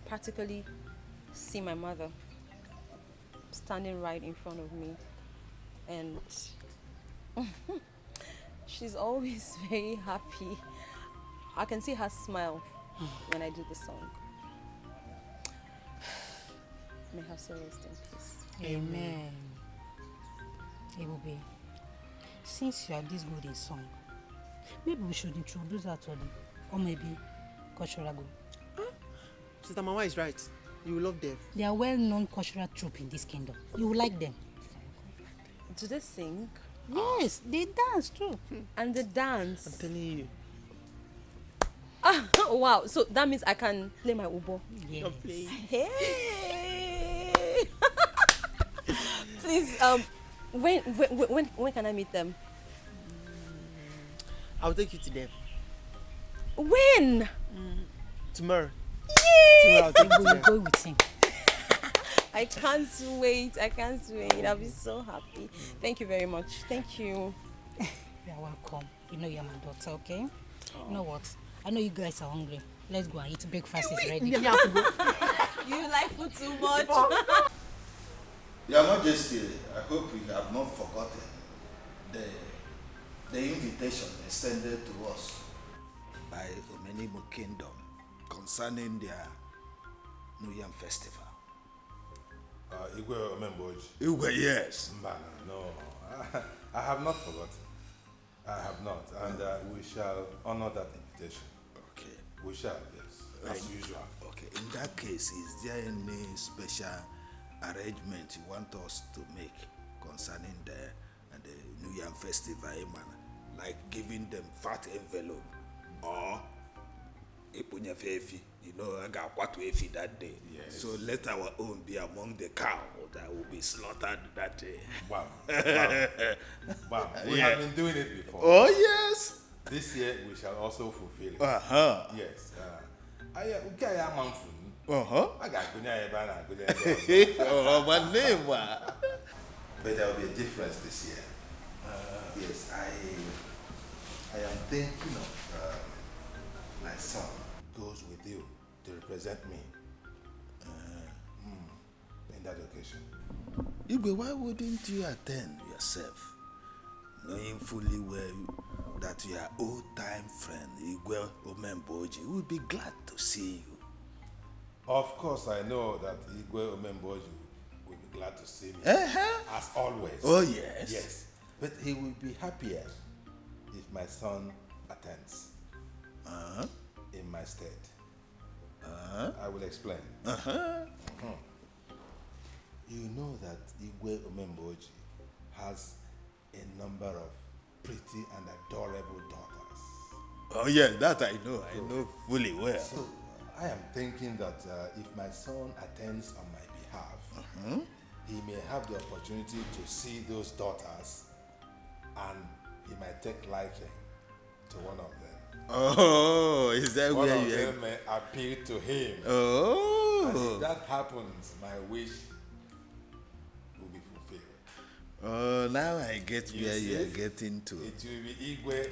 practically see my mother standing right in front of me, and she's always very happy. I can see her smile when I do the song. May her soul rest in peace. Amen. Ebube, since you are this good in song, maybe we should introduce her to them, or maybe cultural group. Sister Mama is right. You will love them. They are well-known cultural troupe in this kingdom. You will like them. Do they sing? Yes, they dance too. And the dance. I'm telling you. Wow, so that means I can play my ubo. Yes. Hey. Please, when can I meet them? I'll take you to them. When? Tomorrow. Yay! Tomorrow I'll take you to them. Go with him. I can't wait. I'll be so happy. Thank you very much. Thank you. You're welcome. You know you're my daughter, okay? You know what? I know you guys are hungry. Let's go and eat. Breakfast is ready. You like food too much. Your Majesty, I hope you have not forgotten the invitation extended to us by Omenimo Kingdom concerning their New Yam Festival. Igwe Omemboji. Igwe, yes. No, I have not forgotten. I have not, and we shall honor that invitation. Okay. We shall, yes, as usual. Okay, in that case, is there any special arrangement you want us to make concerning the New Yam Festival, like giving them fat envelope or You know, I got what we feed that day. Yes. So let our own be among the cow that will be slaughtered that day. Wow. Wow. We have been doing it before. Oh, yes. This year we shall also fulfill it. Yes. I got oh, my name. But there will be a difference this year. Yes, I am thinking of my son goes with you to represent me in that occasion. Igwe, why wouldn't you attend yourself, knowing fully well that your old-time friend Igwe Omemboji would be glad to see you? Of course, I know that Igwe Omemboji will be glad to see me, as always. Oh, yes. Yes, but he will be happier if my son attends in my stead. I will explain. You know that Igwe Omemboji has a number of pretty and adorable daughters. Oh, yeah, that I know. I know fully well. So, I am thinking that if my son attends on my behalf, he may have the opportunity to see those daughters and he might take liking to one of them. Oh, is that one where of you them may appeal to him. Oh. And if that happens, my wish will be fulfilled. Oh, now I get You where see? you are getting to. It will be Igwe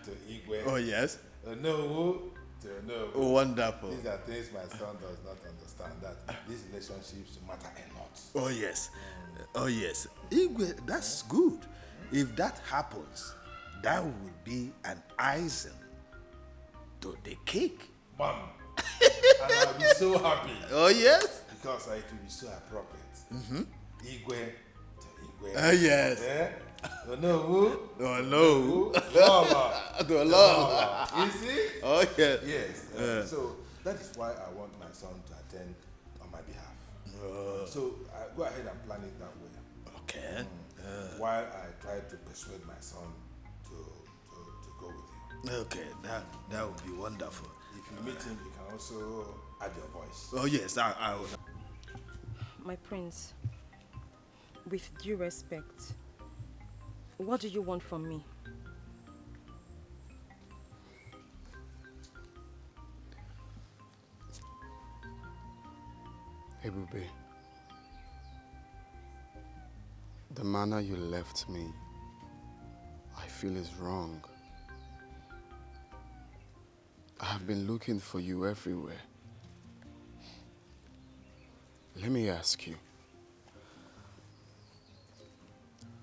to Igwe. Oh, yes. Onowu to Onowu. Oh, wonderful. These are things my son does not understand, that these relationships matter a lot. Oh, yes. Oh, yes. Igwe, that's good. If that happens, that would be an icing to the cake. Mom. And I'll be so happy. Oh, yes. Because it will be so appropriate. Igwe to Igwe. Oh, yes. Yeah? Onowu. Onowu. To Lola. You see? Oh, yes. Yes. So that is why I want my son to attend on my behalf. So go ahead and plan it that way. Okay. While I try to persuade my son to go with you. Okay, that would be wonderful. If you meet him, you can also add your voice. Oh, yes, I will. My prince, with due respect, what do you want from me? Ebube, the manner you left me, I feel is wrong. I have been looking for you everywhere. Let me ask you,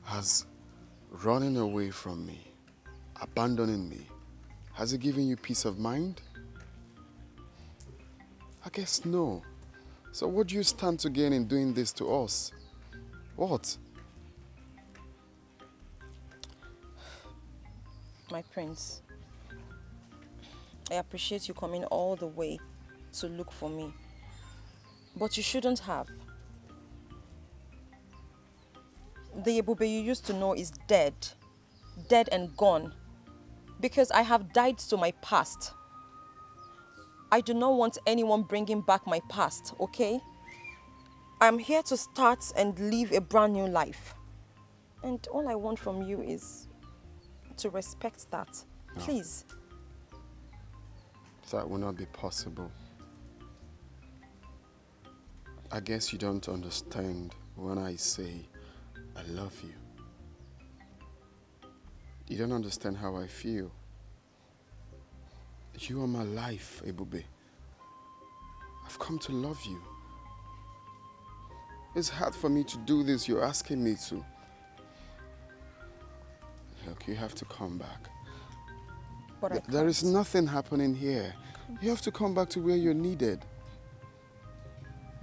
has running away from me, abandoning me, has it given you peace of mind? I guess no. So what do you stand to gain in doing this to us? What? My prince, I appreciate you coming all the way to look for me. But you shouldn't have. The Ebube you used to know is dead. Dead and gone. Because I have died to my past. I do not want anyone bringing back my past, okay? I'm here to start and live a brand new life. And all I want from you is to respect that. No. Please. That will not be possible. I guess you don't understand when I say I love you. You don't understand how I feel. You are my life, Ebube. I've come to love you. It's hard for me to do this you're asking me to. Look, you have to come back. But There is nothing happening here. You have to come back to where you're needed.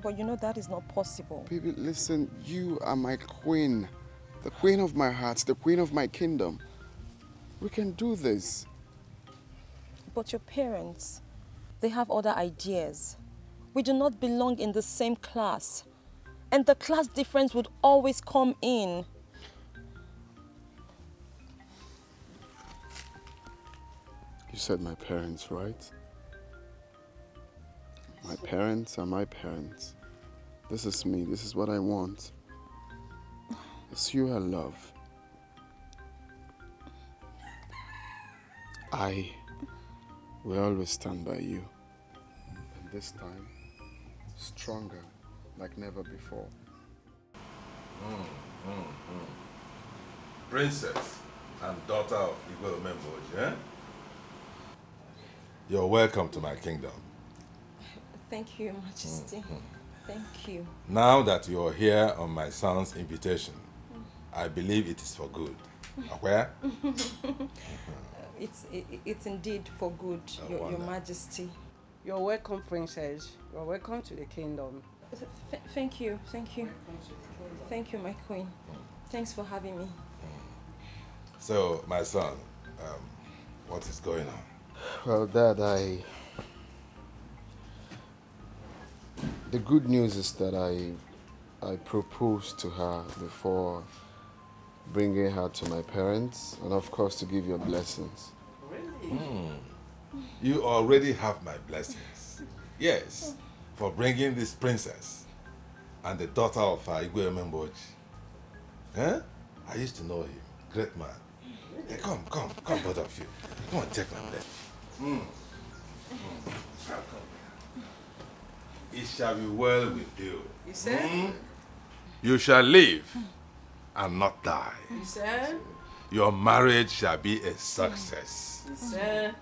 But you know that is not possible. Baby, listen, you are my queen. The queen of my heart, the queen of my kingdom. We can do this. But your parents, they have other ideas. We do not belong in the same class. And the class difference would always come in. You said my parents, right? My parents are my parents. This is me. This is what I want. It's you I love. I will always stand by you. And this time, stronger like never before. Princess and daughter of Igwe Omemboji, eh? You're welcome to my kingdom. Thank you, Your Majesty. Thank you. Now that you're here on my son's invitation, I believe it is for good. Where? It's indeed for good, Your Majesty. You're welcome, Princess. You're welcome to the kingdom. Thank you. Thank you, my queen. Thanks for having me. So, my son, what is going on? Well, Dad, the good news is that I proposed to her before bringing her to my parents, and of course to give your blessings. Really? You already have my blessings. Yes, for bringing this princess and the daughter of Igwe Omemboji. Eh? I used to know him. Great man. Hey, come, both of you. Come on, take my blessing. It shall be well with you. You said? You shall live and not die. You said? Your marriage shall be a success. You said?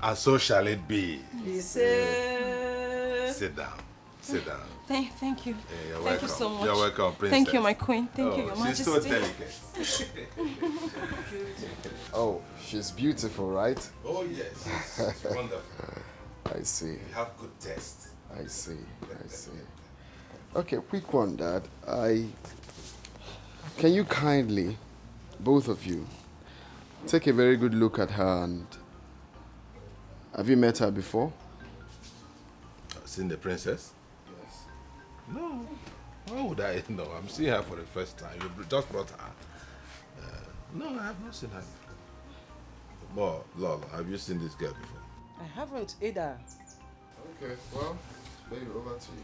And so shall it be. You said? Sit down. Sit down. Thank you. Yeah, you're Thank welcome. you so much. You're welcome, princess. Thank you, my queen. Thank you, Your Majesty. She's so delicate. Oh, she's beautiful, right? Oh, yes. It's wonderful. I see. You have good taste. I see. Okay, quick one, Dad. Can you kindly, both of you, take a very good look at her and... Have you met her before? Seen the princess? Yes. No. Why would I know? I'm seeing her for the first time. You just brought her. No, I have not seen her before. But, Lolo, have you seen this girl before? I haven't either. Okay, well, baby, over to you.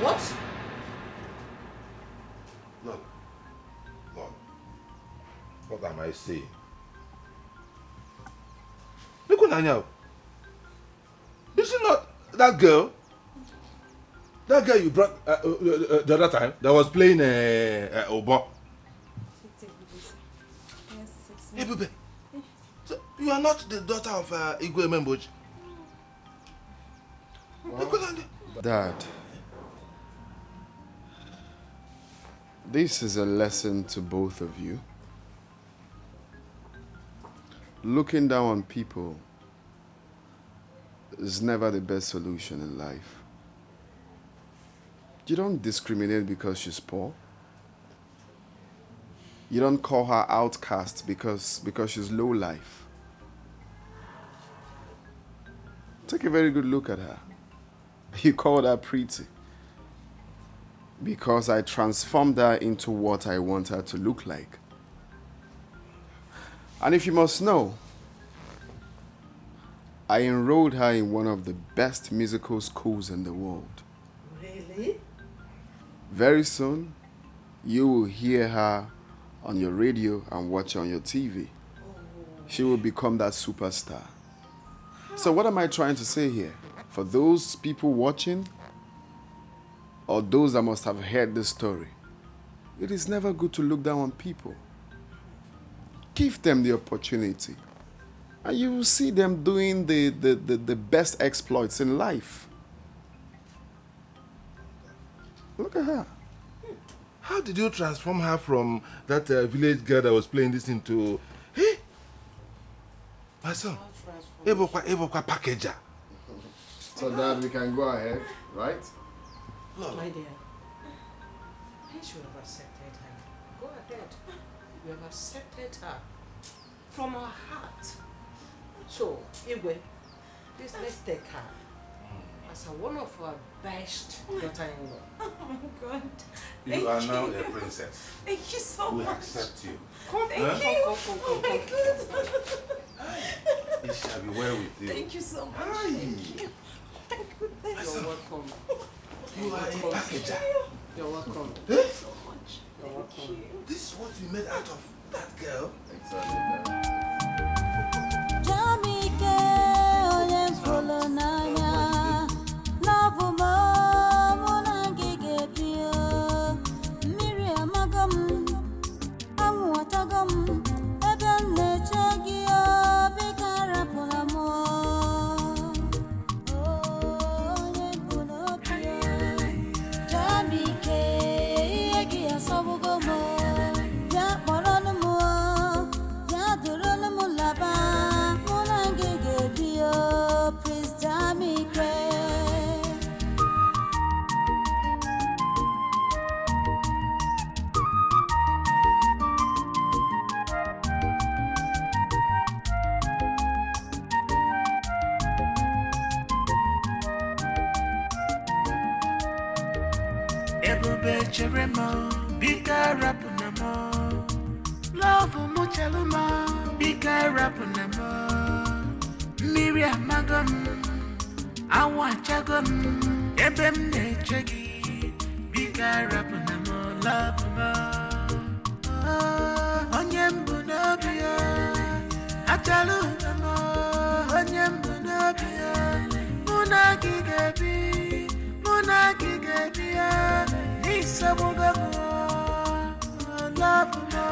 What? Look. What am I saying? Look at Nanya. Is it not that girl? That girl you brought the other time that was playing Obo? Yes, it's me. Hey, baby. So you are not the daughter of Igwe Omemboji? Dad, this is a lesson to both of you. Looking down on people is never the best solution in life. You don't discriminate because she's poor. You don't call her outcast because she's low life. Take a very good look at her. You called her pretty because I transformed her into what I want her to look like. And if you must know, I enrolled her in one of the best musical schools in the world. Really? Very soon, you will hear her on your radio and watch her on your TV. She will become that superstar. So what am I trying to say here? For those people watching, or those that must have heard this story, it is never good to look down on people. Give them the opportunity, and you will see them doing the best exploits in life. Look at her. How did you transform her from that village girl that was playing this into... Hey! My son, Ebokwa packager. So Dad, we can go ahead, right? My dear, I should have accepted her. Go ahead. You have accepted her from our heart. So, Igwe, Please, let's take her as one of our best daughter-in-law. Oh my God. You are now a princess. Thank you so we much. We accept you. Thank you. Oh my God. It shall be well with you. Thank you so much. Thank you. You're welcome. You are a packager. You're welcome. Eh? So much. You're welcome. This is what you made out of that girl? Exactly. Jamike onye mfolo n'anya love mo muna gige pio mmiri amago m anwụ atago m ebe m na-eche gị biko arapụla m onye bụ n'obi Jamike ihe gị asọgbugo m bịa kpọrọnụ m bịa durunu m laba mụ na gị ga-ebi Prince Jamike. Ebube chere m biko rapụna m love m chere m biko rapụna m mmiri amago m anwụ achago m ebe m na-eche gị biko rapụna m love m onye m bụ n'obi achala udo m onye m bụ n'obi mụ na gị ga-ebi Muna giga dia, nisabugamo, love mo.